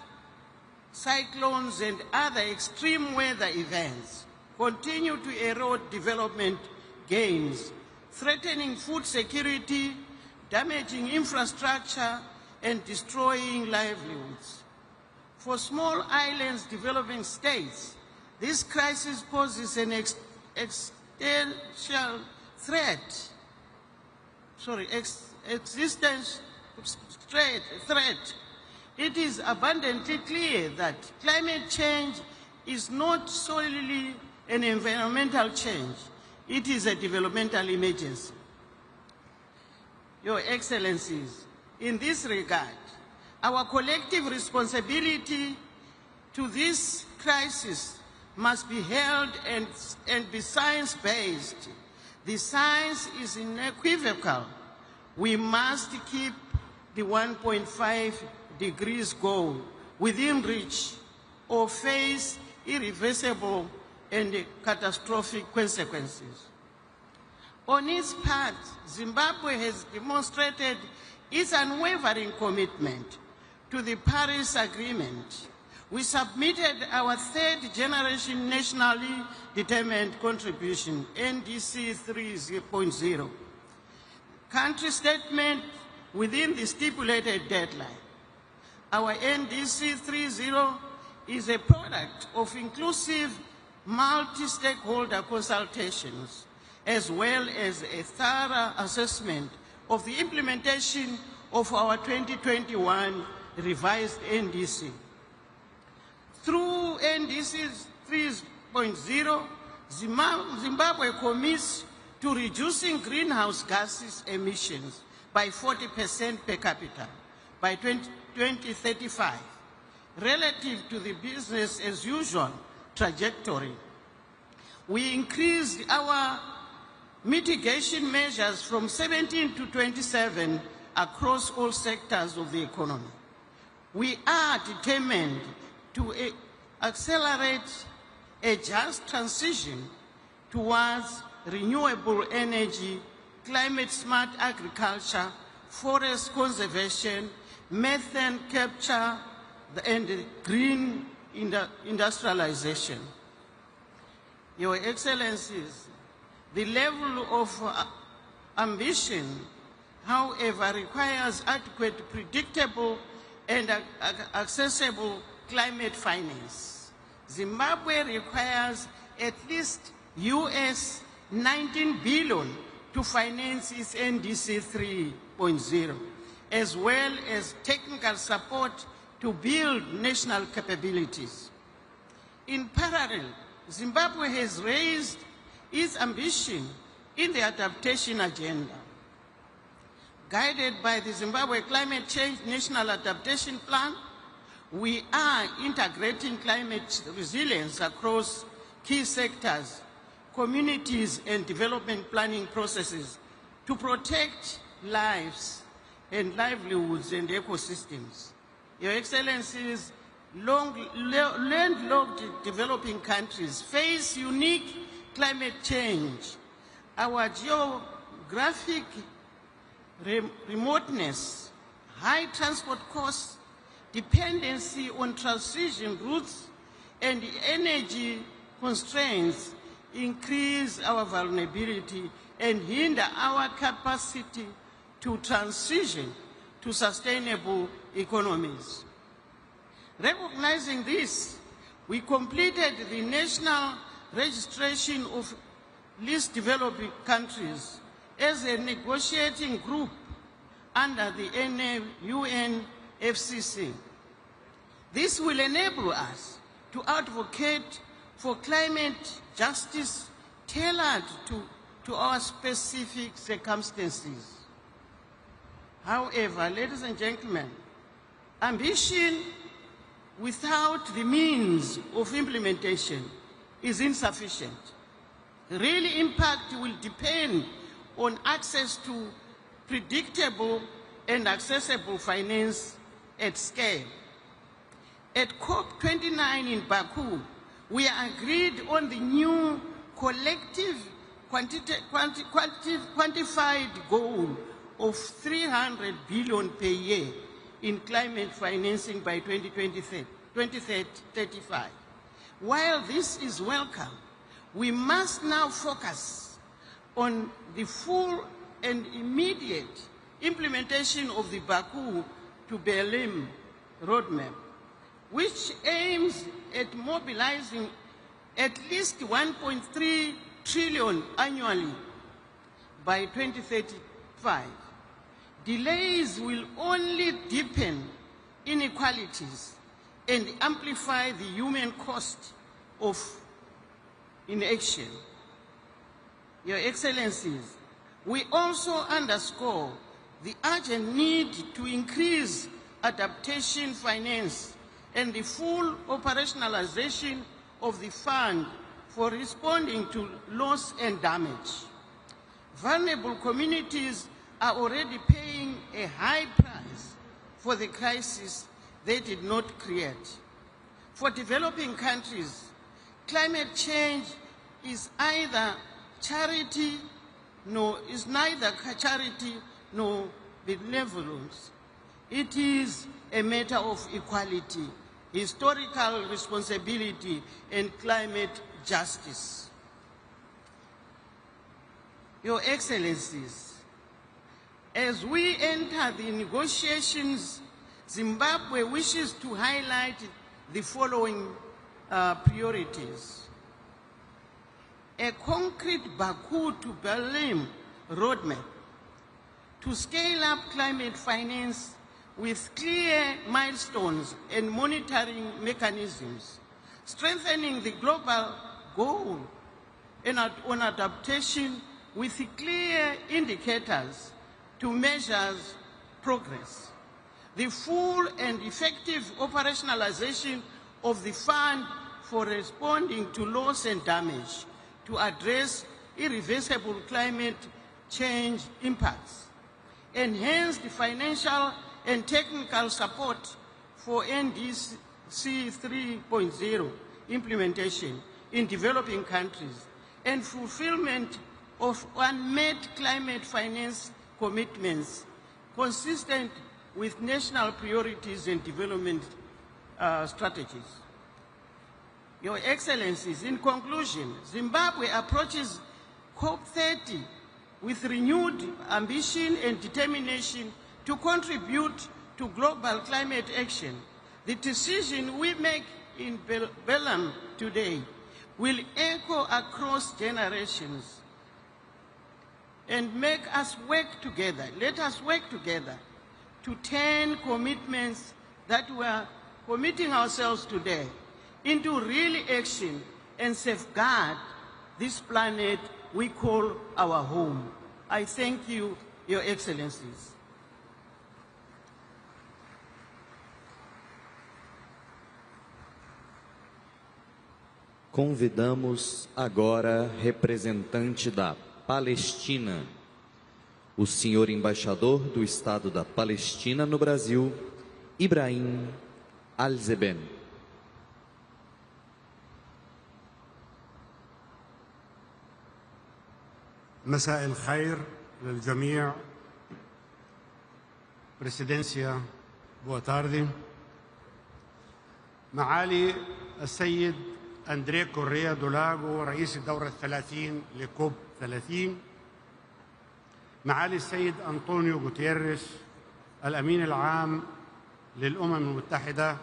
cyclones, and other extreme weather events continue to erode development gains, threatening food security, damaging infrastructure, and destroying livelihoods. For small islands developing states, this crisis poses an existential threat. It is abundantly clear that climate change is not solely an environmental change. It is a developmental emergency. Your Excellencies, in this regard, our collective responsibility to this crisis must be held and be science-based. The science is unequivocal. We must keep the 1.5 degrees goal within reach or face irreversible and catastrophic consequences. On its part, Zimbabwe has demonstrated its unwavering commitment to the Paris Agreement. We submitted our third generation nationally determined contribution, NDC 3.0, country statement within the stipulated deadline. Our NDC 3.0 is a product of inclusive multi-stakeholder consultations, as well as a thorough assessment of the implementation of our 2021 revised NDC. Through NDC 3.0, Zimbabwe commits to reducing greenhouse gases emissions by 40% per capita by 2035, relative to the business as usual trajectory. We increased our mitigation measures from 17 to 27 across all sectors of the economy. We are determined to accelerate a just transition towards renewable energy, climate-smart agriculture, forest conservation, methane capture, and green industrialization. Your Excellencies, the level of ambition, however, requires adequate, predictable, and accessible climate finance. Zimbabwe requires at least US 19 billion to finance its NDC 3.0, as well as technical support to build national capabilities. In parallel, Zimbabwe has raised its ambition in the adaptation agenda. Guided by the Zimbabwe Climate Change National Adaptation Plan, we are integrating climate resilience across key sectors, communities and development planning processes to protect lives and livelihoods and ecosystems. Your Excellencies, landlocked developing countries face unique climate change. Our geographic remoteness, high transport costs, dependency on transition routes, and energy constraints increase our vulnerability and hinder our capacity to transition to sustainable economies. Recognizing this, we completed the national registration of least developing countries as a negotiating group under the UNFCCC. This will enable us to advocate for climate justice tailored to our specific circumstances. However, ladies and gentlemen, ambition without the means of implementation is insufficient. Real impact will depend on access to predictable and accessible finance at scale. At COP29 in Baku, we agreed on the new collective quantified goal of 300 billion per year in climate financing by 2035. While this is welcome, we must now focus on the full and immediate implementation of the Baku to Berlin roadmap, which aims at mobilizing at least 1.3 trillion annually by 2035. Delays will only deepen inequalities and amplify the human cost of inaction. Your Excellencies, we also underscore the urgent need to increase adaptation finance and the full operationalization of the fund for responding to loss and damage. Vulnerable communities are already paying a high price for the crisis they did not create. For developing countries, climate change is neither charity nor benevolence. It is a matter of equality, historical responsibility, and climate justice. Your Excellencies, as we enter the negotiations, Zimbabwe wishes to highlight the following priorities. A concrete Baku to Berlin roadmap to scale up climate finance with clear milestones and monitoring mechanisms, strengthening the global goal on adaptation with clear indicators to measure progress. The full and effective operationalization of the fund for responding to loss and damage to address irreversible climate change impacts. Enhance the financial and technical support for NDC 3.0 implementation in developing countries and fulfillment of unmet climate finance commitments consistent with national priorities and development strategies. Your Excellencies, in conclusion, Zimbabwe approaches COP30 with renewed ambition and determination to contribute to global climate action. The decision we make in Berlin today will echo across generations and make us work together. Let us work together to turn commitments that we are committing ourselves today into real action and safeguard this planet we call our home. I thank you, Your Excellencies. Convidamos agora representante da Palestina, o senhor embaixador do Estado da Palestina no Brasil, Ibrahim Al-Zeben. مساء الخير للجميع. بريسيدنسيا بوا تاردي. معالي السيد أندريه كوريا دولاغو رئيس الدورة 30 لكوب 30، معالي السيد أنطونيو غوتيريس الأمين العام للأمم المتحدة،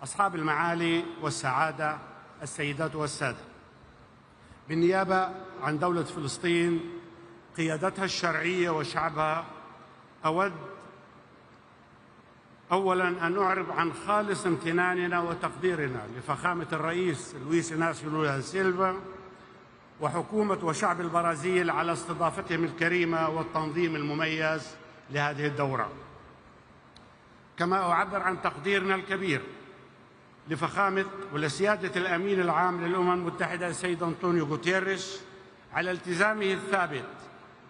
أصحاب المعالي والسعادة، السيدات والسادة، بالنيابة عن دولة فلسطين قيادتها الشرعية وشعبها، أود أولاً أن أعرب عن خالص امتناننا وتقديرنا لفخامة الرئيس لويس إناسيو لولا دا سيلفا وحكومة وشعب البرازيل على استضافتهم الكريمة والتنظيم المميز لهذه الدورة. كما أعبر عن تقديرنا الكبير لفخامة ولسيادة الأمين العام للأمم المتحدة السيد أنطونيو غوتيريس على التزامه الثابت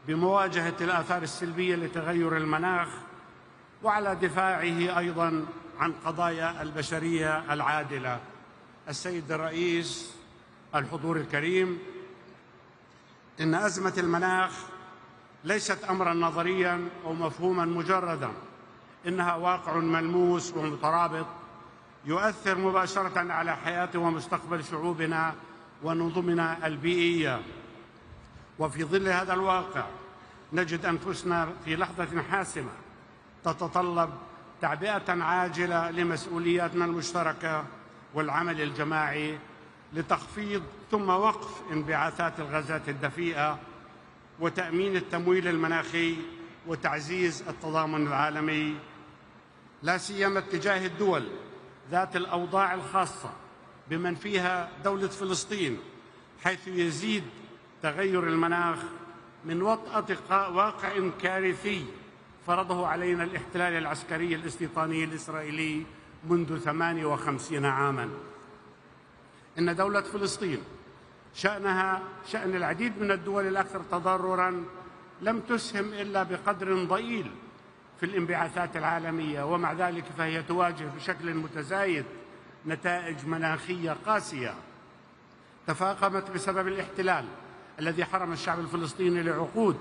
بمواجهة الآثار السلبية لتغير المناخ، وعلى دفاعه أيضاً عن قضايا البشرية العادلة. السيد الرئيس، الحضور الكريم، إن أزمة المناخ ليست أمراً نظرياً أو مفهوماً مجرداً، إنها واقع ملموس ومترابط يؤثر مباشرة على حياة ومستقبل شعوبنا ونظمنا البيئية. وفي ظل هذا الواقع نجد أنفسنا في لحظة حاسمة تتطلب تعبئة عاجلة لمسؤولياتنا المشتركة والعمل الجماعي لتخفيض ثم وقف انبعاثات الغازات الدفيئة وتأمين التمويل المناخي وتعزيز التضامن العالمي، لا سيما اتجاه الدول ذات الأوضاع الخاصة بمن فيها دولة فلسطين، حيث يزيد تغير المناخ من وطأة واقع كارثي فرضه علينا الاحتلال العسكري الاستيطاني الإسرائيلي منذ 58 عاماً. إن دولة فلسطين شأنها شأن العديد من الدول الأكثر تضرراً لم تسهم إلا بقدر ضئيل في الانبعاثات العالمية، ومع ذلك فهي تواجه بشكل متزايد نتائج مناخية قاسية تفاقمت بسبب الاحتلال الذي حرم الشعب الفلسطيني لعقود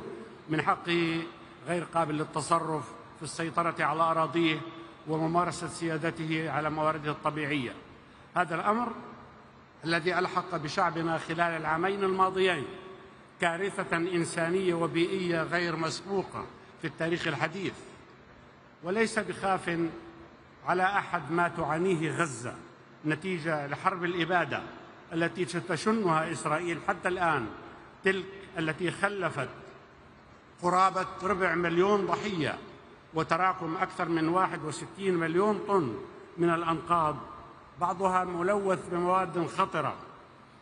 من حقه غير قابل للتصرف في السيطرة على أراضيه وممارسة سيادته على موارده الطبيعية. هذا الأمر الذي ألحق بشعبنا خلال العامين الماضيين كارثة إنسانية وبيئية غير مسبوقة في التاريخ الحديث، وليس بخاف على أحد ما تعانيه غزة نتيجة لحرب الإبادة التي تشنها إسرائيل حتى الآن، تلك التي خلفت قرابة 250,000 ضحية وتراكم أكثر من 61 مليون طن من الأنقاض، بعضها ملوث بمواد خطرة،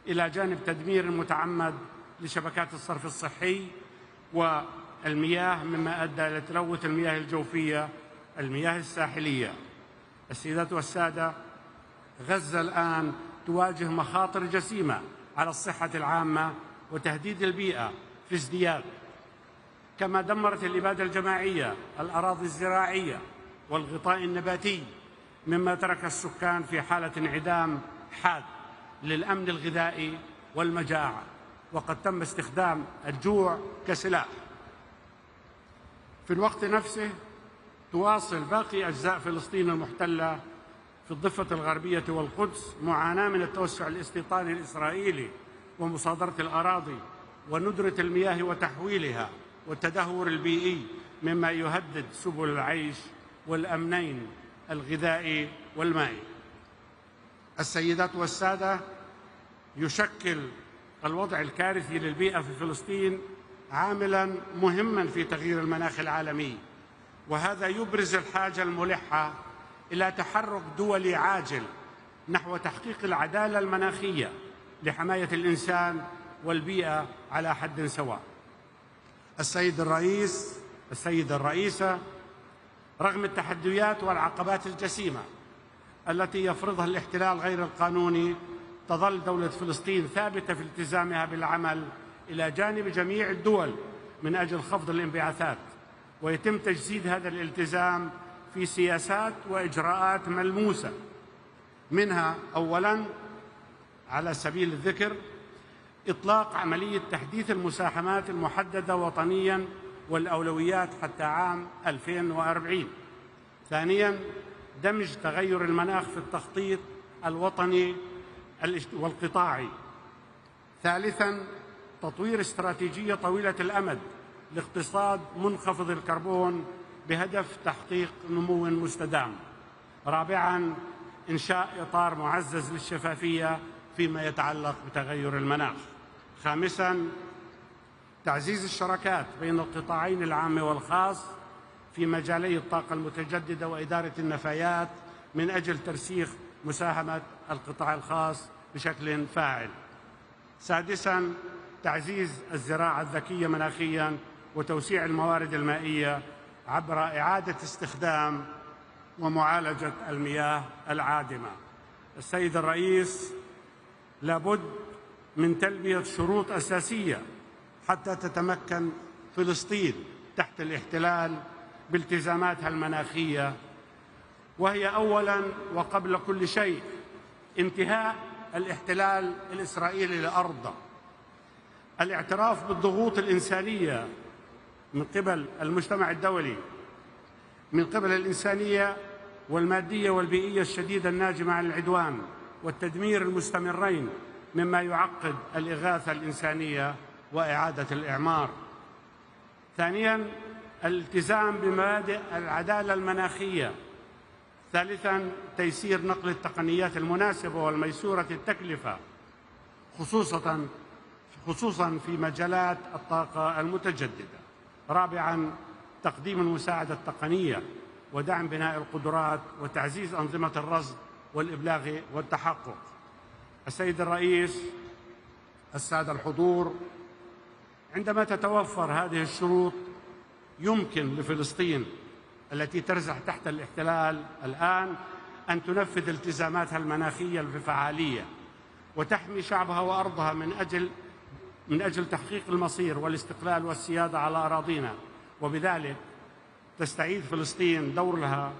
إلى جانب تدمير متعمد لشبكات الصرف الصحي والمياه، مما أدى إلى تلوث المياه الجوفية، المياه الساحلية. السيدات والسادة، غزة الآن تواجه مخاطر جسيمة على الصحة العامة وتهديد البيئة في ازدياد، كما دمرت الإبادة الجماعية الأراضي الزراعية والغطاء النباتي، مما ترك السكان في حالة انعدام حاد للأمن الغذائي والمجاعة، وقد تم استخدام الجوع كسلاح. في الوقت نفسه تواصل باقي أجزاء فلسطين المحتلة في الضفة الغربية والقدس معاناة من التوسع الاستيطاني الإسرائيلي ومصادرة الأراضي وندرة المياه وتحويلها والتدهور البيئي، مما يهدد سبل العيش والأمنين الغذائي والمائي. السيدات والسادة، يشكل الوضع الكارثي للبيئة في فلسطين عاملاً مهماً في تغيير المناخ العالمي، وهذا يبرز الحاجة الملحة إلى تحرك دولي عاجل نحو تحقيق العدالة المناخية لحماية الإنسان والبيئة على حد سواء. السيدة الرئيسة، رغم التحديات والعقبات الجسيمة التي يفرضها الاحتلال غير القانوني، تظل دولة فلسطين ثابتة في التزامها بالعمل إلى جانب جميع الدول من أجل خفض الانبعاثات، ويتم تجسيد هذا الالتزام في سياسات وإجراءات ملموسة، منها أولاً على سبيل الذكر إطلاق عملية تحديث المساهمات المحددة وطنياً والأولويات حتى عام 2040. ثانياً دمج تغير المناخ في التخطيط الوطني والقطاعي. ثالثاً تطوير استراتيجية طويلة الأمد لاقتصاد منخفض الكربون بهدف تحقيق نمو مستدام. رابعاً إنشاء إطار معزز للشفافية فيما يتعلق بتغير المناخ. خامساً تعزيز الشراكات بين القطاعين العام والخاص في مجالي الطاقة المتجددة وإدارة النفايات من أجل ترسيخ مساهمة القطاع الخاص بشكل فاعل. سادساً تعزيز الزراعة الذكية مناخياً وتوسيع الموارد المائية عبر إعادة استخدام ومعالجة المياه العادمة. السيد الرئيس، لابد من تلبية شروط أساسية حتى تتمكن فلسطين تحت الاحتلال بالتزاماتها المناخية، وهي أولاً وقبل كل شيء انتهاء الاحتلال الإسرائيلي لأرضه، الاعتراف بالضغوط الإنسانية من قبل المجتمع الدولي، من قبل الإنسانية والمادية والبيئية الشديدة الناجمة عن العدوان والتدمير المستمرين مما يعقد الإغاثة الإنسانية وإعادة الإعمار. ثانياً الالتزام بمبادئ العدالة المناخية. ثالثاً تيسير نقل التقنيات المناسبة والميسورة التكلفة خصوصاً في مجالات الطاقة المتجددة. رابعاً تقديم المساعدة التقنية ودعم بناء القدرات وتعزيز أنظمة الرصد والإبلاغ والتحقق. السيد الرئيس، السادة الحضور، عندما تتوفر هذه الشروط يمكن لفلسطين التي ترزح تحت الاحتلال الآن أن تنفذ التزاماتها المناخية بفعالية وتحمي شعبها وأرضها من أجل تحقيق المصير والاستقلال والسيادة على أراضينا، وبذلك تستعيد فلسطين دورها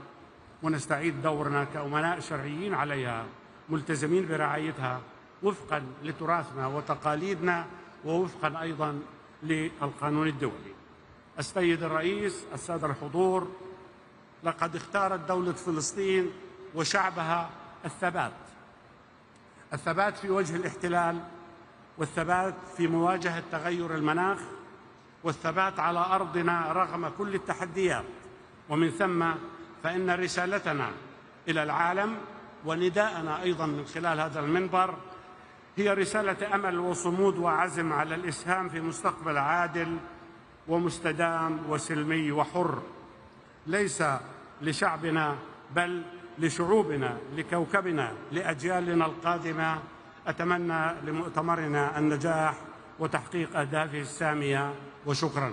ونستعيد دورنا كأمناء شرعيين عليها ملتزمين برعايتها وفقاً لتراثنا وتقاليدنا ووفقاً أيضاً للقانون الدولي. السيد الرئيس، السادة الحضور، لقد اختارت دولة فلسطين وشعبها الثبات في وجه الاحتلال، والثبات في مواجهة تغير المناخ، والثبات على أرضنا رغم كل التحديات. ومن ثم فإن رسالتنا إلى العالم ونداءنا أيضاً من خلال هذا المنبر هي رسالة أمل وصمود وعزم على الإسهام في مستقبل عادل ومستدام وسلمي وحر، ليس لشعبنا بل لشعوبنا، لكوكبنا، لأجيالنا القادمة. أتمنى لمؤتمرنا النجاح وتحقيق أهدافه السامية، وشكراً.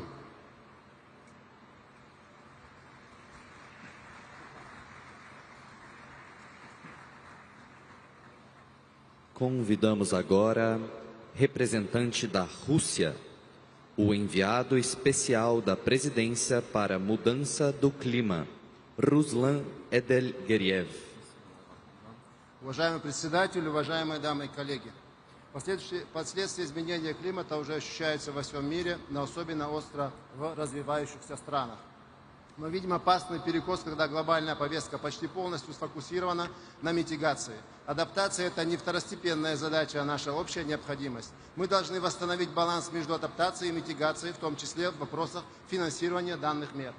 Convidamos agora representante da Rússia, o enviado especial da Presidência para a Mudança do Clima, Ruslan Edelgeriev. Уважаемый председатель, уважаемые дамы и коллеги, последствия изменения климата уже ощущаются во всем мире, но особенно остро в развивающихся странах. Мы видим опасный перекос, когда глобальная повестка почти полностью сфокусирована на митигации. Адаптация – это не второстепенная задача, а наша общая необходимость. Мы должны восстановить баланс между адаптацией и митигацией, в том числе в вопросах финансирования данных мер.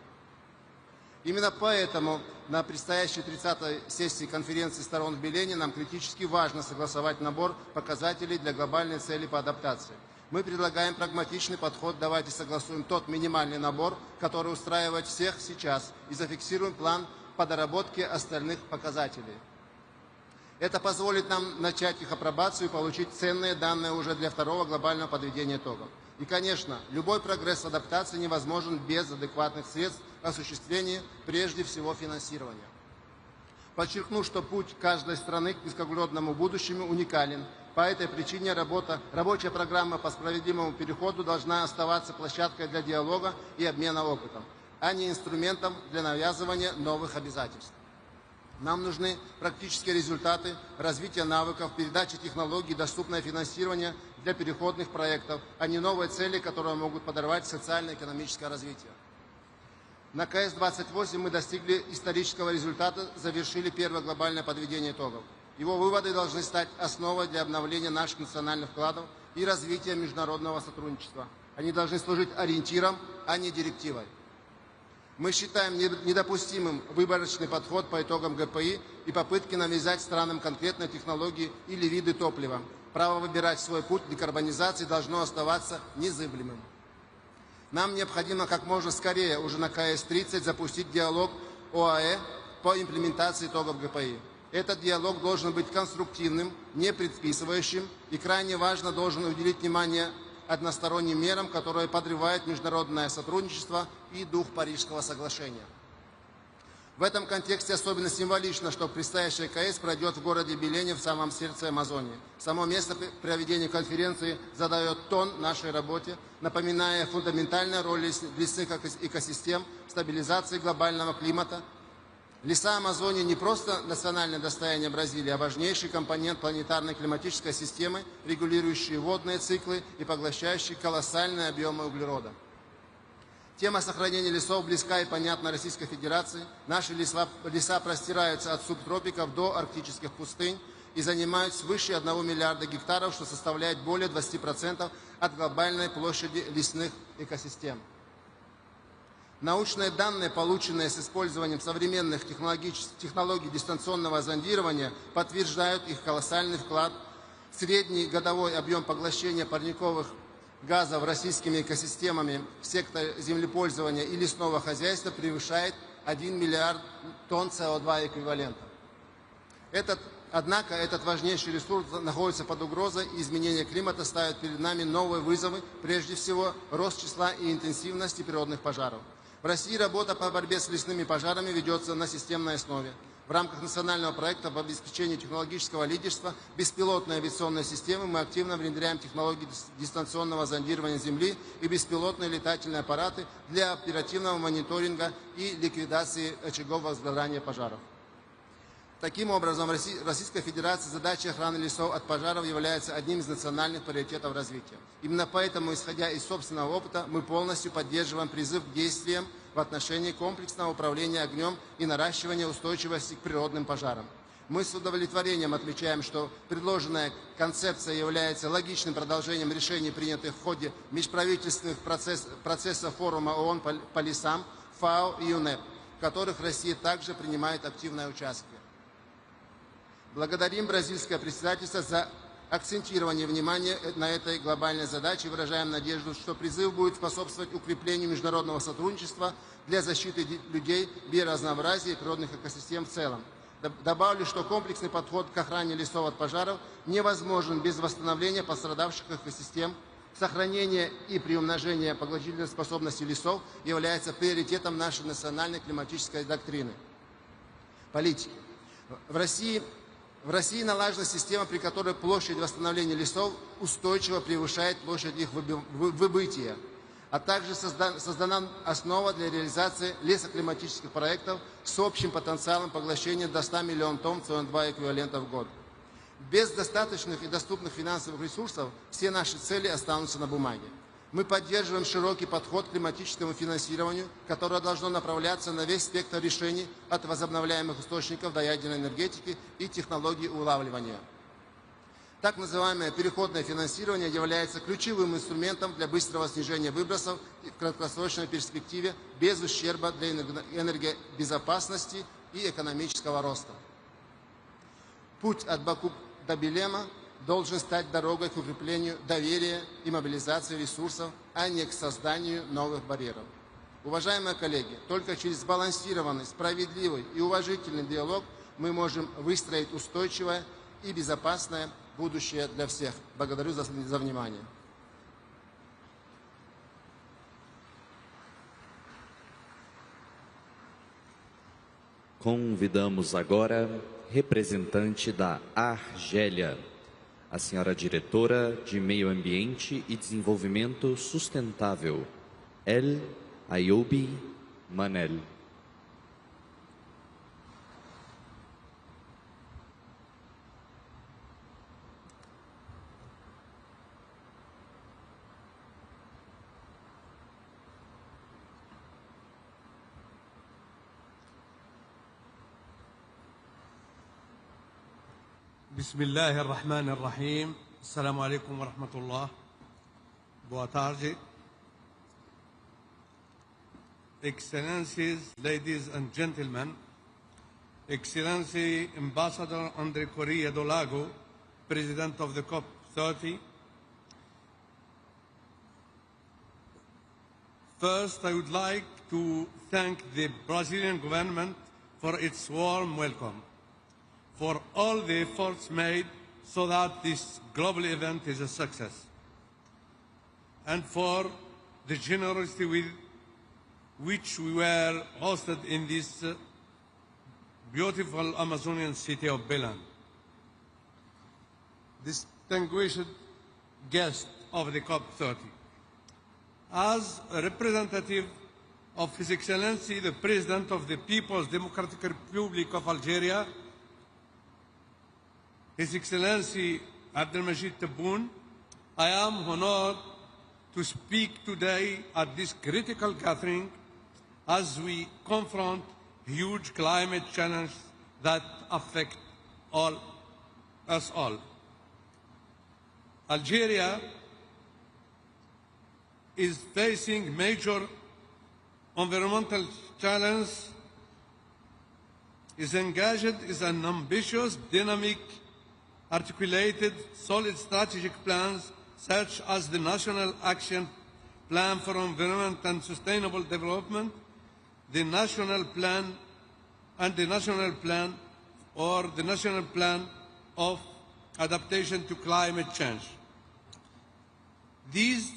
Именно поэтому на предстоящей 30-й сессии конференции сторон в Белене нам критически важно согласовать набор показателей для глобальной цели по адаптации. Мы предлагаем прагматичный подход, давайте согласуем тот минимальный набор, который устраивает всех сейчас, и зафиксируем план по доработке остальных показателей. Это позволит нам начать их апробацию и получить ценные данные уже для второго глобального подведения итогов. И, конечно, любой прогресс в адаптации невозможен без адекватных средств осуществления, прежде всего, финансирования. Подчеркну, что путь каждой страны к низкоуглеродному будущему уникален, По этой причине рабочая программа по справедливому переходу должна оставаться площадкой для диалога и обмена опытом, а не инструментом для навязывания новых обязательств. Нам нужны практические результаты, развитие навыков, передача технологий, доступное финансирование для переходных проектов, а не новые цели, которые могут подорвать социально-экономическое развитие. На КС-28 мы достигли исторического результата, завершили первое глобальное подведение итогов. Его выводы должны стать основой для обновления наших национальных вкладов и развития международного сотрудничества. Они должны служить ориентиром, а не директивой. Мы считаем недопустимым выборочный подход по итогам ГПИ и попытки навязать странам конкретные технологии или виды топлива. Право выбирать свой путь декарбонизации должно оставаться незыблемым. Нам необходимо как можно скорее уже на КС-30 запустить диалог ОАЭ по имплементации итогов ГПИ. Этот диалог должен быть конструктивным, не предписывающим и крайне важно должен уделить внимание односторонним мерам, которые подрывают международное сотрудничество и дух Парижского соглашения. В этом контексте особенно символично, что предстоящая КС пройдет в городе Белене в самом сердце Амазонии. Само место проведения конференции задает тон нашей работе, напоминая фундаментальную роль лесных экосистем в стабилизации глобального климата. Леса Амазонии не просто национальное достояние Бразилии, а важнейший компонент планетарной климатической системы, регулирующий водные циклы и поглощающий колоссальные объемы углерода. Тема сохранения лесов близка и понятна Российской Федерации. Наши леса простираются от субтропиков до арктических пустынь и занимают свыше 1 миллиарда гектаров, что составляет более 20% от глобальной площади лесных экосистем. Научные данные, полученные с использованием современных технологий дистанционного зондирования, подтверждают их колоссальный вклад. Средний годовой объем поглощения парниковых газов российскими экосистемами в секторе землепользования и лесного хозяйства превышает 1 миллиард тонн СО2 эквивалента. Однако этот важнейший ресурс находится под угрозой, и изменение климата ставит перед нами новые вызовы, прежде всего рост числа и интенсивности природных пожаров. В России работа по борьбе с лесными пожарами ведется на системной основе. В рамках национального проекта по обеспечению технологического лидерства беспилотной авиационной системы мы активно внедряем технологии дистанционного зондирования Земли и беспилотные летательные аппараты для оперативного мониторинга и ликвидации очагов возгорания пожаров. Таким образом, в Российской Федерации задача охраны лесов от пожаров является одним из национальных приоритетов развития. Именно поэтому, исходя из собственного опыта, мы полностью поддерживаем призыв к действиям в отношении комплексного управления огнем и наращивания устойчивости к природным пожарам. Мы с удовлетворением отмечаем, что предложенная концепция является логичным продолжением решений, принятых в ходе межправительственных процессов форума ООН по лесам, ФАО и ЮНЕП, в которых Россия также принимает активное участие. Благодарим бразильское председательство за акцентирование внимания на этой глобальной задаче и выражаем надежду, что призыв будет способствовать укреплению международного сотрудничества для защиты людей, биоразнообразия и природных экосистем в целом. Добавлю, что комплексный подход к охране лесов от пожаров невозможен без восстановления пострадавших экосистем. Сохранение и приумножение поглотительной способности лесов является приоритетом нашей национальной климатической доктрины. Политики. В России налажена система, при которой площадь восстановления лесов устойчиво превышает площадь их выбытия, а также создана основа для реализации лесоклиматических проектов с общим потенциалом поглощения до 100 миллионов тонн СО2 эквивалента в год. Без достаточных и доступных финансовых ресурсов все наши цели останутся на бумаге. Мы поддерживаем широкий подход к климатическому финансированию, которое должно направляться на весь спектр решений от возобновляемых источников до ядерной энергетики и технологий улавливания. Так называемое переходное финансирование является ключевым инструментом для быстрого снижения выбросов в краткосрочной перспективе без ущерба для энергобезопасности и экономического роста. Путь от Баку до Белема должен стать дорогой к укреплению доверия и мобилизации ресурсов, а не к созданию новых барьеров. Уважаемые коллеги, только через сбалансированный, справедливый и уважительный диалог мы можем выстроить устойчивое и безопасное будущее для всех. Благодарю за внимание. Convidamos agora representante da Argélia, a senhora diretora de Meio Ambiente e Desenvolvimento Sustentável, El Ayobi Manel. بسم الله الرحمن الرحيم. السلام عليكم ورحمة الله. Boa tarde. Excellencies, ladies and gentlemen, Excellency Ambassador Andre Correa do Lago, President of the COP30. First, I would like to thank the Brazilian government for its warm welcome, for all the efforts made so that this global event is a success, and for the generosity with which we were hosted in this beautiful Amazonian city of Belém. Distinguished guest of the COP30, as a representative of His Excellency the President of the People's Democratic Republic of Algeria, His Excellency Abdelmajid Tebboune, I am honored to speak today at this critical gathering as we confront huge climate challenges that affect us all. Algeria is facing major environmental challenges, is engaged in an ambitious, dynamic, articulated, solid strategic plans such as the National Action Plan for Environment and Sustainable Development, the National Plan and the National Plan of Adaptation to Climate Change. These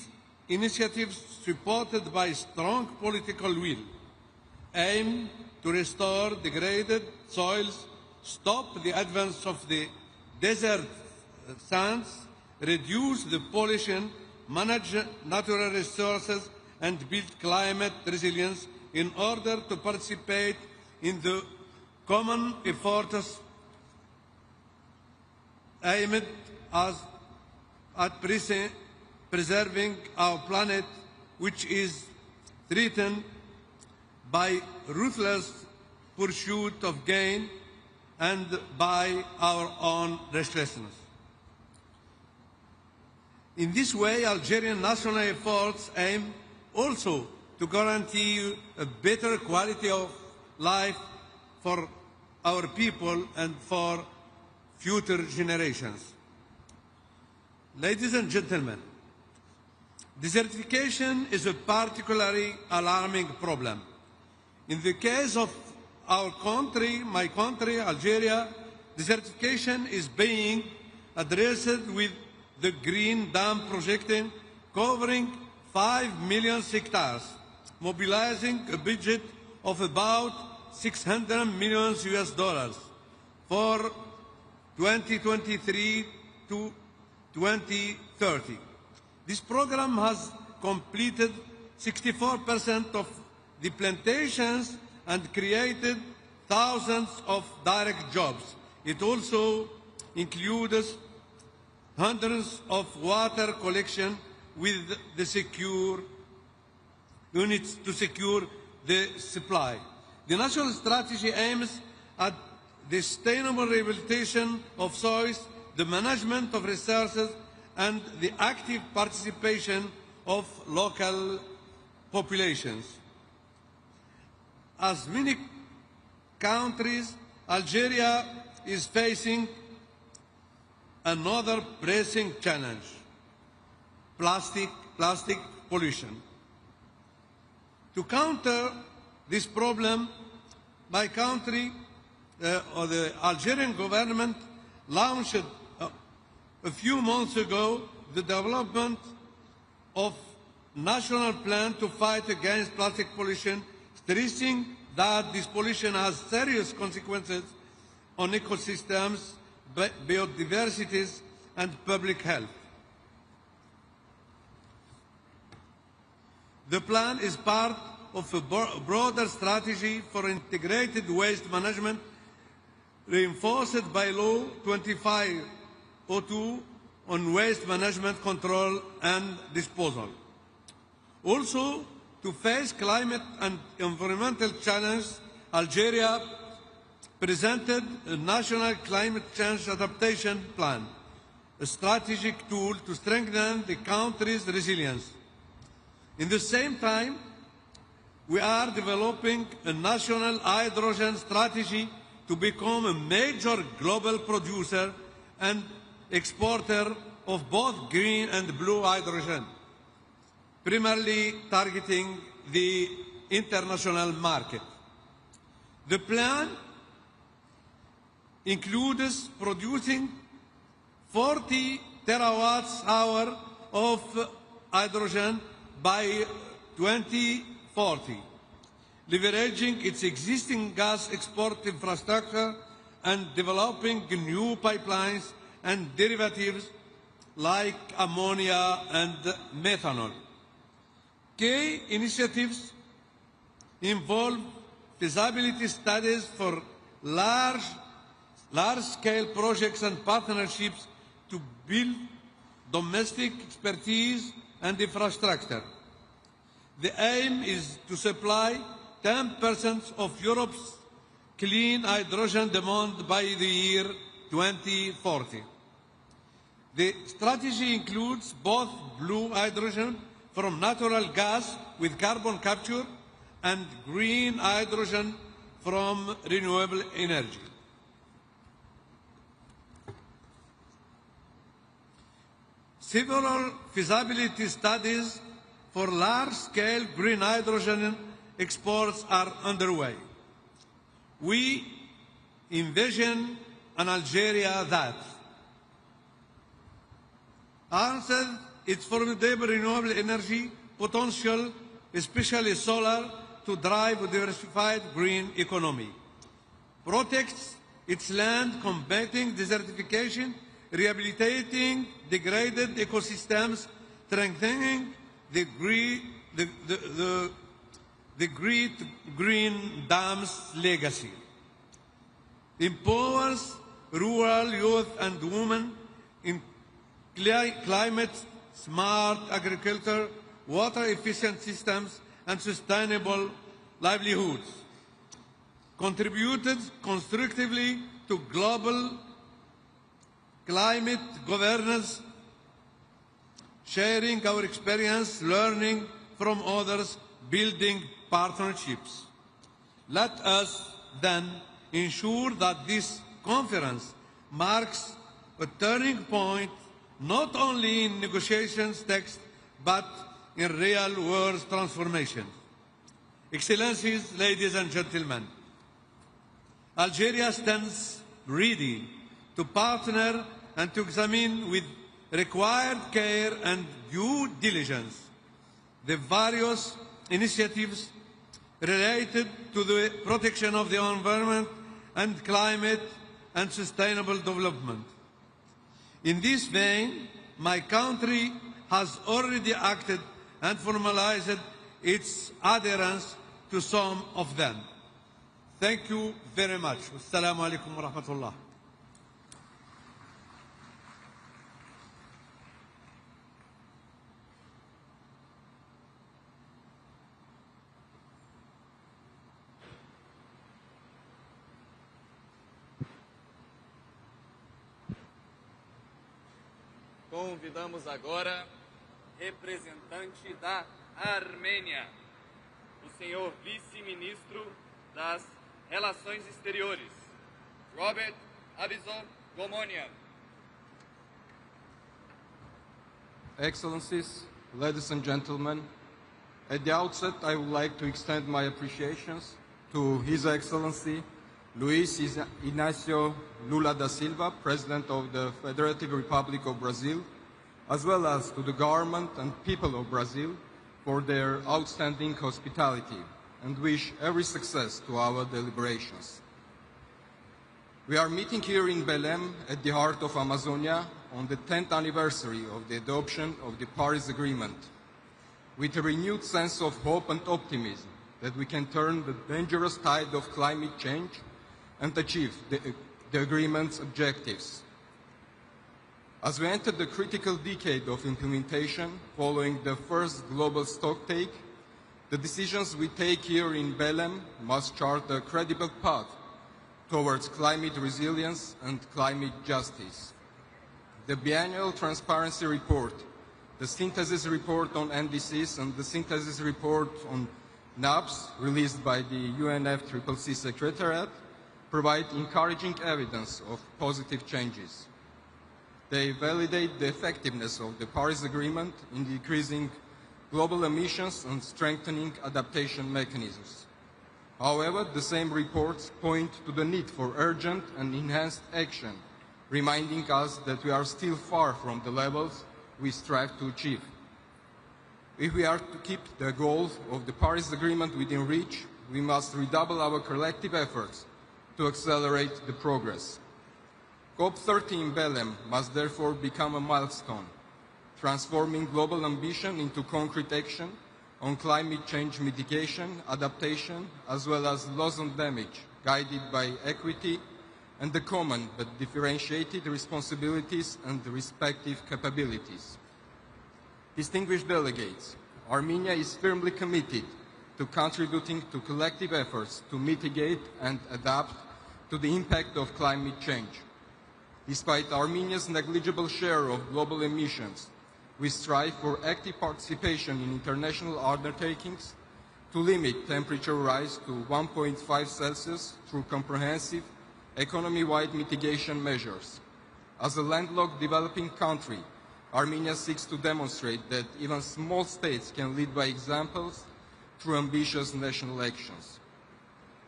initiatives, supported by strong political will, aim to restore degraded soils, stop the advance of the desert sands, reduce the pollution, manage natural resources, and build climate resilience in order to participate in the common efforts aimed at preserving our planet, which is threatened by ruthless pursuit of gain and by our own restlessness. In this way, Algerian national efforts aim also to guarantee a better quality of life for our people and for future generations. Ladies and gentlemen, desertification is a particularly alarming problem. In the case of our country, my country, Algeria, desertification is being addressed with the Green Dam project covering 5 million hectares, mobilizing a budget of about $600 million for 2023 to 2030. This program has completed 64% of the plantations and created thousands of direct jobs. It also includes hundreds of water collection with the secure units to secure the supply. The national strategy aims at the sustainable rehabilitation of soils, the management of resources, and the active participation of local populations. As many countries, Algeria is facing another pressing challenge: plastic pollution. To counter this problem, my country, or the Algerian government, launched a few months ago the development of national plan to fight against plastic pollution, stressing that this pollution has serious consequences on ecosystems, biodiversities, and public health. The plan is part of a broader strategy for integrated waste management reinforced by Law 2502 on waste management control and disposal. Also, to face climate and environmental challenges, Algeria presented a national climate change adaptation plan, a strategic tool to strengthen the country's resilience. In the same time, we are developing a national hydrogen strategy to become a major global producer and exporter of both green and blue hydrogen, primarily targeting the international market. The plan includes producing 40 terawatt-hours of hydrogen by 2040, leveraging its existing gas export infrastructure and developing new pipelines and derivatives like ammonia and methanol. Key initiatives involve feasibility studies for large-scale projects and partnerships to build domestic expertise and infrastructure. The aim is to supply 10% of Europe's clean hydrogen demand by the year 2040. The strategy includes both blue hydrogen from natural gas with carbon capture and green hydrogen from renewable energy. Several feasibility studies for large-scale green hydrogen exports are underway. We envision an Algeria that harnesses its formidable renewable energy potential, especially solar, to drive a diversified green economy, protects its land, combating desertification, rehabilitating degraded ecosystems, strengthening the great green dams legacy, empowers rural youth and women in climate-smart agriculture, water-efficient systems, and sustainable livelihoods, contributed constructively to global climate governance, sharing our experience, learning from others, building partnerships. Let us then ensure that this conference marks a turning point not only in negotiations text, but in real-world transformation. Excellencies, ladies and gentlemen, Algeria stands ready to partner and to examine with required care and due diligence the various initiatives related to the protection of the environment and climate and sustainable development. In this vein, my country has already acted and formalized its adherence to some of them. Thank you very much. Assalamu alaikum wa rahmatullah. Convidamos agora representante da Armênia, o senhor vice-ministro das Relações Exteriores, Robert Abizov Gomonian. Excellencies, ladies and gentlemen, at the outset I would like to extend my appreciations to His Excellency Luiz Inácio Lula da Silva, President of the Federative Republic of Brazil, as well as to the government and people of Brazil for their outstanding hospitality, and wish every success to our deliberations. We are meeting here in Belém at the heart of Amazonia on the 10th anniversary of the adoption of the Paris Agreement, with a renewed sense of hope and optimism that we can turn the dangerous tide of climate change and achieve the agreement's objectives. As we enter the critical decade of implementation following the first global stocktake, the decisions we take here in Belém must chart a credible path towards climate resilience and climate justice. The biannual transparency report, the synthesis report on NDCs, and the synthesis report on NAPs released by the UNFCCC Secretariat provide encouraging evidence of positive changes. They validate the effectiveness of the Paris Agreement in decreasing global emissions and strengthening adaptation mechanisms. However, the same reports point to the need for urgent and enhanced action, reminding us that we are still far from the levels we strive to achieve. If we are to keep the goals of the Paris Agreement within reach, we must redouble our collective efforts to accelerate the progress. COP30 in Belém must therefore become a milestone, transforming global ambition into concrete action on climate change mitigation, adaptation, as well as loss and damage, guided by equity and the common but differentiated responsibilities and respective capabilities. Distinguished delegates, Armenia is firmly committed to contributing to collective efforts to mitigate and adapt to the impact of climate change. Despite Armenia's negligible share of global emissions, we strive for active participation in international undertakings to limit temperature rise to 1.5 Celsius through comprehensive, economy-wide mitigation measures. As a landlocked developing country, Armenia seeks to demonstrate that even small states can lead by examples through ambitious national actions.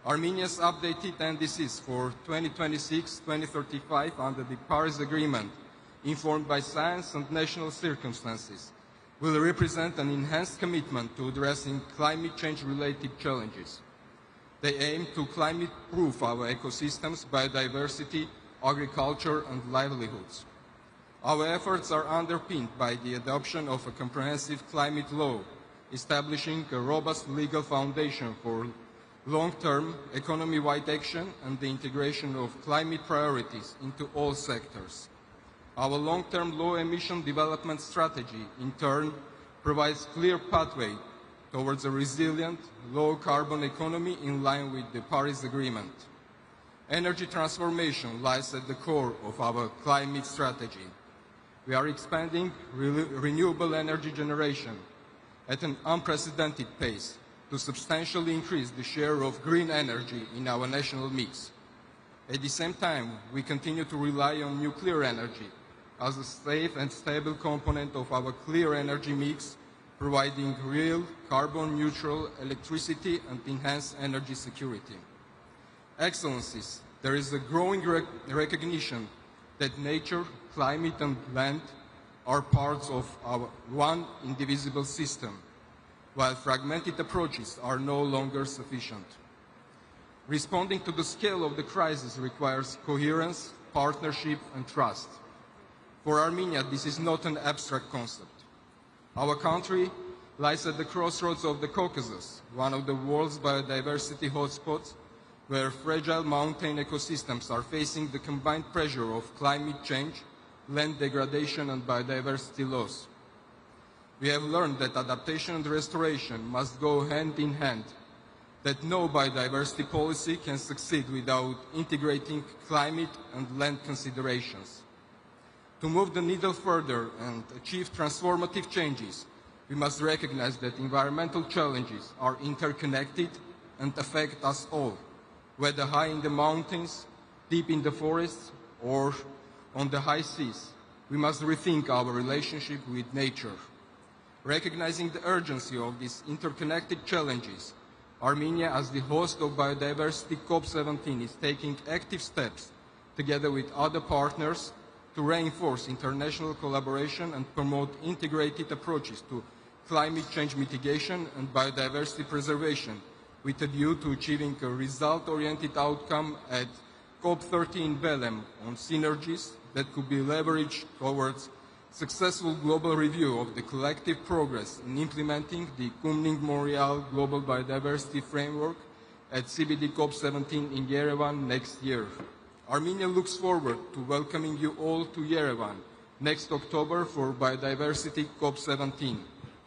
Armenia's updated NDCs for 2026-2035 under the Paris Agreement, informed by science and national circumstances, will represent an enhanced commitment to addressing climate change-related challenges. They aim to climate-proof our ecosystems, biodiversity, agriculture, and livelihoods. Our efforts are underpinned by the adoption of a comprehensive climate law, establishing a robust legal foundation for long-term economy-wide action and the integration of climate priorities into all sectors. Our long-term low-emission development strategy, in turn, provides clear pathway towards a resilient, low-carbon economy in line with the Paris Agreement. Energy transformation lies at the core of our climate strategy. We are expanding renewable energy generation at an unprecedented pace to substantially increase the share of green energy in our national mix. At the same time, we continue to rely on nuclear energy as a safe and stable component of our clear energy mix, providing real carbon-neutral electricity and enhanced energy security. Excellencies, there is a growing recognition that nature, climate, and land are parts of our one indivisible system, while fragmented approaches are no longer sufficient. Responding to the scale of the crisis requires coherence, partnership, and trust. For Armenia, this is not an abstract concept. Our country lies at the crossroads of the Caucasus, one of the world's biodiversity hotspots, where fragile mountain ecosystems are facing the combined pressure of climate change, land degradation, and biodiversity loss. We have learned that adaptation and restoration must go hand in hand, that no biodiversity policy can succeed without integrating climate and land considerations. To move the needle further and achieve transformative changes, we must recognize that environmental challenges are interconnected and affect us all, whether high in the mountains, deep in the forests, or on the high seas. We must rethink our relationship with nature. Recognizing the urgency of these interconnected challenges, Armenia, as the host of Biodiversity COP30, is taking active steps, together with other partners, to reinforce international collaboration and promote integrated approaches to climate change mitigation and biodiversity preservation, with a view to achieving a result-oriented outcome at COP30 in Belém on synergies that could be leveraged towards successful global review of the collective progress in implementing the Kunming-Montreal Global Biodiversity Framework at CBD COP17 in Yerevan next year. Armenia looks forward to welcoming you all to Yerevan next October for Biodiversity COP17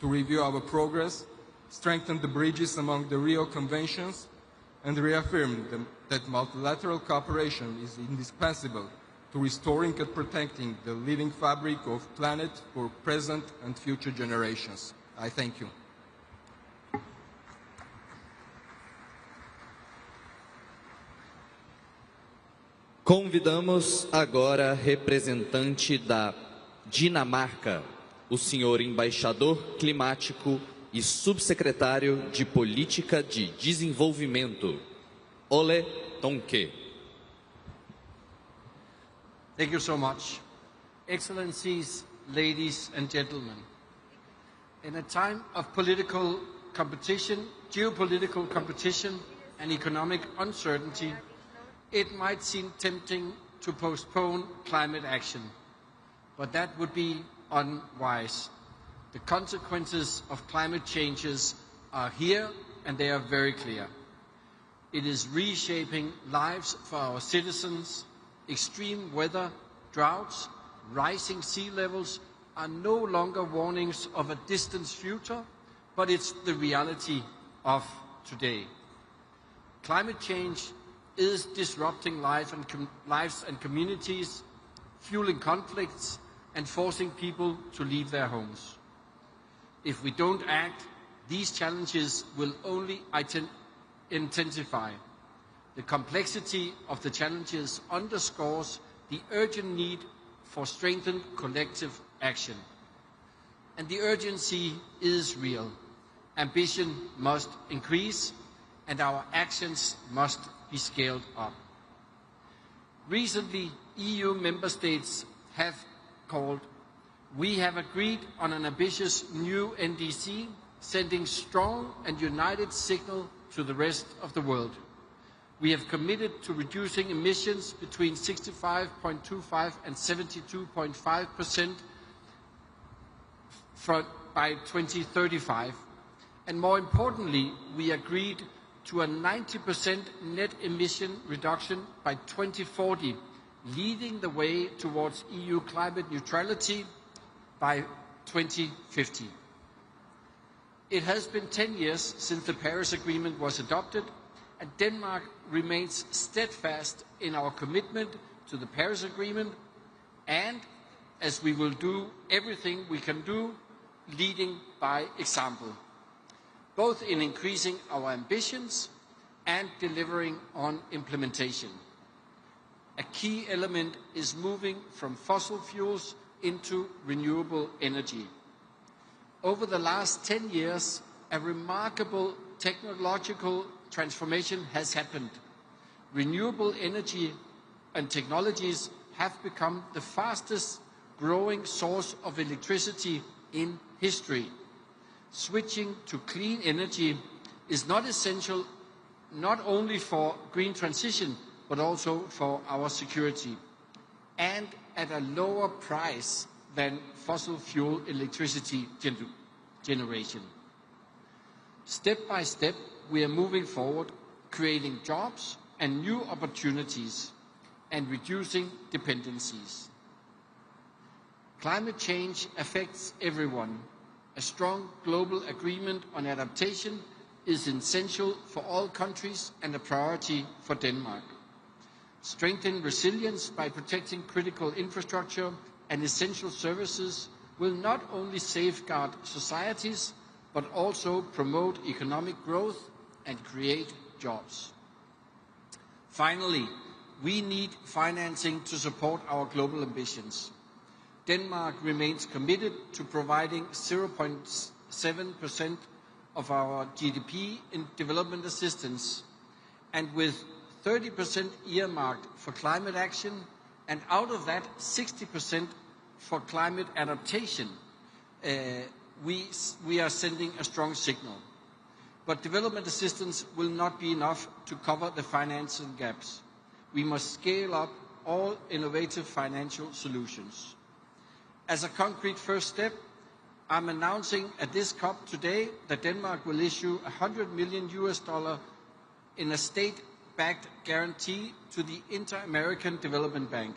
to review our progress, strengthen the bridges among the Rio Conventions, and reaffirm that multilateral cooperation is indispensable to restoring and protecting the living fabric of the planet for present and future generations. I thank you. Convidamos agora representante da Dinamarca, o senhor embaixador climático e subsecretário de Política de Desenvolvimento, Ole Tonke. Thank you so much. Excellencies, ladies and gentlemen, in a time of political competition, geopolitical competition, and economic uncertainty, it might seem tempting to postpone climate action, but that would be unwise. The consequences of climate changes are here, and they are very clear. It is reshaping lives for our citizens. Extreme weather, droughts, rising sea levels are no longer warnings of a distant future, but it's the reality of today. Climate change is disrupting lives and communities, fueling conflicts, and forcing people to leave their homes. If we don't act, these challenges will only intensify. The complexity of the challenges underscores the urgent need for strengthened collective action. And the urgency is real. Ambition must increase, and our actions must be scaled up. Recently, EU member states have called. We have agreed on an ambitious new NDC, sending strong and united signal to the rest of the world. We have committed to reducing emissions between 65.25 and 72.5% by 2035. And more importantly, we agreed to a 90% net emission reduction by 2040, leading the way towards EU climate neutrality by 2050. It has been 10 years since the Paris Agreement was adopted, and Denmark remains steadfast in our commitment to the Paris Agreement, and as we will do everything we can do, leading by example, both in increasing our ambitions and delivering on implementation. A key element is moving from fossil fuels into renewable energy. Over the last 10 years, a remarkable technological transformation has happened. Renewable energy and technologies have become the fastest growing source of electricity in history. Switching to clean energy is not essential not only for green transition, but also for our security, and at a lower price than fossil fuel electricity generation. Step by step, we are moving forward, creating jobs and new opportunities, and reducing dependencies. Climate change affects everyone. A strong global agreement on adaptation is essential for all countries and a priority for Denmark. Strengthen resilience by protecting critical infrastructure and essential services will not only safeguard societies, but also promote economic growth and create jobs. Finally, we need financing to support our global ambitions. Denmark remains committed to providing 0.7% of our GDP in development assistance, and with 30% earmarked for climate action, and out of that 60% for climate adaptation, we are sending a strong signal. But development assistance will not be enough to cover the financing gaps. we must scale up all innovative financial solutions. As a concrete first step, I'm announcing at this COP today that Denmark will issue $100 million in a state-backed guarantee to the Inter-American Development Bank.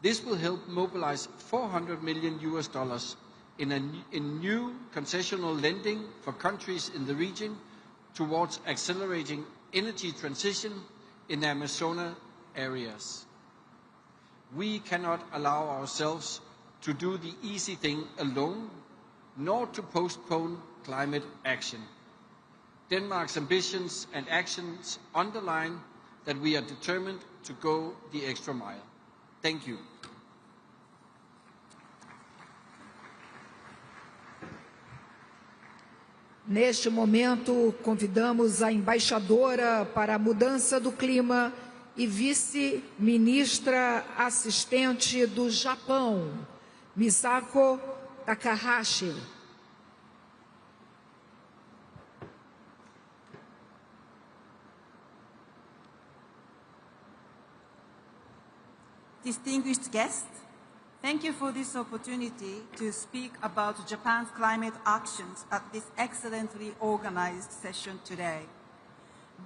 This will help mobilize $400 million in new concessional lending for countries in the region towards accelerating energy transition in the Amazon areas. We cannot allow ourselves to do the easy thing alone, nor to postpone climate action. Denmark's ambitions and actions underline that we are determined to go the extra mile. Thank you. Neste momento, convidamos a embaixadora para a mudança do clima e vice-ministra assistente do Japão, Misako Takahashi. Distinguished guests, thank you for this opportunity to speak about Japan's climate actions at this excellently organized session today.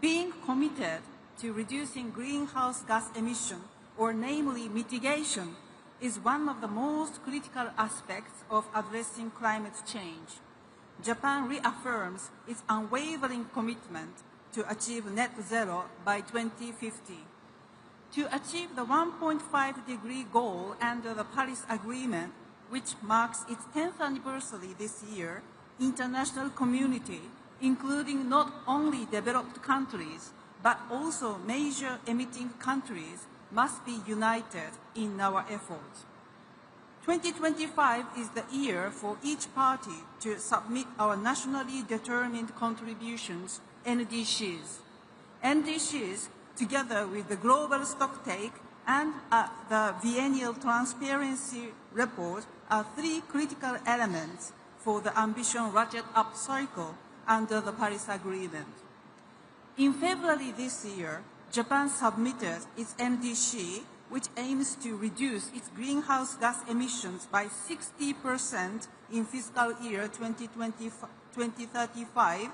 Being committed to reducing greenhouse gas emission, or namely mitigation, is one of the most critical aspects of addressing climate change. Japan reaffirms its unwavering commitment to achieve net zero by 2050. To achieve the 1.5-degree goal under the Paris Agreement, which marks its 10th anniversary this year, international community, including not only developed countries, but also major emitting countries, must be united in our efforts. 2025 is the year for each party to submit our nationally determined contributions, NDCs. NDCs, together with the global stocktake and the biennial transparency report, are three critical elements for the ambition ratchet-up cycle under the Paris Agreement. In February this year, Japan submitted its NDC, which aims to reduce its greenhouse gas emissions by 60% in fiscal year 2035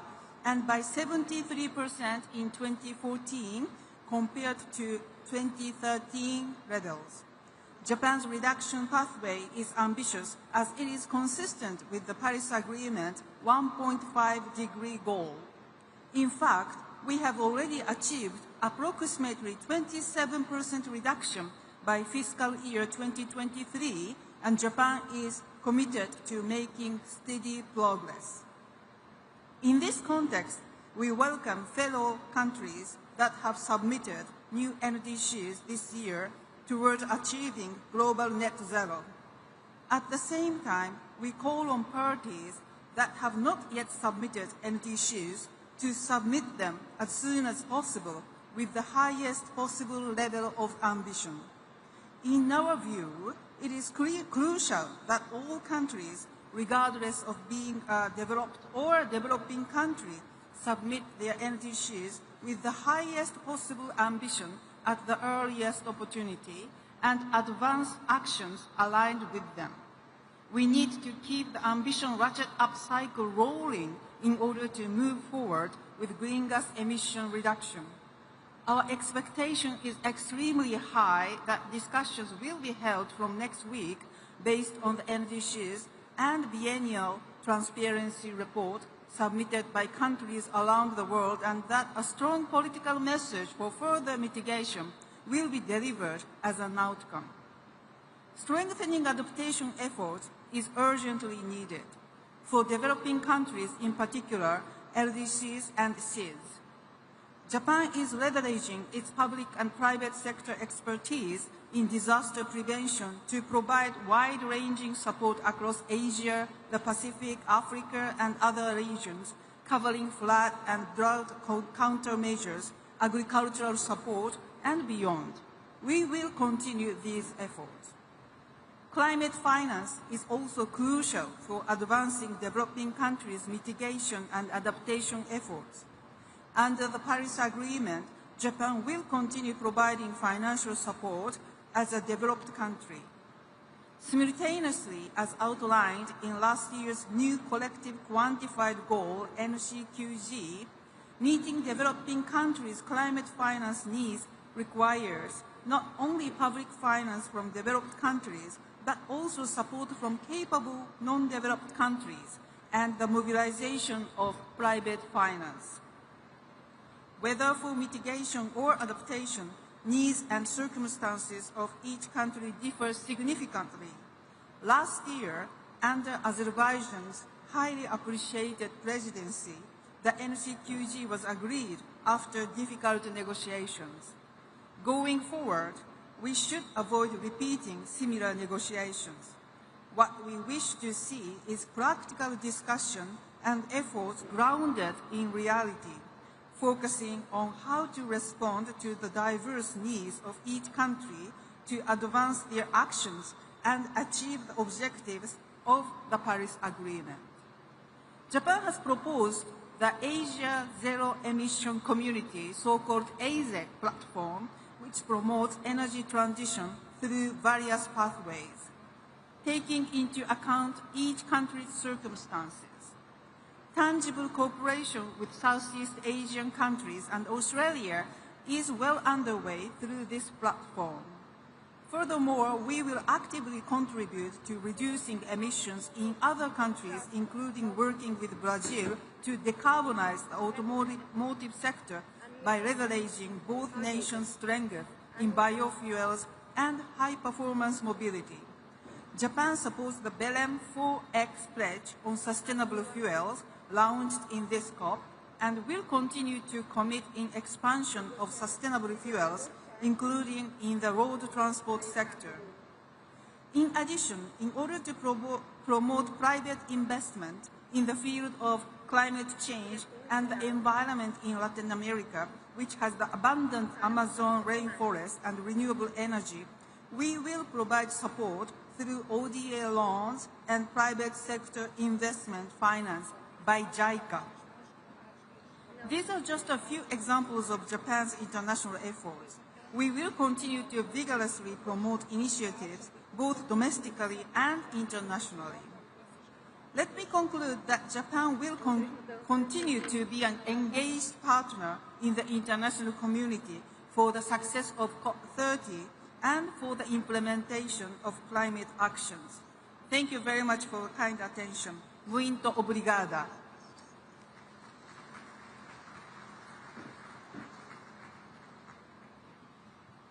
and by 73% in 2014 compared to 2013 levels. Japan's reduction pathway is ambitious as it is consistent with the Paris Agreement 1.5-degree goal. In fact, we have already achieved approximately 27% reduction by fiscal year 2023, and Japan is committed to making steady progress. In this context, we welcome fellow countries that have submitted new NDCs this year toward achieving global net zero. At the same time, we call on parties that have not yet submitted NDCs to submit them as soon as possible with the highest possible level of ambition. In our view, it is crucial that all countries, regardless of being a developed or developing country, submit their NDCs with the highest possible ambition at the earliest opportunity and advance actions aligned with them. We need to keep the ambition ratchet-up cycle rolling in order to move forward with green gas emission reduction. Our expectation is extremely high that discussions will be held from next week based on the NDCs and biennial transparency report submitted by countries around the world, and that a strong political message for further mitigation will be delivered as an outcome. Strengthening adaptation efforts is urgently needed for developing countries, in particular LDCs and CIDs. Japan is leveraging its public and private sector expertise in disaster prevention to provide wide-ranging support across Asia, the Pacific, Africa, and other regions, covering flood and drought countermeasures, agricultural support, and beyond. We will continue these efforts. Climate finance is also crucial for advancing developing countries' mitigation and adaptation efforts. Under the Paris Agreement, Japan will continue providing financial support as a developed country. Simultaneously, as outlined in last year's new collective quantified goal, NCQG, meeting developing countries' climate finance needs requires not only public finance from developed countries, but also support from capable non-developed countries and the mobilization of private finance. Whether for mitigation or adaptation, needs and circumstances of each country differ significantly. Last year, under Azerbaijan's highly appreciated presidency, the NCQG was agreed after difficult negotiations. Going forward, we should avoid repeating similar negotiations. What we wish to see is practical discussion and efforts grounded in reality, focusing on how to respond to the diverse needs of each country to advance their actions and achieve the objectives of the Paris Agreement. Japan has proposed the Asia Zero Emission Community, so-called AZEC platform, which promotes energy transition through various pathways, taking into account each country's circumstances. Tangible cooperation with Southeast Asian countries and Australia is well underway through this platform. Furthermore, we will actively contribute to reducing emissions in other countries, including working with Brazil to decarbonize the automotive sector by leveraging both nations' strength in biofuels and high-performance mobility. Japan supports the Belém 4X pledge on sustainable fuels launched in this COP and will continue to commit in expansion of sustainable fuels, including in the road transport sector. In addition, in order to promote private investment in the field of climate change and the environment in Latin America, which has the abundant Amazon rainforest and renewable energy, we will provide support through ODA loans and private sector investment finance by JICA. These are just a few examples of Japan's international efforts. We will continue to vigorously promote initiatives both domestically and internationally. Let me conclude that Japan will continue to be an engaged partner in the international community for the success of COP30 and for the implementation of climate actions. Thank you very much for your kind attention. Muito obrigada.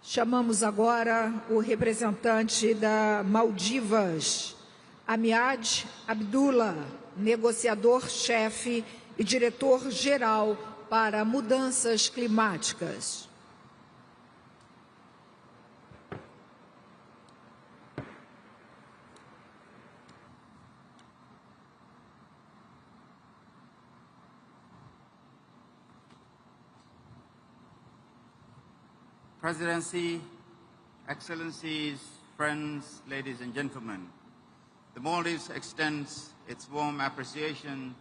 Chamamos agora o representante da Maldivas, Amiad Abdullah, negociador-chefe e diretor-geral para mudanças climáticas. Presidency, Excellencies, friends, ladies and gentlemen, the Maldives extends its warm appreciation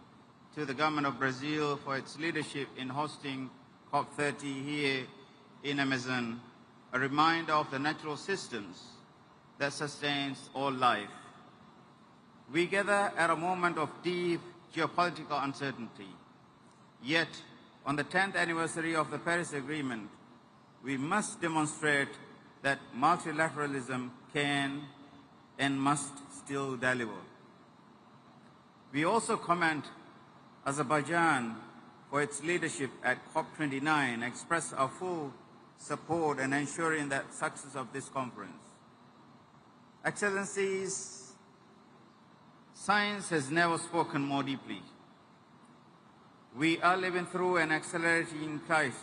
to the government of Brazil for its leadership in hosting COP30 here in Amazon, a reminder of the natural systems that sustains all life. We gather at a moment of deep geopolitical uncertainty, yet on the 10th anniversary of the Paris Agreement, we must demonstrate that multilateralism can and must still deliver. We also commend Azerbaijan for its leadership at COP29, express our full support in ensuring the success of this conference. Excellencies, science has never spoken more deeply. We are living through an accelerating crisis,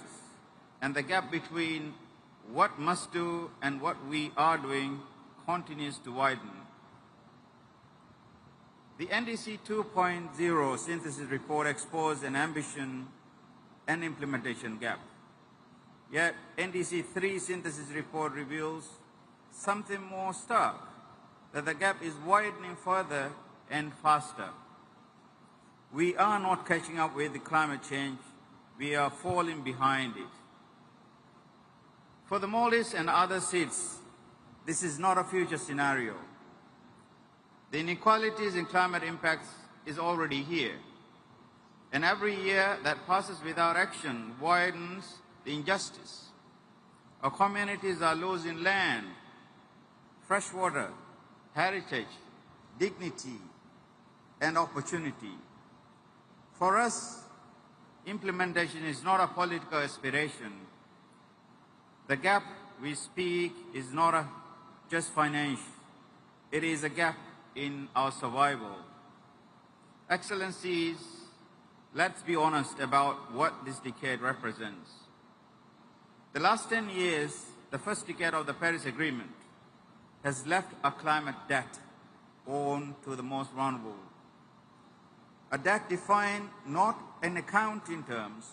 and the gap between what must do and what we are doing continues to widen. The NDC 2.0 synthesis report exposed an ambition and implementation gap. Yet NDC 3 synthesis report reveals something more stark, that the gap is widening further and faster. We are not catching up with the climate change, we are falling behind it. For the Maldives and other seats, this is not a future scenario. The inequalities in climate impacts is already here. And every year that passes without action widens the injustice. Our communities are losing land, fresh water, heritage, dignity, and opportunity. For us, implementation is not a political aspiration. The gap we speak is not just financial. It is a gap in our survival. Excellencies, let's be honest about what this decade represents. The last 10 years, the first decade of the Paris Agreement, has left a climate debt owed to the most vulnerable. A debt defined not in accounting terms,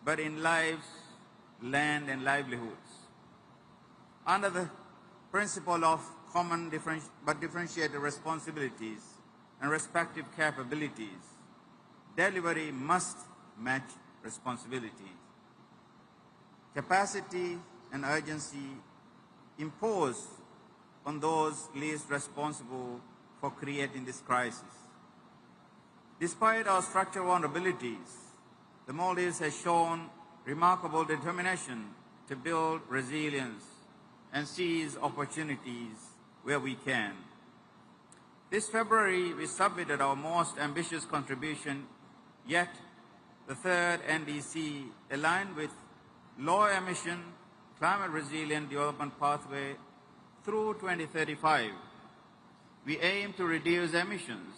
but in lives, land, and livelihoods. Under the principle of common but differentiated responsibilities and respective capabilities, delivery must match responsibility. Capacity and urgency imposed on those least responsible for creating this crisis. Despite our structural vulnerabilities, the Maldives has shown remarkable determination to build resilience and seize opportunities where we can. This February, we submitted our most ambitious contribution yet, the third NDC, aligned with low-emission, climate-resilient development pathway through 2035. We aim to reduce emissions,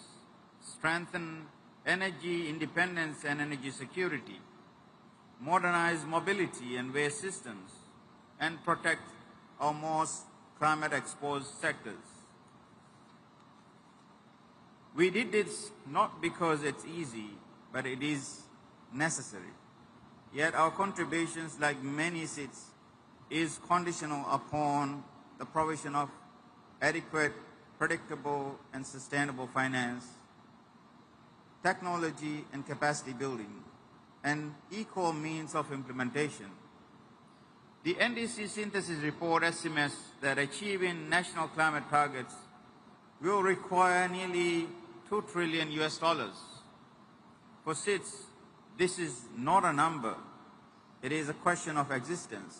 strengthen energy independence and energy security, modernize mobility and waste systems, and protect our most climate-exposed sectors. We did this not because it's easy, but it is necessary. Yet our contributions, like many seats, is conditional upon the provision of adequate, predictable, and sustainable finance, technology and capacity building, and equal means of implementation. The NDC synthesis report estimates that achieving national climate targets will require nearly $2 trillion. For SIDS, this is not a number. It is a question of existence.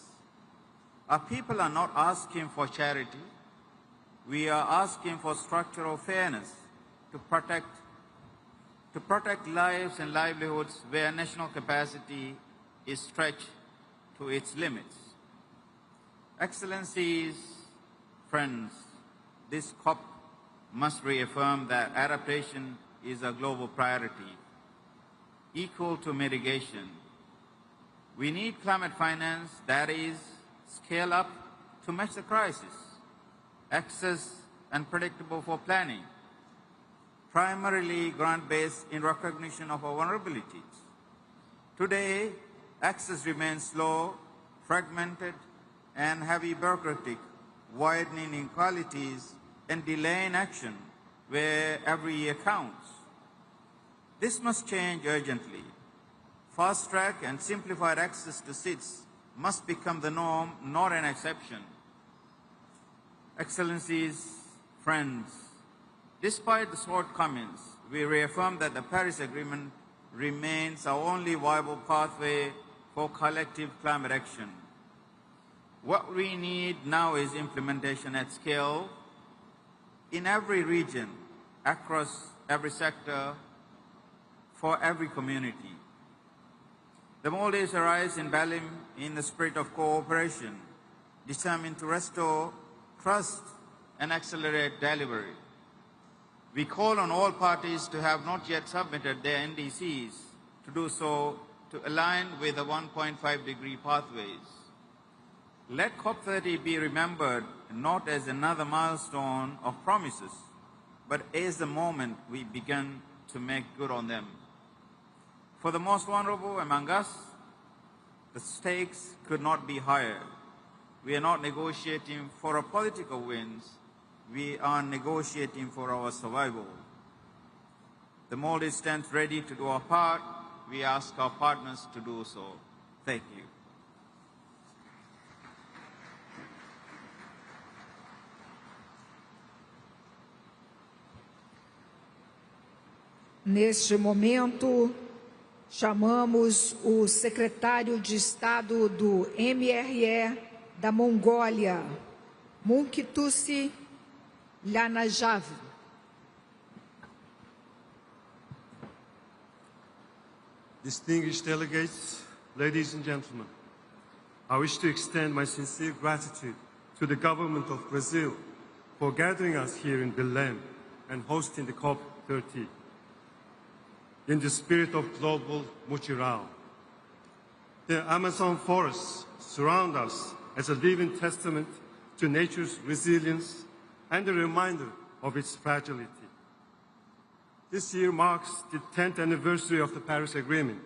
Our people are not asking for charity. We are asking for structural fairness to protect lives and livelihoods where national capacity is stretched to its limits. Excellencies, friends, this COP must reaffirm that adaptation is a global priority, equal to mitigation. We need climate finance that is scale up to match the crisis, access and predictable for planning, primarily grant-based in recognition of our vulnerabilities. Today, access remains slow, fragmented, and heavy bureaucratic, widening inequalities and delaying action where every year counts. This must change urgently. Fast-track and simplified access to seats must become the norm, not an exception. Excellencies, friends, despite the shortcomings, we reaffirm that the Paris Agreement remains our only viable pathway for collective climate action. What we need now is implementation at scale in every region, across every sector, for every community. The Maldives arrives in Balim in the spirit of cooperation, determined to restore trust and accelerate delivery. We call on all parties to have not yet submitted their NDCs to do so to align with the 1.5-degree pathways. Let COP30 be remembered not as another milestone of promises, but as the moment we begin to make good on them. For the most vulnerable among us, the stakes could not be higher. We are not negotiating for a political wins. We are negotiating for our survival. The Maldives stands ready to do our part. We ask our partners to do so. Thank you. Neste momento, chamamos o secretário de Estado do MRE da Mongólia, Munkitusi Lanajav. Distinguished delegates, ladies and gentlemen, I wish to extend my sincere gratitude to the government of Brazil for gathering us here in Belém and hosting the COP30 in the spirit of global mutirao. The Amazon forests surround us as a living testament to nature's resilience and a reminder of its fragility. This year marks the 10th anniversary of the Paris Agreement,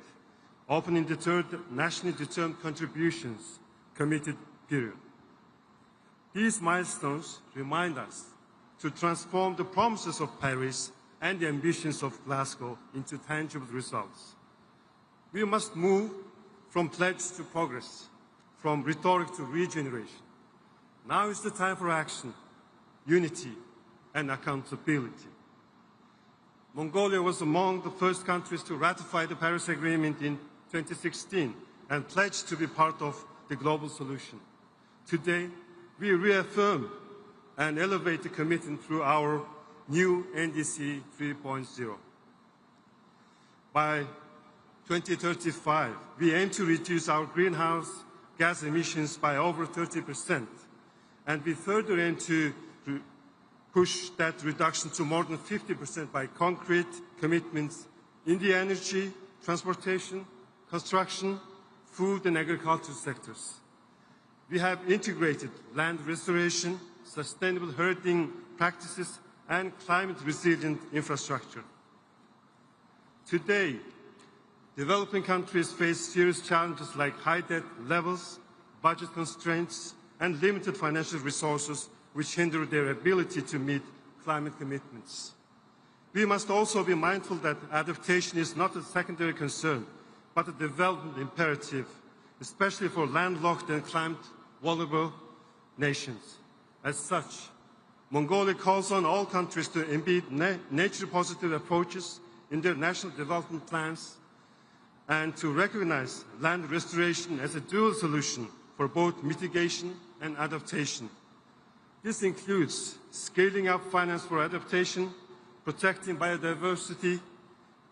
opening the third nationally determined contributions committed period. These milestones remind us to transform the promises of Paris and the ambitions of Glasgow into tangible results. We must move from pledge to progress, from rhetoric to regeneration. Now is the time for action, unity, and accountability. Mongolia was among the first countries to ratify the Paris Agreement in 2016 and pledged to be part of the global solution. Today, we reaffirm and elevate the commitment through our new NDC 3.0. By 2035, we aim to reduce our greenhouse gas emissions by over 30%, and we further aim to push that reduction to more than 50% by concrete commitments in the energy, transportation, construction, food and agriculture sectors. We have integrated land restoration, sustainable herding practices, and climate-resilient infrastructure. Today, developing countries face serious challenges like high debt levels, budget constraints, and limited financial resources which hinder their ability to meet climate commitments. We must also be mindful that adaptation is not a secondary concern, but a development imperative, especially for landlocked and climate-vulnerable nations. As such, Mongolia calls on all countries to embed nature-positive approaches in their national development plans and to recognize land restoration as a dual solution for both mitigation and adaptation. This includes scaling up finance for adaptation, protecting biodiversity,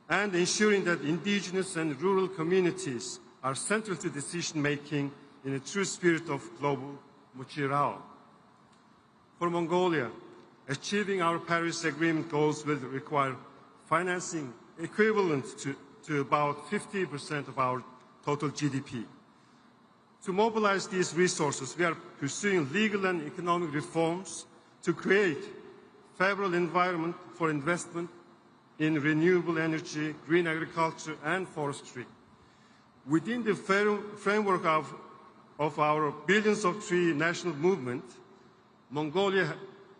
and ensuring that indigenous and rural communities are central to decision-making in a true spirit of global mutirao. For Mongolia, achieving our Paris Agreement goals will require financing equivalent to about 50% of our total GDP. To mobilize these resources, we are pursuing legal and economic reforms to create a favorable environment for investment in renewable energy, green agriculture, and forestry. Within the framework of our Billions of Trees national movement, Mongolia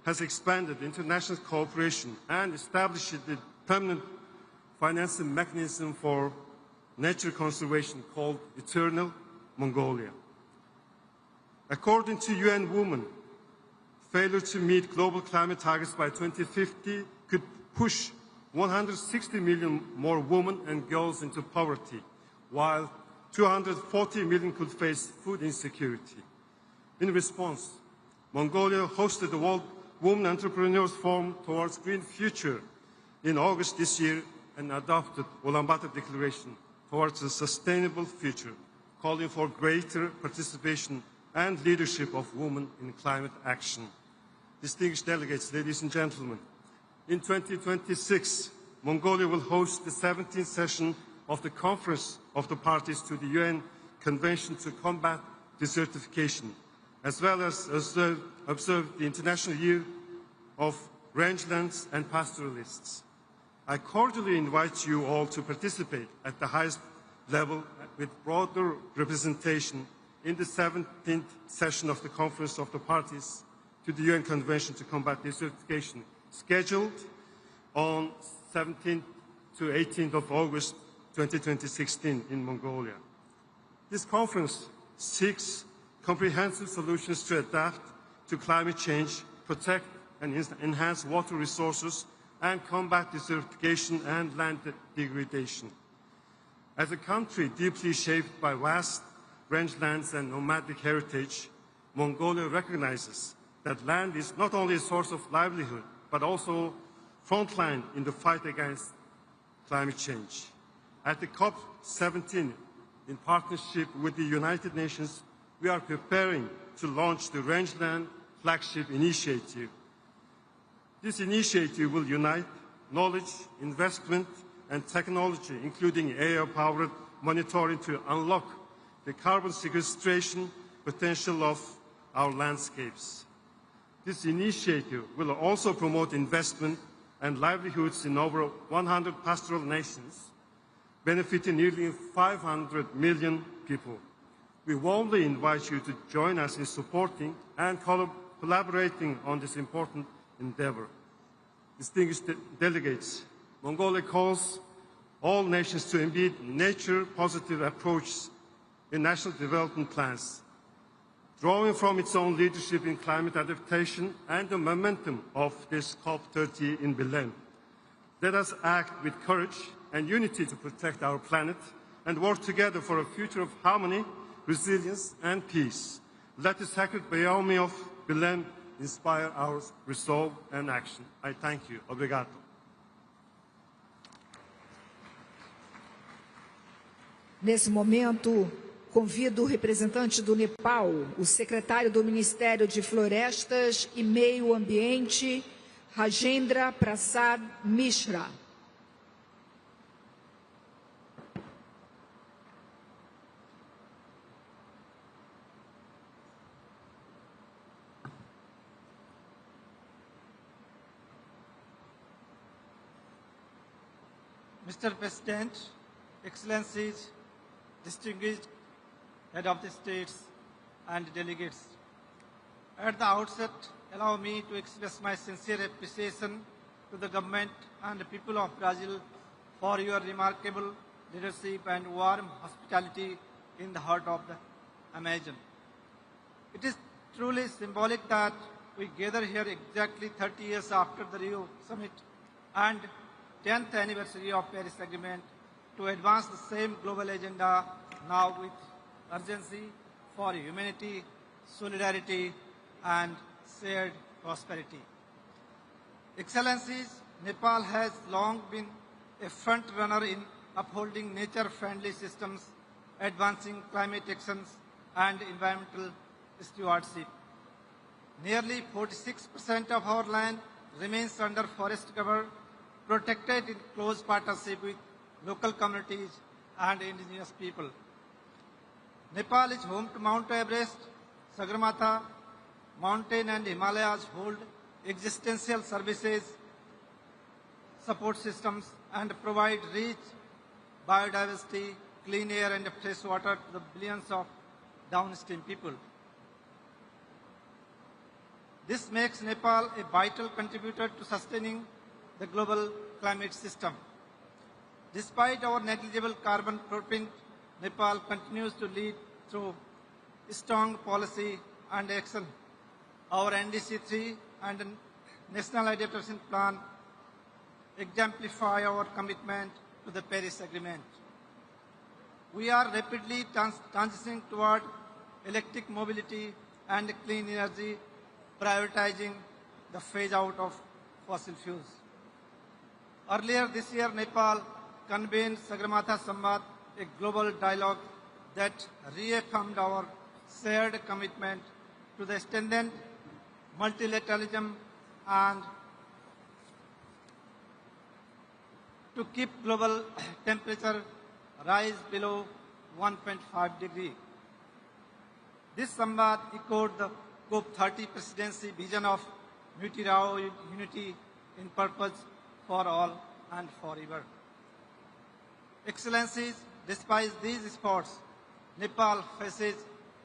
has expanded international cooperation and established the permanent financing mechanism for nature conservation called Eternal Mongolia. According to UN Women, failure to meet global climate targets by 2050 could push 160 million more women and girls into poverty, while 240 million could face food insecurity. In response, Mongolia hosted the World Women Entrepreneurs Forum towards Green Future in August this year and adopted Ulaanbaatar Declaration towards a sustainable future, calling for greater participation and leadership of women in climate action. Distinguished delegates, ladies and gentlemen, in 2026, Mongolia will host the 17th session of the Conference of the Parties to the UN Convention to Combat Desertification, as well as observe the International Year of Rangelands and Pastoralists. I cordially invite you all to participate at the highest level with broader representation in the 17th session of the Conference of the Parties to the UN Convention to Combat Desertification, scheduled on 17th to 18th of August 2016 in Mongolia. This conference seeks comprehensive solutions to adapt to climate change, protect and enhance water resources, and combat desertification and land degradation. As a country deeply shaped by vast rangelands and nomadic heritage, Mongolia recognizes that land is not only a source of livelihood, but also frontline in the fight against climate change. At the COP30, in partnership with the United Nations, we are preparing to launch the Rangeland Flagship Initiative. This initiative will unite knowledge, investment, and technology, including AI-powered monitoring, to unlock the carbon sequestration potential of our landscapes. This initiative will also promote investment and livelihoods in over 100 pastoral nations, benefiting nearly 500 million people. We warmly invite you to join us in supporting and collaborating on this important endeavor. Distinguished delegates, Mongolia calls all nations to embed nature-positive approaches in national development plans, drawing from its own leadership in climate adaptation and the momentum of this COP30 in Belém. Let us act with courage and unity to protect our planet and work together for a future of harmony, resilience, and peace. Let the sacred Bayami of Belém inspire our resolve and action. I thank you. Obrigado. Nesse momento, convido o representante do Nepal, o secretário do Ministério de Florestas e Meio Ambiente, Rajendra Prasad Mishra. Mr. President, Excellencies, distinguished Head of the States and delegates. At the outset, allow me to express my sincere appreciation to the government and the people of Brazil for your remarkable leadership and warm hospitality in the heart of the Amazon. It is truly symbolic that we gather here exactly 30 years after the Rio Summit and 10th anniversary of Paris Agreement to advance the same global agenda now with urgency for humanity, solidarity, and shared prosperity. Excellencies, Nepal has long been a front runner in upholding nature-friendly systems, advancing climate actions, and environmental stewardship. Nearly 46% of our land remains under forest cover, protected in close partnership with local communities and indigenous people. Nepal is home to Mount Everest, Sagarmatha, mountain and Himalayas hold existential services, support systems, and provide rich biodiversity, clean air, and fresh water to the billions of downstream people. This makes Nepal a vital contributor to sustaining the global climate system. Despite our negligible carbon footprint, Nepal continues to lead through strong policy and action. Our NDC-3 and National Adaptation Plan exemplify our commitment to the Paris Agreement. We are rapidly transitioning toward electric mobility and clean energy, prioritizing the phase out of fossil fuels. Earlier this year, Nepal convened Sagarmatha Samvad, a global dialogue that reaffirmed our shared commitment to the extended multilateralism and to keep global temperature rise below 1.5 degrees. This Samvad echoed the COP30 presidency vision of multilateral unity in purpose for all and forever. Excellencies, despite these efforts, Nepal faces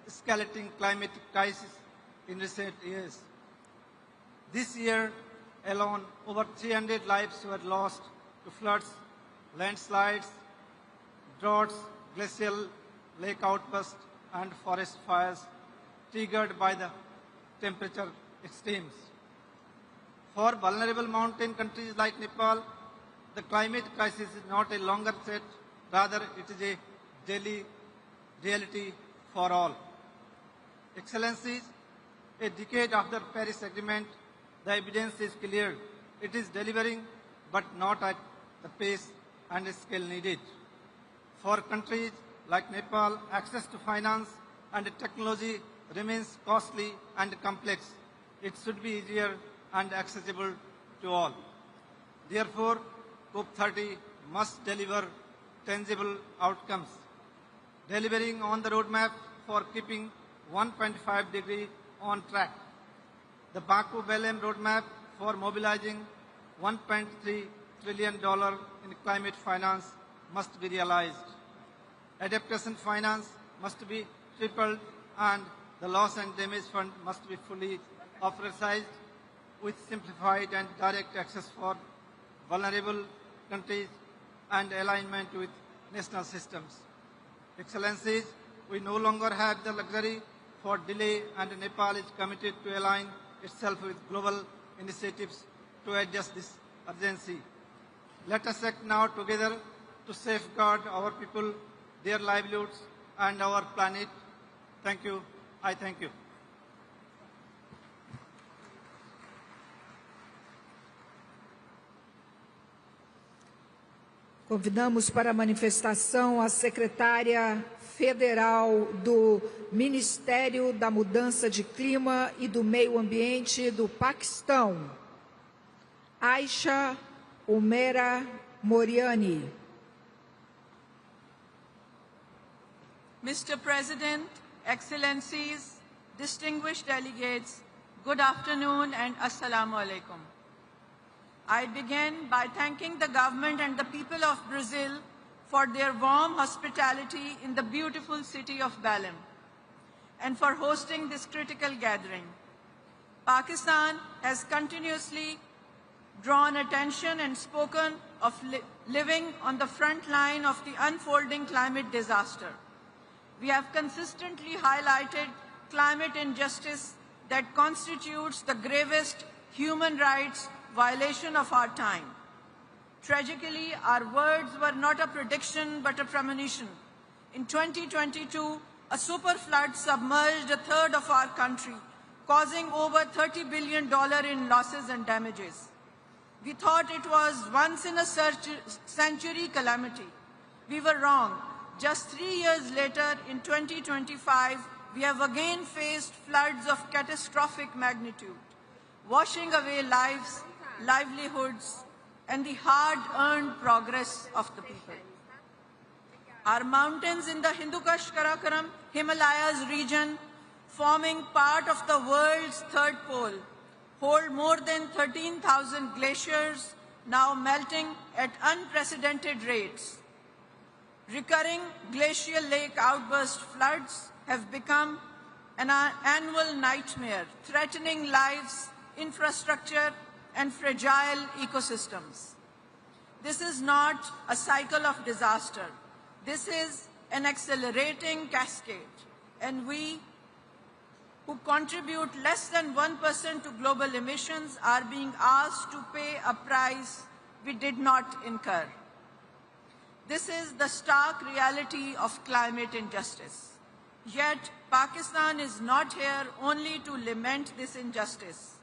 escalating climate crisis in recent years. This year alone, over 300 lives were lost to floods, landslides, droughts, glacial lake outbursts, and forest fires triggered by the temperature extremes. For vulnerable mountain countries like Nepal, the climate crisis is not a longer threat, rather it is a daily reality for all. Excellencies, a decade after Paris Agreement, the evidence is clear. It is delivering, but not at the pace and scale needed. For countries like Nepal, access to finance and technology remains costly and complex. It should be easier and accessible to all. Therefore, COP30 must deliver tangible outcomes, delivering on the roadmap for keeping 1.5 degree on track. The Baku-Belém roadmap for mobilizing $1.3 trillion in climate finance must be realized. Adaptation finance must be tripled and the loss and damage fund must be fully authorized with simplified and direct access for vulnerable countries and alignment with national systems. Excellencies, we no longer have the luxury for delay, and Nepal is committed to align itself with global initiatives to address this urgency. Let us act now together to safeguard our people, their livelihoods, and our planet. Thank you. I thank you. Convidamos para a manifestação a secretária federal do Ministério da Mudança de Clima e do Meio Ambiente do Paquistão, Aisha Umera Moriani. Mr. President, Excellencies, distinguished delegates, good afternoon and Assalamu alaikum. I begin by thanking the government and the people of Brazil for their warm hospitality in the beautiful city of Belém and for hosting this critical gathering. Pakistan has continuously drawn attention and spoken of living on the front line of the unfolding climate disaster. We have consistently highlighted climate injustice that constitutes the gravest human rights violation of our time. Tragically, our words were not a prediction but a premonition. In 2022, a super flood submerged a third of our country, causing over $30 billion in losses and damages. We thought it was once-in-a-century calamity. We were wrong. Just 3 years later, in 2025, we have again faced floods of catastrophic magnitude, washing away lives, livelihoods, and the hard-earned progress of the people. Our mountains in the Hindu Kush Karakoram Himalayas region, forming part of the world's third pole, hold more than 13,000 glaciers, now melting at unprecedented rates. Recurring glacial lake outburst floods have become an annual nightmare, threatening lives, infrastructure, and fragile ecosystems. This is not a cycle of disaster. This is an accelerating cascade, and we, who contribute less than 1% to global emissions, are being asked to pay a price we did not incur. This is the stark reality of climate injustice. Yet, Pakistan is not here only to lament this injustice.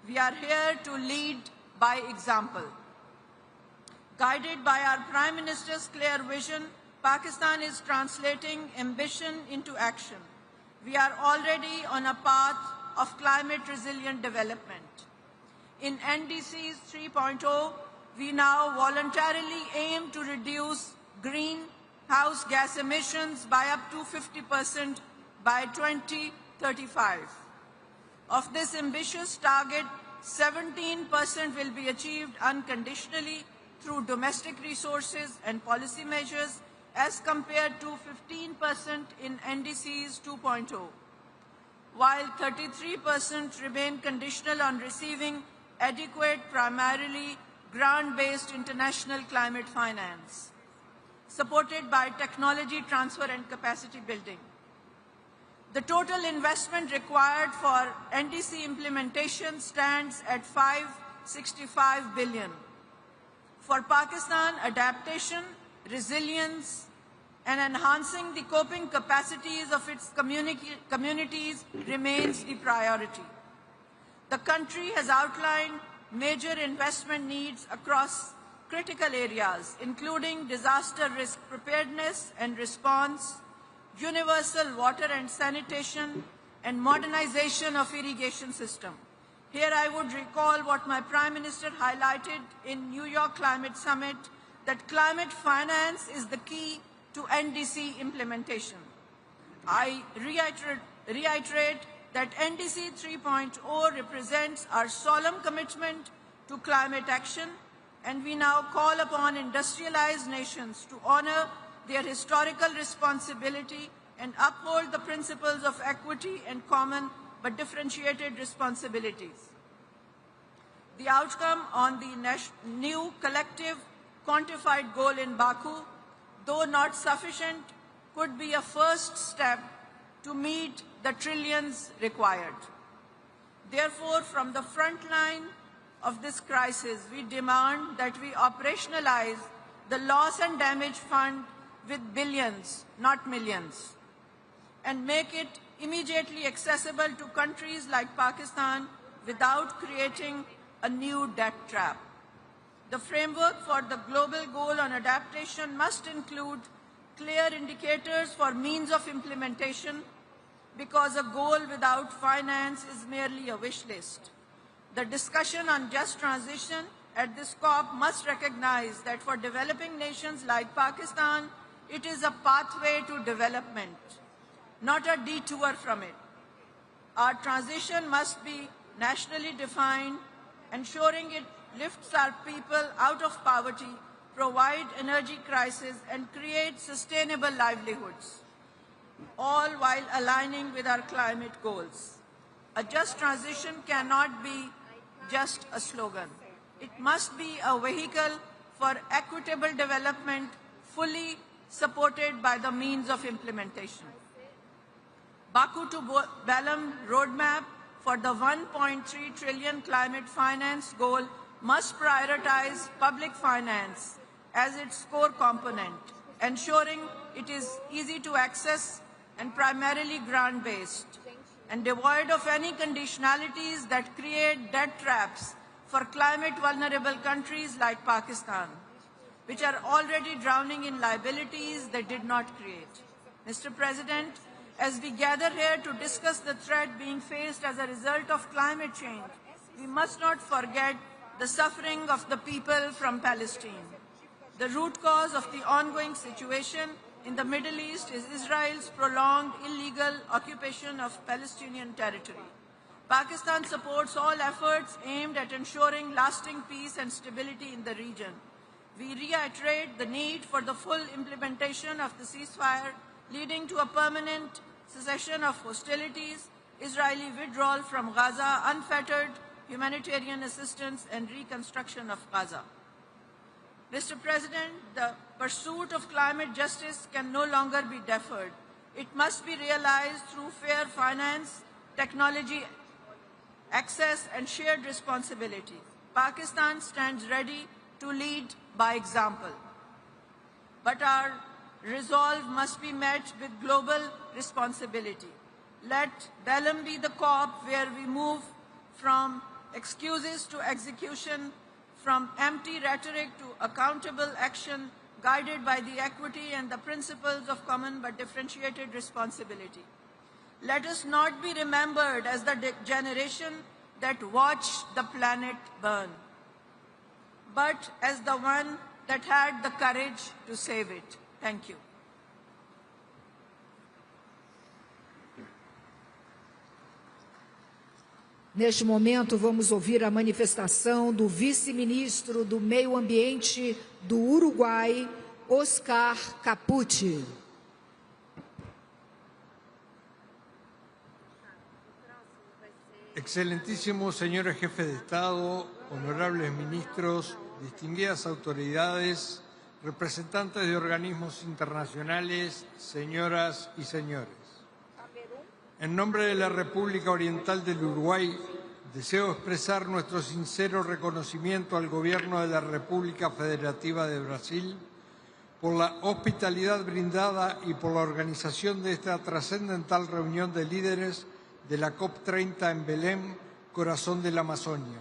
We are here to lead by example. Guided by our Prime Minister's clear vision, Pakistan is translating ambition into action. We are already on a path of climate-resilient development. In NDCs 3.0, we now voluntarily aim to reduce greenhouse gas emissions by up to 50% by 2035. Of this ambitious target, 17% will be achieved unconditionally through domestic resources and policy measures as compared to 15% in NDCs 2.0, while 33% remain conditional on receiving adequate, primarily grant-based international climate finance, supported by technology transfer and capacity building. The total investment required for NDC implementation stands at $5 65 billion. For Pakistan, adaptation, resilience, and enhancing the coping capacities of its communities remains the priority. The country has outlined major investment needs across critical areas, including disaster risk preparedness and response, universal water and sanitation, and modernization of irrigation system. Here I would recall what my Prime Minister highlighted in New York Climate Summit, that climate finance is the key to NDC implementation. I reiterate that NDC 3.0 represents our solemn commitment to climate action, and we now call upon industrialized nations to honor their historical responsibility and uphold the principles of equity and common but differentiated responsibilities. The outcome on the new collective quantified goal in Baku, though not sufficient, could be a first step to meet the trillions required. Therefore, from the front line of this crisis, we demand that we operationalize the loss and damage fund with billions, not millions, and make it immediately accessible to countries like Pakistan without creating a new debt trap. The framework for the global goal on adaptation must include clear indicators for means of implementation, because a goal without finance is merely a wish list. The discussion on just transition at this COP must recognize that for developing nations like Pakistan, it is a pathway to development, not a detour from it. Our transition must be nationally defined, ensuring it lifts our people out of poverty, provide energy crisis, and create sustainable livelihoods, all while aligning with our climate goals. A just transition cannot be just a slogan. It must be a vehicle for equitable development, fully supported by the means of implementation. Baku to Belém roadmap for the 1.3 trillion climate finance goal must prioritize public finance as its core component, ensuring it is easy to access and primarily grant-based, and devoid of any conditionalities that create debt traps for climate-vulnerable countries like Pakistan, which are already drowning in liabilities they did not create. Mr. President, as we gather here to discuss the threat being faced as a result of climate change, we must not forget the suffering of the people from Palestine. The root cause of the ongoing situation in the Middle East is Israel's prolonged illegal occupation of Palestinian territory. Pakistan supports all efforts aimed at ensuring lasting peace and stability in the region. We reiterate the need for the full implementation of the ceasefire, leading to a permanent cessation of hostilities, Israeli withdrawal from Gaza, unfettered humanitarian assistance, and reconstruction of Gaza. Mr. President, the pursuit of climate justice can no longer be deferred. It must be realized through fair finance, technology access, and shared responsibility. Pakistan stands ready to lead by example. But our resolve must be met with global responsibility. Let Belém be the COP where we move from excuses to execution, from empty rhetoric to accountable action, guided by the equity and the principles of common but differentiated responsibility. Let us not be remembered as the generation that watched the planet burn, but as the one that had the courage to save it. Thank you. Neste momento, vamos ouvir a manifestação do vice-ministro do Meio Ambiente do Uruguai, Oscar Capucci. Excelentísimo señores jefes de Estado, honorables ministros, distinguidas autoridades, representantes de organismos internacionales, señoras y señores. En nombre de la República Oriental del Uruguay, deseo expresar nuestro sincero reconocimiento al Gobierno de la República Federativa de Brasil por la hospitalidad brindada y por la organización de esta trascendental reunión de líderes de la COP30 en Belém, corazón de la Amazonia.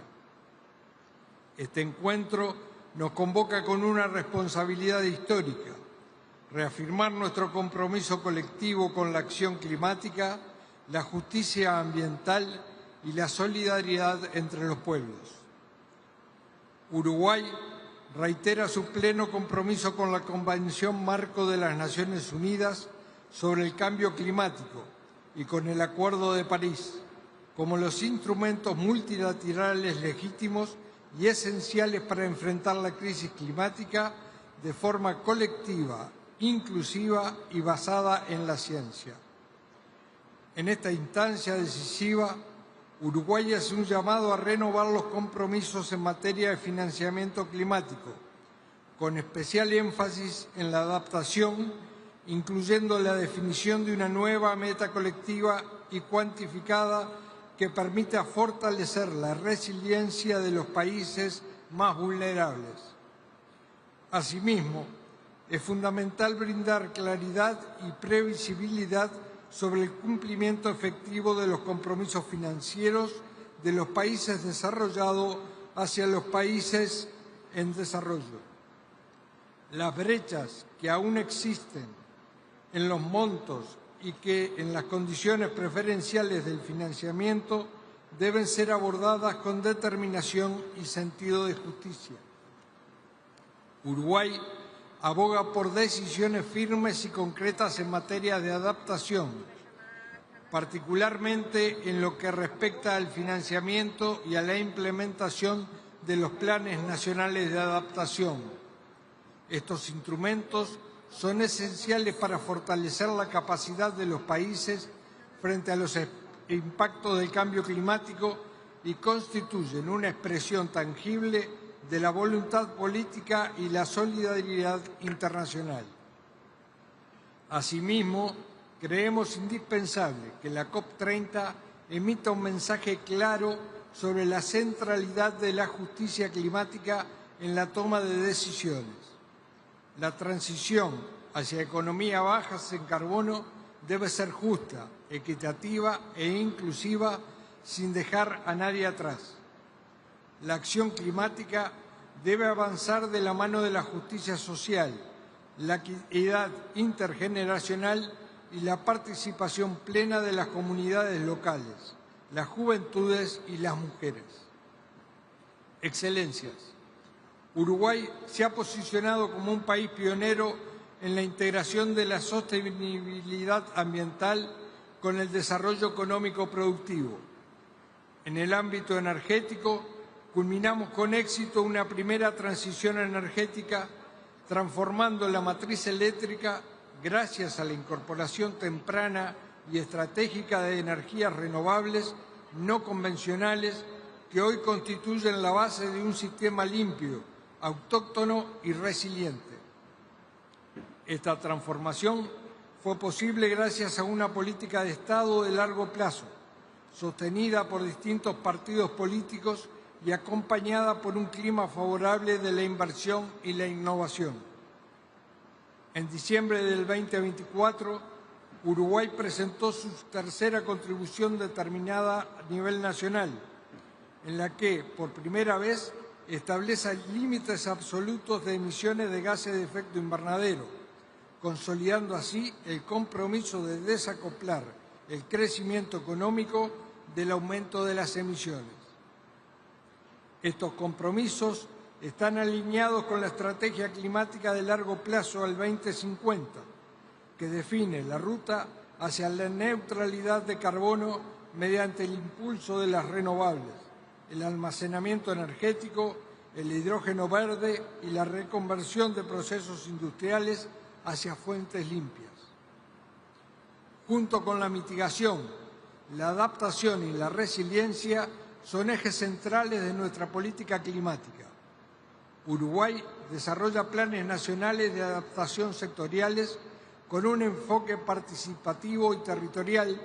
Este encuentro nos convoca con una responsabilidad histórica: reafirmar nuestro compromiso colectivo con la acción climática, la justicia ambiental y la solidaridad entre los pueblos. Uruguay reitera su pleno compromiso con la Convención Marco de las Naciones Unidas sobre el Cambio Climático y con el Acuerdo de París, como los instrumentos multilaterales legítimos y esenciales para enfrentar la crisis climática de forma colectiva, inclusiva y basada en la ciencia. En esta instancia decisiva, Uruguay hace un llamado a renovar los compromisos en materia de financiamiento climático, con especial énfasis en la adaptación, incluyendo la definición de una nueva meta colectiva y cuantificada que permita fortalecer la resiliencia de los países más vulnerables. Asimismo, es fundamental brindar claridad y previsibilidad sobre el cumplimiento efectivo de los compromisos financieros de los países desarrollados hacia los países en desarrollo. Las brechas que aún existen en los montos y que en las condiciones preferenciales del financiamiento deben ser abordadas con determinación y sentido de justicia. Uruguay aboga por decisiones firmes y concretas en materia de adaptación, particularmente en lo que respecta al financiamiento y a la implementación de los planes nacionales de adaptación. Estos instrumentos son esenciales para fortalecer la capacidad de los países frente a los impactos del cambio climático y constituyen una expresión tangible de la voluntad política y la solidaridad internacional. Asimismo, creemos indispensable que la COP30 emita un mensaje claro sobre la centralidad de la justicia climática en la toma de decisiones. La transición hacia economías bajas en carbono debe ser justa, equitativa e inclusiva, sin dejar a nadie atrás. La acción climática debe avanzar de la mano de la justicia social, la equidad intergeneracional y la participación plena de las comunidades locales, las juventudes y las mujeres. Excelencias, Uruguay se ha posicionado como un país pionero en la integración de la sostenibilidad ambiental con el desarrollo económico productivo. En el ámbito energético, culminamos con éxito una primera transición energética, transformando la matriz eléctrica gracias a la incorporación temprana y estratégica de energías renovables no convencionales que hoy constituyen la base de un sistema limpio, autóctono y resiliente. Esta transformación fue posible gracias a una política de Estado de largo plazo, sostenida por distintos partidos políticos y acompañada por un clima favorable de la inversión y la innovación. En diciembre del 2024, Uruguay presentó su tercera contribución determinada a nivel nacional, en la que, por primera vez, establece límites absolutos de emisiones de gases de efecto invernadero, consolidando así el compromiso de desacoplar el crecimiento económico del aumento de las emisiones. Estos compromisos están alineados con la estrategia climática de largo plazo al 2050, que define la ruta hacia la neutralidad de carbono mediante el impulso de las renovables, el almacenamiento energético, el hidrógeno verde y la reconversión de procesos industriales hacia fuentes limpias. Junto con la mitigación, la adaptación y la resiliencia son ejes centrales de nuestra política climática. Uruguay desarrolla planes nacionales de adaptación sectoriales con un enfoque participativo y territorial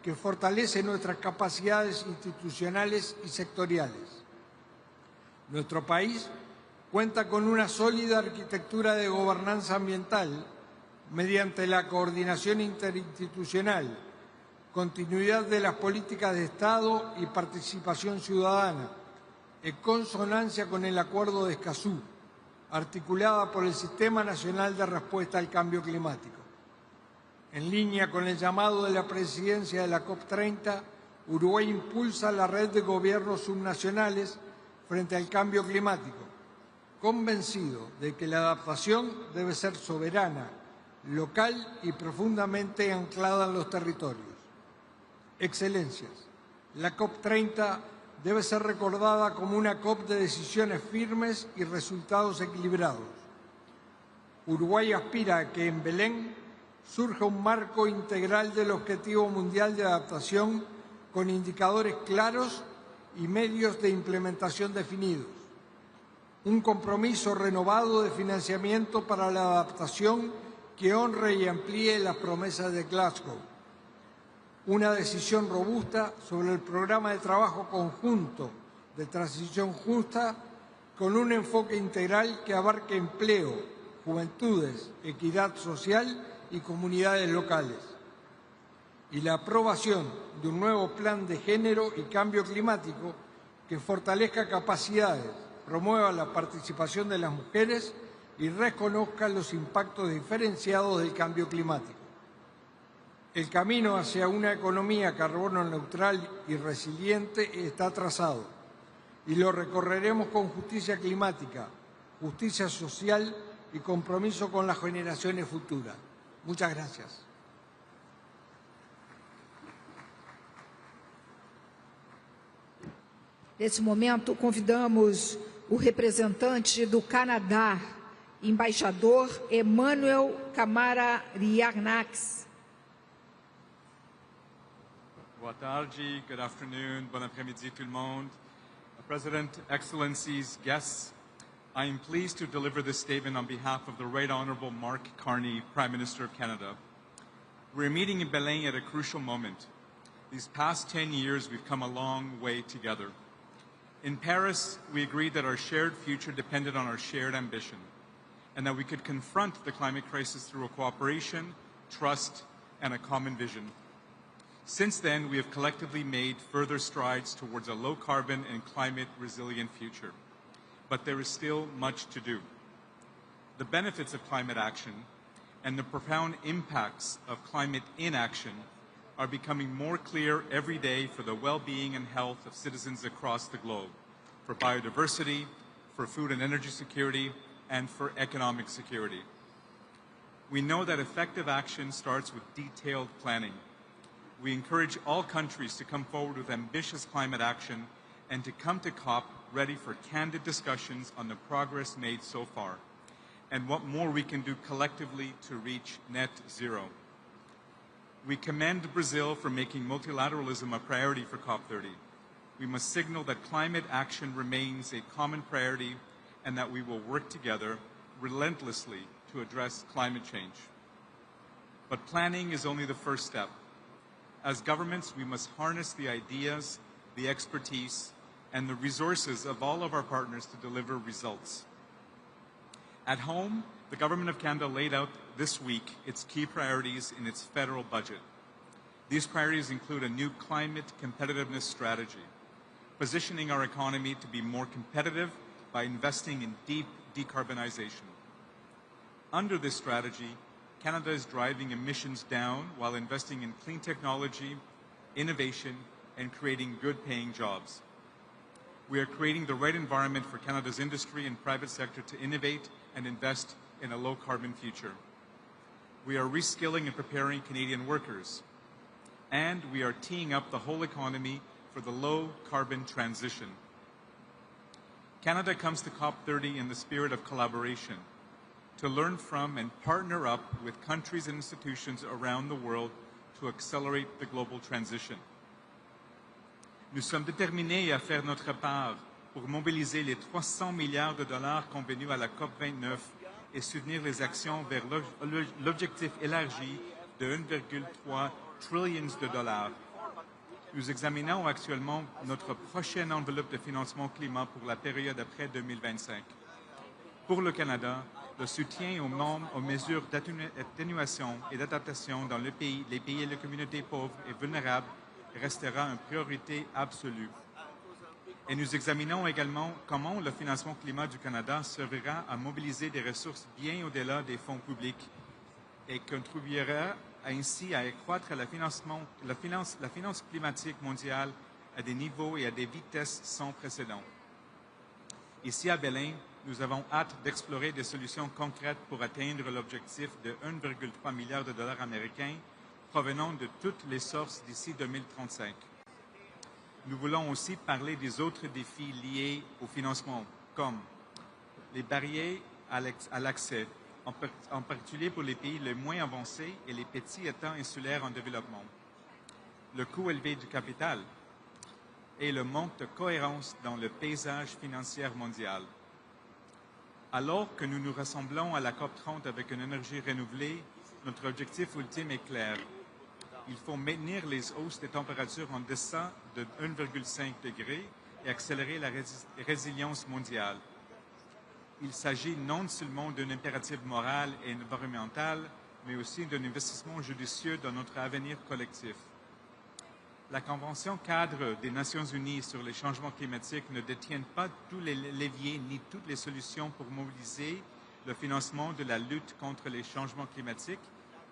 que fortalece nuestras capacidades institucionales y sectoriales. Nuestro país cuenta con una sólida arquitectura de gobernanza ambiental mediante la coordinación interinstitucional, continuidad de las políticas de Estado y participación ciudadana, en consonancia con el Acuerdo de Escazú, articulada por el Sistema Nacional de Respuesta al Cambio Climático. En línea con el llamado de la presidencia de la COP30, Uruguay impulsa la red de gobiernos subnacionales frente al cambio climático, convencido de que la adaptación debe ser soberana, local y profundamente anclada en los territorios. Excelencias, la COP30 debe ser recordada como una COP de decisiones firmes y resultados equilibrados. Uruguay aspira a que en Belén surja un marco integral del Objetivo Mundial de Adaptación con indicadores claros y medios de implementación definidos. Un compromiso renovado de financiamiento para la adaptación que honre y amplíe las promesas de Glasgow. Una decisión robusta sobre el programa de trabajo conjunto de transición justa con un enfoque integral que abarque empleo, juventudes, equidad social y comunidades locales. Y la aprobación de un nuevo plan de género y cambio climático que fortalezca capacidades, promueva la participación de las mujeres y reconozca los impactos diferenciados del cambio climático. El camino hacia una economía carbono neutral y resiliente está trazado y lo recorreremos con justicia climática, justicia social y compromiso con las generaciones futuras. Muchas gracias. Nesse momento, convidamos o representante do Canadá, embaixador Emmanuel Camara-Riarnax. Boa tarde, good afternoon, bon après-midi tout le monde. President, Excellencies, guests, I am pleased to deliver this statement on behalf of the Right Honourable Mark Carney, Prime Minister of Canada. We're meeting in Belém at a crucial moment. These past 10 years, we've come a long way together. In Paris, we agreed that our shared future depended on our shared ambition, and that we could confront the climate crisis through a cooperation, trust, and a common vision. Since then, we have collectively made further strides towards a low-carbon and climate-resilient future. But there is still much to do. The benefits of climate action and the profound impacts of climate inaction are becoming more clear every day for the well-being and health of citizens across the globe, for biodiversity, for food and energy security, and for economic security. We know that effective action starts with detailed planning. We encourage all countries to come forward with ambitious climate action and to come to COP ready for candid discussions on the progress made so far and what more we can do collectively to reach net zero. We commend Brazil for making multilateralism a priority for COP30. We must signal that climate action remains a common priority and that we will work together relentlessly to address climate change. But planning is only the first step. As governments, we must harness the ideas, the expertise, and the resources of all of our partners to deliver results. At home, the Government of Canada laid out this week its key priorities in its federal budget. These priorities include a new climate competitiveness strategy, positioning our economy to be more competitive by investing in deep decarbonization. Under this strategy, Canada is driving emissions down while investing in clean technology, innovation, and creating good-paying jobs. We are creating the right environment for Canada's industry and private sector to innovate and invest in a low-carbon future. We are reskilling and preparing Canadian workers. And we are teeing up the whole economy for the low-carbon transition. Canada comes to COP30 in the spirit of collaboration, to learn from and partner up with countries and institutions around the world to accelerate the global transition. Nous sommes déterminés à faire notre part pour mobiliser les 300 milliards de dollars convenus à la COP29 et soutenir les actions vers l'objectif élargi de 1,3 trillion de dollars Nous examinons actuellement notre prochaine enveloppe de financement climat pour la période après 2025. Pour le Canada, le soutien aux membres aux mesures d'atténuation et d'adaptation dans les pays et les communautés pauvres et vulnérables restera une priorité absolue. Et nous examinons également comment le financement climat du Canada servira à mobiliser des ressources bien au-delà des fonds publics et contribuera ainsi à accroître la finance climatique mondiale à des niveaux et à des vitesses sans précédent. Ici à Berlin, nous avons hâte d'explorer des solutions concrètes pour atteindre l'objectif de 1,3 milliard de dollars américains provenant de toutes les sources d'ici 2035. Nous voulons aussi parler des autres défis liés au financement, comme les barrières à l'accès, en particulier pour les pays les moins avancés et les petits États insulaires en développement, le coût élevé du capital et le manque de cohérence dans le paysage financier mondial. Alors que nous nous rassemblons à la COP30 avec une énergie renouvelée, notre objectif ultime est clair. Il faut maintenir les hausses des températures en deçà de 1,5 degré et accélérer la résilience mondiale. Il s'agit non seulement d'un impératif moral et environnemental, mais aussi d'un investissement judicieux dans notre avenir collectif. La Convention cadre des Nations Unies sur les changements climatiques ne détient pas tous les leviers ni toutes les solutions pour mobiliser le financement de la lutte contre les changements climatiques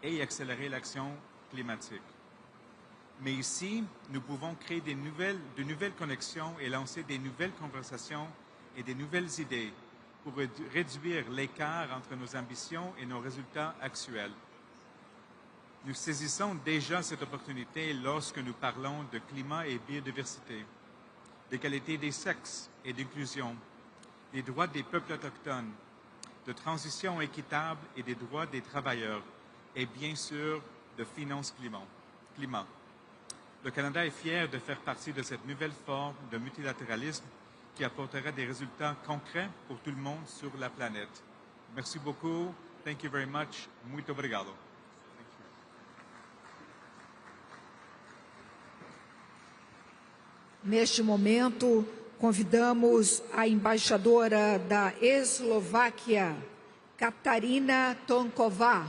et accélérer l'action climatique. Mais ici, nous pouvons créer de nouvelles connexions et lancer des nouvelles conversations et des nouvelles idées pour réduire l'écart entre nos ambitions et nos résultats actuels. Nous saisissons déjà cette opportunité lorsque nous parlons de climat et biodiversité, d'égalité des sexes et d'inclusion, des droits des peuples autochtones, de transition équitable et des droits des travailleurs, et bien sûr de finances climat. Le Canada est fier de faire partie de cette nouvelle forme de multilatéralisme qui apportera des résultats concrets pour tout le monde sur la planète. Merci beaucoup. Thank you very much. Muito obrigado. Neste momento, convidamos a embaixadora da Eslováquia, Katarina Tonková.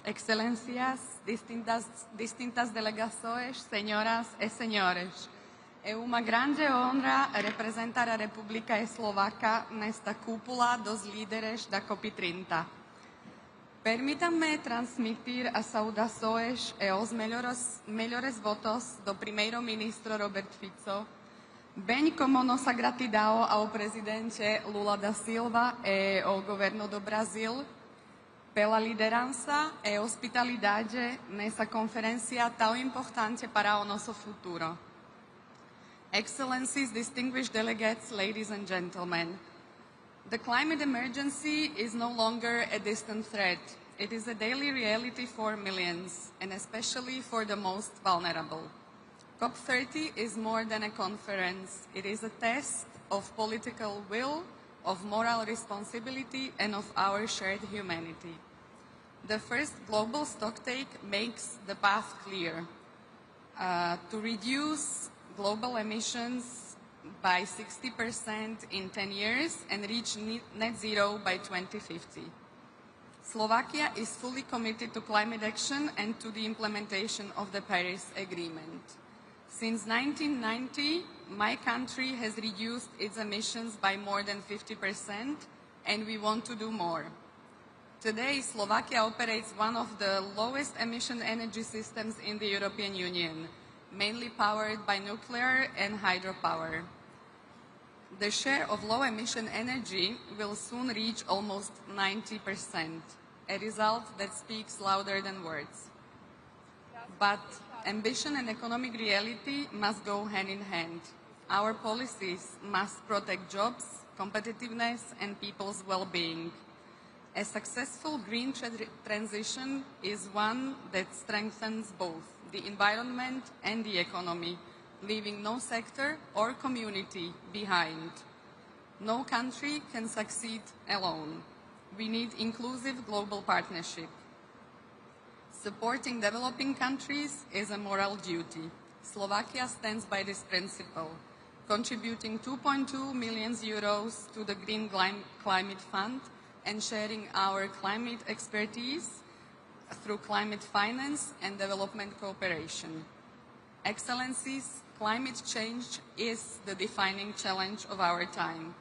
Excelências, distintas delegações, senhoras e senhores, é uma grande honra representar a República Eslovaca nesta cúpula dos líderes da COP30. Permítanme transmitir as saudações e os melhores votos do primeiro-ministro Robert Fico, bem como nossa gratidão ao presidente Lula da Silva e ao governo do Brasil pela liderança e hospitalidade nessa conferência tão importante para o nosso futuro. Excellencies, distinguished delegates, ladies and gentlemen, the climate emergency is no longer a distant threat. It is a daily reality for millions, and especially for the most vulnerable. COP30 is more than a conference. It is a test of political will, of moral responsibility, and of our shared humanity. The first global stocktake makes the path clear to reduce global emissions by 60% in 10 years and reach net zero by 2050. Slovakia is fully committed to climate action and to the implementation of the Paris Agreement. Since 1990, my country has reduced its emissions by more than 50%, and we want to do more. Today, Slovakia operates one of the lowest emission energy systems in the European Union, mainly powered by nuclear and hydropower. The share of low-emission energy will soon reach almost 90%, a result that speaks louder than words. But ambition and economic reality must go hand in hand. Our policies must protect jobs, competitiveness, and people's well-being. A successful green transition is one that strengthens both the environment and the economy, leaving no sector or community behind. No country can succeed alone. We need inclusive global partnership. Supporting developing countries is a moral duty. Slovakia stands by this principle, contributing 2.2 million euros to the Green Climate Fund and sharing our climate expertise through climate finance and development cooperation. Excellencies, climate change is the defining challenge of our time.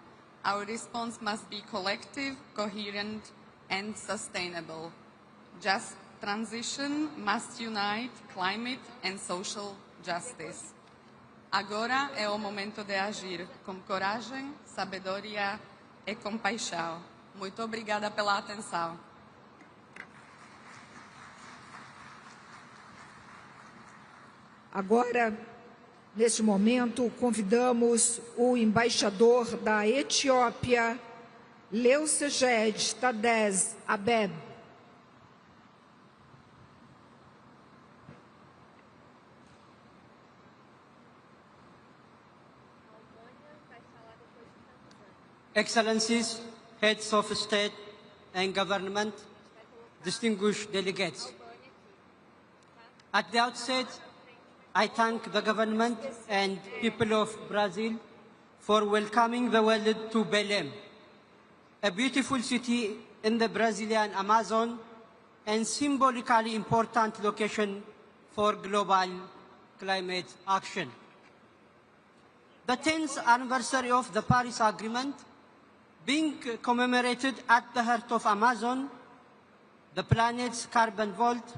Our response must be collective, coherent, and sustainable. Just transition must unite climate and social justice. Agora é o momento de agir com coragem, sabedoria e compaixão. Muito obrigada pela atenção. Agora, neste momento, convidamos o embaixador da Etiópia, Leuceged Tadez Abeb. Excellencies, heads of state and government, distinguished delegates. At the outset, I thank the government and people of Brazil for welcoming the world to Belém, a beautiful city in the Brazilian Amazon and symbolically important location for global climate action. The 10th anniversary of the Paris Agreement being commemorated at the heart of Amazon, the planet's carbon vault,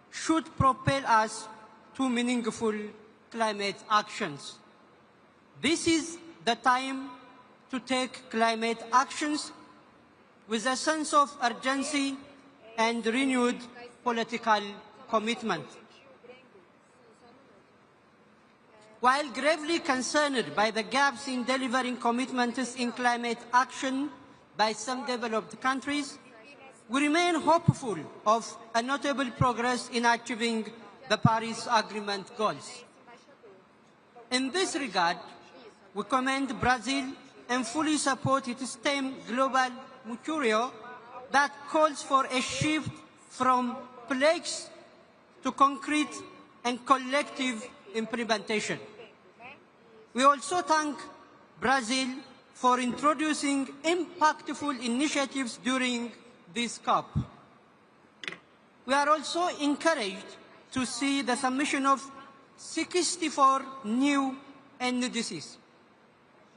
should propel us to meaningful climate actions. This is the time to take climate actions with a sense of urgency and renewed political commitment. While gravely concerned by the gaps in delivering commitments in climate action by some developed countries, we remain hopeful of a notable progress in achieving the Paris Agreement goals. In this regard, we commend Brazil and fully support its theme Global Mercurio that calls for a shift from pledges to concrete and collective implementation. We also thank Brazil for introducing impactful initiatives during this COP. We are also encouraged to see the submission of 64 new NDCs,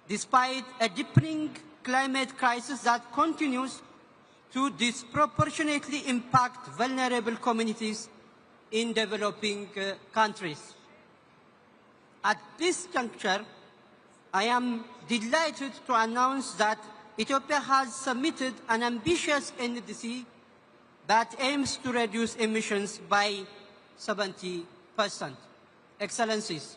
despite a deepening climate crisis that continues to disproportionately impact vulnerable communities in developing countries. At this juncture, I am delighted to announce that Ethiopia has submitted an ambitious NDC that aims to reduce emissions by 70%. Excellencies,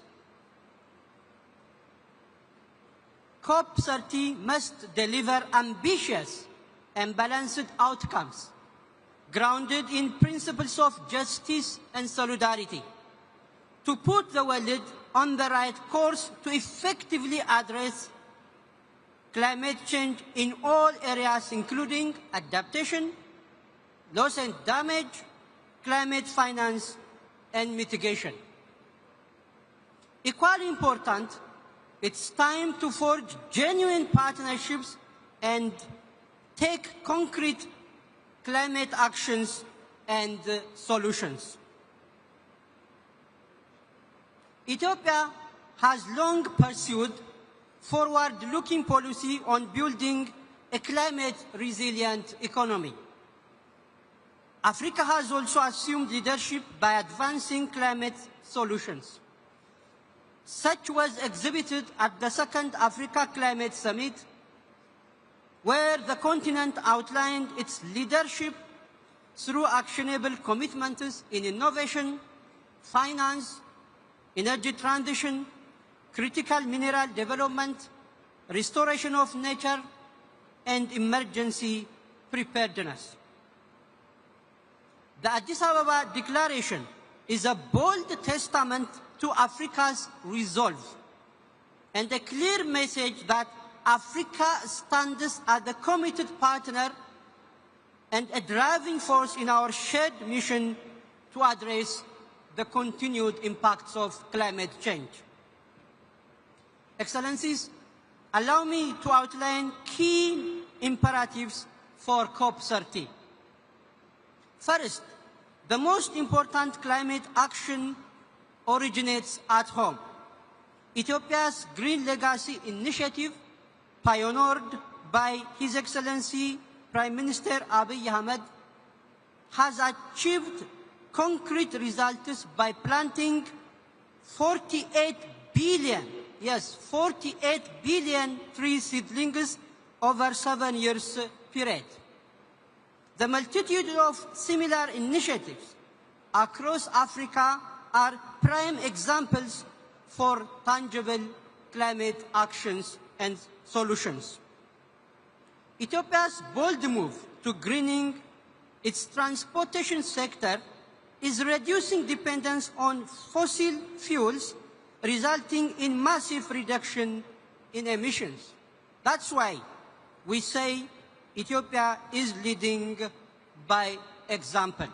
COP30 must deliver ambitious and balanced outcomes grounded in principles of justice and solidarity to put the world on the right course to effectively address climate change in all areas, including adaptation, loss and damage, climate finance, and mitigation. Equally important, it's time to forge genuine partnerships and take concrete climate actions and solutions. Ethiopia has long pursued forward-looking policy on building a climate-resilient economy. Africa has also assumed leadership by advancing climate solutions. Such was exhibited at the Second Africa Climate Summit, where the continent outlined its leadership through actionable commitments in innovation, finance, energy transition, critical mineral development, restoration of nature, and emergency preparedness. The Addis Ababa Declaration is a bold testament to Africa's resolve and a clear message that Africa stands as a committed partner and a driving force in our shared mission to address the continued impacts of climate change. Excellencies, allow me to outline key imperatives for COP30. First, the most important climate action originates at home. Ethiopia's Green Legacy Initiative, pioneered by His Excellency Prime Minister Abiy Ahmed, has achieved concrete results by planting 48 billion, yes, 48 billion tree seedlings over 7 years period. The multitude of similar initiatives across Africa are prime examples for tangible climate actions and solutions. Ethiopia's bold move to greening its transportation sector is reducing dependence on fossil fuels, resulting in massive reduction in emissions. That's why we say Ethiopia is leading by example.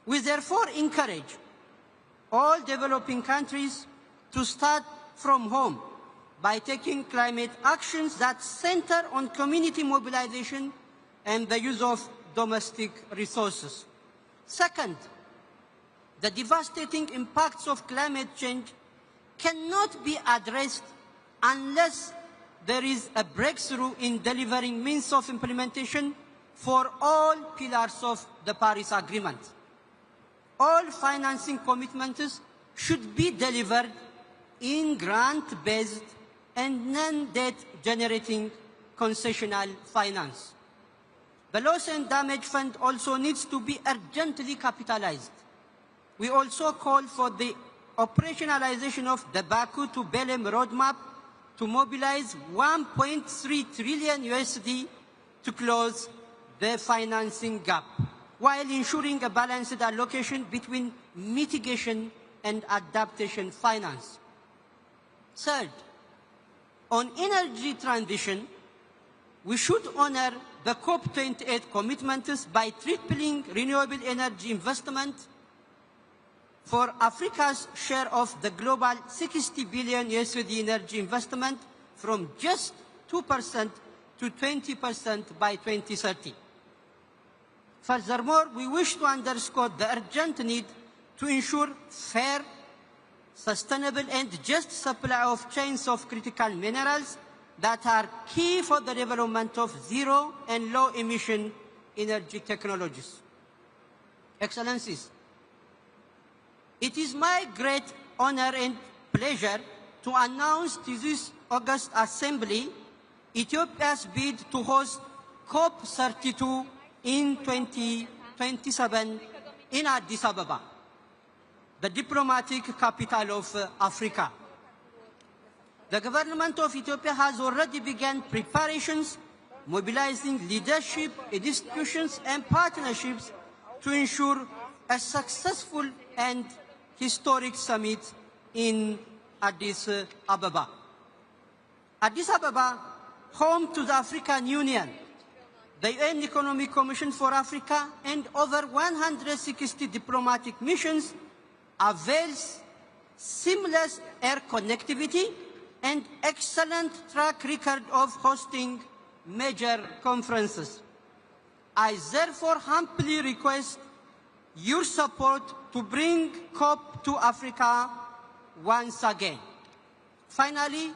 We therefore encourage all developing countries to start from home by taking climate actions that center on community mobilization and the use of domestic resources. Second, the devastating impacts of climate change cannot be addressed unless there is a breakthrough in delivering means of implementation for all pillars of the Paris Agreement. All financing commitments should be delivered in grant-based and non-debt generating concessional finance. The Loss and Damage Fund also needs to be urgently capitalized. We also call for the operationalization of the Baku to Belém roadmap to mobilize 1.3 trillion USD to close the financing gap, while ensuring a balanced allocation between mitigation and adaptation finance. Third, on energy transition, we should honor the COP28 commitments by tripling renewable energy investment for Africa's share of the global 60 billion USD energy investment from just 2% to 20% by 2030. Furthermore, we wish to underscore the urgent need to ensure fair, sustainable and just supply of chains of critical minerals that are key for the development of zero and low emission energy technologies. Excellencies, it is my great honor and pleasure to announce to this August Assembly Ethiopia's bid to host COP32 in 2027 in Addis Ababa, the diplomatic capital of Africa. The government of Ethiopia has already begun preparations, mobilizing leadership, institutions and partnerships to ensure a successful and historic summit in Addis Ababa. Addis Ababa, home to the African Union, the UN Economic Commission for Africa, and over 160 diplomatic missions, avails seamless air connectivity and excellent track record of hosting major conferences. I therefore humbly request your support to bring COP to Africa once again. Finally,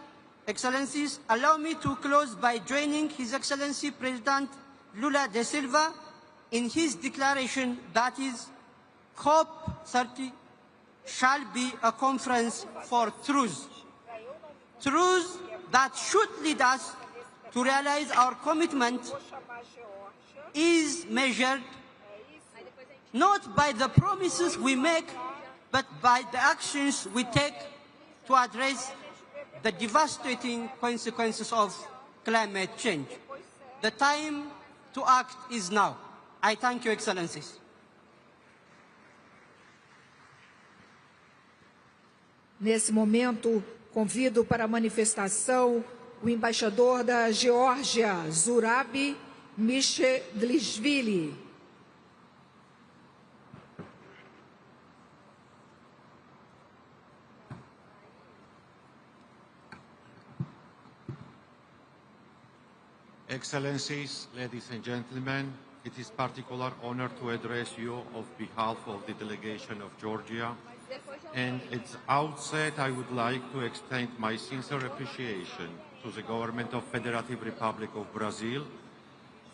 Excellencies, allow me to close by joining His Excellency President Lula da Silva in his declaration that is COP30 shall be a conference for truth. Truth that should lead us to realize our commitment is measured not by the promises we make, but by the actions we take to address the devastating consequences of climate change. The time to act is now. I thank you, Excellencies. Nesse momento, convido para a manifestação o embaixador da Geórgia, Zurabi, Mishedlishvili. Excellencies, ladies and gentlemen, it is a particular honor to address you on behalf of the delegation of Georgia. And at the outset, I would like to extend my sincere appreciation to the government of Federative Republic of Brazil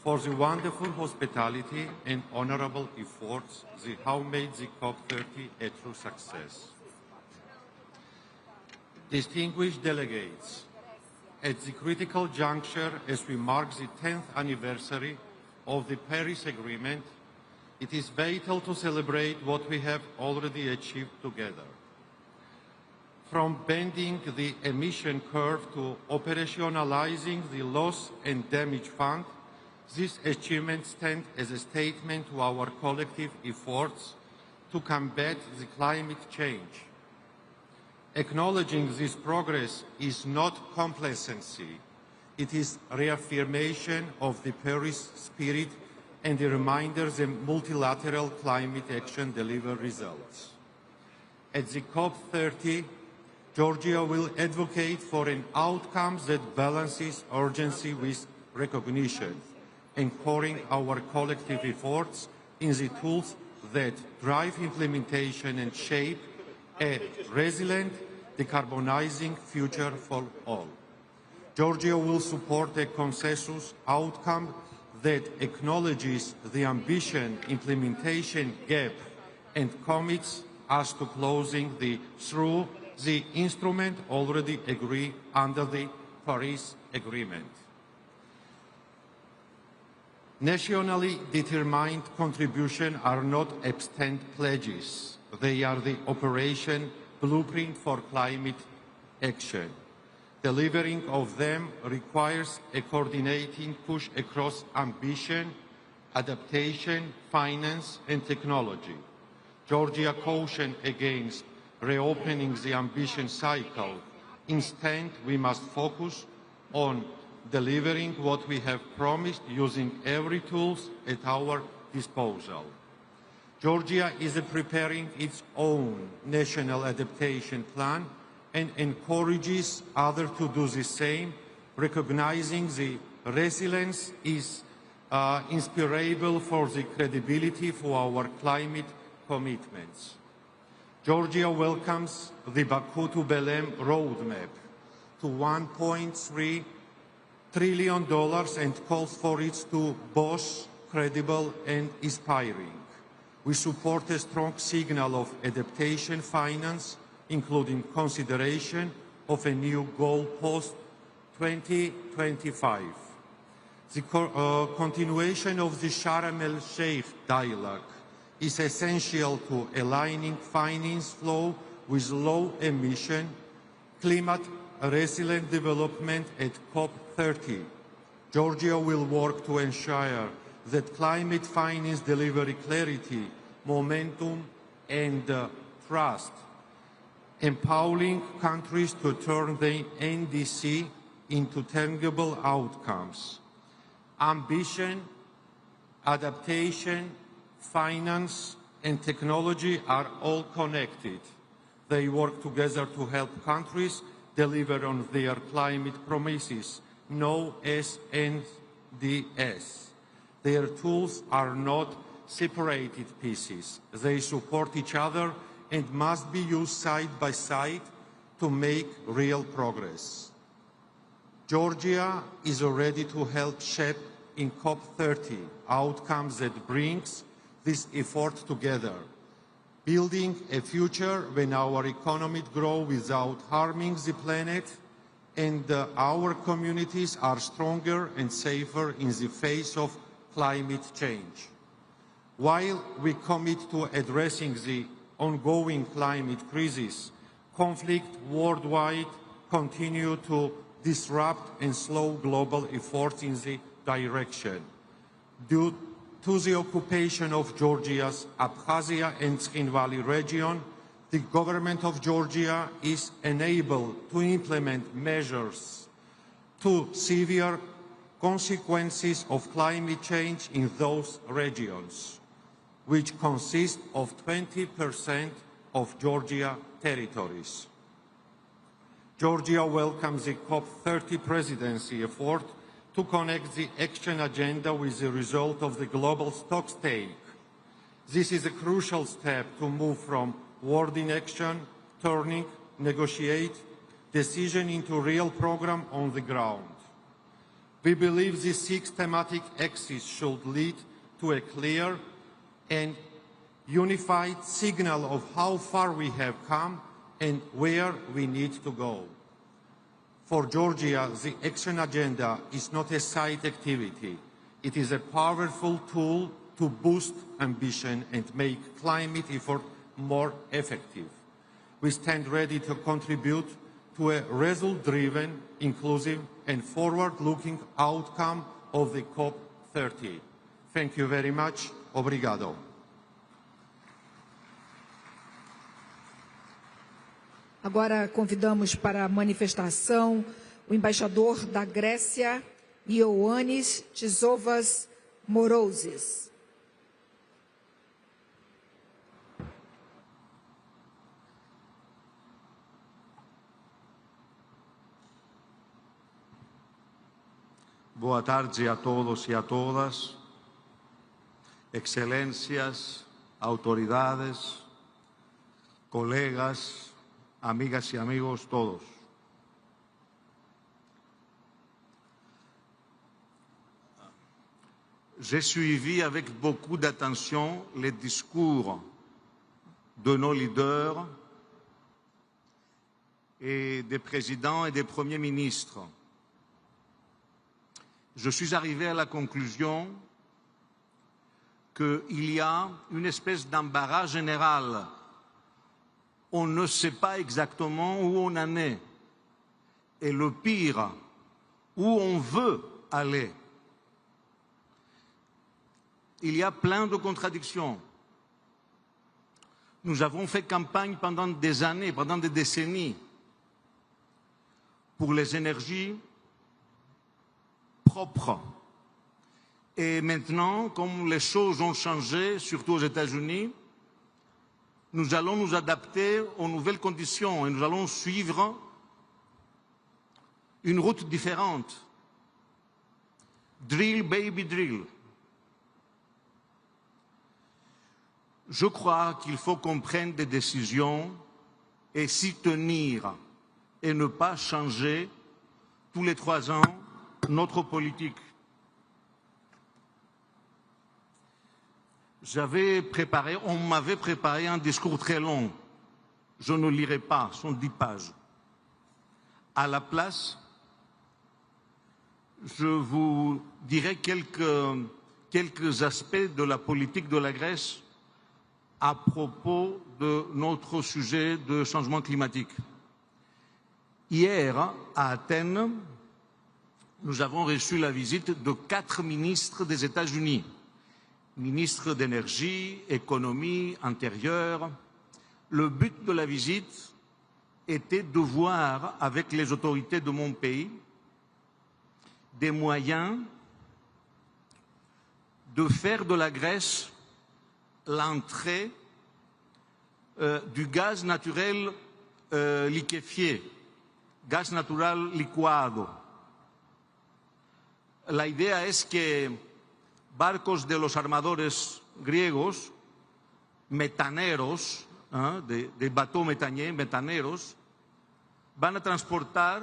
for the wonderful hospitality and honorable efforts that have made the COP30 a true success. Distinguished delegates, at the critical juncture as we mark the 10th anniversary of the Paris Agreement, it is vital to celebrate what we have already achieved together. From bending the emission curve to operationalizing the loss and damage fund, these achievements stand as a statement to our collective efforts to combat the climate change. Acknowledging this progress is not complacency. It is reaffirmation of the Paris spirit and a reminder that multilateral climate action delivers results. At the COP30, Georgia will advocate for an outcome that balances urgency with recognition, anchoring our collective efforts in the tools that drive implementation and shape a resilient, decarbonizing future for all. Georgia will support a consensus outcome that acknowledges the ambition implementation gap and commits us to closing through the instrument already agreed under the Paris Agreement. Nationally determined contributions are not absent pledges. They are the operation blueprint for climate action. Delivering of them requires a coordinating push across ambition, adaptation, finance, and technology. Georgia cautioned against reopening the ambition cycle. Instead, we must focus on delivering what we have promised using every tool at our disposal. Georgia is preparing its own national adaptation plan and encourages others to do the same, recognizing the resilience is inspirable for the credibility for our climate commitments. Georgia welcomes the Baku to Belém roadmap to $1.3 trillion and calls for it to both credible and inspiring. We support a strong signal of adaptation finance, including consideration of a new goal post 2025. The continuation of the Sharm el-Sheikh dialogue is essential to aligning finance flow with low emission, climate resilient development at COP30. Georgia will work to ensure that climate finance delivery clarity, momentum, and trust, empowering countries to turn the NDC into tangible outcomes. Ambition, adaptation, finance, and technology are all connected. They work together to help countries deliver on their climate promises, known as NDS. Their tools are not separated pieces. They support each other and must be used side by side to make real progress. Georgia is ready to help shape in COP30 outcomes that brings this effort together, building a future when our economy grows without harming the planet and our communities are stronger and safer in the face of climate change. While we commit to addressing the ongoing climate crisis, conflict worldwide continue to disrupt and slow global efforts in the direction. Due to the occupation of Georgia's Abkhazia and Skhin Valley region, the government of Georgia is enabled to implement measures to severe consequences of climate change in those regions, which consist of 20% of Georgia territories. Georgia welcomes the COP30 presidency effort to connect the action agenda with the result of the global stocktake. This is a crucial step to move from word in action, turning, negotiate, decision into real program on the ground. We believe these 6 thematic axes should lead to a clear and unified signal of how far we have come and where we need to go. For Georgia, the action agenda is not a side activity. It is a powerful tool to boost ambition and make climate effort more effective. We stand ready to contribute to a result-driven, inclusive, and forward-looking outcome of the COP30. Thank you very much. Obrigado. Agora convidamos para a manifestação o embaixador da Grécia, Ioannis Tsisovas Morousis. Boa tarde a todos e a todas, excelências, autoridades, colegas, amigas y amigos todos. J'ai suivi avec beaucoup d'attention les discours de nos leaders et des présidents et des premiers ministres. Je suis arrivé à la conclusion qu'il y a une espèce d'embarras général. On ne sait pas exactement où on en est. Et le pire, où on veut aller. Il y a plein de contradictions. Nous avons fait campagne pendant des années, pendant des décennies, pour les énergies propres. Et maintenant, comme les choses ont changé, surtout aux États-Unis, nous allons nous adapter aux nouvelles conditions et nous allons suivre une route différente. Drill, baby, drill. Je crois qu'il faut qu'on prenne des décisions et s'y tenir et ne pas changer tous les 3 ans notre politique. On m'avait préparé un discours très long. Je ne lirai pas, sont 10 pages. À la place, je vous dirai quelques aspects de la politique de la Grèce à propos de notre sujet de changement climatique. Hier, à Athènes, nous avons reçu la visite de 4 ministres des États-Unis. Ministre d'énergie, économie, intérieur. Le but de la visite était de voir avec les autorités de mon pays des moyens de faire de la Grèce l'entrée du gaz naturel liquéfié, gas natural licuado. La idea es que barcos de los armadores griegos, metaneros, de bateaux méthaniers, metaneros, van a transportar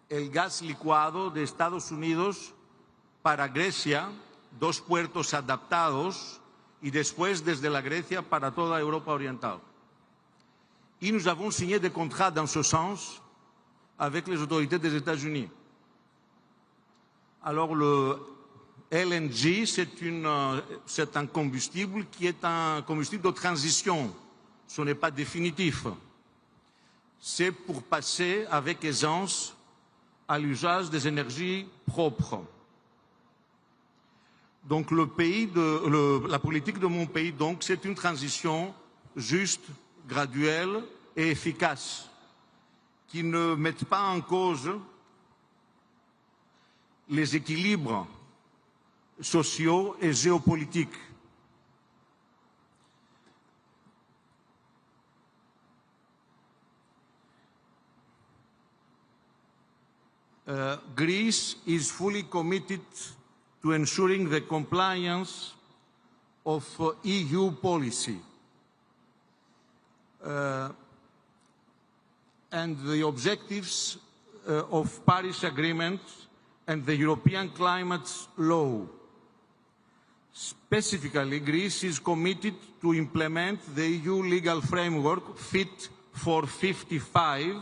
el gas licuado de Estados Unidos para Grecia, 2 puertos adaptados, y después desde la Grecia para toda Europa oriental. Y nous avons signé des contrats dans ce sens avec les autorités des États-Unis. Alors le LNG, c'est un combustible qui est un combustible de transition. Ce n'est pas définitif. C'est pour passer avec aisance à l'usage des énergies propres. Donc la politique de mon pays, c'est une transition juste, graduelle et efficace, qui ne mette pas en cause les équilibres sociaux et géopolitiques. Greece is fully committed to ensuring the compliance of EU policy and the objectives of Paris Agreement and the European Climate Law. Specifically, Greece is committed to implement the EU legal framework Fit for 55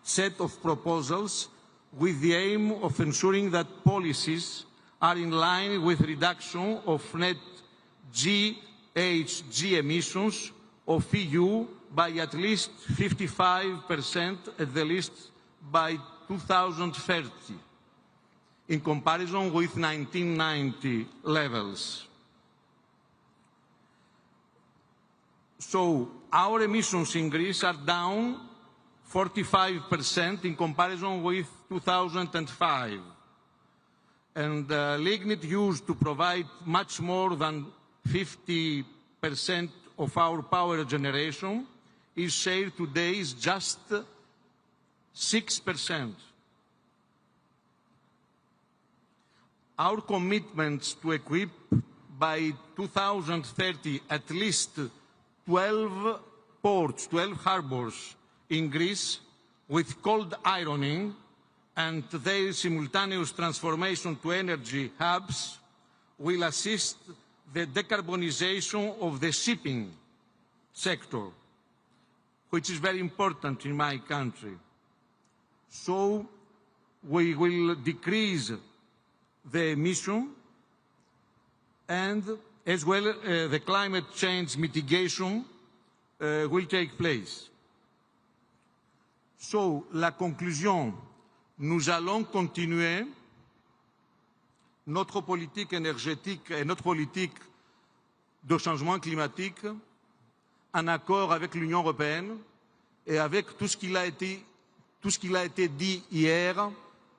set of proposals with the aim of ensuring that policies are in line with reduction of net GHG emissions of EU by at least 55% at the least by 2030, in comparison with 1990 levels. So our emissions in Greece are down 45% in comparison with 2005. And lignite used to provide much more than 50% of our power generation is share today is just 6%. Our commitments to equip by 2030 at least 12 ports, 12 harbors in Greece with cold ironing and their simultaneous transformation to energy hubs will assist the decarbonization of the shipping sector, which is very important in my country. So we will decrease the emission and as well the climate change mitigation will take place. So, la conclusion, nous allons continuer notre politique énergétique et notre politique de changement climatique en accord avec l'Union européenne et avec tout ce qui a été dit hier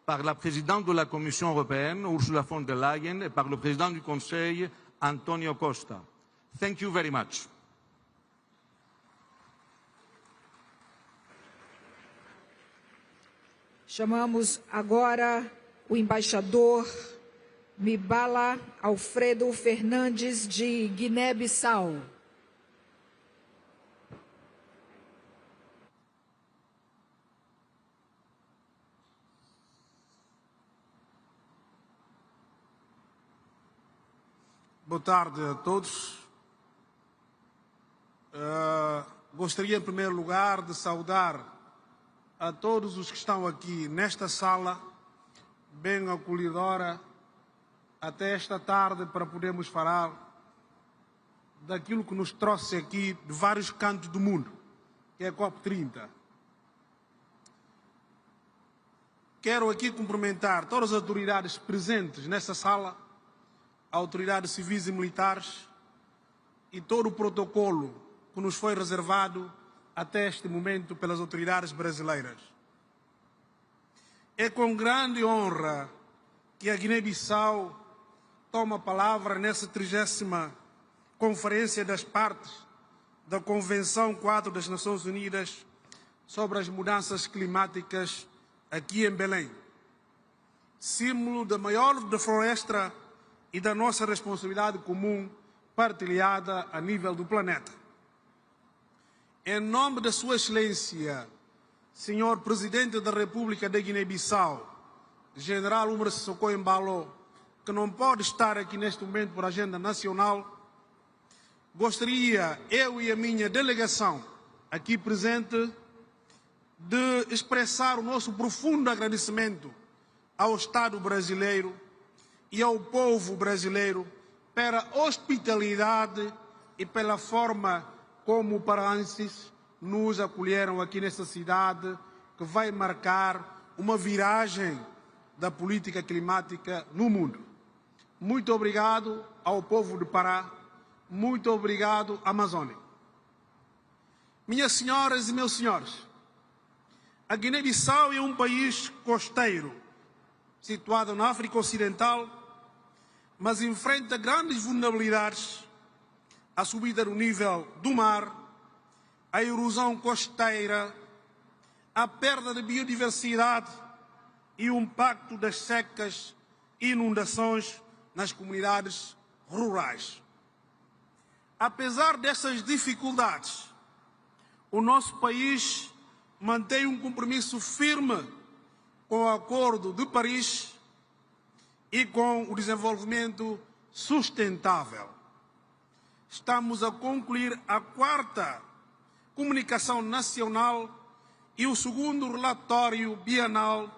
par la présidente de la Commission européenne, Ursula von der Leyen, et par le président du Conseil, Antonio Costa. Thank you very much. Chamamos agora o embaixador Mibala Alfredo Fernandes de Guiné-Bissau. Boa tarde a todos. Gostaria, em primeiro lugar, de saudar a todos os que estão aqui nesta sala, bem acolhedora, até esta tarde para podermos falar daquilo que nos trouxe aqui de vários cantos do mundo, que é a COP30. Quero aqui cumprimentar todas as autoridades presentes nesta sala, autoridades civis e militares e todo o protocolo que nos foi reservado até este momento pelas autoridades brasileiras. É com grande honra que a Guiné-Bissau toma a palavra nessa 30ª Conferência das Partes da Convenção 4 das Nações Unidas sobre as Mudanças Climáticas aqui em Belém, símbolo da maior floresta e da nossa responsabilidade comum partilhada a nível do planeta. Em nome da Sua Excelência, Senhor Presidente da República da Guiné-Bissau, General Umar Sissoko Embalo, que não pode estar aqui neste momento por agenda nacional, gostaria, eu e a minha delegação aqui presente, de expressar o nosso profundo agradecimento ao Estado brasileiro e ao povo brasileiro pela hospitalidade e pela forma como paraenses nos acolheram aqui nesta cidade, que vai marcar uma viragem da política climática no mundo. Muito obrigado ao povo do Pará, muito obrigado, Amazônia. Minhas senhoras e meus senhores, a Guiné-Bissau é um país costeiro, situado na África Ocidental, mas enfrenta grandes vulnerabilidades: a subida do nível do mar, a erosão costeira, a perda de biodiversidade e o impacto das secas e inundações nas comunidades rurais. Apesar dessas dificuldades, o nosso país mantém um compromisso firme com o Acordo de Paris e com o desenvolvimento sustentável. Estamos a concluir a 4ª Comunicação Nacional e o 2º Relatório Bienal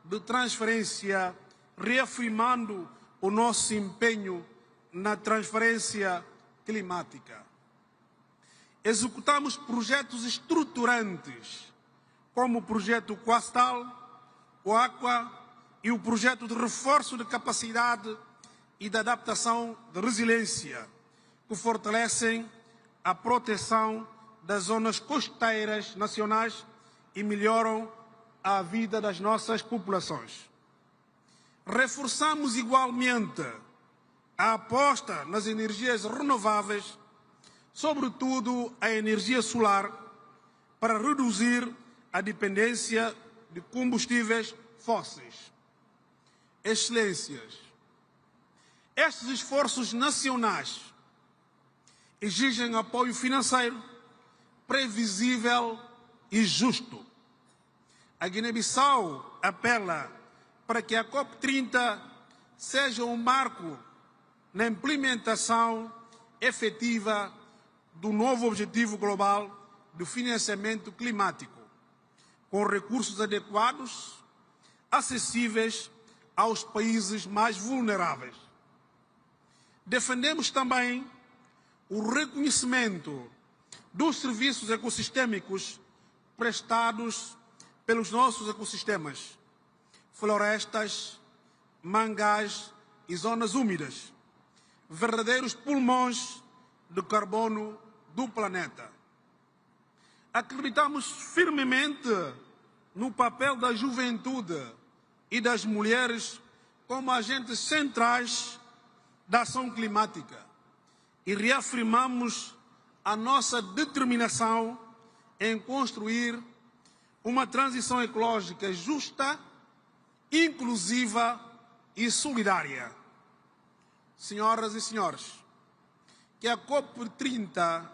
de Transferência, reafirmando o nosso empenho na transferência climática. Executamos projetos estruturantes, como o projeto Coastal, o Aqua e o projeto de reforço de capacidade e de adaptação de resiliência, que fortalecem a proteção das zonas costeiras nacionais e melhoram a vida das nossas populações. Reforçamos igualmente a aposta nas energias renováveis, sobretudo a energia solar, para reduzir a dependência de combustíveis fósseis. Excelências, estes esforços nacionais exigem apoio financeiro previsível e justo. A Guiné-Bissau apela para que a COP30 seja um marco na implementação efetiva do novo Objetivo Global de Financiamento Climático, com recursos adequados, acessíveis aos países mais vulneráveis. Defendemos também o reconhecimento dos serviços ecossistêmicos prestados pelos nossos ecossistemas, florestas, mangás e zonas úmidas, verdadeiros pulmões de carbono do planeta. Acreditamos firmemente no papel da juventude e das mulheres como agentes centrais da ação climática e reafirmamos a nossa determinação em construir uma transição ecológica justa, inclusiva e solidária. Senhoras e senhores, que a COP30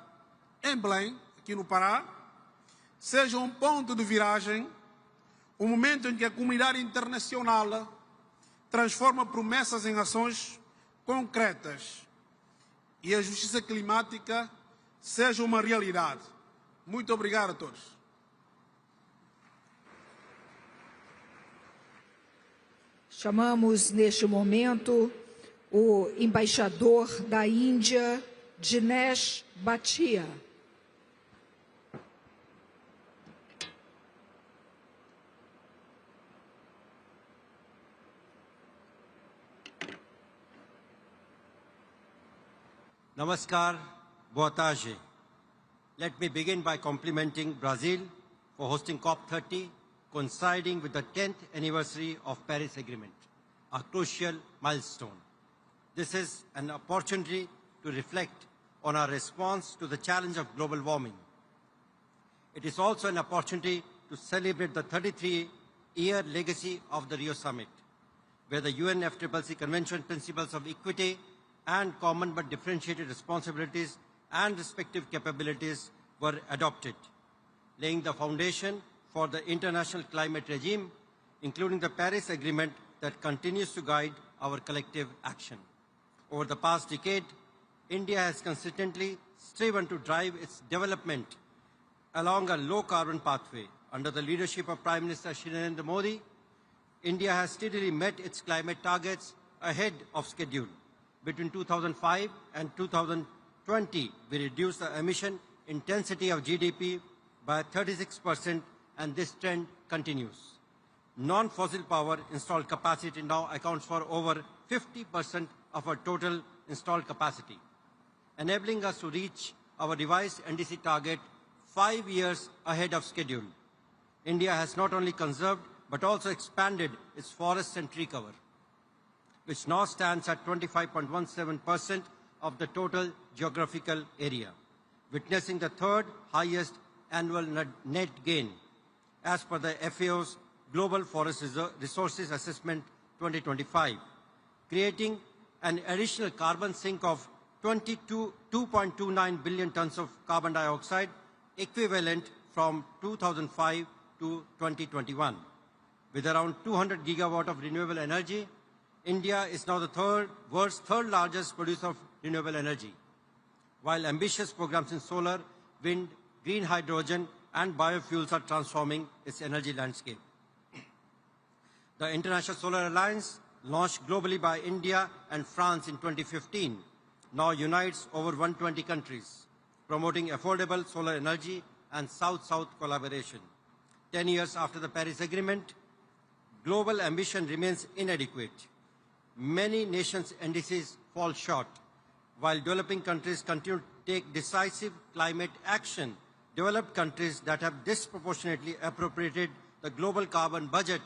em Belém, aqui no Pará, seja um ponto de viragem, um momento em que a comunidade internacional transforma promessas em ações concretas e a justiça climática seja uma realidade. Muito obrigado a todos. Chamamos neste momento o embaixador da Índia, Dinesh Bhatia. Namaskar, boa tarde. Let me begin by complimenting Brazil for hosting COP30, coinciding with the 10th anniversary of Paris Agreement, a crucial milestone. This is an opportunity to reflect on our response to the challenge of global warming. It is also an opportunity to celebrate the 33-year legacy of the Rio Summit, where the UNFCCC Convention Principles of Equity and Common but Differentiated Responsibilities and respective capabilities were adopted, laying the foundation for the international climate regime, including the Paris Agreement that continues to guide our collective action. Over the past decade, India has consistently striven to drive its development along a low-carbon pathway. Under the leadership of Prime Minister Shri Narendra Modi, India has steadily met its climate targets ahead of schedule. Between 2005 and 2020, we reduced the emission intensity of GDP by 36%, and this trend continues. Non-fossil power installed capacity now accounts for over 50% of our total installed capacity, enabling us to reach our revised NDC target 5 years ahead of schedule. India has not only conserved but also expanded its forest and tree cover, which now stands at 25.17% of the total geographical area, witnessing the third highest annual net gain, as per the FAO's Global Forest Resources Assessment 2025, creating an additional carbon sink of 2.29 billion tons of carbon dioxide, equivalent from 2005 to 2021. With around 200 gigawatt of renewable energy, India is now the world's third largest producer of renewable energy, while ambitious programs in solar, wind, green hydrogen, and biofuels are transforming its energy landscape. The International Solar Alliance, launched globally by India and France in 2015, now unites over 120 countries, promoting affordable solar energy and South-South collaboration. 10 years after the Paris Agreement, global ambition remains inadequate. Many nations' indices fall short. While developing countries continue to take decisive climate action, developed countries that have disproportionately appropriated the global carbon budget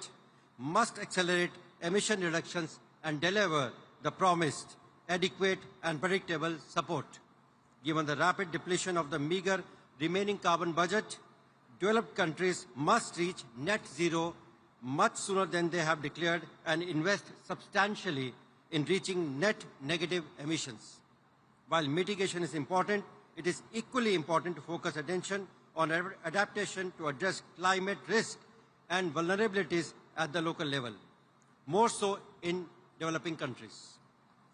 must accelerate emission reductions and deliver the promised adequate and predictable support. Given the rapid depletion of the meager remaining carbon budget, developed countries must reach net zero much sooner than they have declared and invest substantially in reaching net negative emissions. While mitigation is important, it is equally important to focus attention on adaptation to address climate risk and vulnerabilities at the local level, more so in developing countries.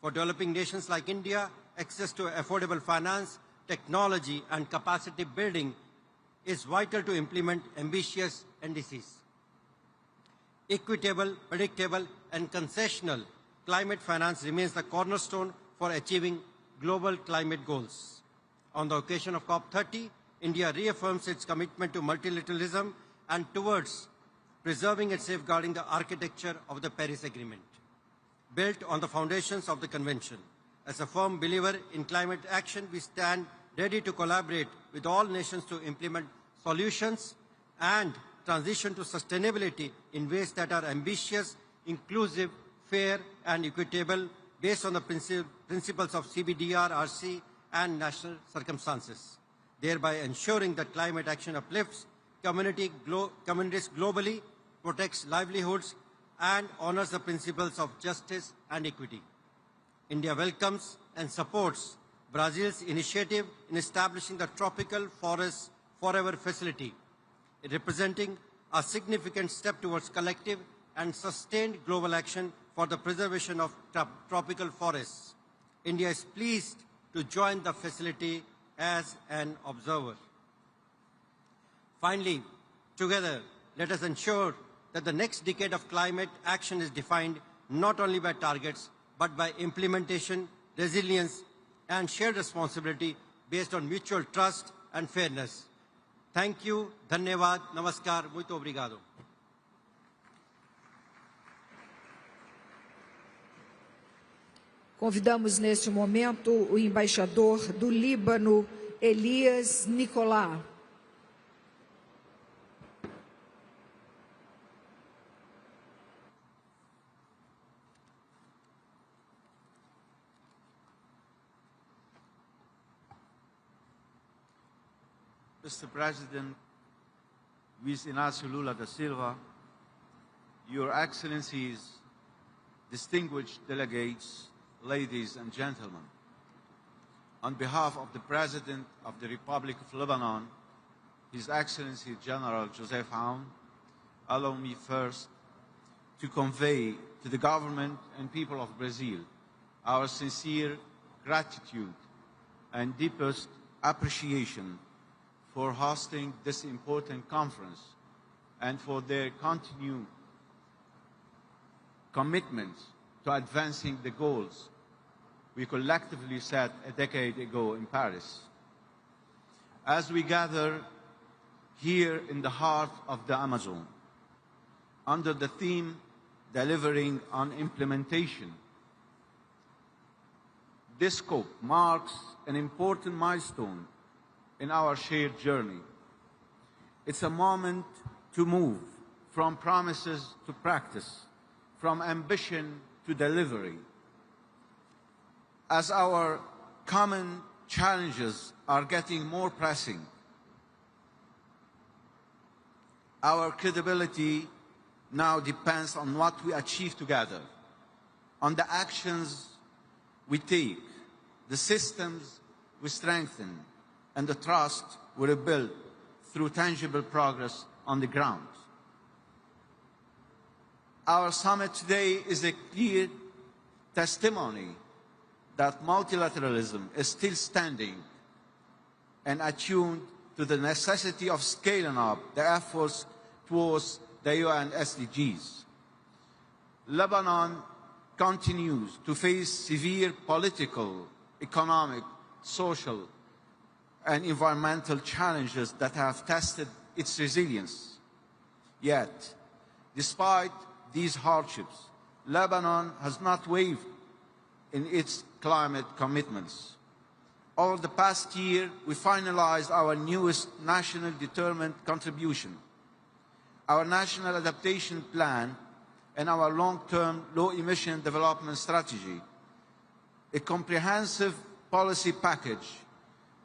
For developing nations like India, access to affordable finance, technology, and capacity building is vital to implement ambitious NDCs. Equitable, predictable, and concessional climate finance remains the cornerstone for achieving global climate goals. On the occasion of COP30, India reaffirms its commitment to multilateralism and towards preserving and safeguarding the architecture of the Paris Agreement, built on the foundations of the Convention. As a firm believer in climate action, we stand ready to collaborate with all nations to implement solutions and transition to sustainability in ways that are ambitious, inclusive, fair, and equitable, based on the principles of CBDR, RC, and national circumstances, thereby ensuring that climate action uplifts communities globally, protects livelihoods, and honors the principles of justice and equity. India welcomes and supports Brazil's initiative in establishing the Tropical Forests Forever Facility, representing a significant step towards collective and sustained global action for the preservation of tropical forests. India is pleased to join the facility as an observer. Finally, together, let us ensure that the next decade of climate action is defined not only by targets, but by implementation, resilience, and shared responsibility based on mutual trust and fairness. Thank you, dhanyavad, namaskar, muito obrigado. Convidamos neste momento o embaixador do Líbano, Elias Nicolá. Mr. President, Luis Inácio Lula da Silva, Your Excellencies, distinguished delegates, ladies and gentlemen, on behalf of the President of the Republic of Lebanon, His Excellency General Joseph Aoun, allow me first to convey to the government and people of Brazil our sincere gratitude and deepest appreciation for hosting this important conference and for their continued commitment to advancing the goals we collectively set a decade ago in Paris. As we gather here in the heart of the Amazon, under the theme Delivering on Implementation, this scope marks an important milestone in our shared journey. It's a moment to move from promises to practice, from ambition to delivery. As our common challenges are getting more pressing, our credibility now depends on what we achieve together, on the actions we take, the systems we strengthen, and the trust we rebuild through tangible progress on the ground. Our summit today is a clear testimony that multilateralism is still standing and attuned to the necessity of scaling up the efforts towards the UN SDGs. Lebanon continues to face severe political, economic, social, and environmental challenges that have tested its resilience. Yet, despite these hardships, Lebanon has not wavered in its climate commitments. Over the past year, we finalized our newest national determined contribution, our national adaptation plan, and our long-term low-emission development strategy, a comprehensive policy package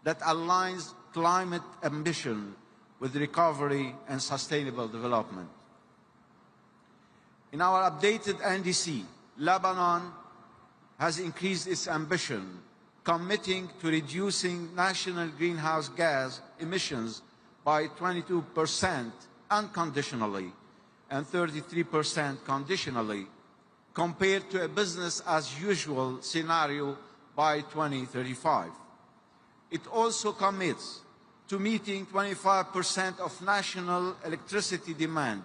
that aligns climate ambition with recovery and sustainable development. In our updated NDC, Lebanon has increased its ambition, committing to reducing national greenhouse gas emissions by 22% unconditionally and 33% conditionally, compared to a business-as-usual scenario by 2035. It also commits to meeting 25% of national electricity demand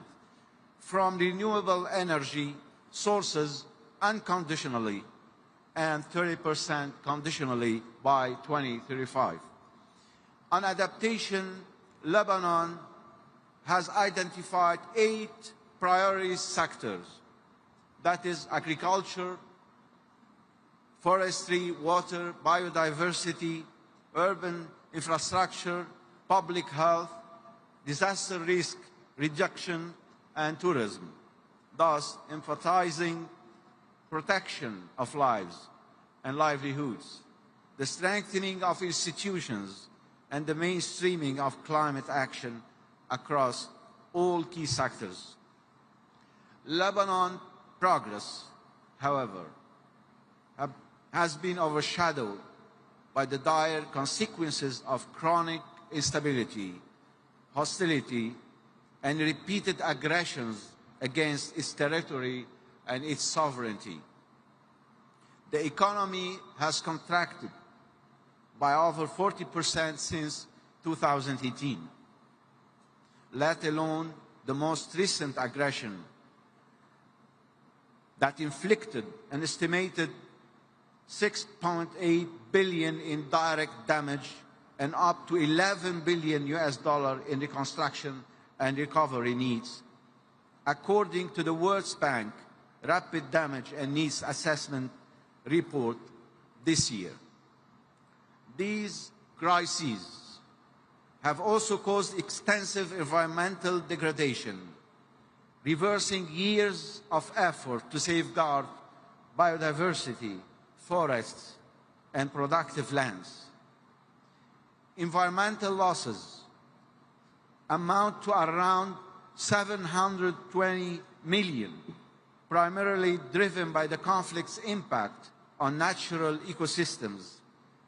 from renewable energy sources unconditionally and 30% conditionally by 2035. On adaptation, Lebanon has identified 8 priority sectors, that is agriculture, forestry, water, biodiversity, urban infrastructure, public health, disaster risk reduction, and tourism, thus emphasizing protection of lives and livelihoods, the strengthening of institutions, and the mainstreaming of climate action across all key sectors. Lebanon progress, however, has been overshadowed by the dire consequences of chronic instability, hostility, and repeated aggressions against its territory and its sovereignty. The economy has contracted by over 40% since 2018, let alone the most recent aggression that inflicted an estimated $6.8 billion in direct damage and up to $11 billion in reconstruction and recovery needs, according to the World Bank Rapid Damage and Needs Assessment report this year. These crises have also caused extensive environmental degradation, reversing years of effort to safeguard biodiversity, forests, and productive lands. Environmental losses amount to around 720 million, primarily driven by the conflict's impact on natural ecosystems,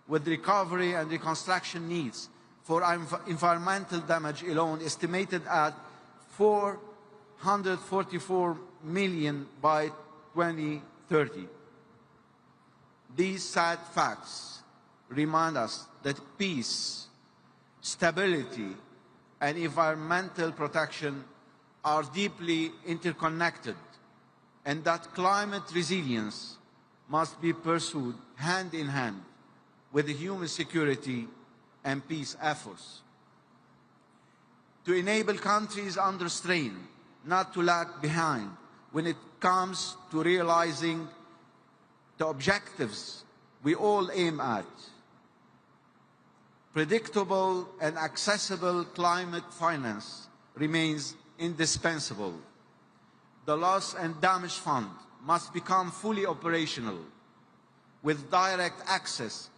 with recovery and reconstruction needs for environmental damage alone estimated at 444 million by 2030. These sad facts remind us that peace, stability, and environmental protection are deeply interconnected, and that climate resilience must be pursued hand in hand with human security and peace efforts. To enable countries under strain not to lag behind when it comes to realizing the objectives we all aim at, predictable and accessible climate finance remains indispensable. the Loss and Damage Fund must become fully operational, with direct access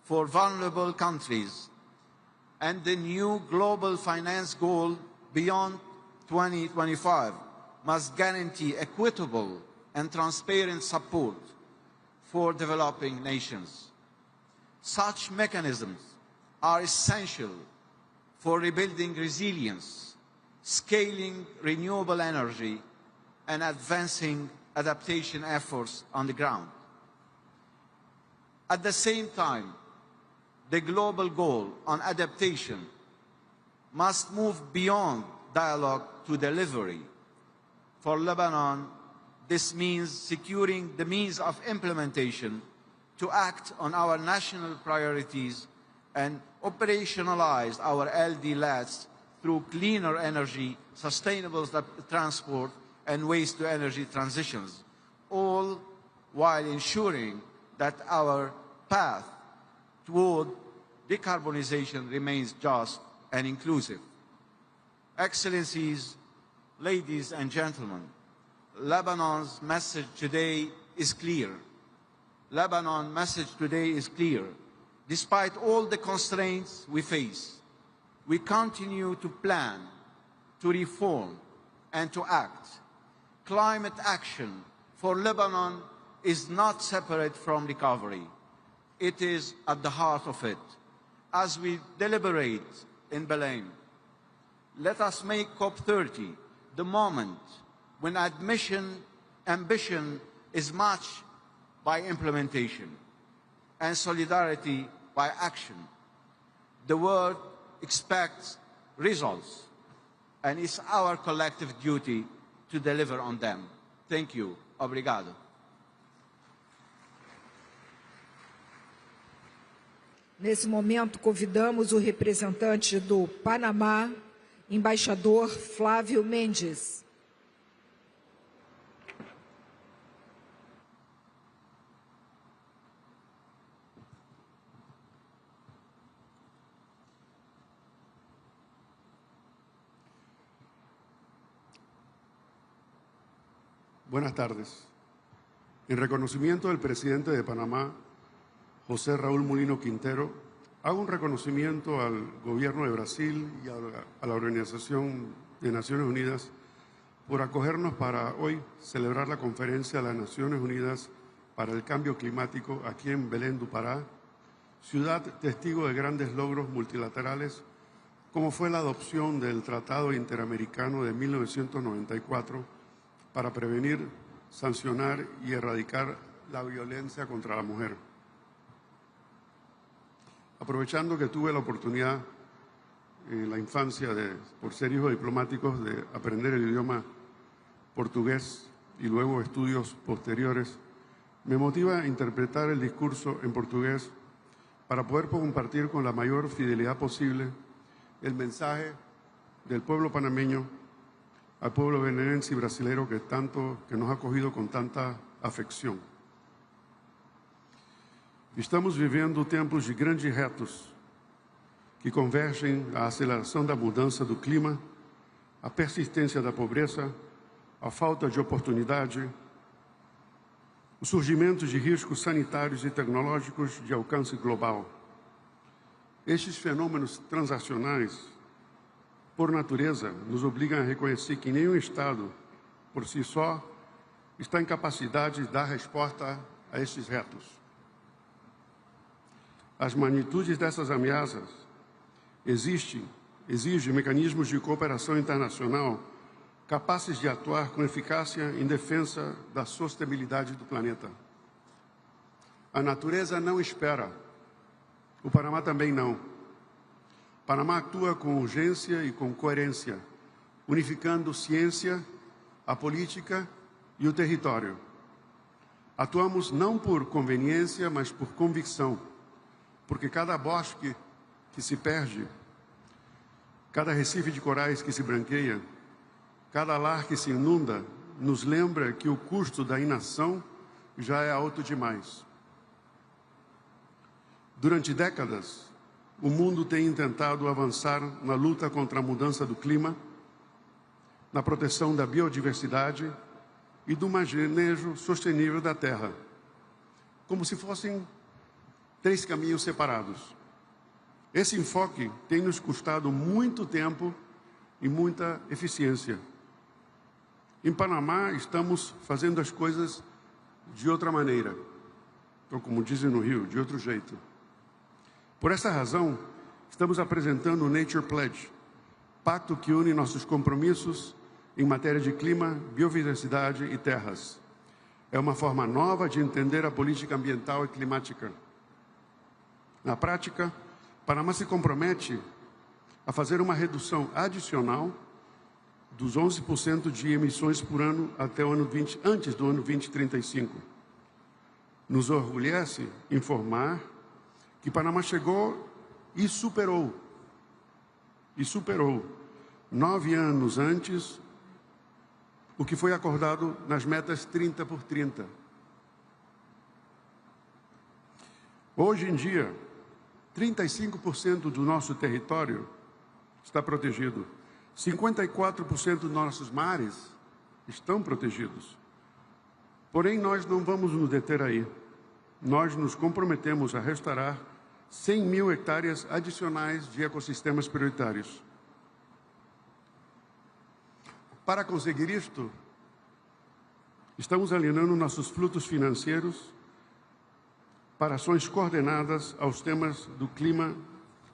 for vulnerable countries, and the new global finance goal beyond 2025 must guarantee equitable and transparent support for developing nations. Such mechanisms are essential for rebuilding resilience, scaling renewable energy, and advancing adaptation efforts on the ground. At the same time, the global goal on adaptation must move beyond dialogue to delivery. For Lebanon, this means securing the means of implementation to act on our national priorities and operationalize our LD-LATs through cleaner energy, sustainable transport, and waste-to-energy transitions, all while ensuring that our path toward decarbonization remains just and inclusive. Excellencies, ladies and gentlemen, Lebanon's message today is clear. Lebanon's message today is clear. Despite all the constraints we face, we continue to plan, to reform, and to act. Climate action for Lebanon is not separate from recovery. It is at the heart of it. As we deliberate in Belém, let us make COP30 the moment when ambition is matched by implementation and solidarity by action. The world expects results, and it's our collective duty to deliver on them. Thank you. Obrigado. Nesse momento, convidamos o representante do Panamá, embaixador Flávio Mendes. Buenas tardes. En reconocimiento del presidente de Panamá, José Raúl Mulino Quintero, hago un reconocimiento al Gobierno de Brasil y a la Organización de Naciones Unidas por acogernos para hoy celebrar la Conferencia de las Naciones Unidas para el Cambio Climático aquí en Belém do Pará, ciudad testigo de grandes logros multilaterales, como fue la adopción del Tratado Interamericano de 1994 para prevenir, sancionar y erradicar la violencia contra la mujer. Aprovechando que tuve la oportunidad en la infancia, por ser hijo de diplomáticos, de aprender el idioma portugués y luego estudios posteriores, me motiva a interpretar el discurso en portugués para poder compartir con la mayor fidelidad posible el mensaje del pueblo panameño al pueblo belenense y brasileiro que nos ha acogido con tanta afección. Estamos vivendo tempos de grandes retos que convergem à aceleração da mudança do clima, a persistência da pobreza, a falta de oportunidade, o surgimento de riscos sanitários e tecnológicos de alcance global. Estes fenômenos transacionais, por natureza, nos obligam a reconhecer que nenhum Estado, por si só, está em capacidade de dar resposta a estes retos. As magnitudes dessas ameaças exigem mecanismos de cooperação internacional capazes de atuar com eficácia em defesa da sustentabilidade do planeta. A natureza não espera. O Panamá também não. O Panamá atua com urgência e com coerência, unificando ciência, a política e o território. Atuamos não por conveniência, mas por convicção, porque cada bosque que se perde, cada recife de corais que se branqueia, cada lar que se inunda, nos lembra que o custo da inação já é alto demais. Durante décadas, o mundo tem tentado avançar na luta contra a mudança do clima, na proteção da biodiversidade e do manejo sustentável da terra, como se fossem 3 caminhos separados. Esse enfoque tem nos custado muito tempo e muita eficiência. Em Panamá, estamos fazendo as coisas de outra maneira, ou como dizem no Rio, de outro jeito. Por essa razão, estamos apresentando o Nature Pledge, pacto que une nossos compromissos em matéria de clima, biodiversidade e terras. É uma forma nova de entender a política ambiental e climática. Na prática, Panamá se compromete a fazer uma redução adicional dos 11% de emissões por ano até o ano antes do ano 2035. Nos orgulhece informar que Panamá chegou e superou 9 anos antes o que foi acordado nas metas 30 por 30. Hoje em dia, 35% do nosso território está protegido. 54% dos nossos mares estão protegidos. Porém, nós não vamos nos deter aí. Nós nos comprometemos a restaurar 100 mil hectares adicionais de ecossistemas prioritários. Para conseguir isto, estamos alinhando nossos fluxos financeiros para ações coordenadas aos temas do clima,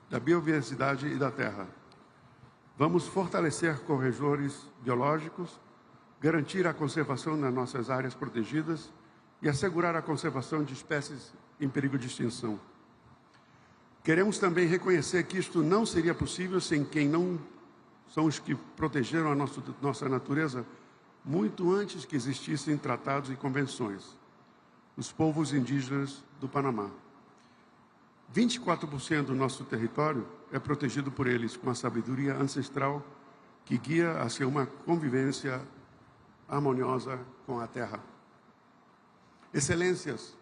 da biodiversidade e da terra. Vamos fortalecer corredores biológicos, garantir a conservação das nossas áreas protegidas e assegurar a conservação de espécies em perigo de extinção. Queremos também reconhecer que isto não seria possível sem quem não são os que protegeram a nossa natureza muito antes que existissem tratados e convenções. Os povos indígenas do Panamá. 24% do nosso território é protegido por eles, com a sabedoria ancestral que guia hacia uma convivência harmoniosa com a terra. Excelências,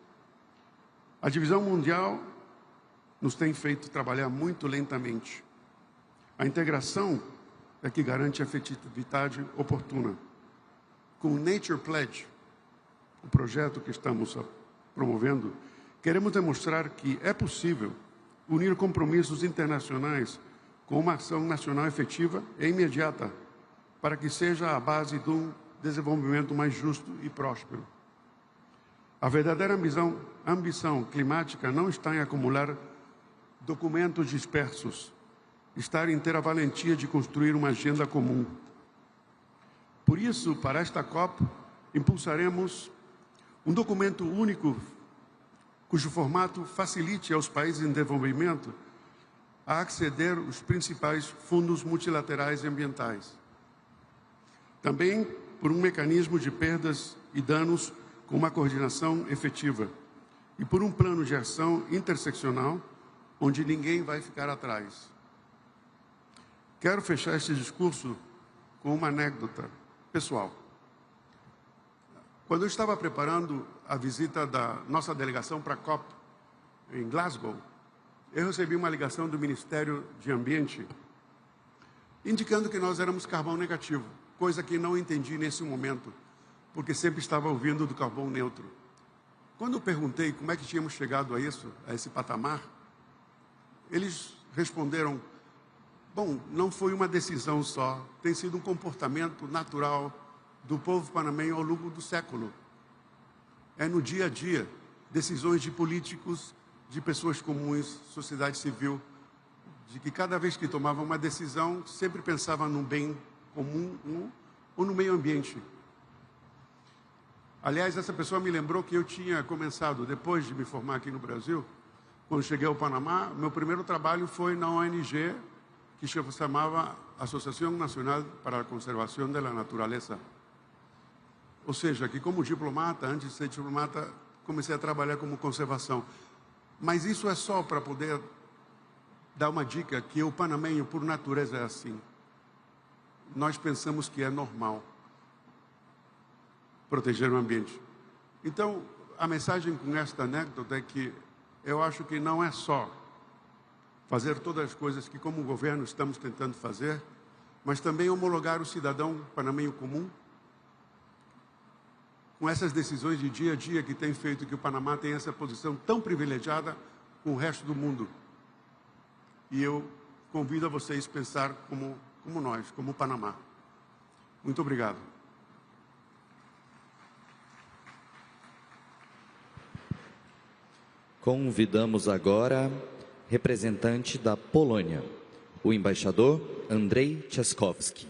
a divisão mundial nos tem feito trabalhar muito lentamente. A integração é que garante a efetividade oportuna. Com o Nature Pledge, o projeto que estamos promovendo, queremos demonstrar que é possível unir compromissos internacionais com uma ação nacional efetiva e imediata, para que seja a base de um desenvolvimento mais justo e próspero. A verdadeira ambição climática não está em acumular documentos dispersos, está em ter a valentia de construir uma agenda comum. Por isso, para esta COP, impulsaremos um documento único, cujo formato facilite aos países em desenvolvimento a acceder aos principais fundos multilaterais e ambientais. Também por um mecanismo de perdas e danos com uma coordenação efetiva e por um plano de ação interseccional onde ninguém vai ficar atrás. Quero fechar este discurso com uma anedota pessoal. Quando eu estava preparando a visita da nossa delegação para a COP em Glasgow, eu recebi uma ligação do Ministério de Ambiente indicando que nós éramos carbono negativo, coisa que não entendi nesse momento, porque sempre estava ouvindo do carbono neutro. Quando eu perguntei como é que tínhamos chegado a isso, a esse patamar, eles responderam: bom, não foi uma decisão só, tem sido um comportamento natural do povo panamenho ao longo do século. É no dia a dia, decisões de políticos, de pessoas comuns, sociedade civil, de que cada vez que tomava uma decisão, sempre pensava no bem comum ou no meio ambiente. Aliás, essa pessoa me lembrou que eu tinha começado, depois de me formar aqui no Brasil, quando cheguei ao Panamá, meu primeiro trabalho foi na ONG, que se chamava Associação Nacional para a Conservação da Natureza. Ou seja, que como diplomata, antes de ser diplomata, comecei a trabalhar como conservação. Mas isso é só para poder dar uma dica que o panamenho, por natureza, é assim. Nós pensamos que é normal proteger o ambiente. Então, a mensagem com esta anedota é que eu acho que não é só fazer todas as coisas que, como governo, estamos tentando fazer, mas também homologar o cidadão panamenho comum com essas decisões de dia a dia que têm feito que o Panamá tenha essa posição tão privilegiada com o resto do mundo. E eu convido a vocês a pensar como nós, como o Panamá. Muito obrigado. Convidamos agora representante da Polônia, o embaixador Andrzej Trzaskowski.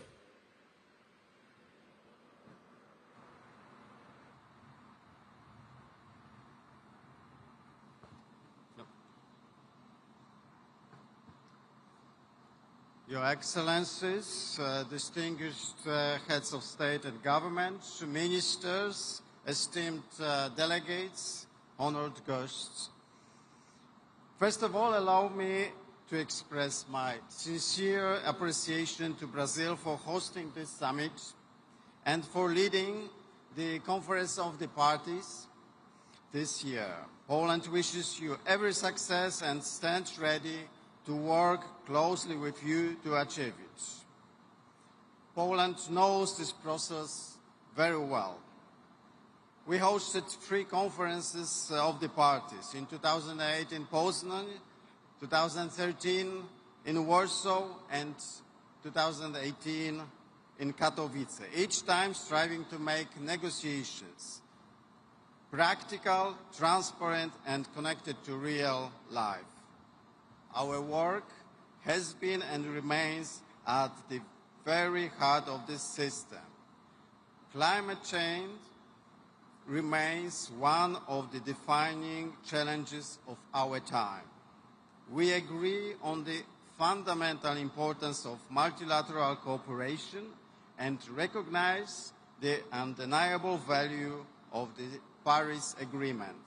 Your Excellencies, distinguished heads of state and government, ministers, esteemed delegates, honored guests. First of all, allow me to express my sincere appreciation to Brazil for hosting this summit and for leading the Conference of the Parties this year. Poland wishes you every success and stands ready to work closely with you to achieve it. Poland knows this process very well. We hosted 3 conferences of the parties, in 2008 in Poznan, 2013 in Warsaw, and 2018 in Katowice, each time striving to make negotiations practical, transparent, and connected to real life. Our work has been and remains at the very heart of this system. Climate change remains one of the defining challenges of our time. We agree on the fundamental importance of multilateral cooperation and recognize the undeniable value of the Paris Agreement.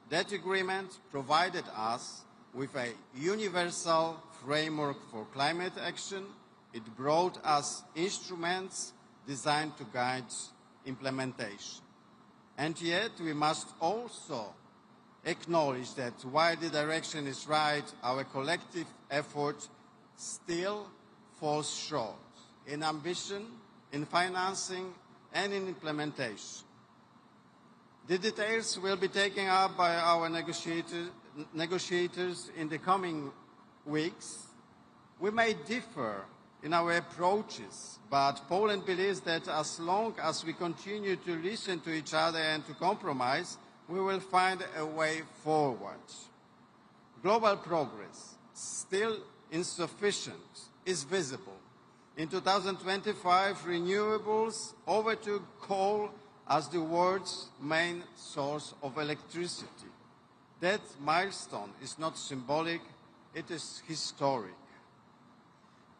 That agreement provided us with a universal framework for climate action. It brought us instruments designed to guide implementation. And yet we must also acknowledge that while the direction is right, our collective effort still falls short in ambition, in financing, and in implementation. The details will be taken up by our negotiators in the coming weeks. We may differ in our approaches, but Poland believes that as long as we continue to listen to each other and to compromise, we will find a way forward. Global progress, still insufficient, is visible. In 2025, renewables overtook coal as the world's main source of electricity. That milestone is not symbolic, it is historic.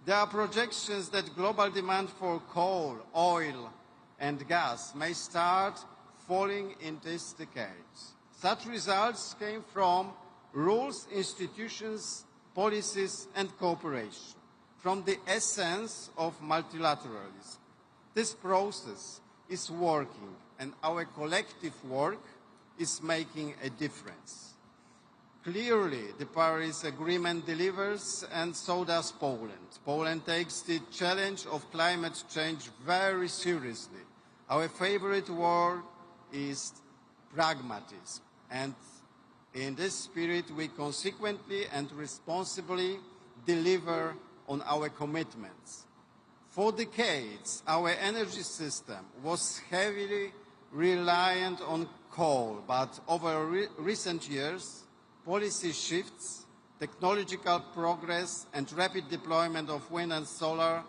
There are projections that global demand for coal, oil, and gas may start falling in this decade. Such results came from rules, institutions, policies, and cooperation, from the essence of multilateralism. This process is working, and our collective work is making a difference. Clearly, the Paris Agreement delivers, and so does Poland. Poland takes the challenge of climate change very seriously. Our favorite word is pragmatism, and in this spirit we consequently and responsibly deliver on our commitments. For decades, our energy system was heavily reliant on coal, but over recent years, policy shifts, technological progress, and rapid deployment of wind and solar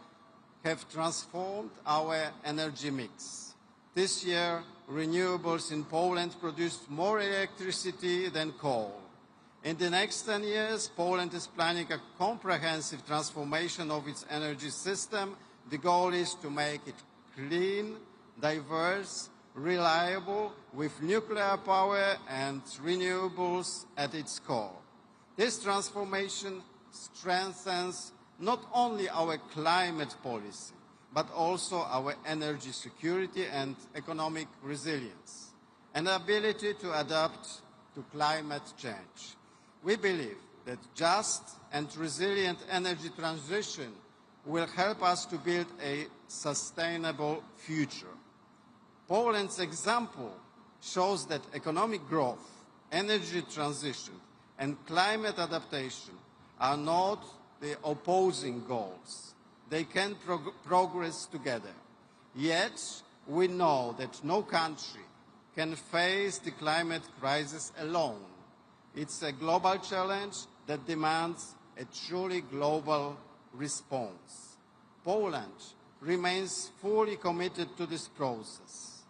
have transformed our energy mix. This year, renewables in Poland produced more electricity than coal. In the next 10 years, Poland is planning a comprehensive transformation of its energy system. The goal is to make it clean, diverse, reliable, with nuclear power and renewables at its core. This transformation strengthens not only our climate policy, but also our energy security and economic resilience, and ability to adapt to climate change. We believe that just and resilient energy transition will help us to build a sustainable future. Poland's example shows that economic growth, energy transition, and climate adaptation are not the opposing goals. They can progress together. Yet, we know that no country can face the climate crisis alone. It's a global challenge that demands a truly global response. Poland remains fully committed to this process,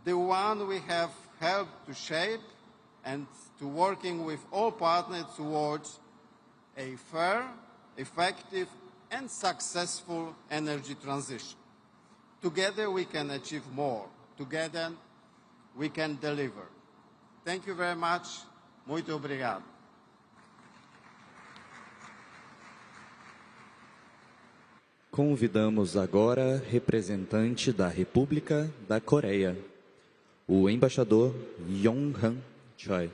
the one we have helped to shape, and to working with all partners towards a fair, effective, and successful energy transition. Together we can achieve more. Together we can deliver. Thank you very much. Muito obrigado. Convidamos agora representante da República da Coreia, o embaixador Yong-han Choi.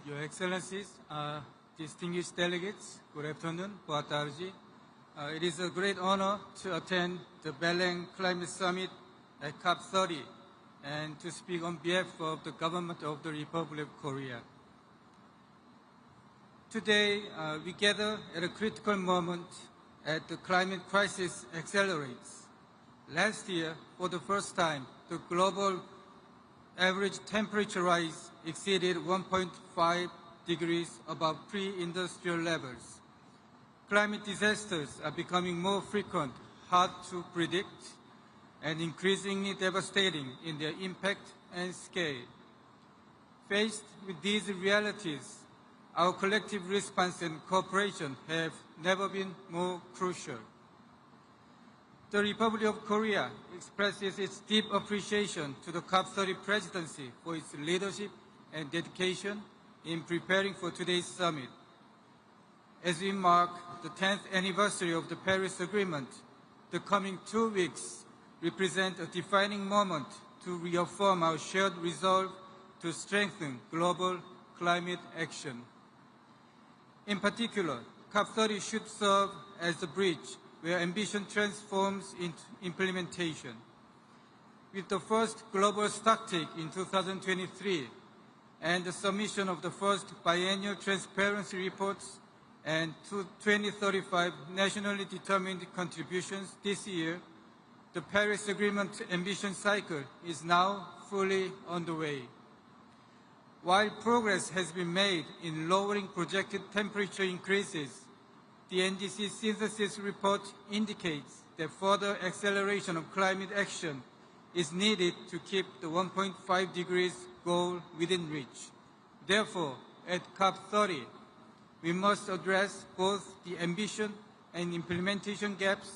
Your Excellencies, distinguished delegates, good afternoon, boa tarde. It is a great honor to attend the Belém Climate Summit at COP30 and to speak on behalf of the government of the Republic of Korea. Today, we gather at a critical moment as the climate crisis accelerates. Last year, for the first time, the global average temperature rise exceeded 1.5 degrees above pre-industrial levels. Climate disasters are becoming more frequent, hard to predict, and increasingly devastating in their impact and scale. Faced with these realities, our collective response and cooperation have never been more crucial. The Republic of Korea expresses its deep appreciation to the COP30 presidency for its leadership and dedication in preparing for today's summit. As we mark the 10th anniversary of the Paris Agreement, the coming 2 weeks represent a defining moment to reaffirm our shared resolve to strengthen global climate action. In particular, COP30 should serve as the bridge where ambition transforms into implementation. With the first global stocktake in 2023 and the submission of the first biennial transparency reports and 2035 nationally determined contributions this year, the Paris Agreement ambition cycle is now fully underway. While progress has been made in lowering projected temperature increases, the NDC synthesis report indicates that further acceleration of climate action is needed to keep the 1.5 degrees goal within reach. Therefore, at COP30, we must address both the ambition and implementation gaps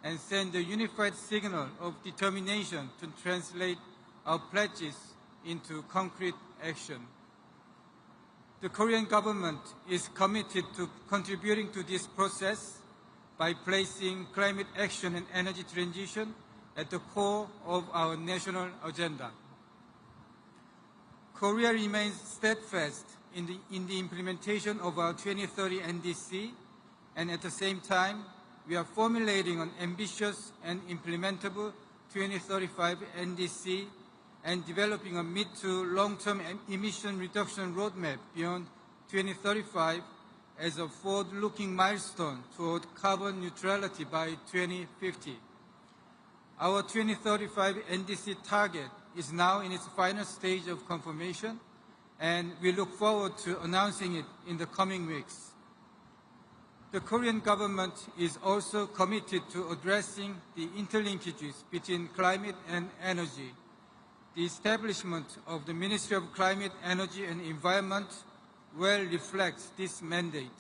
and send a unified signal of determination to translate our pledges into concrete action. The Korean government is committed to contributing to this process by placing climate action and energy transition at the core of our national agenda. Korea remains steadfast in the implementation of our 2030 NDC, and at the same time, we are formulating an ambitious and implementable 2035 NDC and developing a mid to long-term emission reduction roadmap beyond 2035 as a forward-looking milestone toward carbon neutrality by 2050. Our 2035 NDC target is now in its final stage of confirmation, and we look forward to announcing it in the coming weeks. The Korean government is also committed to addressing the interlinkages between climate and energy. The establishment of the Ministry of Climate, Energy and Environment well reflects this mandate.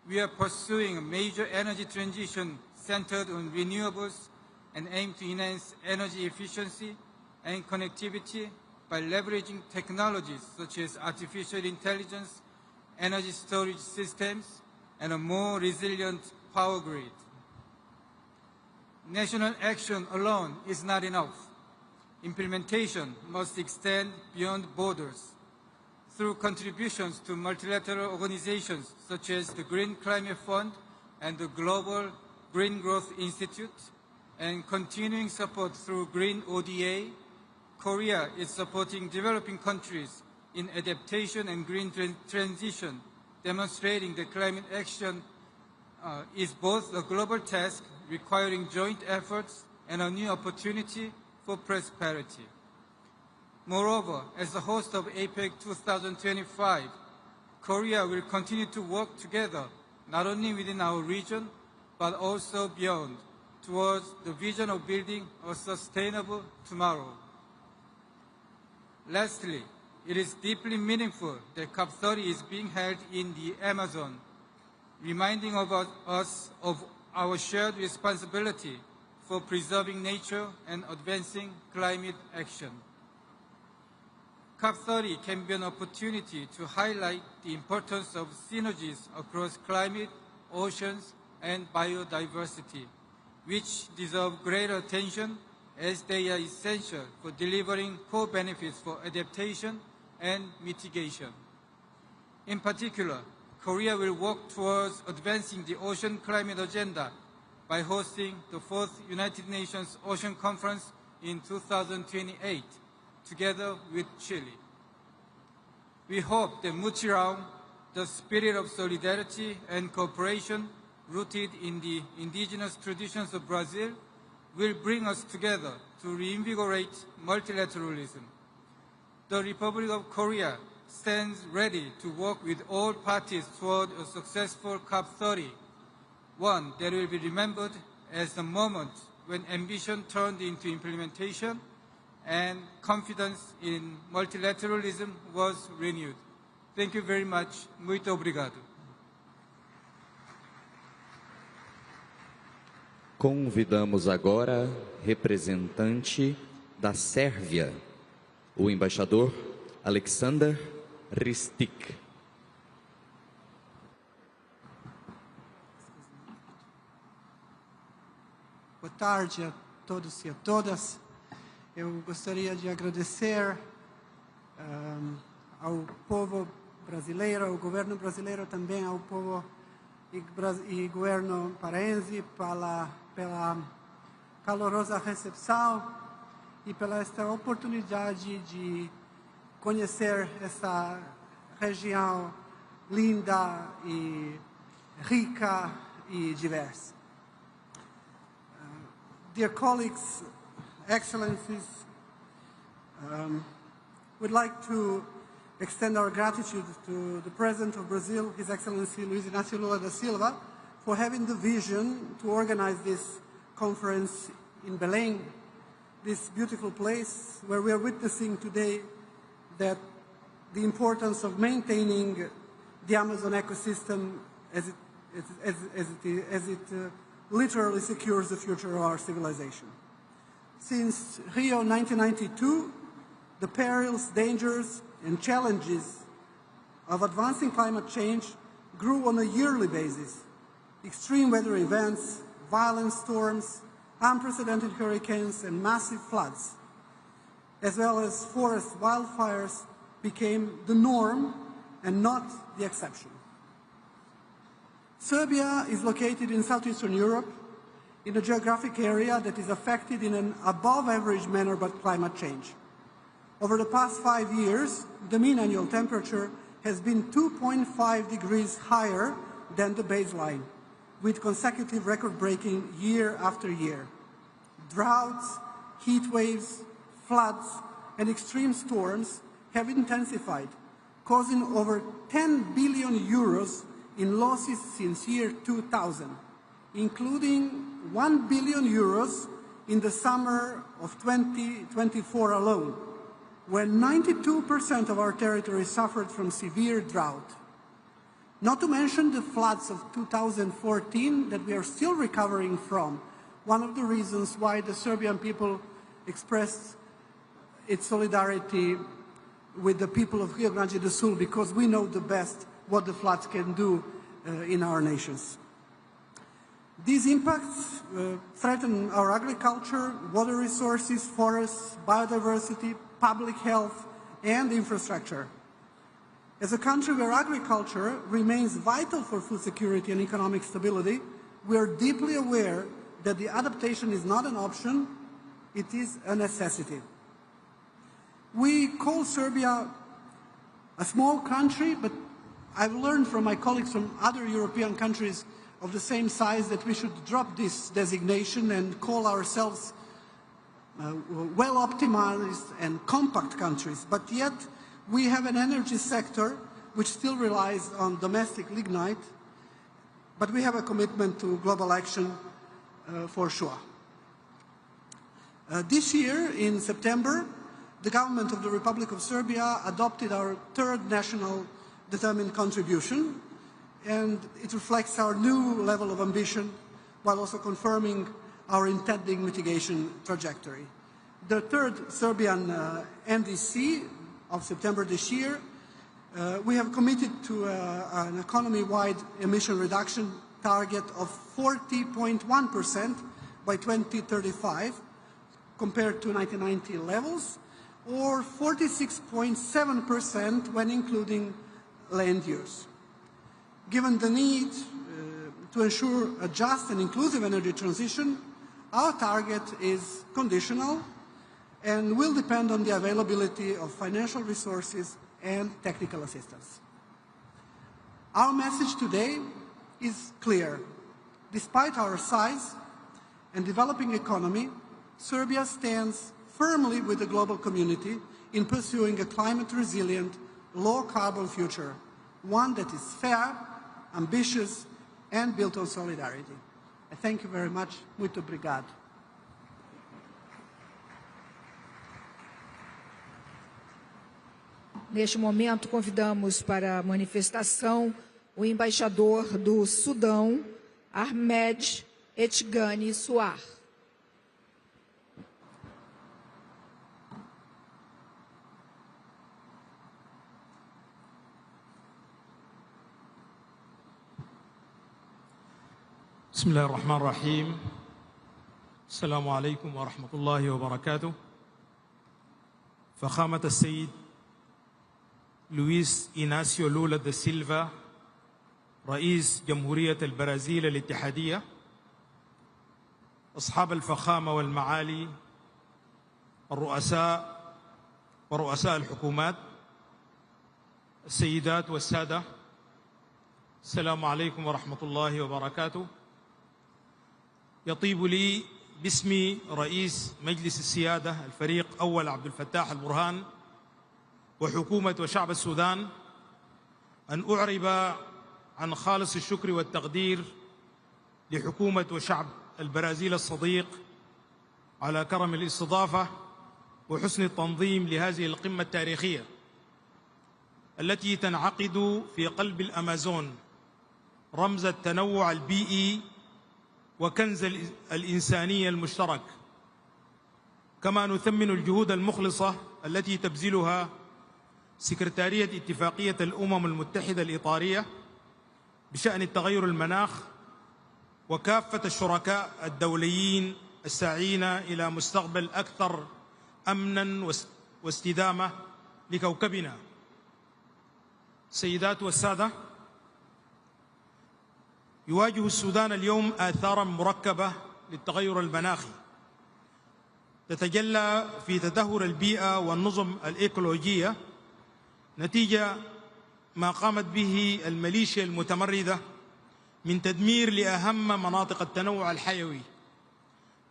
We are pursuing a major energy transition centered on renewables and aim to enhance energy efficiency and connectivity by leveraging technologies such as artificial intelligence, energy storage systems, and a more resilient power grid. National action alone is not enough. implementation must extend beyond borders. Through contributions to multilateral organizations such as the Green Climate Fund and the Global Green Growth Institute, and continuing support through Green ODA, Korea is supporting developing countries in adaptation and green transition, demonstrating that climate action is both a global task requiring joint efforts and a new opportunity for prosperity. Moreover, as the host of APEC 2025, Korea will continue to work together, not only within our region, but also beyond, towards the vision of building a sustainable tomorrow. Lastly, it is deeply meaningful that COP30 is being held in the Amazon, reminding us of our shared responsibility for preserving nature and advancing climate action. COP30 can be an opportunity to highlight the importance of synergies across climate, oceans, and biodiversity, which deserve greater attention as they are essential for delivering core benefits for adaptation and mitigation. In particular, Korea will work towards advancing the ocean climate agenda by hosting the 4th United Nations Ocean Conference in 2028, together with Chile. We hope that Muchiraum, the spirit of solidarity and cooperation rooted in the indigenous traditions of Brazil, will bring us together to reinvigorate multilateralism. The Republic of Korea stands ready to work with all parties toward a successful COP30, one that will be remembered as the moment when ambition turned into implementation and confidence in multilateralism was renewed. Thank you very much. Muito obrigado. Convidamos agora representante da Sérvia, o embaixador Aleksandar Ristic. Boa tarde a todos e a todas. Eu gostaria de agradecer ao povo brasileiro, ao governo brasileiro, também ao povo e governo paraense pela calorosa recepção e pela esta oportunidade de conhecer essa região linda e rica e diversa. Dear colleagues, excellencies, we'd like to extend our gratitude to the President of Brazil, His Excellency Luiz Inácio Lula da Silva, for having the vision to organize this conference in Belém, this beautiful place where we are witnessing today that the importance of maintaining the Amazon ecosystem as it literally secures the future of our civilization. Since Rio 1992, the perils, dangers, and challenges of advancing climate change grew on a yearly basis. Extreme weather events, violent storms, unprecedented hurricanes, and massive floods, as well as forest wildfires, became the norm and not the exception. Serbia is located in southeastern Europe, in a geographic area that is affected in an above-average manner by climate change. Over the past 5 years, the mean annual temperature has been 2.5 degrees higher than the baseline, with consecutive record-breaking year after year. Droughts, heat waves, floods, and extreme storms have intensified, causing over 10 billion euros in losses since year 2000, including 1 billion euros in the summer of 2024 alone, when 92% of our territory suffered from severe drought. Not to mention the floods of 2014 that we are still recovering from, one of the reasons why the Serbian people expressed its solidarity with the people of Rio Grande do Sul, because we know the best what the floods can do in our nations. These impacts threaten our agriculture, water resources, forests, biodiversity, public health, and infrastructure. As a country where agriculture remains vital for food security and economic stability, we are deeply aware that the adaptation is not an option, it is a necessity. We call Serbia a small country, but I've learned from my colleagues from other European countries of the same size that we should drop this designation and call ourselves well-optimized and compact countries. But yet, we have an energy sector which still relies on domestic lignite, but we have a commitment to global action for sure. This year, in September, the government of the Republic of Serbia adopted our third national determined contribution, and it reflects our new level of ambition while also confirming our intended mitigation trajectory. The third Serbian NDC of September this year, we have committed to an economy-wide emission reduction target of 40.1% by 2035 compared to 1990 levels, or 46.7% when including land use. Given the need to ensure a just and inclusive energy transition, our target is conditional and will depend on the availability of financial resources and technical assistance. Our message today is clear. Despite our size and developing economy, Serbia stands firmly with the global community in pursuing a climate-resilient, low-carbon future, one that is fair, ambitious, and built on solidarity. I thank you very much. Muito obrigado. Neste momento, convidamos para a manifestação o embaixador do Sudão, Ahmed Etgani Suar. بسم الله الرحمن الرحيم. السلام عليكم ورحمة الله وبركاته. فخامة السيد لويس إيناسيو لولا دا سيلفا رئيس جمهورية البرازيل الاتحادية، أصحاب الفخامة والمعالي، الرؤساء ورؤساء الحكومات، السيدات والسادة، السلام عليكم ورحمة الله وبركاته. يطيب لي باسم رئيس مجلس السيادة الفريق أول عبد الفتاح البرهان وحكومة وشعب السودان أن أعرب عن خالص الشكر والتقدير لحكومة وشعب البرازيل الصديق على كرم الاستضافة وحسن التنظيم لهذه القمة التاريخية التي تنعقد في قلب الأمازون، رمز التنوع البيئي وكنز الإنسانية المشترك. كما نثمن الجهود المخلصة التي تبذلها سكرتارية اتفاقية الأمم المتحدة الإطارية بشأن التغير المناخ وكافة الشركاء الدوليين الساعين إلى مستقبل أكثر أمنا واستدامة لكوكبنا. السيدات والسادة، يواجه السودان اليوم آثارا مركبة للتغير المناخي تتجلى في تدهور البيئة والنظم الإيكولوجية نتيجة ما قامت به الميليشيا المتمردة من تدمير لأهم مناطق التنوع الحيوي،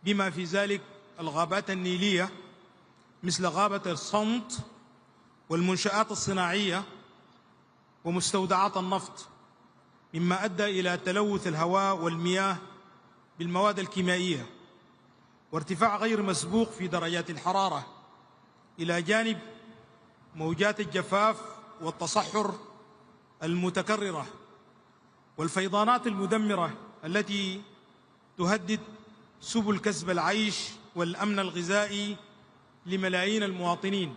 بما في ذلك الغابات النيلية مثل غابة الصمت والمنشآت الصناعية ومستودعات النفط، مما أدى إلى تلوث الهواء والمياه بالمواد الكيميائية وارتفاع غير مسبوق في درجات الحرارة، إلى جانب موجات الجفاف والتصحر المتكررة والفيضانات المدمرة التي تهدد سبل كسب العيش والأمن الغذائي لملايين المواطنين.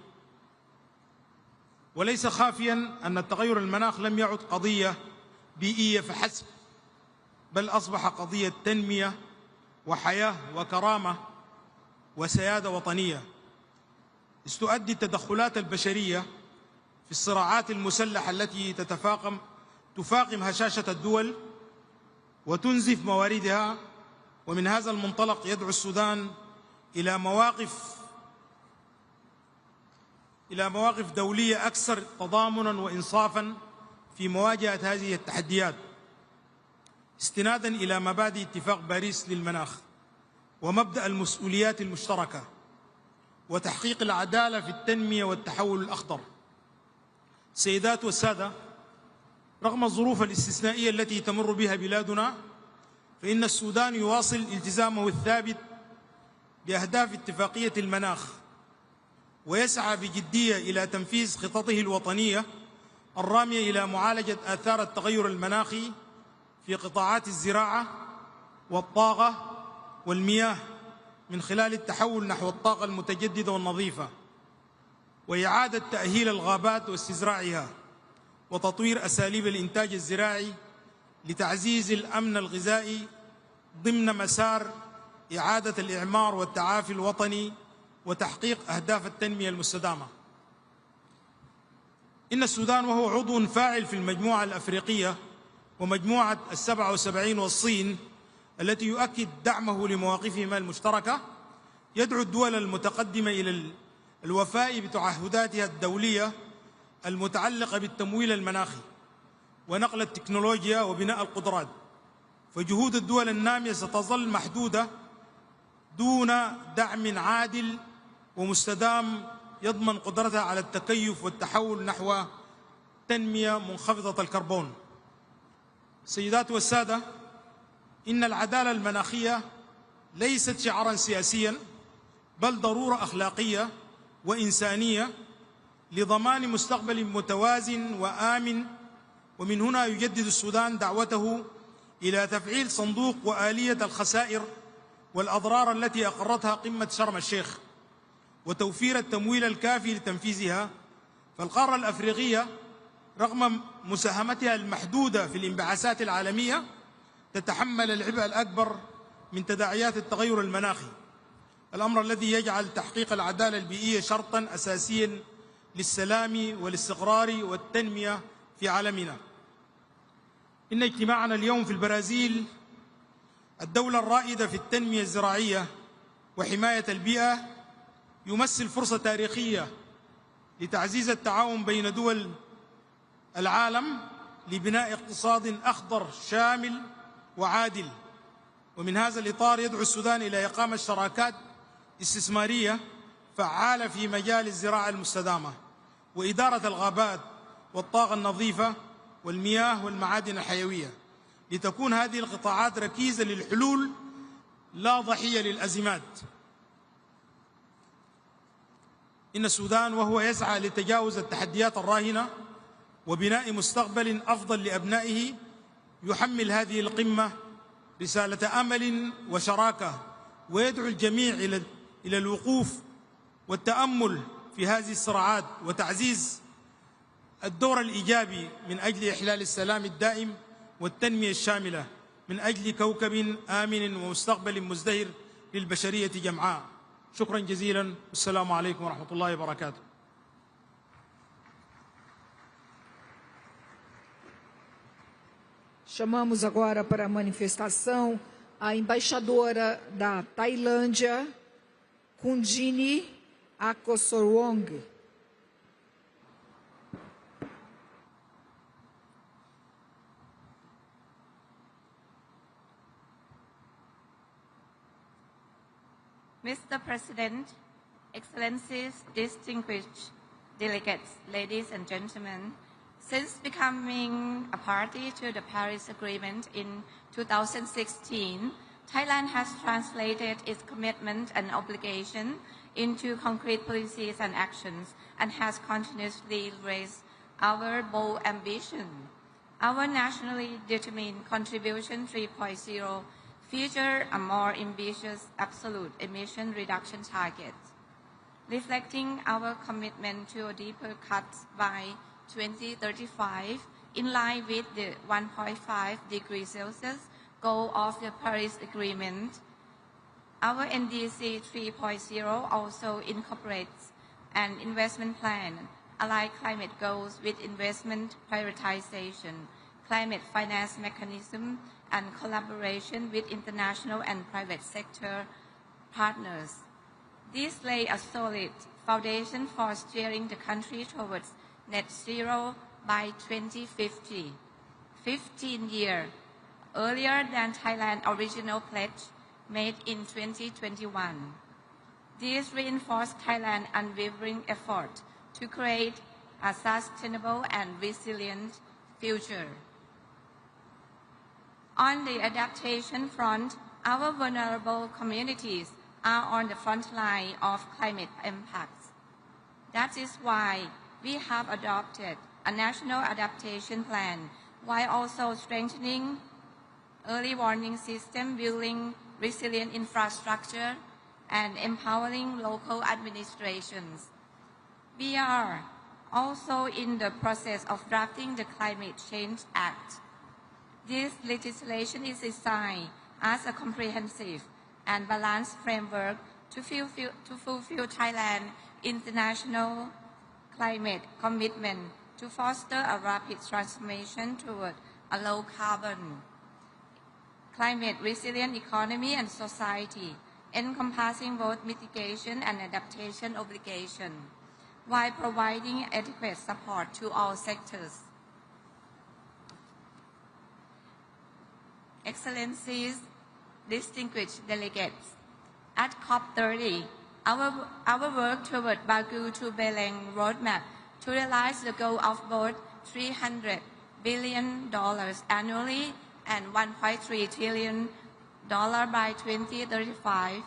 وليس خافيا أن التغير المناخ لم يعد قضية بيئية فحسب، بل أصبح قضية تنمية وحياة وكرامة وسيادة وطنية. تؤدي التدخلات البشرية في الصراعات المسلحة التي تفاقم هشاشة الدول وتنزف مواردها، ومن هذا المنطلق يدعو السودان إلى مواقف دولية أكثر تضامنا وإنصافا في مواجهة هذه التحديات، استنادا إلى مبادئ اتفاق باريس للمناخ ومبدأ المسؤوليات المشتركة وتحقيق العدالة في التنمية والتحول الأخضر. سيدات والسادة، رغم الظروف الاستثنائية التي تمر بها بلادنا، فإن السودان يواصل التزامه الثابت بأهداف اتفاقية المناخ، ويسعى بجدية إلى تنفيذ خططه الوطنية الرامية إلى معالجة آثار التغير المناخي في قطاعات الزراعة والطاقة والمياه من خلال التحول نحو الطاقة المتجددة والنظيفة، وإعادة تأهيل الغابات واستزراعها، وتطوير أساليب الإنتاج الزراعي لتعزيز الأمن الغذائي ضمن مسار إعادة الإعمار والتعافي الوطني وتحقيق أهداف التنمية المستدامة. إن السودان وهو عضو فاعل في المجموعة الأفريقية ومجموعة ال77 والصين التي يؤكد دعمه لمواقفهما المشتركة، يدعو الدول المتقدمة إلى الوفاء بتعهداتها الدولية المتعلقة بالتمويل المناخي ونقل التكنولوجيا وبناء القدرات، فجهود الدول النامية ستظل محدودة دون دعم عادل ومستدام يضمن قدرتها على التكيف والتحول نحو تنمية منخفضة الكربون. سيدات والسادة، إن العدالة المناخية ليست شعارا سياسيا، بل ضرورة أخلاقية وإنسانية لضمان مستقبل متوازن وآمن. ومن هنا يجدد السودان دعوته إلى تفعيل صندوق وآلية الخسائر والأضرار التي أقرتها قمة شرم الشيخ، وتوفير التمويل الكافي لتنفيذها. فالقارة الأفريقية رغم مساهمتها المحدودة في الانبعاثات العالمية تتحمل العبء الأكبر من تداعيات التغير المناخي، الأمر الذي يجعل تحقيق العدالة البيئية شرطا أساسيا للسلام والاستقرار والتنمية في عالمنا. إن اجتماعنا اليوم في البرازيل، الدولة الرائدة في التنمية الزراعية وحماية البيئة، يمثل فرصة تاريخية لتعزيز التعاون بين دول العالم لبناء اقتصاد أخضر شامل وعادل. ومن هذا الإطار يدعو السودان إلى إقامة شراكات استثمارية فعالة في مجال الزراعة المستدامة وإدارة الغابات والطاقة النظيفة والمياه والمعادن الحيوية، لتكون هذه القطاعات ركيزة للحلول لا ضحية للأزمات. إن السودان وهو يسعى لتجاوز التحديات الراهنة وبناء مستقبل أفضل لأبنائه، يحمل هذه القمة رسالة أمل وشراكة، ويدعو الجميع إلى الوقوف والتأمل في هذه الصراعات وتعزيز الدور الإيجابي من أجل إحلال السلام الدائم والتنمية الشاملة من أجل كوكب آمن ومستقبل مزدهر للبشرية جمعاء. شكرا جزيلا، والسلام عليكم ورحمة الله وبركاته. Chamamos agora para a manifestação a embaixadora da Tailândia, Kundini Akosorwong. Mr. President, Excellencies, distinguished delegates, ladies and gentlemen, since becoming a party to the Paris Agreement in 2016, Thailand has translated its commitment and obligation into concrete policies and actions and has continuously raised our bold ambition. Our nationally determined Contribution 3.0 feature a more ambitious absolute emission reduction target, reflecting our commitment to a deeper cut by 2035 in line with the 1.5 degrees Celsius goal of the Paris Agreement. Our NDC 3.0 also incorporates an investment plan, align climate goals with investment prioritization, climate finance mechanism, and collaboration with international and private sector partners. These lay a solid foundation for steering the country towards net zero by 2050, 15 years earlier than Thailand's original pledge made in 2021. This reinforced Thailand's unwavering effort to create a sustainable and resilient future. On the adaptation front, our vulnerable communities are on the front line of climate impacts. That is why we have adopted a national adaptation plan while also strengthening early warning system, building resilient infrastructure, and empowering local administrations. We are also in the process of drafting the Climate Change Act. This legislation is designed as a comprehensive and balanced framework to fulfill Thailand's international climate commitment to foster a rapid transformation toward a low-carbon, climate-resilient economy and society, encompassing both mitigation and adaptation obligations, while providing adequate support to all sectors. Excellencies, distinguished delegates, at COP30, our work toward Baku to Beleng roadmap to realize the goal of both $300 billion annually and $1.3 trillion by 2035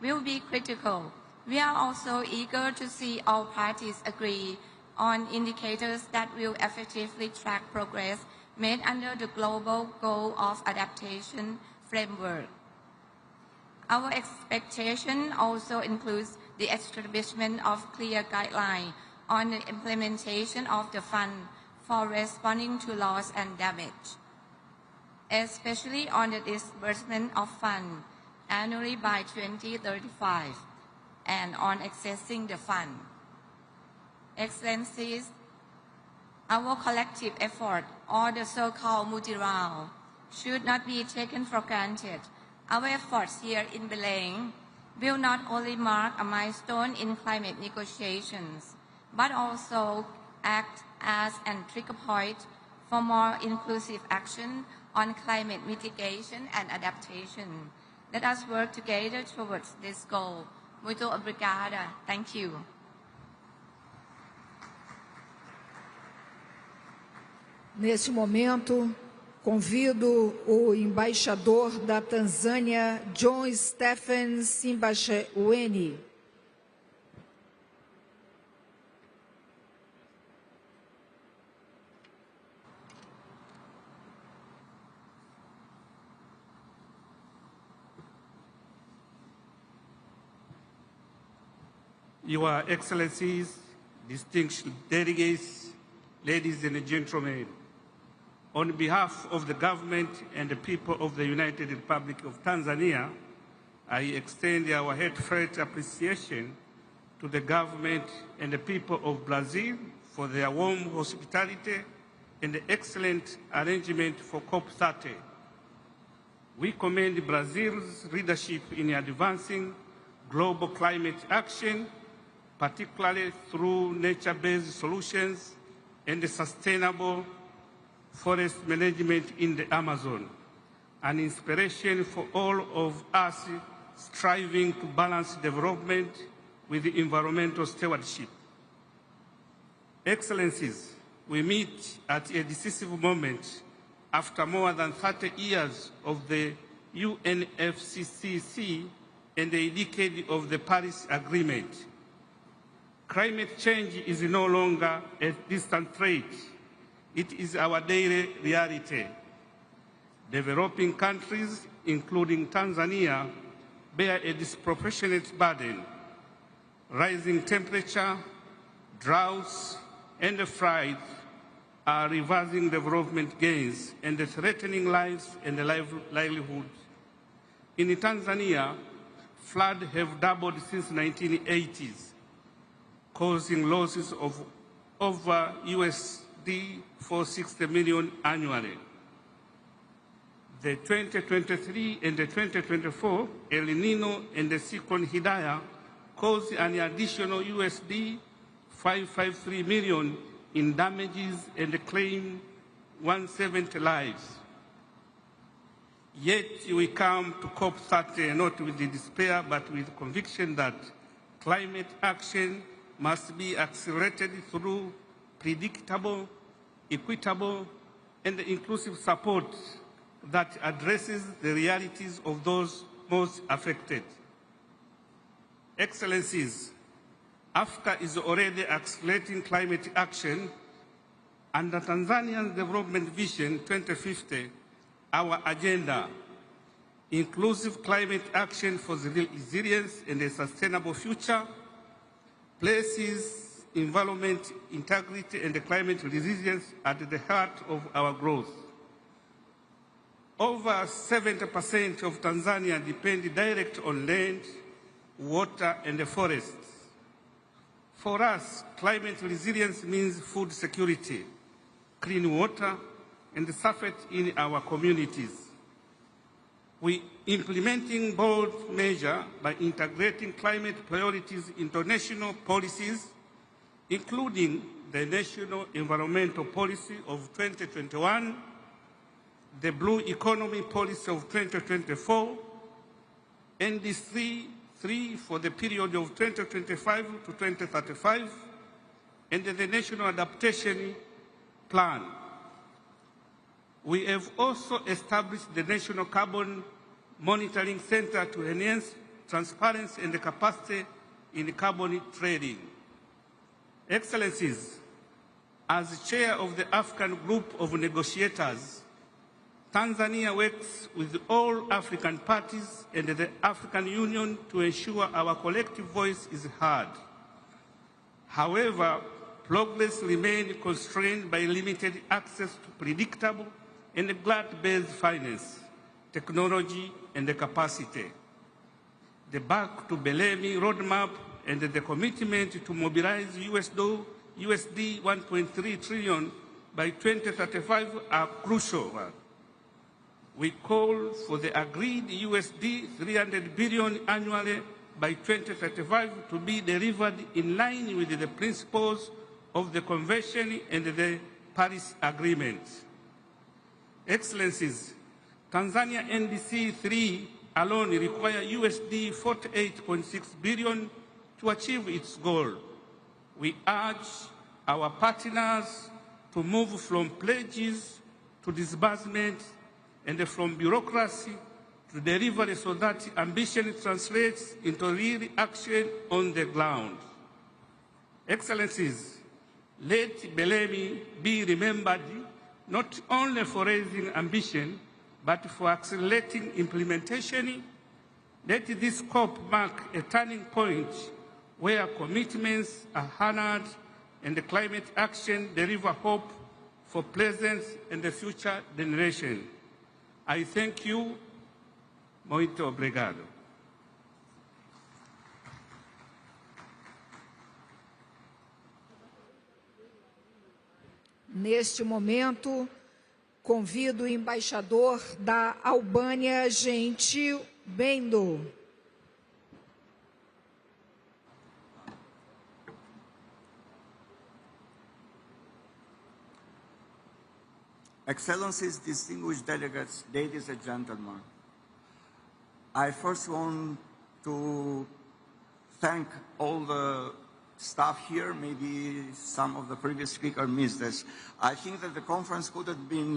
will be critical. We are also eager to see all parties agree on indicators that will effectively track progress made under the Global Goal of Adaptation framework. Our expectation also includes the establishment of clear guidelines on the implementation of the fund for responding to loss and damage, especially on the disbursement of funds annually by 2035 and on accessing the fund. Excellencies, our collective effort, or the so-called multi-round, should not be taken for granted. Our efforts here in Beleng will not only mark a milestone in climate negotiations, but also act as a trigger point for more inclusive action on climate mitigation and adaptation. Let us work together towards this goal. Muito obrigada. Thank you. Nesse momento, convido o embaixador da Tanzânia, John Stephen Simbachawene. Your Excellencies, distinguished delegates, ladies and gentlemen, on behalf of the government and the people of the United Republic of Tanzania, I extend our heartfelt appreciation to the government and the people of Brazil for their warm hospitality and the excellent arrangement for COP30. We commend Brazil's leadership in advancing global climate action, particularly through nature-based solutions and sustainable forest management in the Amazon, an inspiration for all of us striving to balance development with environmental stewardship. Excellencies, we meet at a decisive moment after more than 30 years of the UNFCCC and a decade of the Paris Agreement. Climate change is no longer a distant threat. It is our daily reality. Developing countries, including Tanzania, bear a disproportionate burden. Rising temperature, droughts, and floods are reversing development gains and threatening lives and livelihoods. In Tanzania, floods have doubled since the 1980s, causing losses of over USD 460 million annually. The 2023 and the 2024 El Nino and the Cyclone Hidaya caused an additional USD 553 million in damages and claimed 170 lives. Yet we come to COP30 not with despair, but with conviction that climate action must be accelerated through predictable, equitable, and inclusive support that addresses the realities of those most affected. Excellencies, Africa is already accelerating climate action. Under Tanzania's Development Vision 2050, our agenda, inclusive climate action for the resilience and a sustainable future, places environment integrity and climate resilience at the heart of our growth. Over 70% of Tanzania depend directly on land, water, and the forests. For us, climate resilience means food security, clean water, and surface in our communities. We are implementing bold measures by integrating climate priorities into national policies, including the National Environmental Policy of 2021, the Blue Economy Policy of 2024, NDC 3 for the period of 2025 to 2035, and the National Adaptation Plan. We have also established the National Carbon Monitoring Center to enhance transparency and the capacity in carbon trading. Excellencies, as chair of the African Group of Negotiators, Tanzania works with all African parties and the African Union to ensure our collective voice is heard. However, progress remains constrained by limited access to predictable and grant-based finance, technology, and the capacity. The Back to Belém roadmap and the commitment to mobilize USD 1.3 trillion by 2035 are crucial. We call for the agreed USD 300 billion annually by 2035 to be delivered in line with the principles of the Convention and the Paris Agreement. Excellencies, Tanzania NDC 3 alone requires USD 48.6 billion to achieve its goal. We urge our partners to move from pledges to disbursement and from bureaucracy to delivery so that ambition translates into real action on the ground. Excellencies, let Belém be remembered not only for raising ambition, but for accelerating implementation. Let this COP mark a turning point where commitments are honored and the climate action deliver hope for present and the future generation. I thank you. Muito obrigado. Neste momento, convido o embaixador da Albânia, Gentil Bendo. Excellencies, distinguished delegates, ladies and gentlemen, I first want to thank all the staff here. Maybe some of the previous speakers missed this. I think that the conference could have been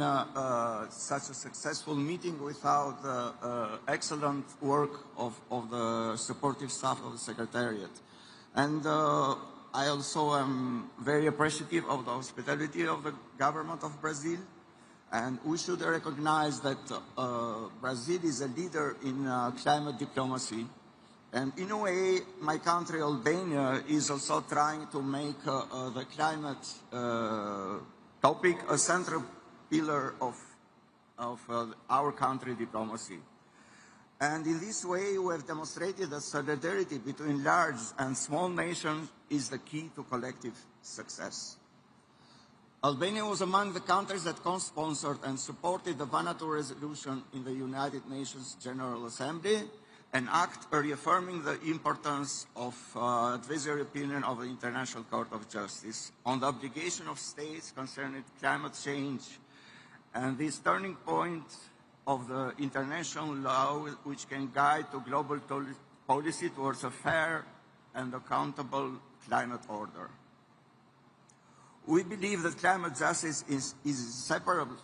such a successful meeting without the excellent work of the supportive staff of the Secretariat. And I also am very appreciative of the hospitality of the government of Brazil. And we should recognize that Brazil is a leader in climate diplomacy. And in a way, my country, Albania, is also trying to make the climate topic a central pillar of our country diplomacy. And in this way, we have demonstrated that solidarity between large and small nations is the key to collective success. Albania was among the countries that co-sponsored and supported the Vanuatu resolution in the United Nations General Assembly, an act reaffirming the importance of advisory opinion of the International Court of Justice on the obligation of states concerning climate change and this turning point of the international law which can guide to global policy towards a fair and accountable climate order. We believe that climate justice is inseparable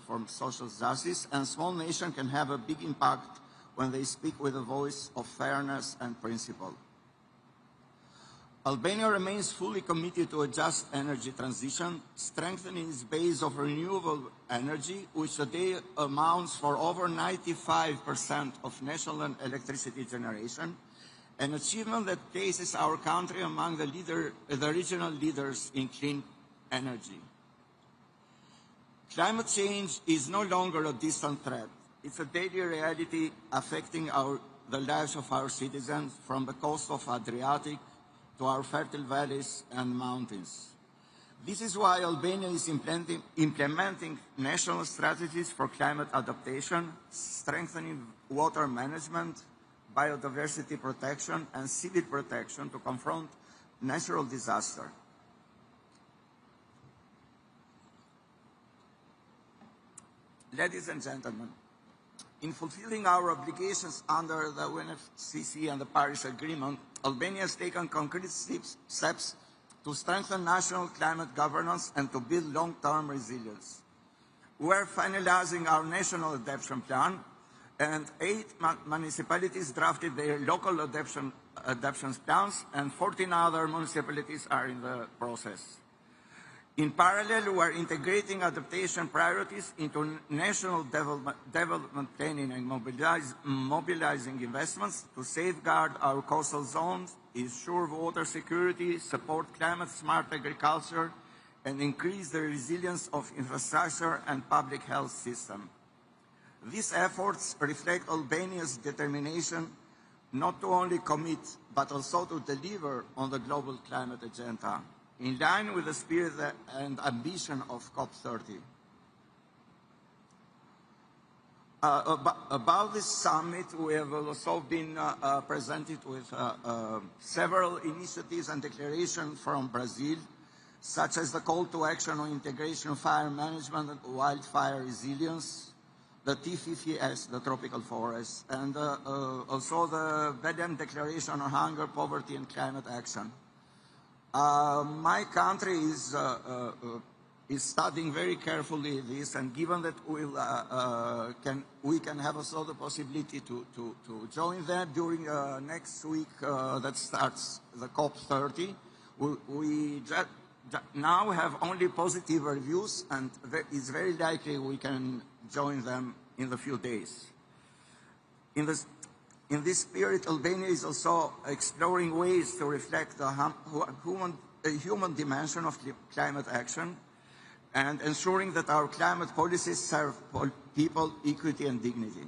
from social justice, and small nations can have a big impact when they speak with a voice of fairness and principle. Albania remains fully committed to a just energy transition, strengthening its base of renewable energy, which today amounts for over 95% of national electricity generation, an achievement that places our country among the regional leaders in clean energy. Climate change is no longer a distant threat. It's a daily reality affecting the lives of our citizens, from the coast of Adriatic to our fertile valleys and mountains. This is why Albania is implementing national strategies for climate adaptation, strengthening water management, biodiversity protection, and civil protection to confront natural disaster. Ladies and gentlemen, in fulfilling our obligations under the UNFCCC and the Paris Agreement, Albania has taken concrete steps to strengthen national climate governance and to build long-term resilience. We are finalizing our national adaptation plan, and 8 municipalities drafted their local adaptation plans, and 14 other municipalities are in the process. In parallel, we are integrating adaptation priorities into national development planning and mobilizing investments to safeguard our coastal zones, ensure water security, support climate-smart agriculture, and increase the resilience of infrastructure and public health system. These efforts reflect Albania's determination not to only commit, but also to deliver on the global climate agenda, in line with the spirit and ambition of COP30. About this summit, we have also been presented with several initiatives and declarations from Brazil, such as the call to action on integration of fire management and wildfire resilience, the T50S, the tropical forest, and also the Belém Declaration on Hunger, Poverty, and Climate Action. My country is studying very carefully this, and given that we can have also the possibility to join them during next week that starts the COP30, we now have only positive reviews, and it's very likely we can join them in the few days. In this spirit, Albania is also exploring ways to reflect the human dimension of climate action and ensuring that our climate policies serve people, equity, and dignity.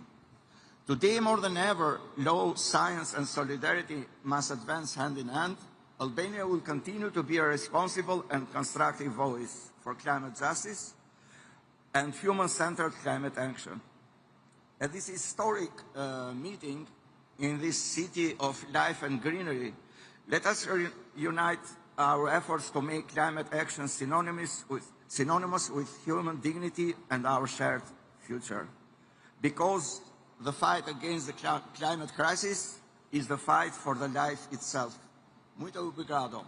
Today, more than ever, law, science, and solidarity must advance hand in hand. Albania will continue to be a responsible and constructive voice for climate justice and human-centered climate action. At this historic meeting, in this city of life and greenery, let us unite our efforts to make climate action synonymous with human dignity and our shared future. Because the fight against the climate crisis is the fight for the life itself. Muito obrigado.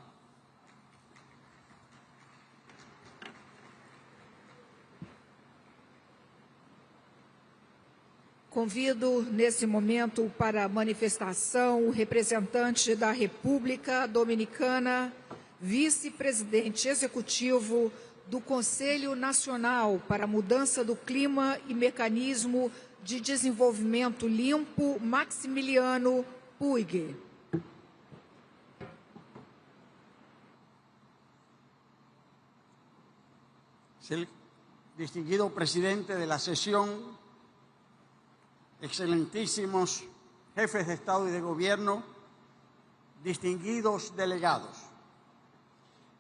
Convido, nesse momento, para a manifestação, o representante da República Dominicana, vice-presidente executivo do Conselho Nacional para a Mudança do Clima e Mecanismo de Desenvolvimento Limpo, Maximiliano Puig. distinguido presidente de la sesión, excelentísimos jefes de Estado y de Gobierno, distinguidos delegados.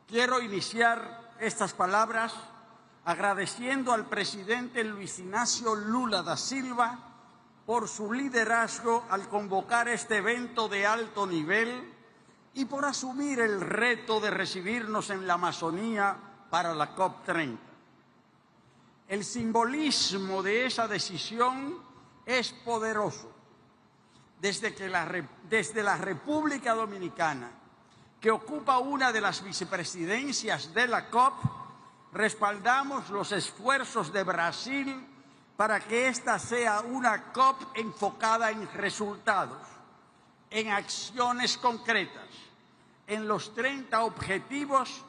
Quiero iniciar estas palabras agradeciendo al presidente Luis Ignacio Lula da Silva por su liderazgo al convocar este evento de alto nivel y por asumir el reto de recibirnos en la Amazonía para la COP30. El simbolismo de esa decisión es poderoso. Desde la República Dominicana, que ocupa una de las vicepresidencias de la COP, respaldamos los esfuerzos de Brasil para que esta sea una COP enfocada en resultados, en acciones concretas, en los 30 objetivos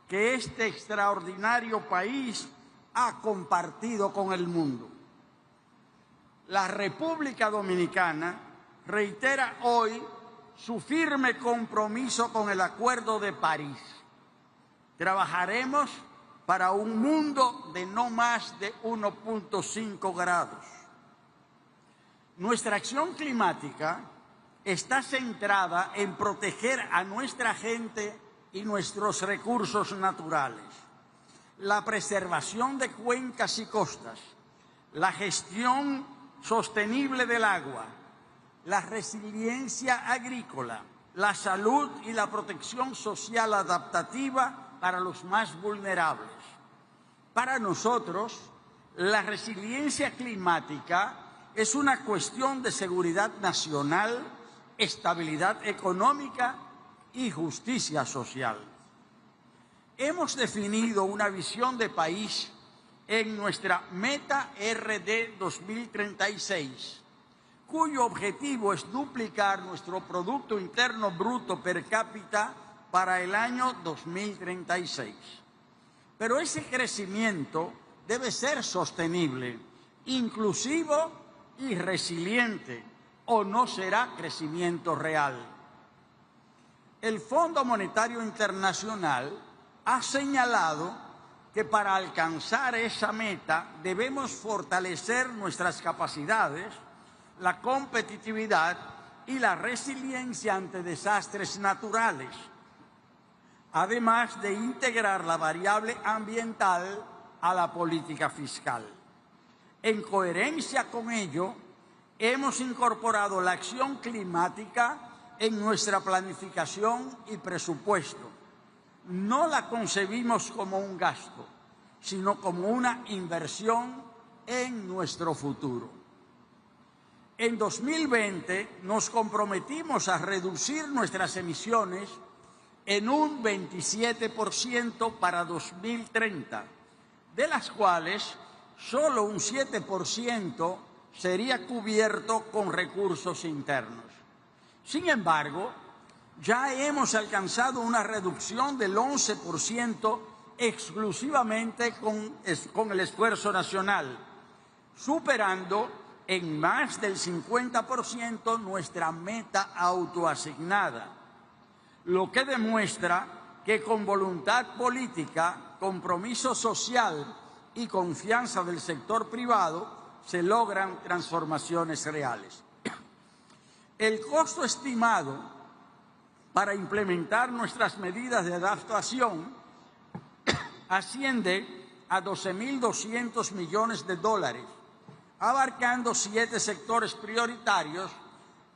que este extraordinario país ha compartido con el mundo. La República Dominicana reitera hoy su firme compromiso con el Acuerdo de París. Trabajaremos para un mundo de no más de 1.5 grados. Nuestra acción climática está centrada en proteger a nuestra gente y nuestros recursos naturales, la preservación de cuencas y costas, la gestión sostenible del agua, la resiliencia agrícola, la salud y la protección social adaptativa para los más vulnerables. Para nosotros, la resiliencia climática es una cuestión de seguridad nacional, estabilidad económica y justicia social. Hemos definido una visión de país en nuestra Meta RD 2036, cuyo objetivo es duplicar nuestro Producto Interno Bruto per cápita para el año 2036. Pero ese crecimiento debe ser sostenible, inclusivo y resiliente, o no será crecimiento real. El Fondo Monetario Internacional ha señalado que para alcanzar esa meta debemos fortalecer nuestras capacidades, la competitividad y la resiliencia ante desastres naturales, además de integrar la variable ambiental a la política fiscal. En coherencia con ello, hemos incorporado la acción climática en nuestra planificación y presupuesto. No la concebimos como un gasto, sino como una inversión en nuestro futuro. En 2020 nos comprometimos a reducir nuestras emisiones en un 27% para 2030, de las cuales solo un 7% sería cubierto con recursos internos. Sin embargo, ya hemos alcanzado una reducción del 11% exclusivamente con el esfuerzo nacional, superando en más del 50% nuestra meta autoasignada, lo que demuestra que con voluntad política, compromiso social y confianza del sector privado se logran transformaciones reales. El costo estimado para implementar nuestras medidas de adaptación asciende a 12.200 millones de dólares, abarcando 7 sectores prioritarios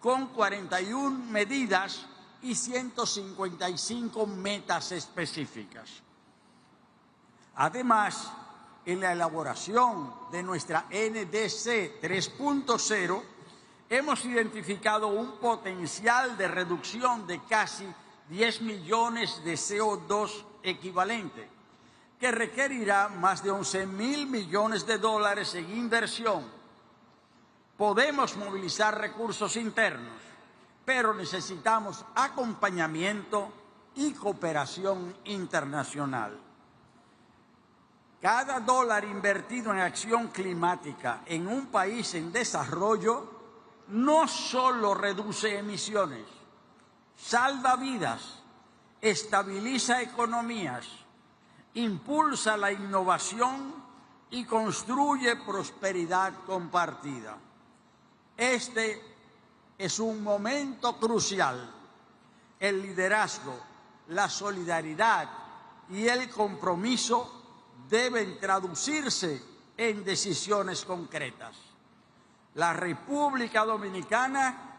con 41 medidas y 155 metas específicas. Además, en la elaboración de nuestra NDC 3.0, hemos identificado un potencial de reducción de casi 10 millones de CO2 equivalente, que requerirá más de 11.000 millones de dólares en inversión. Podemos movilizar recursos internos, pero necesitamos acompañamiento y cooperación internacional. Cada dólar invertido en acción climática en un país en desarrollo no solo reduce emisiones, salva vidas, estabiliza economías, impulsa la innovación y construye prosperidad compartida. Este es un momento crucial. El liderazgo, la solidaridad y el compromiso deben traducirse en decisiones concretas. La República Dominicana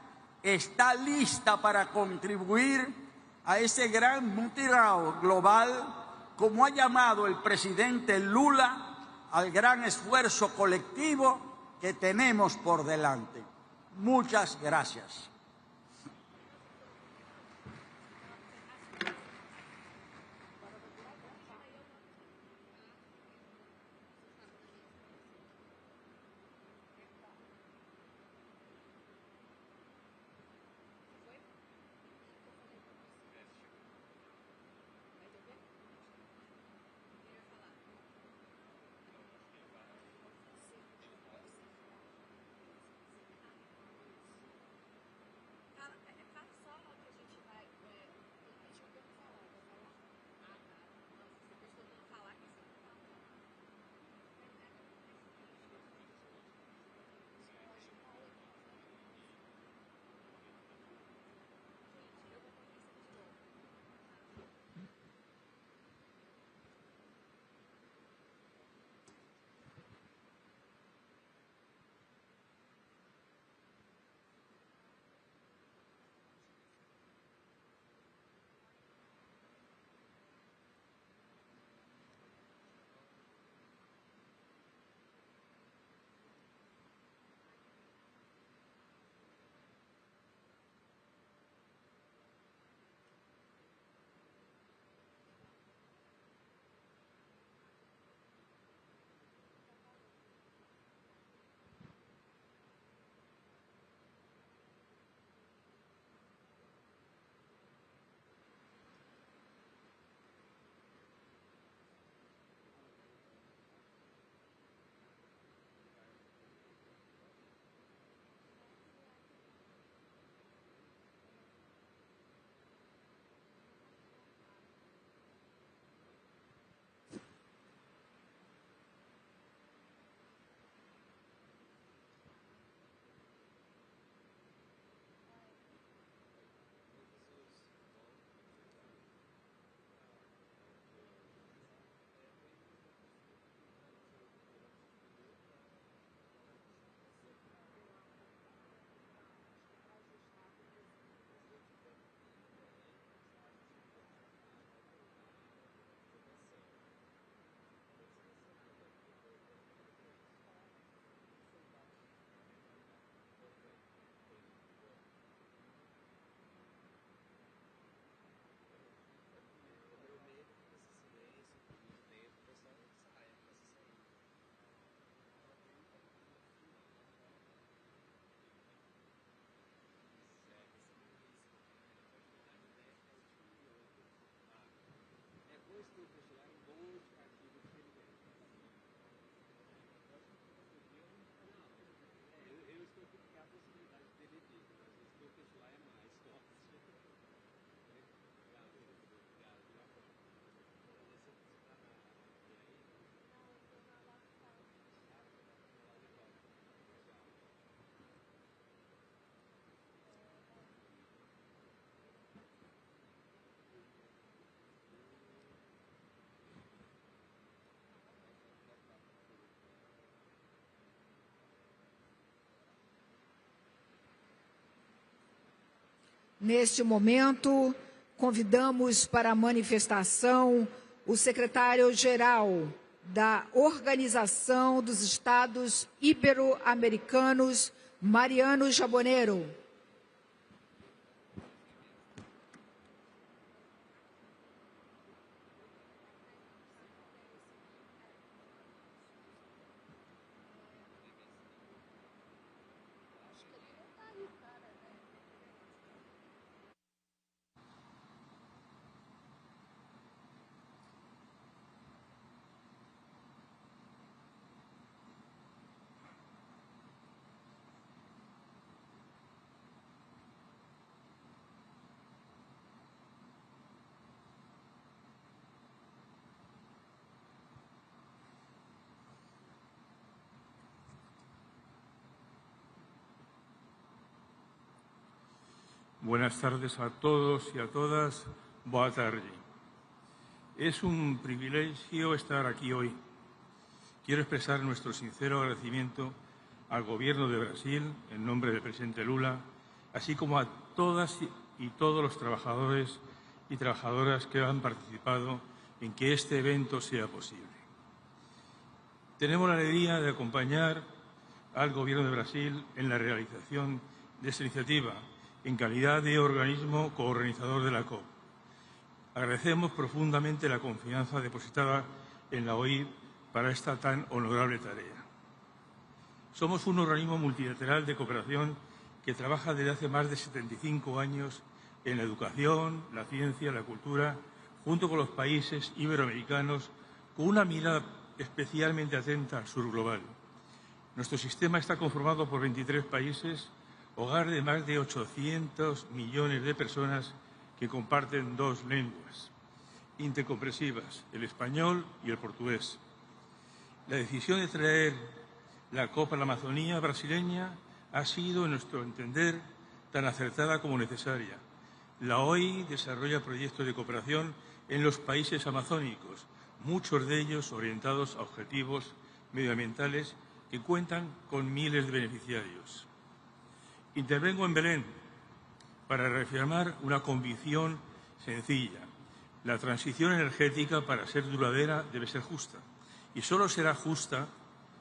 está lista para contribuir a ese gran mutirao global, como ha llamado el presidente Lula, al gran esfuerzo colectivo que tenemos por delante. Muchas gracias. Neste momento, convidamos para a manifestação o secretário-geral da Organização dos Estados Ibero-Americanos, Mariano Jaboneiro. Buenas tardes a todos y a todas. Boa tarde. Es un privilegio estar aquí hoy. Quiero expresar nuestro sincero agradecimiento al Gobierno de Brasil, en nombre del presidente Lula, así como a todas y todos los trabajadores y trabajadoras que han participado en que este evento sea posible. Tenemos la alegría de acompañar al Gobierno de Brasil en la realización de esta iniciativa en calidad de organismo coorganizador de la COP. Agradecemos profundamente la confianza depositada en la OI para esta tan honorable tarea. Somos un organismo multilateral de cooperación que trabaja desde hace más de 75 años en la educación, la ciencia, la cultura, junto con los países iberoamericanos, con una mirada especialmente atenta al sur global. Nuestro sistema está conformado por 23 países, hogar de más de 800 millones de personas que comparten dos lenguas intercompresivas, el español y el portugués. La decisión de traer la COP a la Amazonía brasileña ha sido, en nuestro entender, tan acertada como necesaria. La OI desarrolla proyectos de cooperación en los países amazónicos, muchos de ellos orientados a objetivos medioambientales que cuentan con miles de beneficiarios. Intervengo en Belén para reafirmar una convicción sencilla. La transición energética, para ser duradera, debe ser justa. Y solo será justa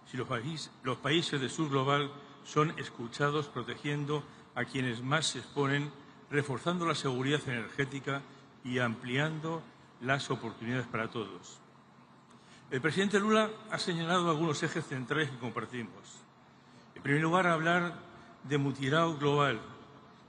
si los países del sur global son escuchados protegiendo a quienes más se exponen, reforzando la seguridad energética y ampliando las oportunidades para todos. El presidente Lula ha señalado algunos ejes centrales que compartimos. En primer lugar, hablar de mutirao global,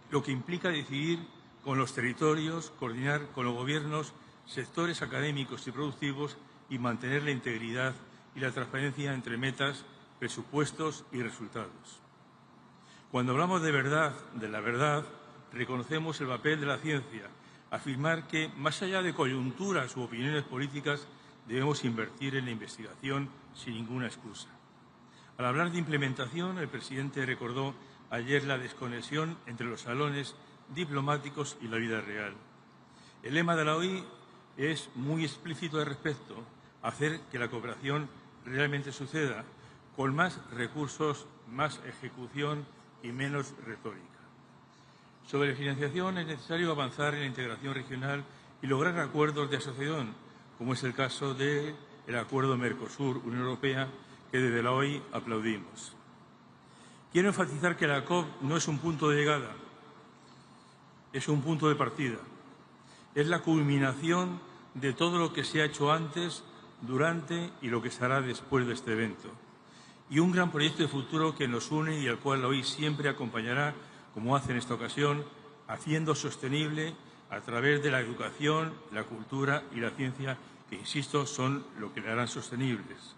lo que implica decidir con los territorios, coordinar con los gobiernos, sectores académicos y productivos y mantener la integridad y la transparencia entre metas, presupuestos y resultados. Cuando hablamos de verdad, de la verdad, reconocemos el papel de la ciencia, afirmar que, más allá de coyunturas u opiniones políticas, debemos invertir en la investigación sin ninguna excusa. Al hablar de implementación, el presidente recordó ayer la desconexión entre los salones diplomáticos y la vida real. El lema de la OI es muy explícito al respecto: hacer que la cooperación realmente suceda, con más recursos, más ejecución y menos retórica. Sobre financiación es necesario avanzar en la integración regional y lograr acuerdos de asociación, como es el caso del acuerdo Mercosur-Unión Europea, que desde la OI aplaudimos. Quiero enfatizar que la COP no es un punto de llegada, es un punto de partida. Es la culminación de todo lo que se ha hecho antes, durante y lo que se hará después de este evento. Y un gran proyecto de futuro que nos une y al cual la OI siempre acompañará, como hace en esta ocasión, haciendo sostenible a través de la educación, la cultura y la ciencia, que, insisto, son lo que le harán sostenibles.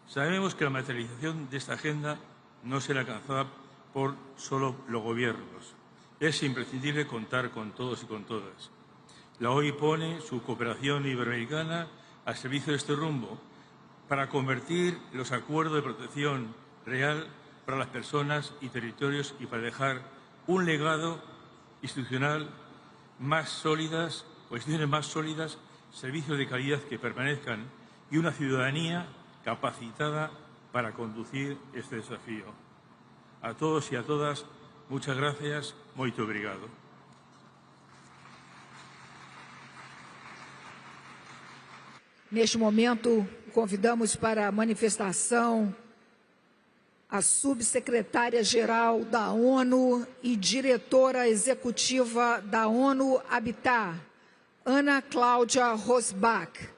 Sabemos que la materialización de esta agenda no será alcanzada por solo los gobiernos. Es imprescindible contar con todos y con todas. La OI pone su cooperación iberoamericana al servicio de este rumbo para convertir los acuerdos de protección real para las personas y territorios y para dejar un legado institucional más sólidas, o instituciones más sólidas, servicios de calidad que permanezcan y una ciudadanía capacitada para conducir este desafío. A todos y a todas, muchas gracias, muito obrigado. Neste momento, convidamos para a manifestação a subsecretária-geral da ONU e diretora executiva da ONU Habitat, Ana Cláudia Rosbach.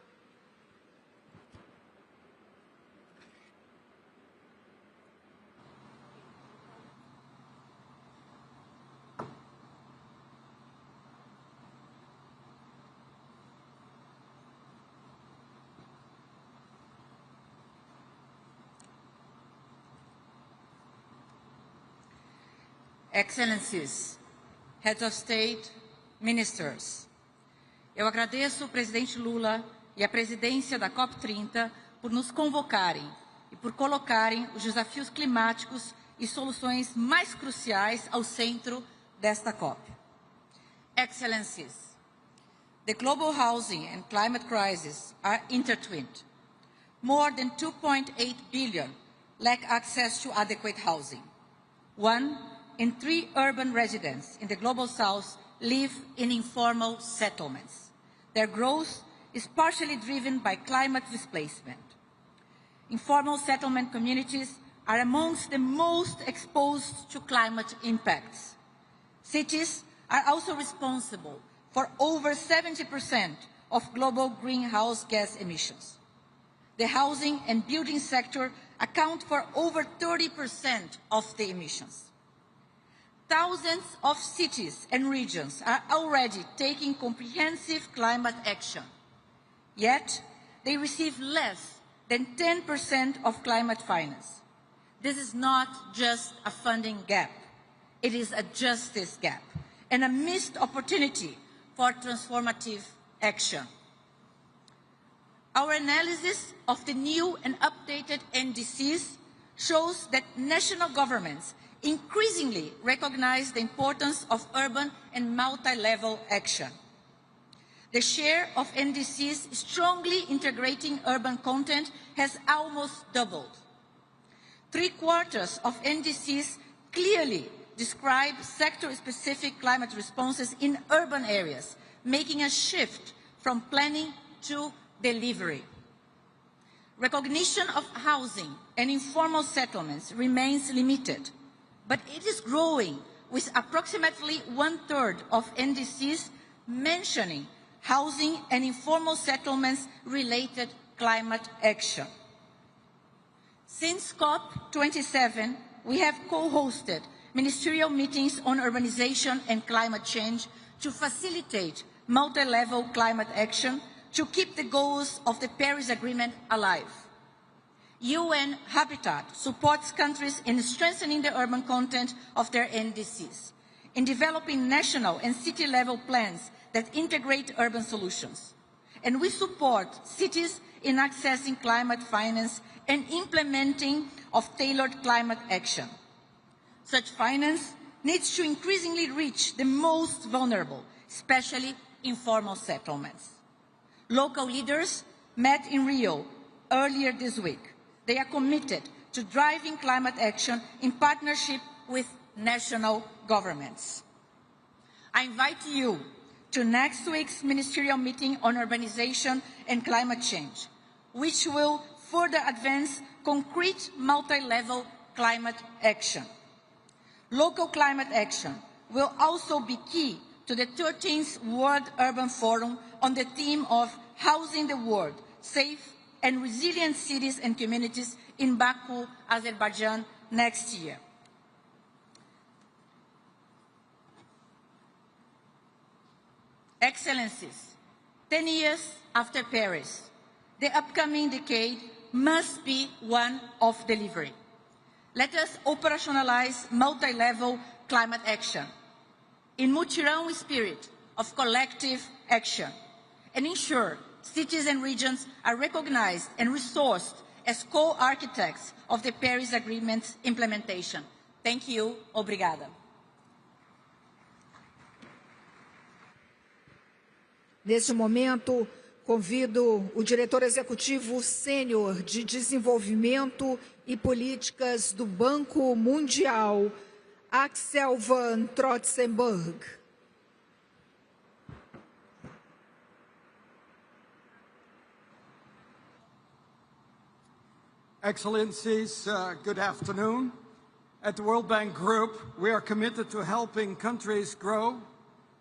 Excellencies, Heads of State, Ministers, eu agradeço ao presidente Lula e à presidência da COP30 por nos convocarem e por colocarem os desafios climáticos e soluções mais cruciais ao centro desta COP. Excellencies, the global housing and climate crisis are intertwined. More than 2.8 billion lack access to adequate housing. 1 in 3 urban residents in the Global South live in informal settlements. Their growth is partially driven by climate displacement. Informal settlement communities are amongst the most exposed to climate impacts. Cities are also responsible for over 70% of global greenhouse gas emissions. The housing and building sector account for over 30% of the emissions. Thousands of cities and regions are already taking comprehensive climate action, yet they receive less than 10% of climate finance. This is not just a funding gap, it is a justice gap and a missed opportunity for transformative action. Our analysis of the new and updated NDCs shows that national governments increasingly recognize the importance of urban and multi-level action. The share of NDCs strongly integrating urban content has almost doubled. 3/4 of NDCs clearly describe sector-specific climate responses in urban areas, making a shift from planning to delivery. Recognition of housing and informal settlements remains limited, but it is growing, with approximately 1/3 of NDCs mentioning housing and informal settlements related climate action. Since COP27, we have co-hosted ministerial meetings on urbanization and climate change to facilitate multi-level climate action to keep the goals of the Paris Agreement alive. UN Habitat supports countries in strengthening the urban content of their NDCs, in developing national and city-level plans that integrate urban solutions. And we support cities in accessing climate finance and implementing of tailored climate action. Such finance needs to increasingly reach the most vulnerable, especially informal settlements. Local leaders met in Rio earlier this week. They are committed to driving climate action in partnership with national governments. I invite you to next week's ministerial meeting on urbanization and climate change, which will further advance concrete multi-level climate action. Local climate action will also be key to the 13th World Urban Forum on the theme of Housing the World, Safe and Resilient Cities and Communities in Baku, Azerbaijan next year. Excellencies, 10 years after Paris, the upcoming decade must be one of delivery. Let us operationalize multi-level climate action in mutirão spirit of collective action and ensure cities and regions are recognized and resourced as co-architects of the Paris Agreement's implementation. Thank you. Obrigada. Neste momento, convido o diretor executivo sênior de Desenvolvimento e Políticas do Banco Mundial, Axel van Trotsenburg. Excellencies, good afternoon. At the World Bank Group, we are committed to helping countries grow,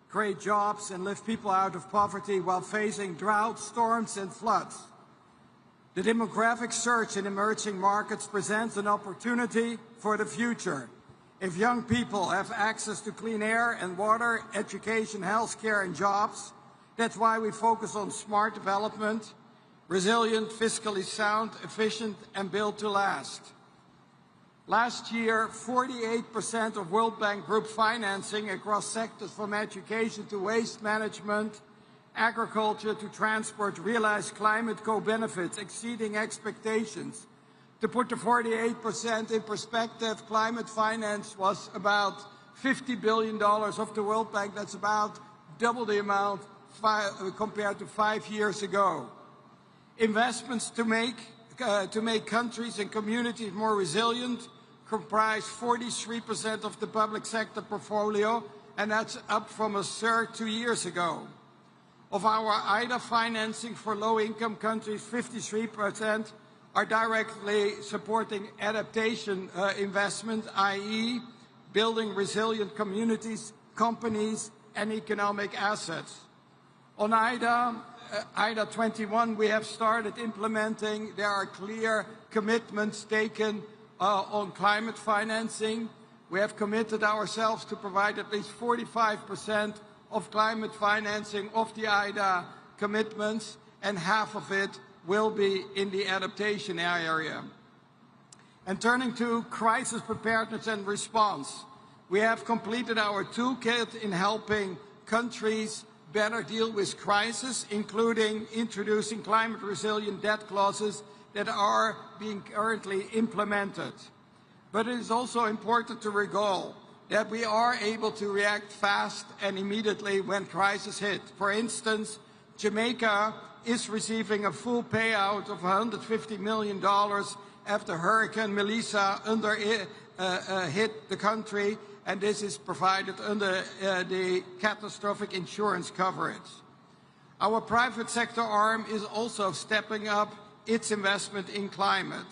create jobs, and lift people out of poverty while facing droughts, storms, and floods. The demographic surge in emerging markets presents an opportunity for the future. If young people have access to clean air and water, education, healthcare, and jobs, that's why we focus on smart development, resilient, fiscally sound, efficient, and built to last. Last year, 48% of World Bank Group financing across sectors from education to waste management, agriculture to transport realized climate co-benefits exceeding expectations. To put the 48% in perspective, climate finance was about $50 billion of the World Bank. That's about double the amount compared to 5 years ago. Investments to make countries and communities more resilient comprise 43% of the public sector portfolio, and that's up from a third 2 years ago. Of our IDA financing for low-income countries, 53% are directly supporting adaptation investment, i.e. building resilient communities, companies, and economic assets. On IDA 21, we have started implementing. There are clear commitments taken on climate financing. We have committed ourselves to provide at least 45% of climate financing of the IDA commitments, and half of it will be in the adaptation area. And turning to crisis preparedness and response, we have completed our toolkit in helping countries better deal with crisis, including introducing climate resilient debt clauses that are being currently implemented. But it is also important to recall that we are able to react fast and immediately when crisis hit. For instance, Jamaica is receiving a full payout of $150 million after Hurricane Melissa hit the country, and this is provided under the catastrophic insurance coverage. Our private sector arm is also stepping up its investment in climate.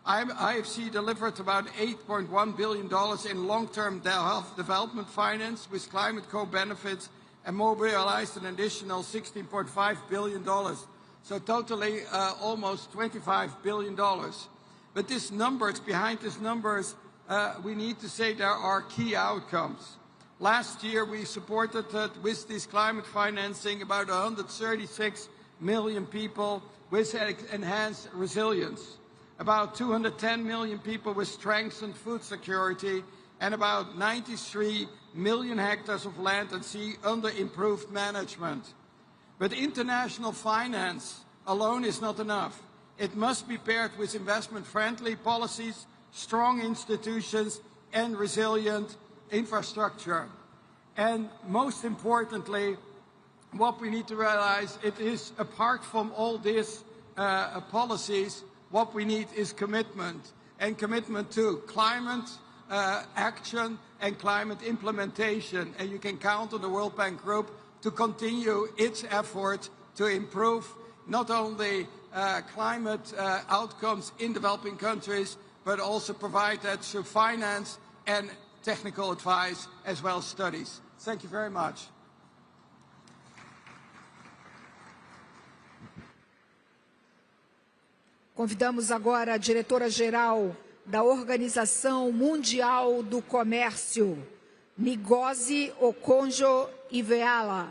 IFC delivered about $8.1 billion in long-term health development finance with climate co-benefits and mobilized an additional $16.5 billion. So totally almost $25 billion. But behind these numbers, we need to say there are key outcomes. Last year, we supported with this climate financing about 136 million people with enhanced resilience, about 210 million people with strengthened food security, and about 93 million hectares of land and sea under improved management. But international finance alone is not enough. It must be paired with investment-friendly policies, strong institutions, and resilient infrastructure. And most importantly, what we need to realize, it is apart from all these policies, what we need is commitment, and commitment to climate action and climate implementation. And you can count on the World Bank Group to continue its effort to improve not only climate outcomes in developing countries, but also provide that through finance and technical advice as well as studies. Thank you very much. Convidamos agora a diretora-geral da Organização Mundial do Comércio, Ngozi Okonjo-Iweala.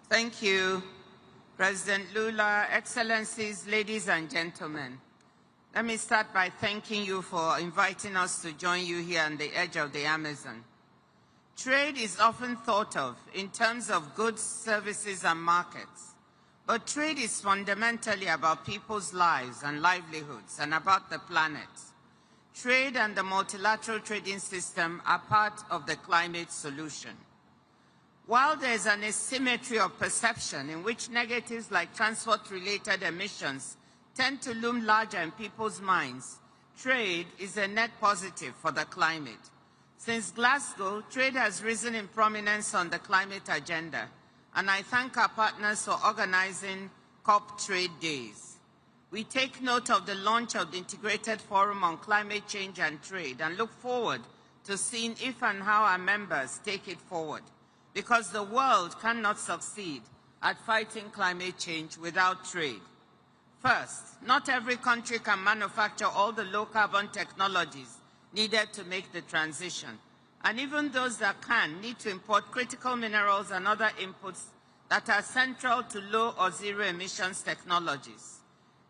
Thank you, President Lula, Excellencies, ladies and gentlemen. Let me start by thanking you for inviting us to join you here on the edge of the Amazon. Trade is often thought of in terms of goods, services, and markets. But trade is fundamentally about people's lives and livelihoods and about the planet. Trade and the multilateral trading system are part of the climate solution. While there is an asymmetry of perception in which negatives like transport-related emissions tend to loom larger in people's minds, trade is a net positive for the climate. Since Glasgow, trade has risen in prominence on the climate agenda, and I thank our partners for organizing COP Trade Days. We take note of the launch of the Integrated Forum on Climate Change and Trade and look forward to seeing if and how our members take it forward, because the world cannot succeed at fighting climate change without trade. First, not every country can manufacture all the low-carbon technologies needed to make the transition. And even those that can need to import critical minerals and other inputs that are central to low or zero emissions technologies.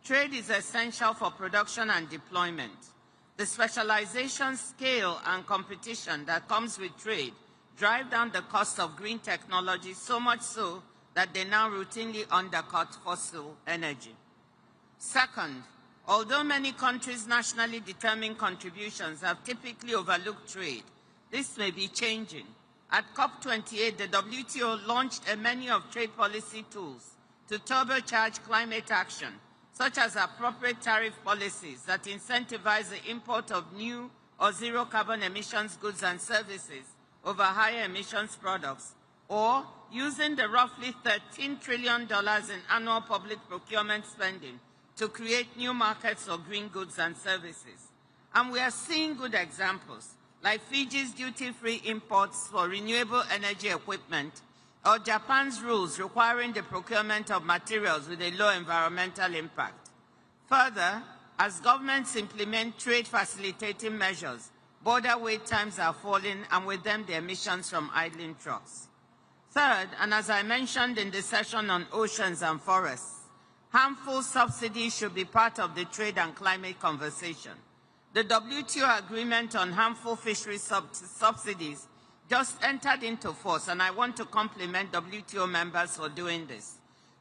Trade is essential for production and deployment. The specialization, scale, and competition that comes with trade drive down the cost of green technology so much so that they now routinely undercut fossil energy. Second, although many countries' nationally determined contributions have typically overlooked trade, this may be changing. At COP28, the WTO launched a menu of trade policy tools to turbocharge climate action, such as appropriate tariff policies that incentivize the import of new or zero carbon emissions goods and services over higher emissions products, or using the roughly $13 trillion in annual public procurement spending to create new markets for green goods and services. And we are seeing good examples, like Fiji's duty-free imports for renewable energy equipment, or Japan's rules requiring the procurement of materials with a low environmental impact. Further, as governments implement trade facilitating measures, border wait times are falling, and with them the emissions from idling trucks. Third, and as I mentioned in the session on oceans and forests, harmful subsidies should be part of the trade and climate conversation. The WTO agreement on harmful fisheries subsidies just entered into force, and I want to compliment WTO members for doing this.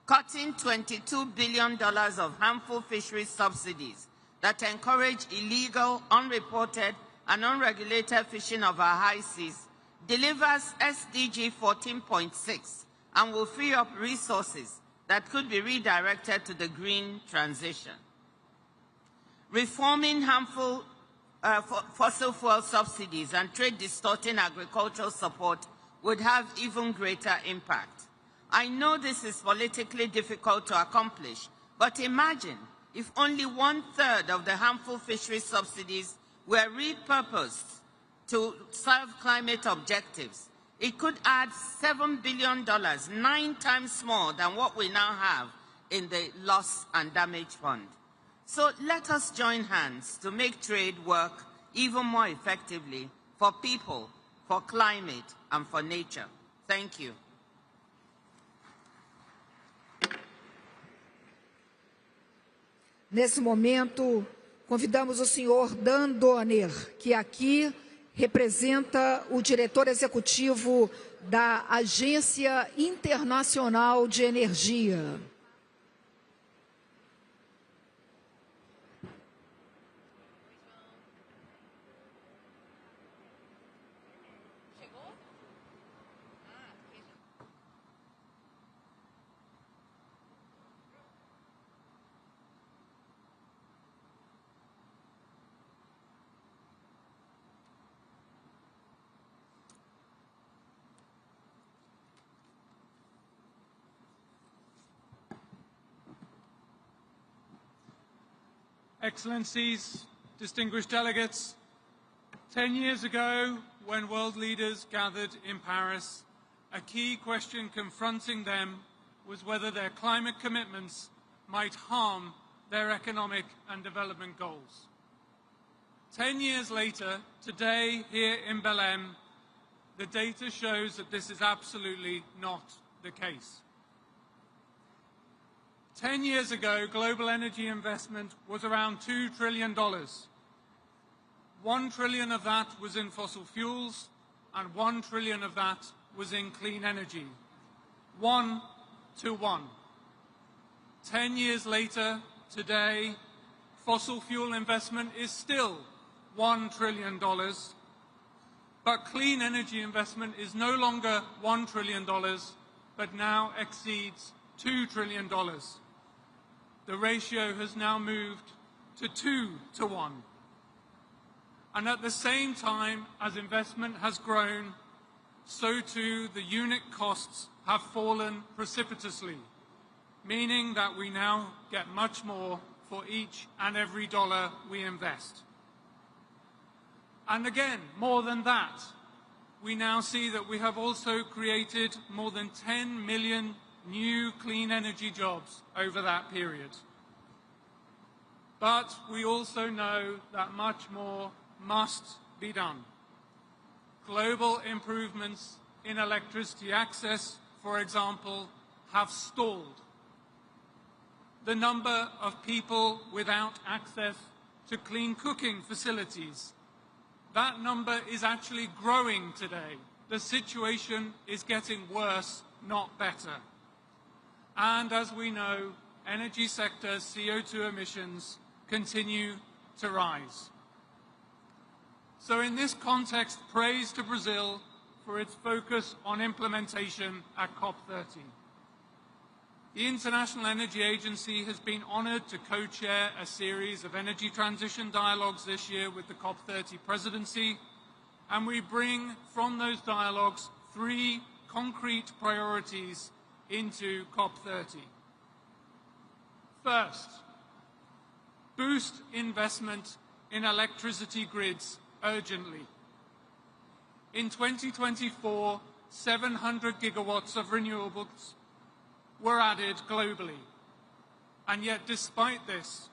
Cutting $22 billion of harmful fisheries subsidies that encourage illegal, unreported, and unregulated fishing of our high seas delivers SDG 14.6 and will free up resources that could be redirected to the green transition. Reforming harmful fossil fuel subsidies and trade-distorting agricultural support would have even greater impact. I know this is politically difficult to accomplish, but imagine if only 1/3 of the harmful fisheries subsidies were repurposed to serve climate objectives. It could add $7 billion, 9 times more than what we now have in the Loss and Damage Fund. So let us join hands to make trade work even more effectively for people, for climate, and for nature. Thank you. Nesse momento, convidamos o senhor Dan Donner, que aqui representa o diretor executivo da Agência Internacional de Energia. Excellencies, distinguished delegates, 10 years ago, when world leaders gathered in Paris, a key question confronting them was whether their climate commitments might harm their economic and development goals. 10 years later, today here in Belém, the data shows that this is absolutely not the case. 10 years ago, global energy investment was around $2 trillion. $1 trillion of that was in fossil fuels, and $1 trillion of that was in clean energy. 1 to 1. 10 years later, today, fossil fuel investment is still $1 trillion, but clean energy investment is no longer $1 trillion, but now exceeds $2 trillion. The ratio has now moved to 2 to 1. And at the same time as investment has grown, so too the unit costs have fallen precipitously, meaning that we now get much more for each and every dollar we invest. And again, more than that, we now see that we have also created more than 10 million new clean energy jobs over that period. But we also know that much more must be done. Global improvements in electricity access, for example, have stalled. The number of people without access to clean cooking facilities, that number is actually growing today. The situation is getting worse, not better. And as we know, energy sector CO2 emissions continue to rise. So in this context, praise to Brazil for its focus on implementation at COP30. The International Energy Agency has been honored to co-chair a series of energy transition dialogues this year with the COP30 presidency, and we bring from those dialogues 3 concrete priorities into COP30. First, boost investment in electricity grids urgently. In 2024, 700 gigawatts of renewables were added globally. And yet, despite this,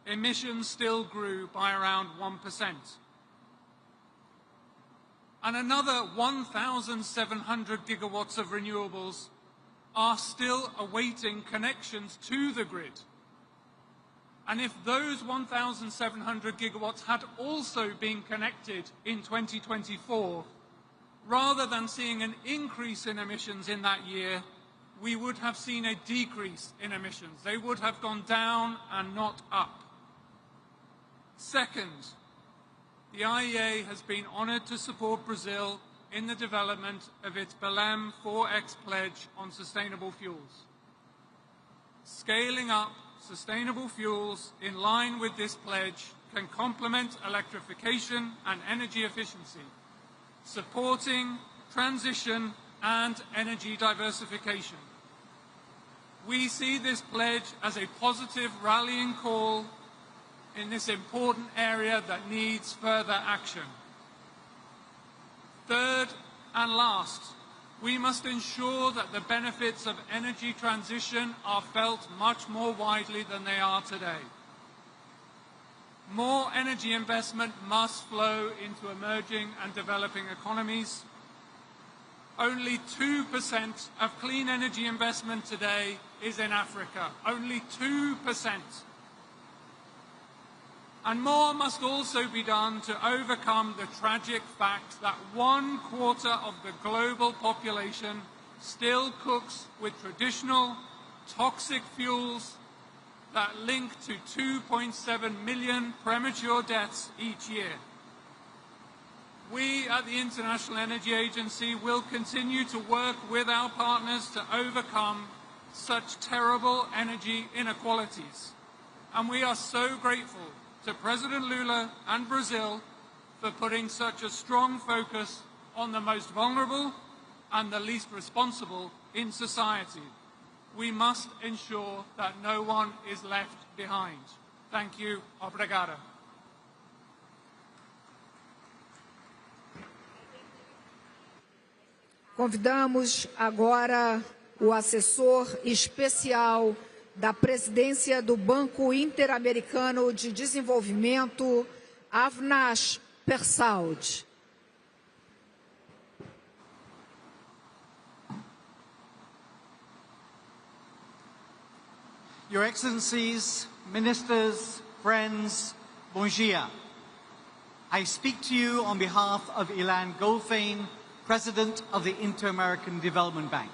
emissions still grew by around 1%. And another 1,700 gigawatts of renewables are still awaiting connections to the grid. And if those 1,700 gigawatts had also been connected in 2024, rather than seeing an increase in emissions in that year, we would have seen a decrease in emissions. They would have gone down and not up. Second, the IEA has been honored to support Brazil in the development of its Belém 4X pledge on sustainable fuels. Scaling up sustainable fuels in line with this pledge can complement electrification and energy efficiency, supporting transition and energy diversification. We see this pledge as a positive rallying call in this important area that needs further action. Third and last, we must ensure that the benefits of energy transition are felt much more widely than they are today. More energy investment must flow into emerging and developing economies. Only 2% of clean energy investment today is in Africa. Only 2%. And more must also be done to overcome the tragic fact that 1/4 of the global population still cooks with traditional toxic fuels that link to 2.7 million premature deaths each year. We at the International Energy Agency will continue to work with our partners to overcome such terrible energy inequalities. And we are so grateful to President Lula and Brazil for putting such a strong focus on the most vulnerable and the least responsible in society. We must ensure that no one is left behind. Thank you. Obrigado. Convidamos agora o assessor especial da presidência do Banco Interamericano de Desenvolvimento, Avinash Persaud. Your Excellencies, Ministers, friends, bon dia. I speak to you on behalf of Ilan Goldfein, President of the Inter-American Development Bank.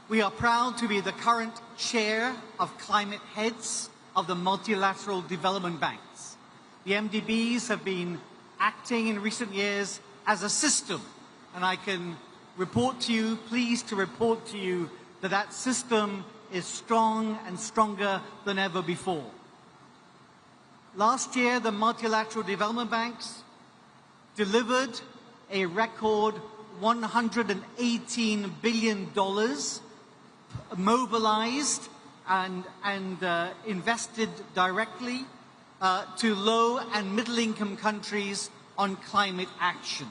We are proud to be the current chair of climate heads of the multilateral development banks. The MDBs have been acting in recent years as a system, and I can report to you, pleased to report to you, that that system is strong and stronger than ever before. Last year, the multilateral development banks delivered a record $118 billion mobilized and invested directly to low and middle income countries on climate action.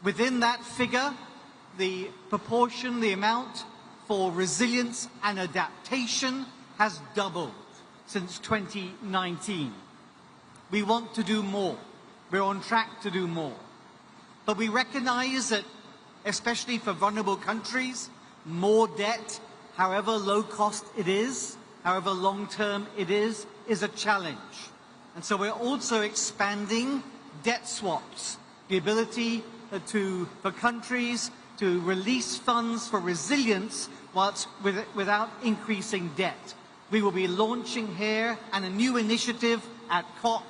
Within that figure, the proportion, the amount for resilience and adaptation has doubled since 2019. We want to do more. We're on track to do more. But we recognize that, especially for vulnerable countries, more debt, however low cost it is, however long term it is a challenge. And so we're also expanding debt swaps, the ability for countries to release funds for resilience without increasing debt. We will be launching here and a new initiative at COP,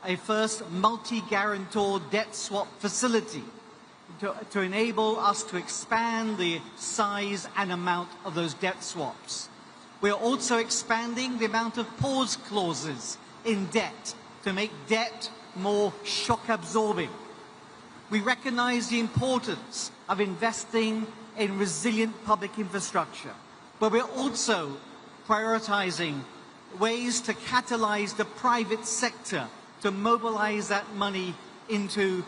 a first multi-guarantor debt swap facility to enable us to expand the size and amount of those debt swaps. We are also expanding the amount of pause clauses in debt to make debt more shock absorbing. We recognize the importance of investing in resilient public infrastructure, but we're also prioritizing ways to catalyze the private sector to mobilize that money into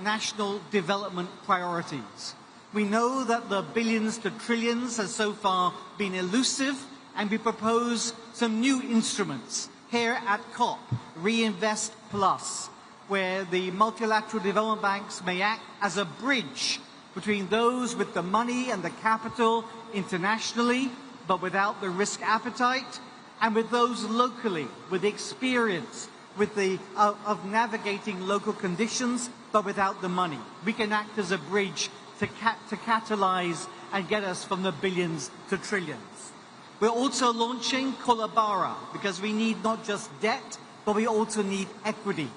national development priorities. We know that the billions to trillions has so far been elusive, and we propose some new instruments here at COP, Reinvest Plus, where the multilateral development banks may act as a bridge between those with the money and the capital internationally, but without the risk appetite, and with those locally with the experience of navigating local conditions, but without the money. We can act as a bridge to catalyze and get us from the billions to trillions. We're also launching Colabara, because we need not just debt, but we also need equity.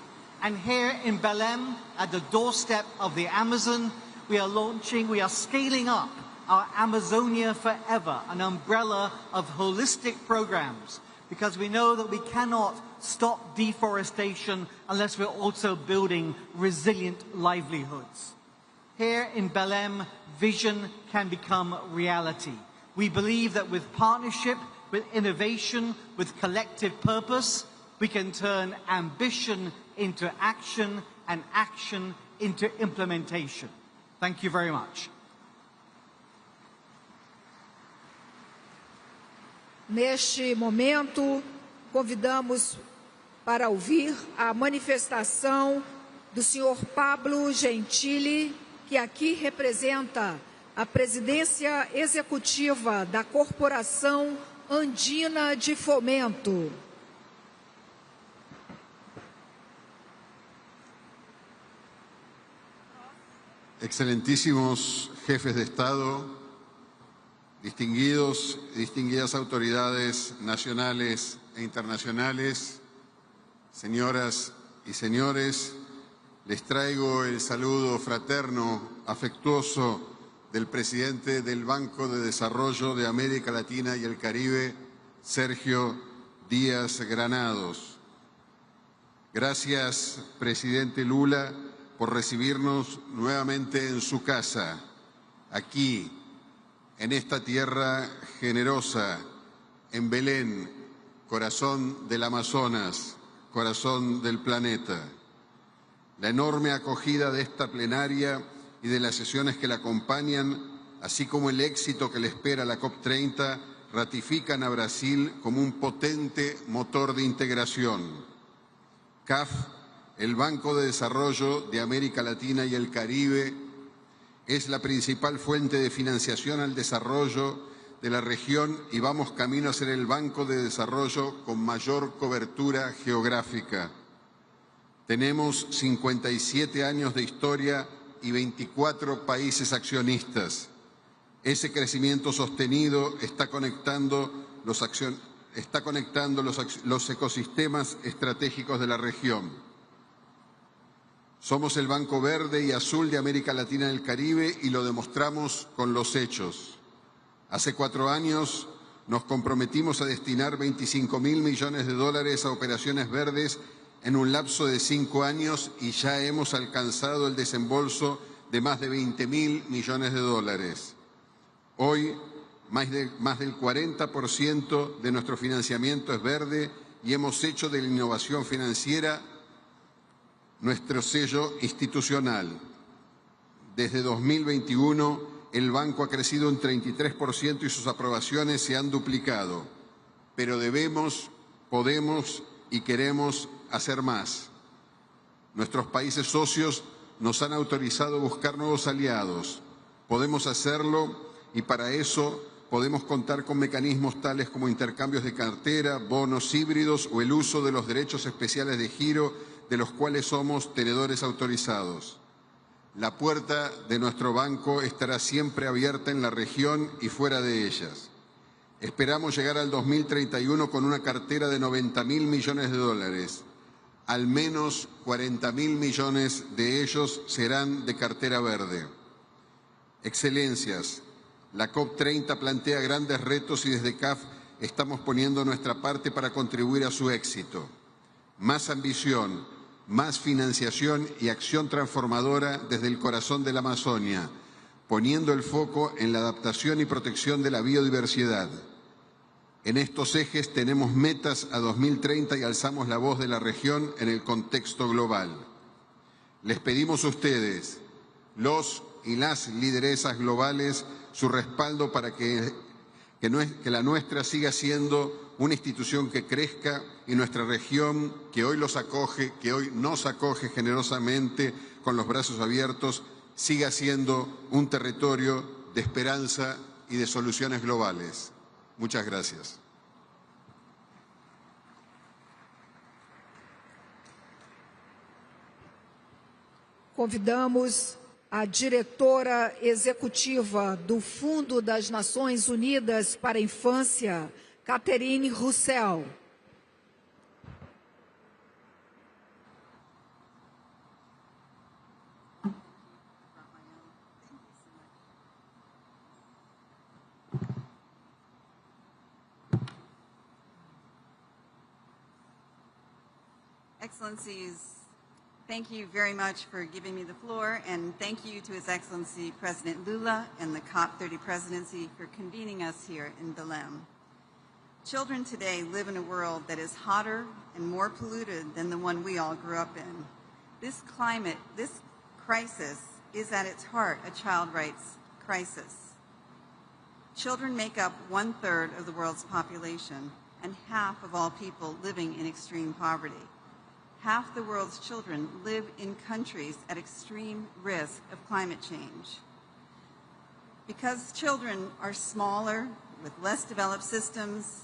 And here in Belém, at the doorstep of the Amazon, we are scaling up our Amazonia Forever, an umbrella of holistic programs, because we know that we cannot stop deforestation unless we're also building resilient livelihoods. Here in Belém, vision can become reality. We believe that with partnership, with innovation, with collective purpose, we can turn ambition into action and action into implementation. Thank you very much. Neste momento, convidamos para ouvir a manifestação do senhor Pablo Gentili, que aqui representa a presidência executiva da Corporação Andina de Fomento. Excelentísimos jefes de Estado, distinguidas autoridades nacionales e internacionales, señoras y señores, les traigo el saludo fraterno, afectuoso del presidente del Banco de Desarrollo de América Latina y el Caribe, Sergio Díaz Granados. Gracias, presidente Lula, por recibirnos nuevamente en su casa, aquí, en esta tierra generosa, en Belén, corazón del Amazonas, corazón del planeta. La enorme acogida de esta plenaria y de las sesiones que la acompañan, así como el éxito que le espera la COP30, ratifican a Brasil como un potente motor de integración. CAF, el Banco de Desarrollo de América Latina y el Caribe, es la principal fuente de financiación al desarrollo de la región y vamos camino a ser el Banco de Desarrollo con mayor cobertura geográfica. Tenemos 57 años de historia y 24 países accionistas. Ese crecimiento sostenido está conectando los ecosistemas estratégicos de la región. Somos el Banco Verde y Azul de América Latina y el Caribe y lo demostramos con los hechos. Hace 4 años nos comprometimos a destinar $25.000 millones a operaciones verdes en un lapso de 5 años y ya hemos alcanzado el desembolso de más de $20.000 millones. Hoy, más del 40% de nuestro financiamiento es verde y hemos hecho de la innovación financiera nuestro sello institucional. Desde 2021, el banco ha crecido un 33% y sus aprobaciones se han duplicado. Pero debemos, podemos y queremos hacer más. Nuestros países socios nos han autorizado a buscar nuevos aliados. Podemos hacerlo y para eso podemos contar con mecanismos tales como intercambios de cartera, bonos híbridos o el uso de los derechos especiales de giro de los cuales somos tenedores autorizados. La puerta de nuestro banco estará siempre abierta en la región y fuera de ellas. Esperamos llegar al 2031 con una cartera de 90.000 millones de dólares. Al menos 40.000 millones de ellos serán de cartera verde. Excelencias, la COP30 plantea grandes retos y desde CAF estamos poniendo nuestra parte para contribuir a su éxito. Más ambición, más financiación y acción transformadora desde el corazón de la Amazonia, poniendo el foco en la adaptación y protección de la biodiversidad. En estos ejes tenemos metas a 2030 y alzamos la voz de la región en el contexto global. Les pedimos a ustedes, los y las lideresas globales, su respaldo para que la nuestra siga siendo una institución que crezca y nuestra región, que hoy los acoge, que hoy nos acoge generosamente con los brazos abiertos, siga siendo un territorio de esperanza y de soluciones globales. Muchas gracias. Convidamos a diretora executiva do Fundo das Nações Unidas para a Infância, Catherine Russell. Excellencies, thank you very much for giving me the floor, and thank you to His Excellency President Lula and the COP30 presidency for convening us here in Belém. Children today live in a world that is hotter and more polluted than the one we all grew up in. This crisis is at its heart a child rights crisis. Children make up 1/3 of the world's population and half of all people living in extreme poverty. Half the world's children live in countries at extreme risk of climate change. Because children are smaller, with less developed systems,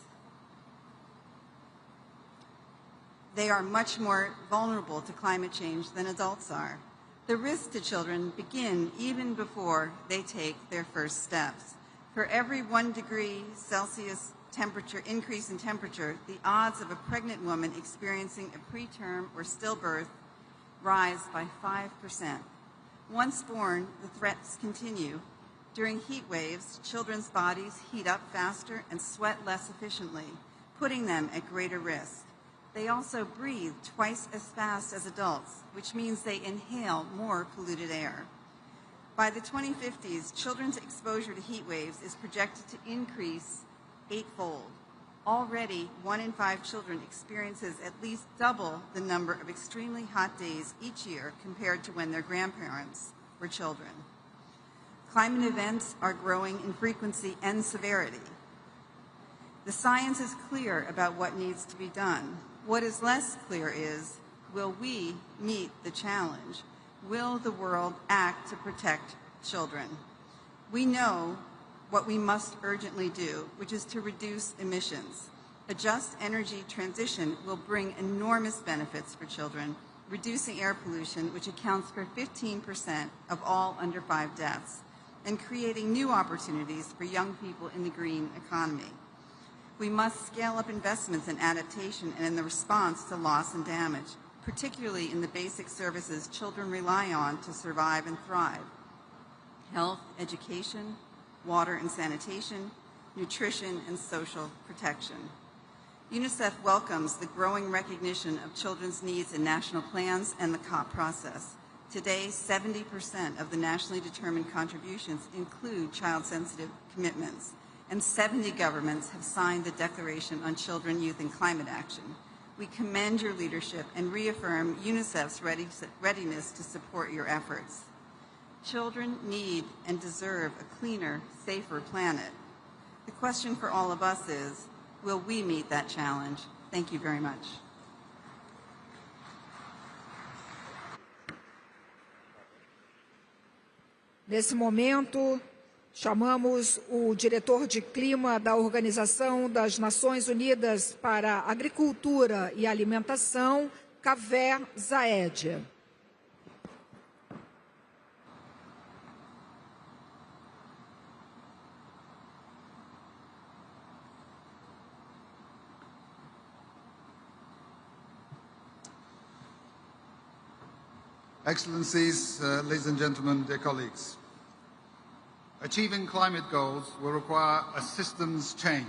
they are much more vulnerable to climate change than adults are. The risks to children begin even before they take their first steps. For every 1 degree Celsius increase in temperature, the odds of a pregnant woman experiencing a preterm or stillbirth rise by 5%. Once born, the threats continue. During heat waves, children's bodies heat up faster and sweat less efficiently, putting them at greater risk. They also breathe twice as fast as adults, which means they inhale more polluted air. By the 2050s, children's exposure to heat waves is projected to increase 8-fold. Already, 1 in 5 children experiences at least double the number of extremely hot days each year compared to when their grandparents were children. Climate events are growing in frequency and severity. The science is clear about what needs to be done. What is less clear is, will we meet the challenge? Will the world act to protect children? We know what we must urgently do, which is to reduce emissions. A just energy transition will bring enormous benefits for children, reducing air pollution, which accounts for 15% of all under 5 deaths, and creating new opportunities for young people in the green economy. We must scale up investments in adaptation and in the response to loss and damage, particularly in the basic services children rely on to survive and thrive: health, education, water and sanitation, nutrition, and social protection. UNICEF welcomes the growing recognition of children's needs in national plans and the COP process. Today, 70% of the nationally determined contributions include child-sensitive commitments, and 70 governments have signed the Declaration on Children, Youth, and Climate Action. We commend your leadership and reaffirm UNICEF's readiness to support your efforts. Children need and deserve a cleaner, safer planet. The question for all of us is, will we meet that challenge? Thank you very much. Nesse momento, chamamos o diretor de clima da Organização das Nações Unidas para a Agricultura e Alimentação, Kaveh Zaed. Excellencies, ladies and gentlemen, dear colleagues. Achieving climate goals will require a systems change,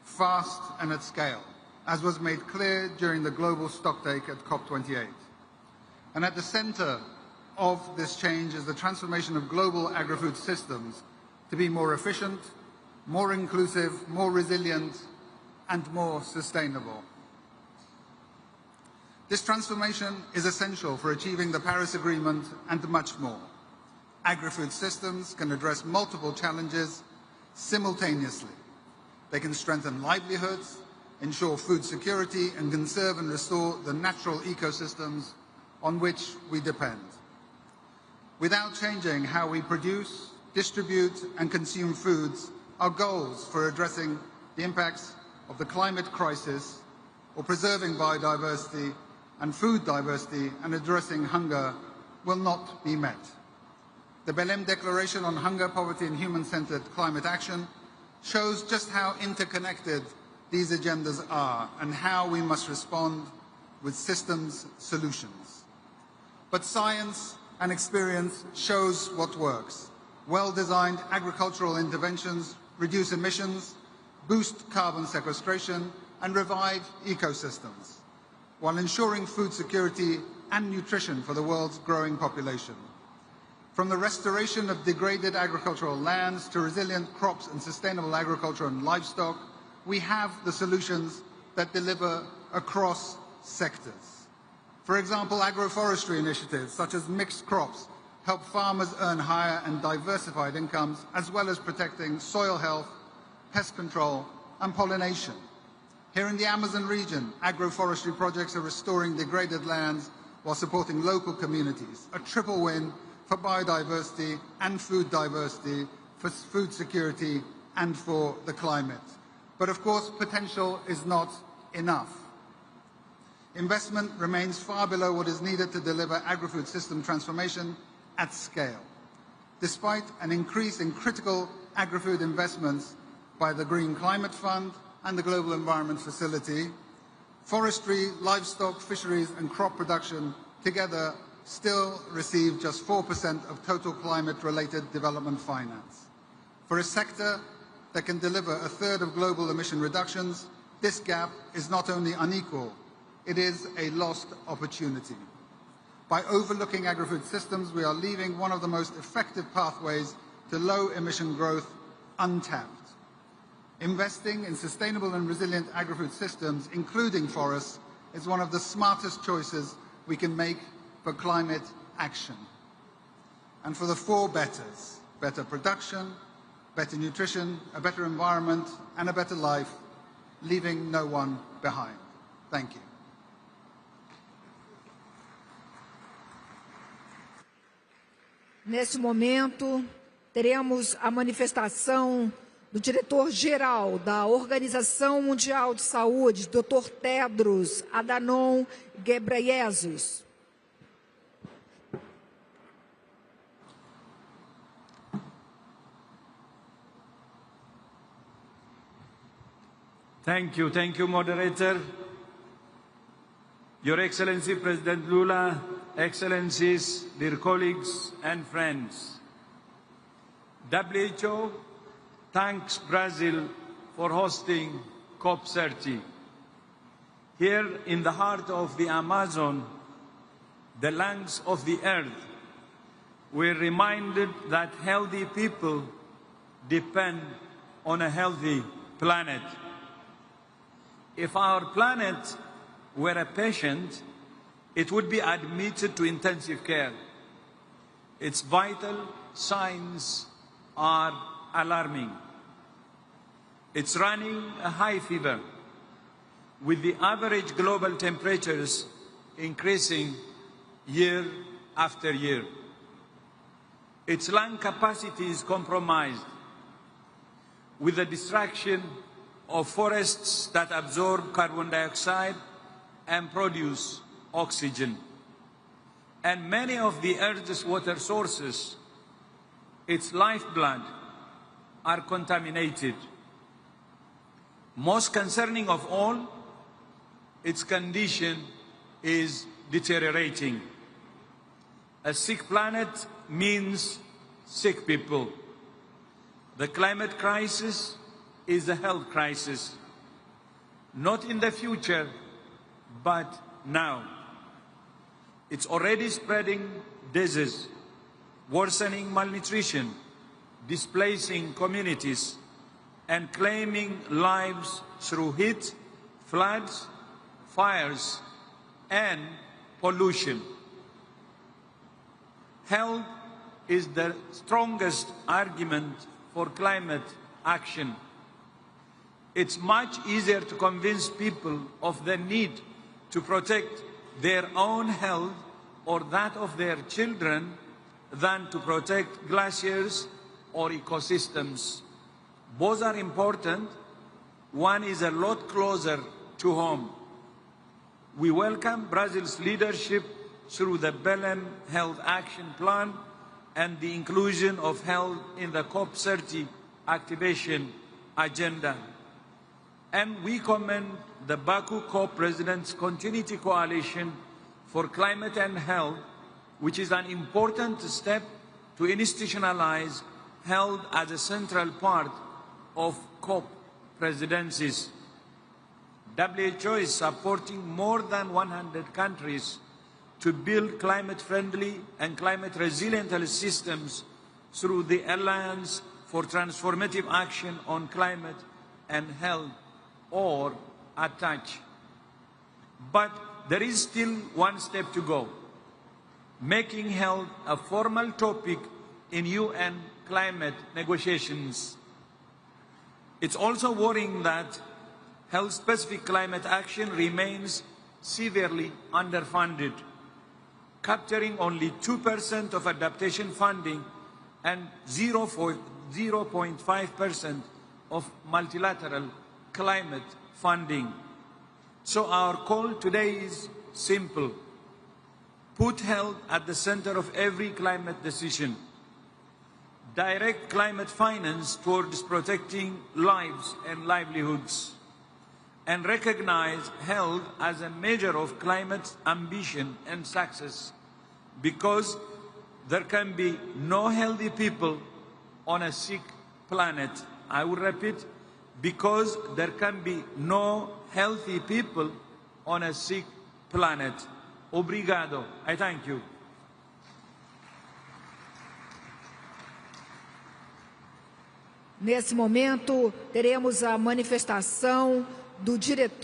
fast and at scale, as was made clear during the global stocktake at COP28. And at the center of this change is the transformation of global agri-food systems to be more efficient, more inclusive, more resilient, and more sustainable. This transformation is essential for achieving the Paris Agreement and much more. Agri-food systems can address multiple challenges simultaneously. They can strengthen livelihoods, ensure food security, and conserve and restore the natural ecosystems on which we depend. Without changing how we produce, distribute, and consume foods, our goals for addressing the impacts of the climate crisis or preserving biodiversity and food diversity and addressing hunger will not be met. The Belém Declaration on Hunger, Poverty and Human-Centered Climate Action shows just how interconnected these agendas are and how we must respond with systems solutions. But science and experience shows what works. Well-designed agricultural interventions reduce emissions, boost carbon sequestration, and revive ecosystems, while ensuring food security and nutrition for the world's growing population. From the restoration of degraded agricultural lands to resilient crops and sustainable agriculture and livestock, we have the solutions that deliver across sectors. For example, agroforestry initiatives such as mixed crops help farmers earn higher and diversified incomes, as well as protecting soil health, pest control, and pollination. Here in the Amazon region, agroforestry projects are restoring degraded lands while supporting local communities, a triple win for biodiversity and food diversity, for food security, and for the climate. But of course, potential is not enough. Investment remains far below what is needed to deliver agri-food system transformation at scale. Despite an increase in critical agri-food investments by the Green Climate Fund and the Global Environment Facility, forestry, livestock, fisheries, and crop production together still receive just 4% of total climate-related development finance. For a sector that can deliver a third of global emission reductions, this gap is not only unequal, it is a lost opportunity. By overlooking agri-food systems, we are leaving one of the most effective pathways to low-emission growth untapped. Investing in sustainable and resilient agri-food systems, including forests, is one of the smartest choices we can make for climate action. And for the four betters: better production, better nutrition, a better environment, and a better life, leaving no one behind. Thank you. Nesse momento, teremos a manifestação do diretor-geral da Organização Mundial de Saúde, Dr. Tedros Adhanom Ghebreyesus. Thank you, moderator. Your Excellency President Lula, Excellencies, dear colleagues and friends. WHO thanks Brazil for hosting COP30. Here in the heart of the Amazon, the lungs of the earth, we're reminded that healthy people depend on a healthy planet. If our planet were a patient, it would be admitted to intensive care. Its vital signs are alarming. It's running a high fever, with the average global temperatures increasing year after year. Its lung capacity is compromised, with the destruction of forests that absorb carbon dioxide and produce oxygen. And many of the Earth's water sources, its lifeblood, are contaminated. Most concerning of all, its condition is deteriorating. A sick planet means sick people. The climate crisis is a health crisis, not in the future, but now. It's already spreading disease, worsening malnutrition, displacing communities, and claiming lives through heat, floods, fires, and pollution. Health is the strongest argument for climate action. It's much easier to convince people of the need to protect their own health or that of their children than to protect glaciers or ecosystems. Both are important. One is a lot closer to home. We welcome Brazil's leadership through the Belém Health Action Plan and the inclusion of health in the COP30 activation agenda. And we commend the Baku COP President's Continuity Coalition for Climate and Health, which is an important step to institutionalize health as a central part of COP presidencies. WHO is supporting more than 100 countries to build climate-friendly and climate-resilient health systems through the Alliance for Transformative Action on Climate and Health, or ATTACH. But there is still one step to go, making health a formal topic in UN climate negotiations. It's also worrying that health-specific climate action remains severely underfunded, capturing only 2% of adaptation funding and 0.5% of multilateral climate funding. So our call today is simple. Put health at the center of every climate decision. Direct climate finance towards protecting lives and livelihoods. And recognize health as a measure of climate ambition and success, because there can be no healthy people on a sick planet. I will repeat, because there can be no healthy people on a sick planet. Obrigado. I thank you. Nesse momento, teremos a manifestação do gerente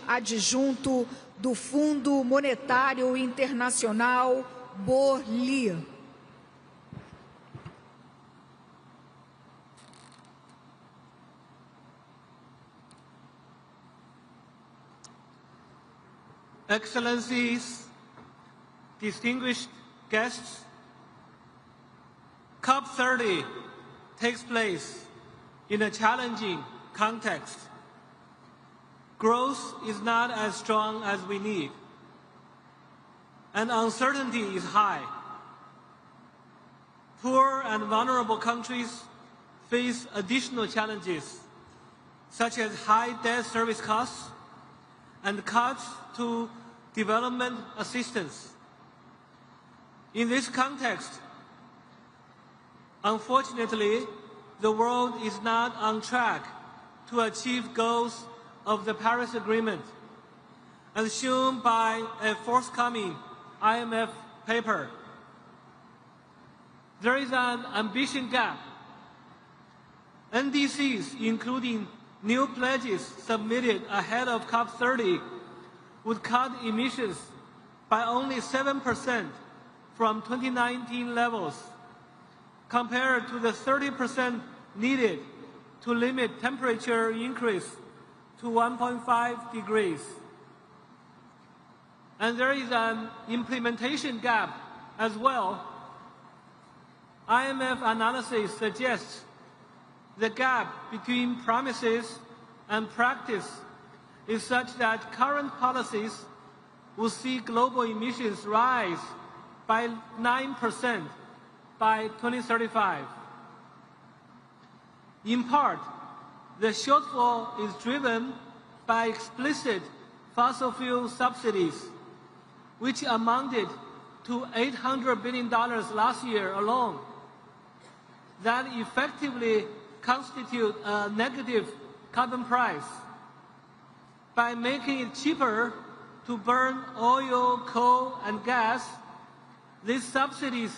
adjunto do Fundo Monetário Internacional, Borli. Excellencies, distinguished guests, COP30 takes place in a challenging context. Growth is not as strong as we need, and uncertainty is high. Poor and vulnerable countries face additional challenges, such as high debt service costs and cuts to development assistance. In this context, unfortunately, the world is not on track to achieve goals of the Paris Agreement, as shown by a forthcoming IMF paper. There is an ambition gap. NDCs, including new pledges submitted ahead of COP30, would cut emissions by only 7% from 2019 levels, compared to the 30% needed to limit temperature increase to 1.5 degrees. And there is an implementation gap as well. IMF analysis suggests the gap between promises and practice is such that current policies will see global emissions rise by 9% by 2035. In part, the shortfall is driven by explicit fossil fuel subsidies, which amounted to $800 billion last year alone, that effectively constitute a negative carbon price. By making it cheaper to burn oil, coal, and gas, these subsidies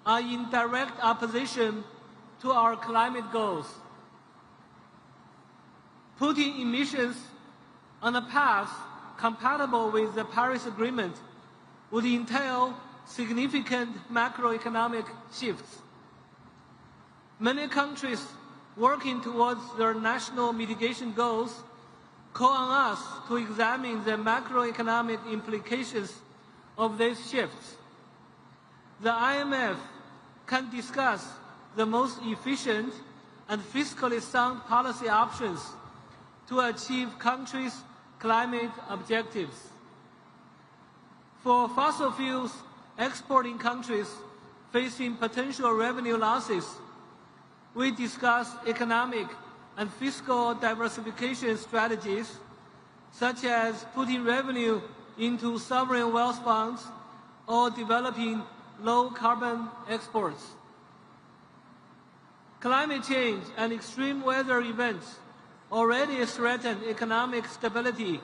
are in direct opposition to our climate goals. Putting emissions on a path compatible with the Paris Agreement would entail significant macroeconomic shifts. Many countries working towards their national mitigation goals call on us to examine the macroeconomic implications of these shifts. The IMF can discuss the most efficient and fiscally sound policy options to achieve countries' climate objectives. For fossil fuels exporting countries facing potential revenue losses, we discussed economic and fiscal diversification strategies, such as putting revenue into sovereign wealth funds or developing low-carbon exports. Climate change and extreme weather events already threaten economic stability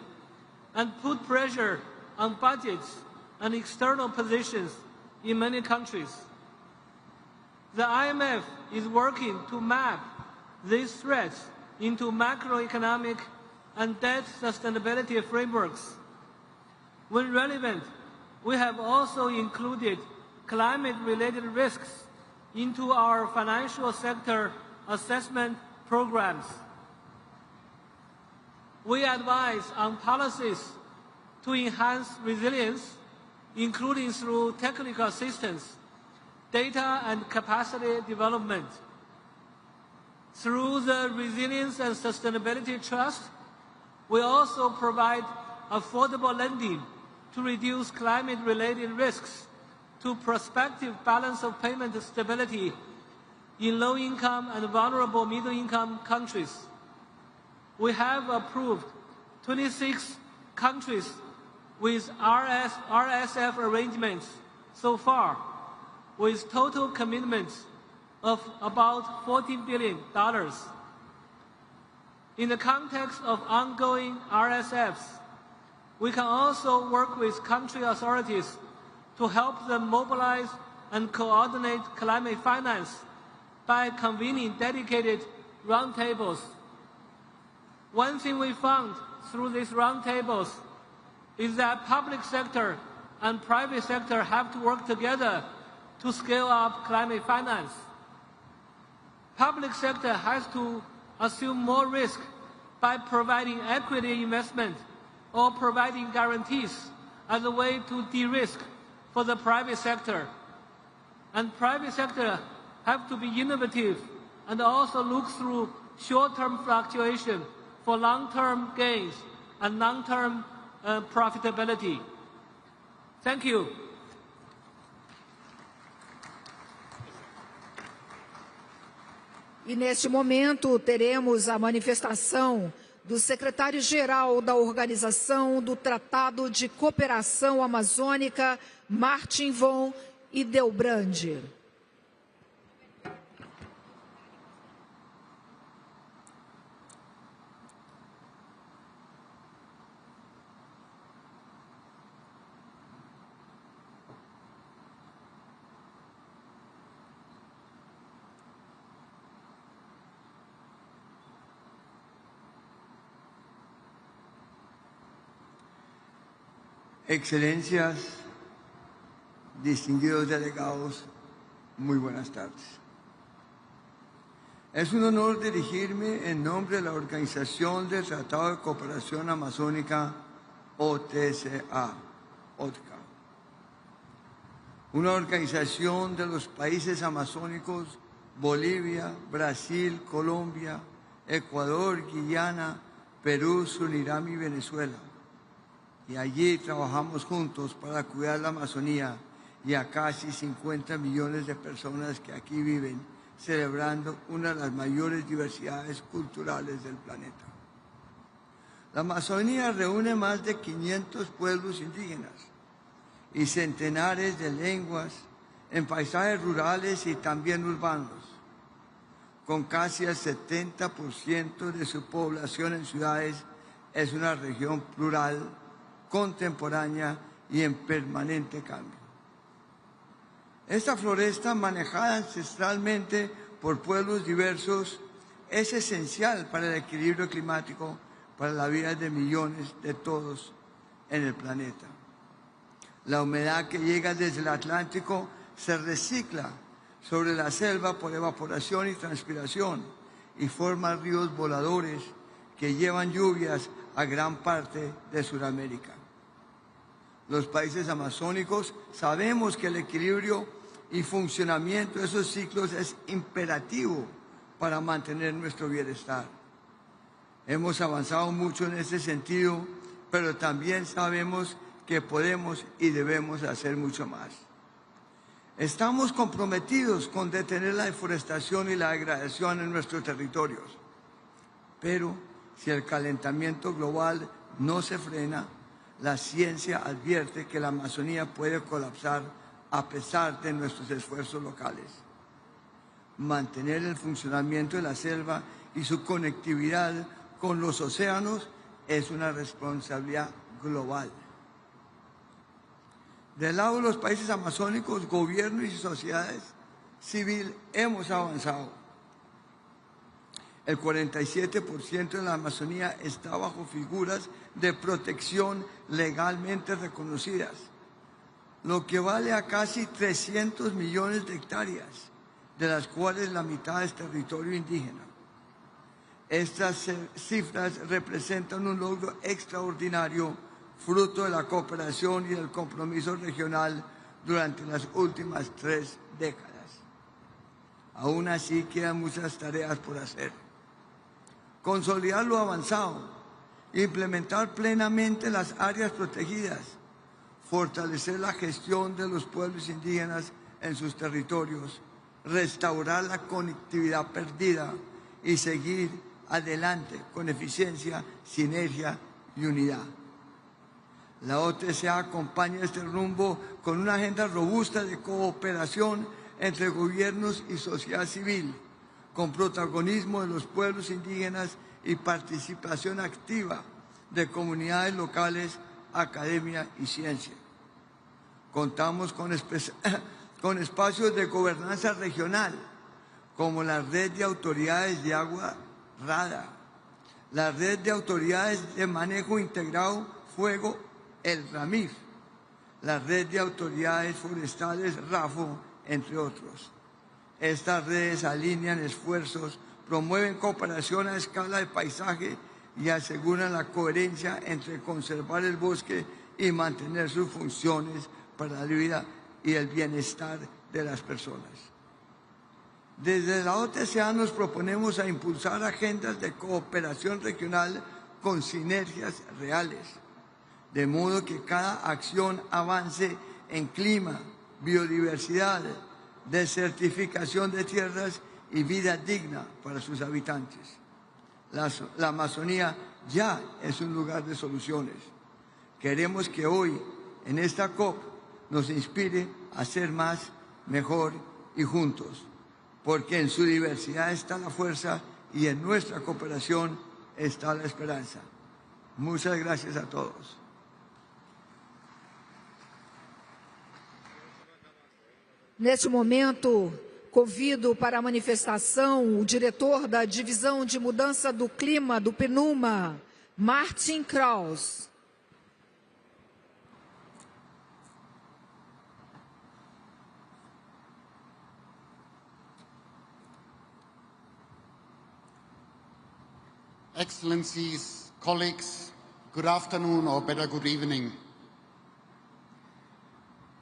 and put pressure on budgets and external positions in many countries. The IMF is working to map these threats into macroeconomic and debt sustainability frameworks. When relevant, we have also included climate-related risks into our financial sector assessment programs. We advise on policies to enhance resilience, including through technical assistance, data and capacity development. Through the Resilience and Sustainability Trust, we also provide affordable lending to reduce climate-related risks to prospective balance of payment stability in low-income and vulnerable middle-income countries. We have approved 26 countries with RSF arrangements so far, with total commitments of about $14 billion. In the context of ongoing RSFs, we can also work with country authorities to help them mobilize and coordinate climate finance by convening dedicated roundtables. One thing we found through these roundtables is that public sector and private sector have to work together to scale up climate finance. Public sector has to assume more risk by providing equity investment or providing guarantees as a way to de-risk for the private sector. And private sector have to be innovative and also look through short-term fluctuation for long-term gains and long-term profitability. Thank you. E neste momento teremos a manifestação do secretário-geral da Organização do Tratado de Cooperação Amazônica, Martin von Hildebrand. Excelencias, distinguidos delegados, muy buenas tardes. Es un honor dirigirme en nombre de la Organización del Tratado de Cooperación Amazónica, OTCA, una organización de los países amazónicos Bolivia, Brasil, Colombia, Ecuador, Guyana, Perú, Surinam y Venezuela. Y allí trabajamos juntos para cuidar la Amazonía y a casi 50 millones de personas que aquí viven, celebrando una de las mayores diversidades culturales del planeta. La Amazonía reúne más de 500 pueblos indígenas y centenares de lenguas en paisajes rurales y también urbanos, con casi el 70% de su población en ciudades. Es una región plural, contemporánea y en permanente cambio. Esta floresta, manejada ancestralmente por pueblos diversos, es esencial para el equilibrio climático, para la vida de millones de todos en el planeta. La humedad que llega desde el Atlántico se recicla sobre la selva por evaporación y transpiración y forma ríos voladores que llevan lluvias a gran parte de Sudamérica. Los países amazónicos sabemos que el equilibrio y funcionamiento de esos ciclos es imperativo para mantener nuestro bienestar. Hemos avanzado mucho en ese sentido, pero también sabemos que podemos y debemos hacer mucho más. Estamos comprometidos con detener la deforestación y la degradación en nuestros territorios, pero si el calentamiento global no se frena, la ciencia advierte que la Amazonía puede colapsar a pesar de nuestros esfuerzos locales. Mantener el funcionamiento de la selva y su conectividad con los océanos es una responsabilidad global. Del lado de los países amazónicos, gobiernos y sociedades civiles hemos avanzado. El 47% de la Amazonía está bajo figuras de protección legalmente reconocidas, lo que vale a casi 300 millones de hectáreas, de las cuales la mitad es territorio indígena. Estas cifras representan un logro extraordinario, fruto de la cooperación y del compromiso regional durante las últimas 3 décadas. Aún así, quedan muchas tareas por hacer. Consolidar lo avanzado, implementar plenamente las áreas protegidas, fortalecer la gestión de los pueblos indígenas en sus territorios, restaurar la conectividad perdida y seguir adelante con eficiencia, sinergia y unidad. La OTC acompaña este rumbo con una agenda robusta de cooperación entre gobiernos y sociedad civil, con protagonismo de los pueblos indígenas y participación activa de comunidades locales, academia y ciencia. Contamos con espacios de gobernanza regional, como la Red de Autoridades de Agua RADA, la Red de Autoridades de Manejo Integrado Fuego, el RAMIF, la Red de Autoridades Forestales RAFO, entre otros. Estas redes alinean esfuerzos, promueven cooperación a escala de paisaje y aseguran la coherencia entre conservar el bosque y mantener sus funciones para la vida y el bienestar de las personas. Desde la OTCA nos proponemos a impulsar agendas de cooperación regional con sinergias reales, de modo que cada acción avance en clima, biodiversidad, desertificación de tierras y vida digna para sus habitantes. La Amazonía ya es un lugar de soluciones. Queremos que hoy, en esta COP, nos inspire a ser más, mejor y juntos, porque en su diversidad está la fuerza y en nuestra cooperación está la esperanza. Muchas gracias a todos. Neste momento, convido para a manifestação o diretor da Divisão de Mudança do Clima do PNUMA, Martin Kraus. Excellencies, colleagues, good afternoon or better good evening.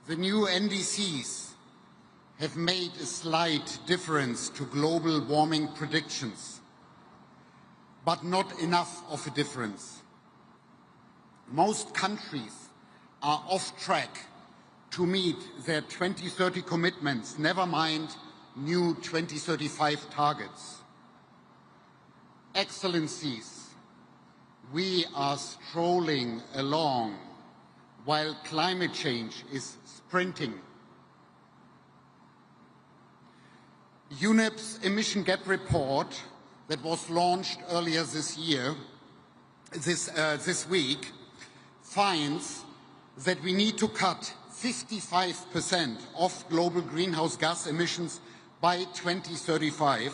The new NDCs have made a slight difference to global warming predictions, but not enough of a difference. Most countries are off track to meet their 2030 commitments, never mind new 2035 targets. Excellencies, we are strolling along while climate change is sprinting. UNEP's emission gap report that was launched earlier this week, finds that we need to cut 55% of global greenhouse gas emissions by 2035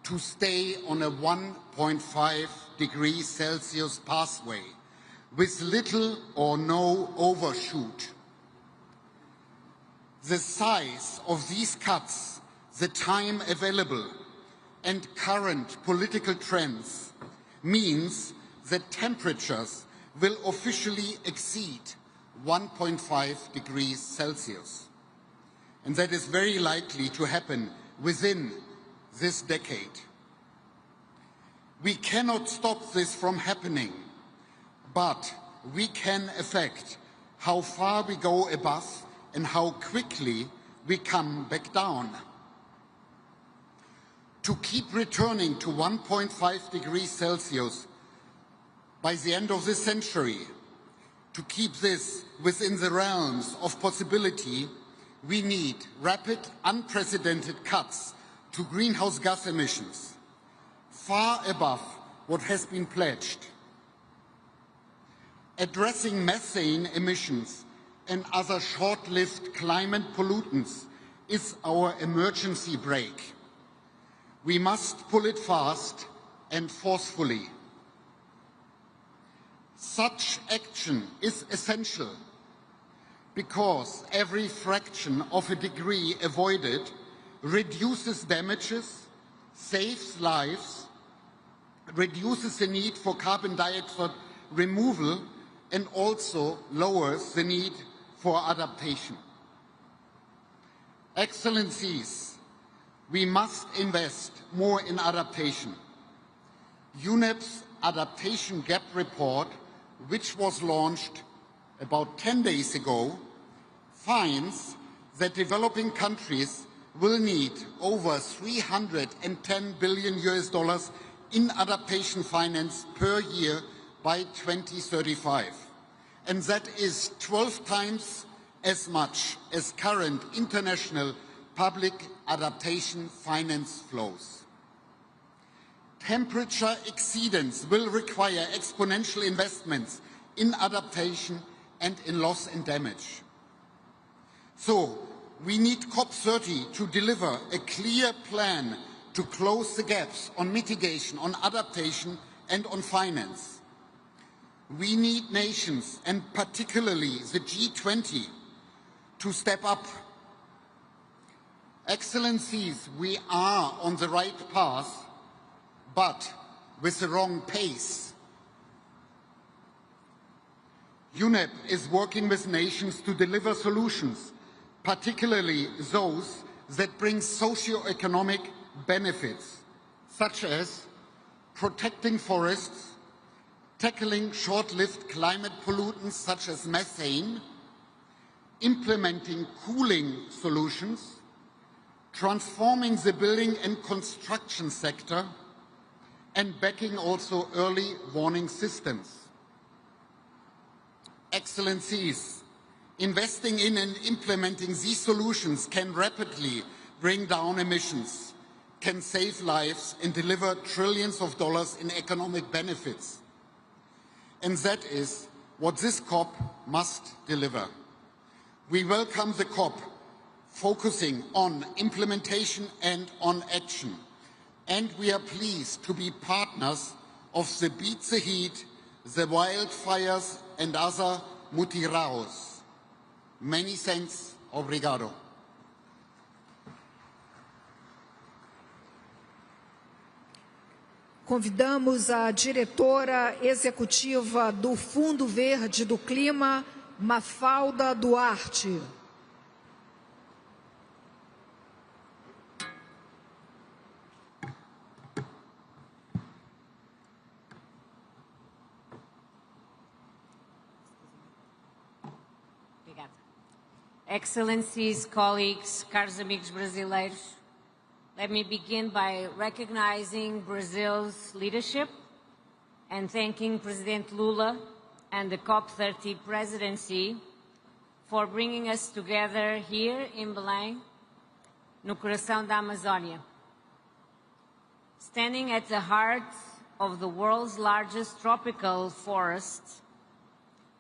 to stay on a 1.5 degrees Celsius pathway with little or no overshoot. The size of these cuts, the time available, and current political trends means that temperatures will officially exceed 1.5 degrees Celsius. And that is very likely to happen within this decade. We cannot stop this from happening, but we can affect how far we go above and how quickly we come back down. To keep returning to 1.5 degrees Celsius by the end of this century, to keep this within the realms of possibility, we need rapid, unprecedented cuts to greenhouse gas emissions, far above what has been pledged. Addressing methane emissions and other short-lived climate pollutants is our emergency brake. We must pull it fast and forcefully. Such action is essential because every fraction of a degree avoided reduces damages, saves lives, reduces the need for carbon dioxide removal, and also lowers the need for adaptation. Excellencies, we must invest more in adaptation. UNEP's Adaptation Gap Report, which was launched about 10 days ago, finds that developing countries will need over $310 billion in adaptation finance per year by 2035. And that is 12 times as much as current international public adaptation finance flows. Temperature exceedance will require exponential investments in adaptation and in loss and damage. So, we need COP30 to deliver a clear plan to close the gaps on mitigation, on adaptation, and on finance. We need nations, and particularly the G20, to step up. Excellencies, we are on the right path, but with the wrong pace. UNEP is working with nations to deliver solutions, particularly those that bring socio-economic benefits, such as protecting forests, tackling short-lived climate pollutants such as methane, implementing cooling solutions, transforming the building and construction sector, and backing also early warning systems. Excellencies, investing in and implementing these solutions can rapidly bring down emissions, can save lives and deliver trillions of dollars in economic benefits. And that is what this COP must deliver. We welcome the COP focusing on implementation and on action. And we are pleased to be partners of the Beat the Heat, the wildfires and other mutiraos. Many thanks. Obrigado. Convidamos a diretora executiva do Fundo Verde do Clima, Mafalda Duarte. Excellencies, colleagues, caros amigos brasileiros, let me begin by recognizing Brazil's leadership and thanking President Lula and the COP30 presidency for bringing us together here in Belém, no coração da Amazônia. Standing at the heart of the world's largest tropical forest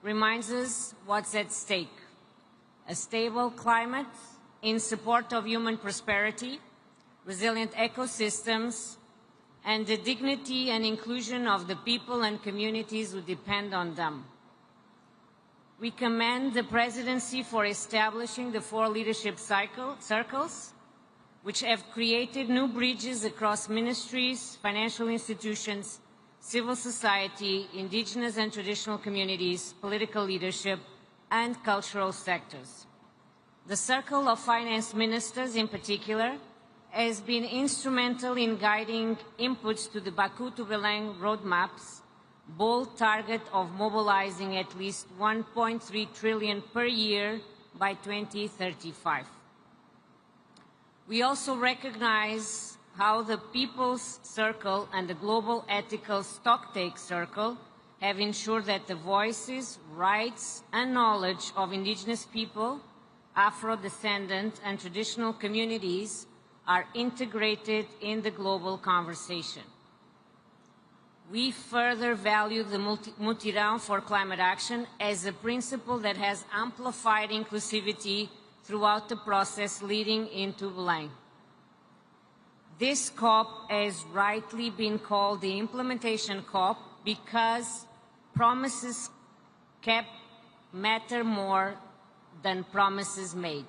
reminds us what's at stake: a stable climate in support of human prosperity, resilient ecosystems, and the dignity and inclusion of the people and communities who depend on them. We commend the Presidency for establishing the 4 leadership circles, which have created new bridges across ministries, financial institutions, civil society, indigenous and traditional communities, political leadership, and cultural sectors. The Circle of Finance Ministers, in particular, has been instrumental in guiding inputs to the Baku to Belém roadmap's bold target of mobilizing at least 1.3 trillion per year by 2035. We also recognize how the People's Circle and the Global Ethical Stocktake Circle have ensured that the voices, rights, and knowledge of indigenous people, Afro-descendant, and traditional communities are integrated in the global conversation. We further value the Mutirão for Climate Action as a principle that has amplified inclusivity throughout the process leading into Belém. This COP has rightly been called the implementation COP because promises kept matter more than promises made.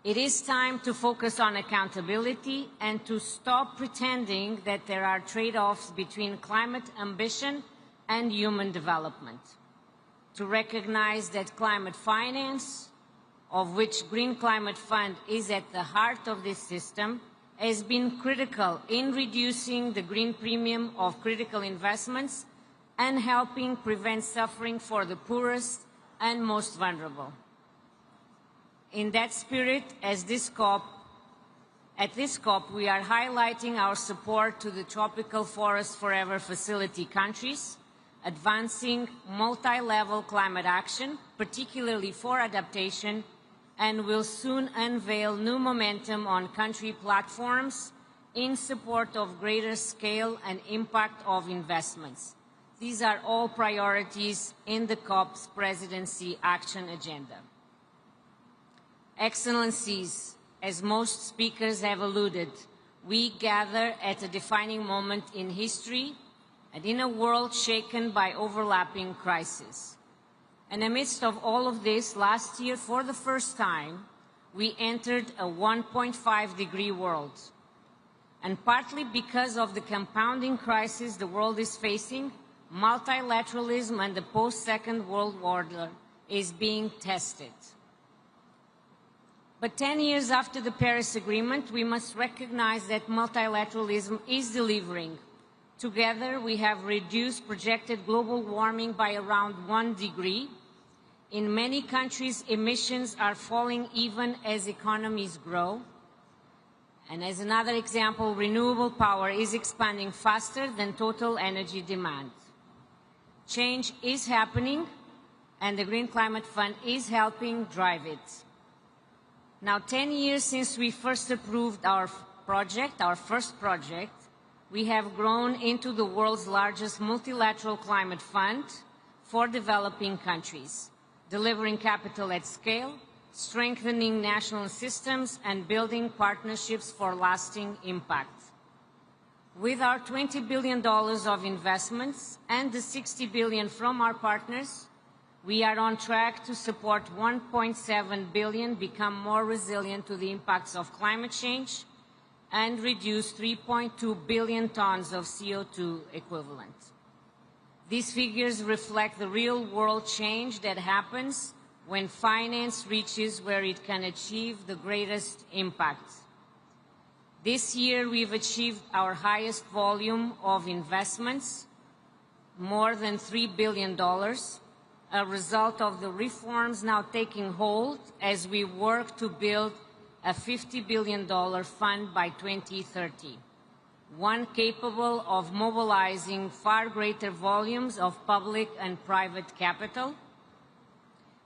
It is time to focus on accountability and to stop pretending that there are trade-offs between climate ambition and human development. To recognize that climate finance, of which Green Climate Fund is at the heart of this system, has been critical in reducing the green premium of critical investments and helping prevent suffering for the poorest and most vulnerable. In that spirit, at this COP, we are highlighting our support to the Tropical Forest Forever Facility countries, advancing multi-level climate action, particularly for adaptation, and will soon unveil new momentum on country platforms in support of greater scale and impact of investments. These are all priorities in the COP's presidency action agenda. Excellencies, as most speakers have alluded, we gather at a defining moment in history and in a world shaken by overlapping crises. And amidst of all of this, last year, for the first time, we entered a 1.5-degree world. And partly because of the compounding crisis the world is facing, multilateralism and the post-Second World War is being tested. But 10 years after the Paris Agreement, we must recognize that multilateralism is delivering. Together, we have reduced projected global warming by around 1 degree. In many countries, emissions are falling even as economies grow. And as another example, renewable power is expanding faster than total energy demand. Change is happening, and the Green Climate Fund is helping drive it. Now, 10 years since we first approved our first project, we have grown into the world's largest multilateral climate fund for developing countries, delivering capital at scale, strengthening national systems, and building partnerships for lasting impact. With our $20 billion of investments and the $60 billion from our partners, we are on track to support 1.7 billion become more resilient to the impacts of climate change and reduce 3.2 billion tons of CO2 equivalent. These figures reflect the real-world change that happens when finance reaches where it can achieve the greatest impact. This year, we've achieved our highest volume of investments, more than $3 billion, a result of the reforms now taking hold as we work to build a $50 billion fund by 2030. one capable of mobilizing far greater volumes of public and private capital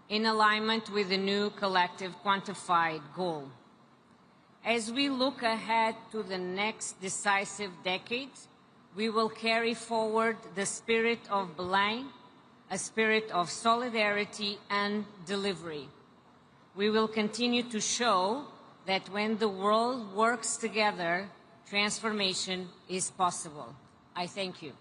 in alignment with the new collective quantified goal. As we look ahead to the next decisive decade, we will carry forward the spirit of Belém, a spirit of solidarity and delivery. We will continue to show that when the world works together, transformation is possible. I thank you.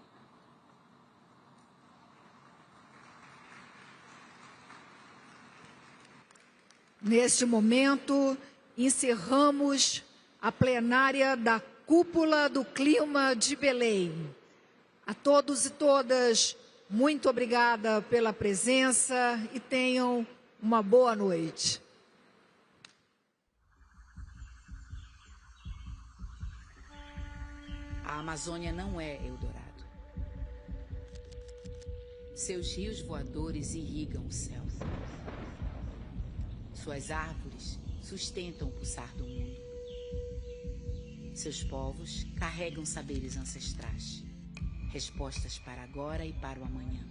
Neste momento, encerramos a plenária da Cúpula do Clima de Belém. A todos e todas, muito obrigada pela presença e tenham uma boa noite. A Amazônia não é Eldorado. Seus rios voadores irrigam o céu. Suas árvores sustentam o pulsar do mundo. Seus povos carregam saberes ancestrais, respostas para agora e para o amanhã.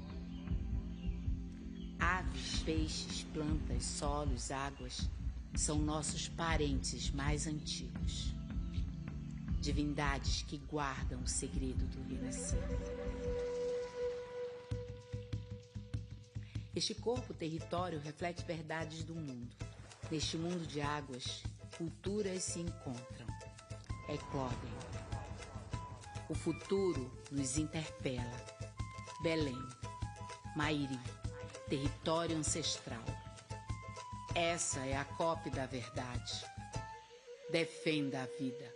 Aves, peixes, plantas, solos, águas são nossos parentes mais antigos. Divindades que guardam o segredo do renascer. Este corpo-território reflete verdades do mundo. Neste mundo de águas, culturas se encontram, eclodem. O futuro nos interpela. Belém, Mairi, território ancestral. Essa é a COP da verdade. Defenda a vida.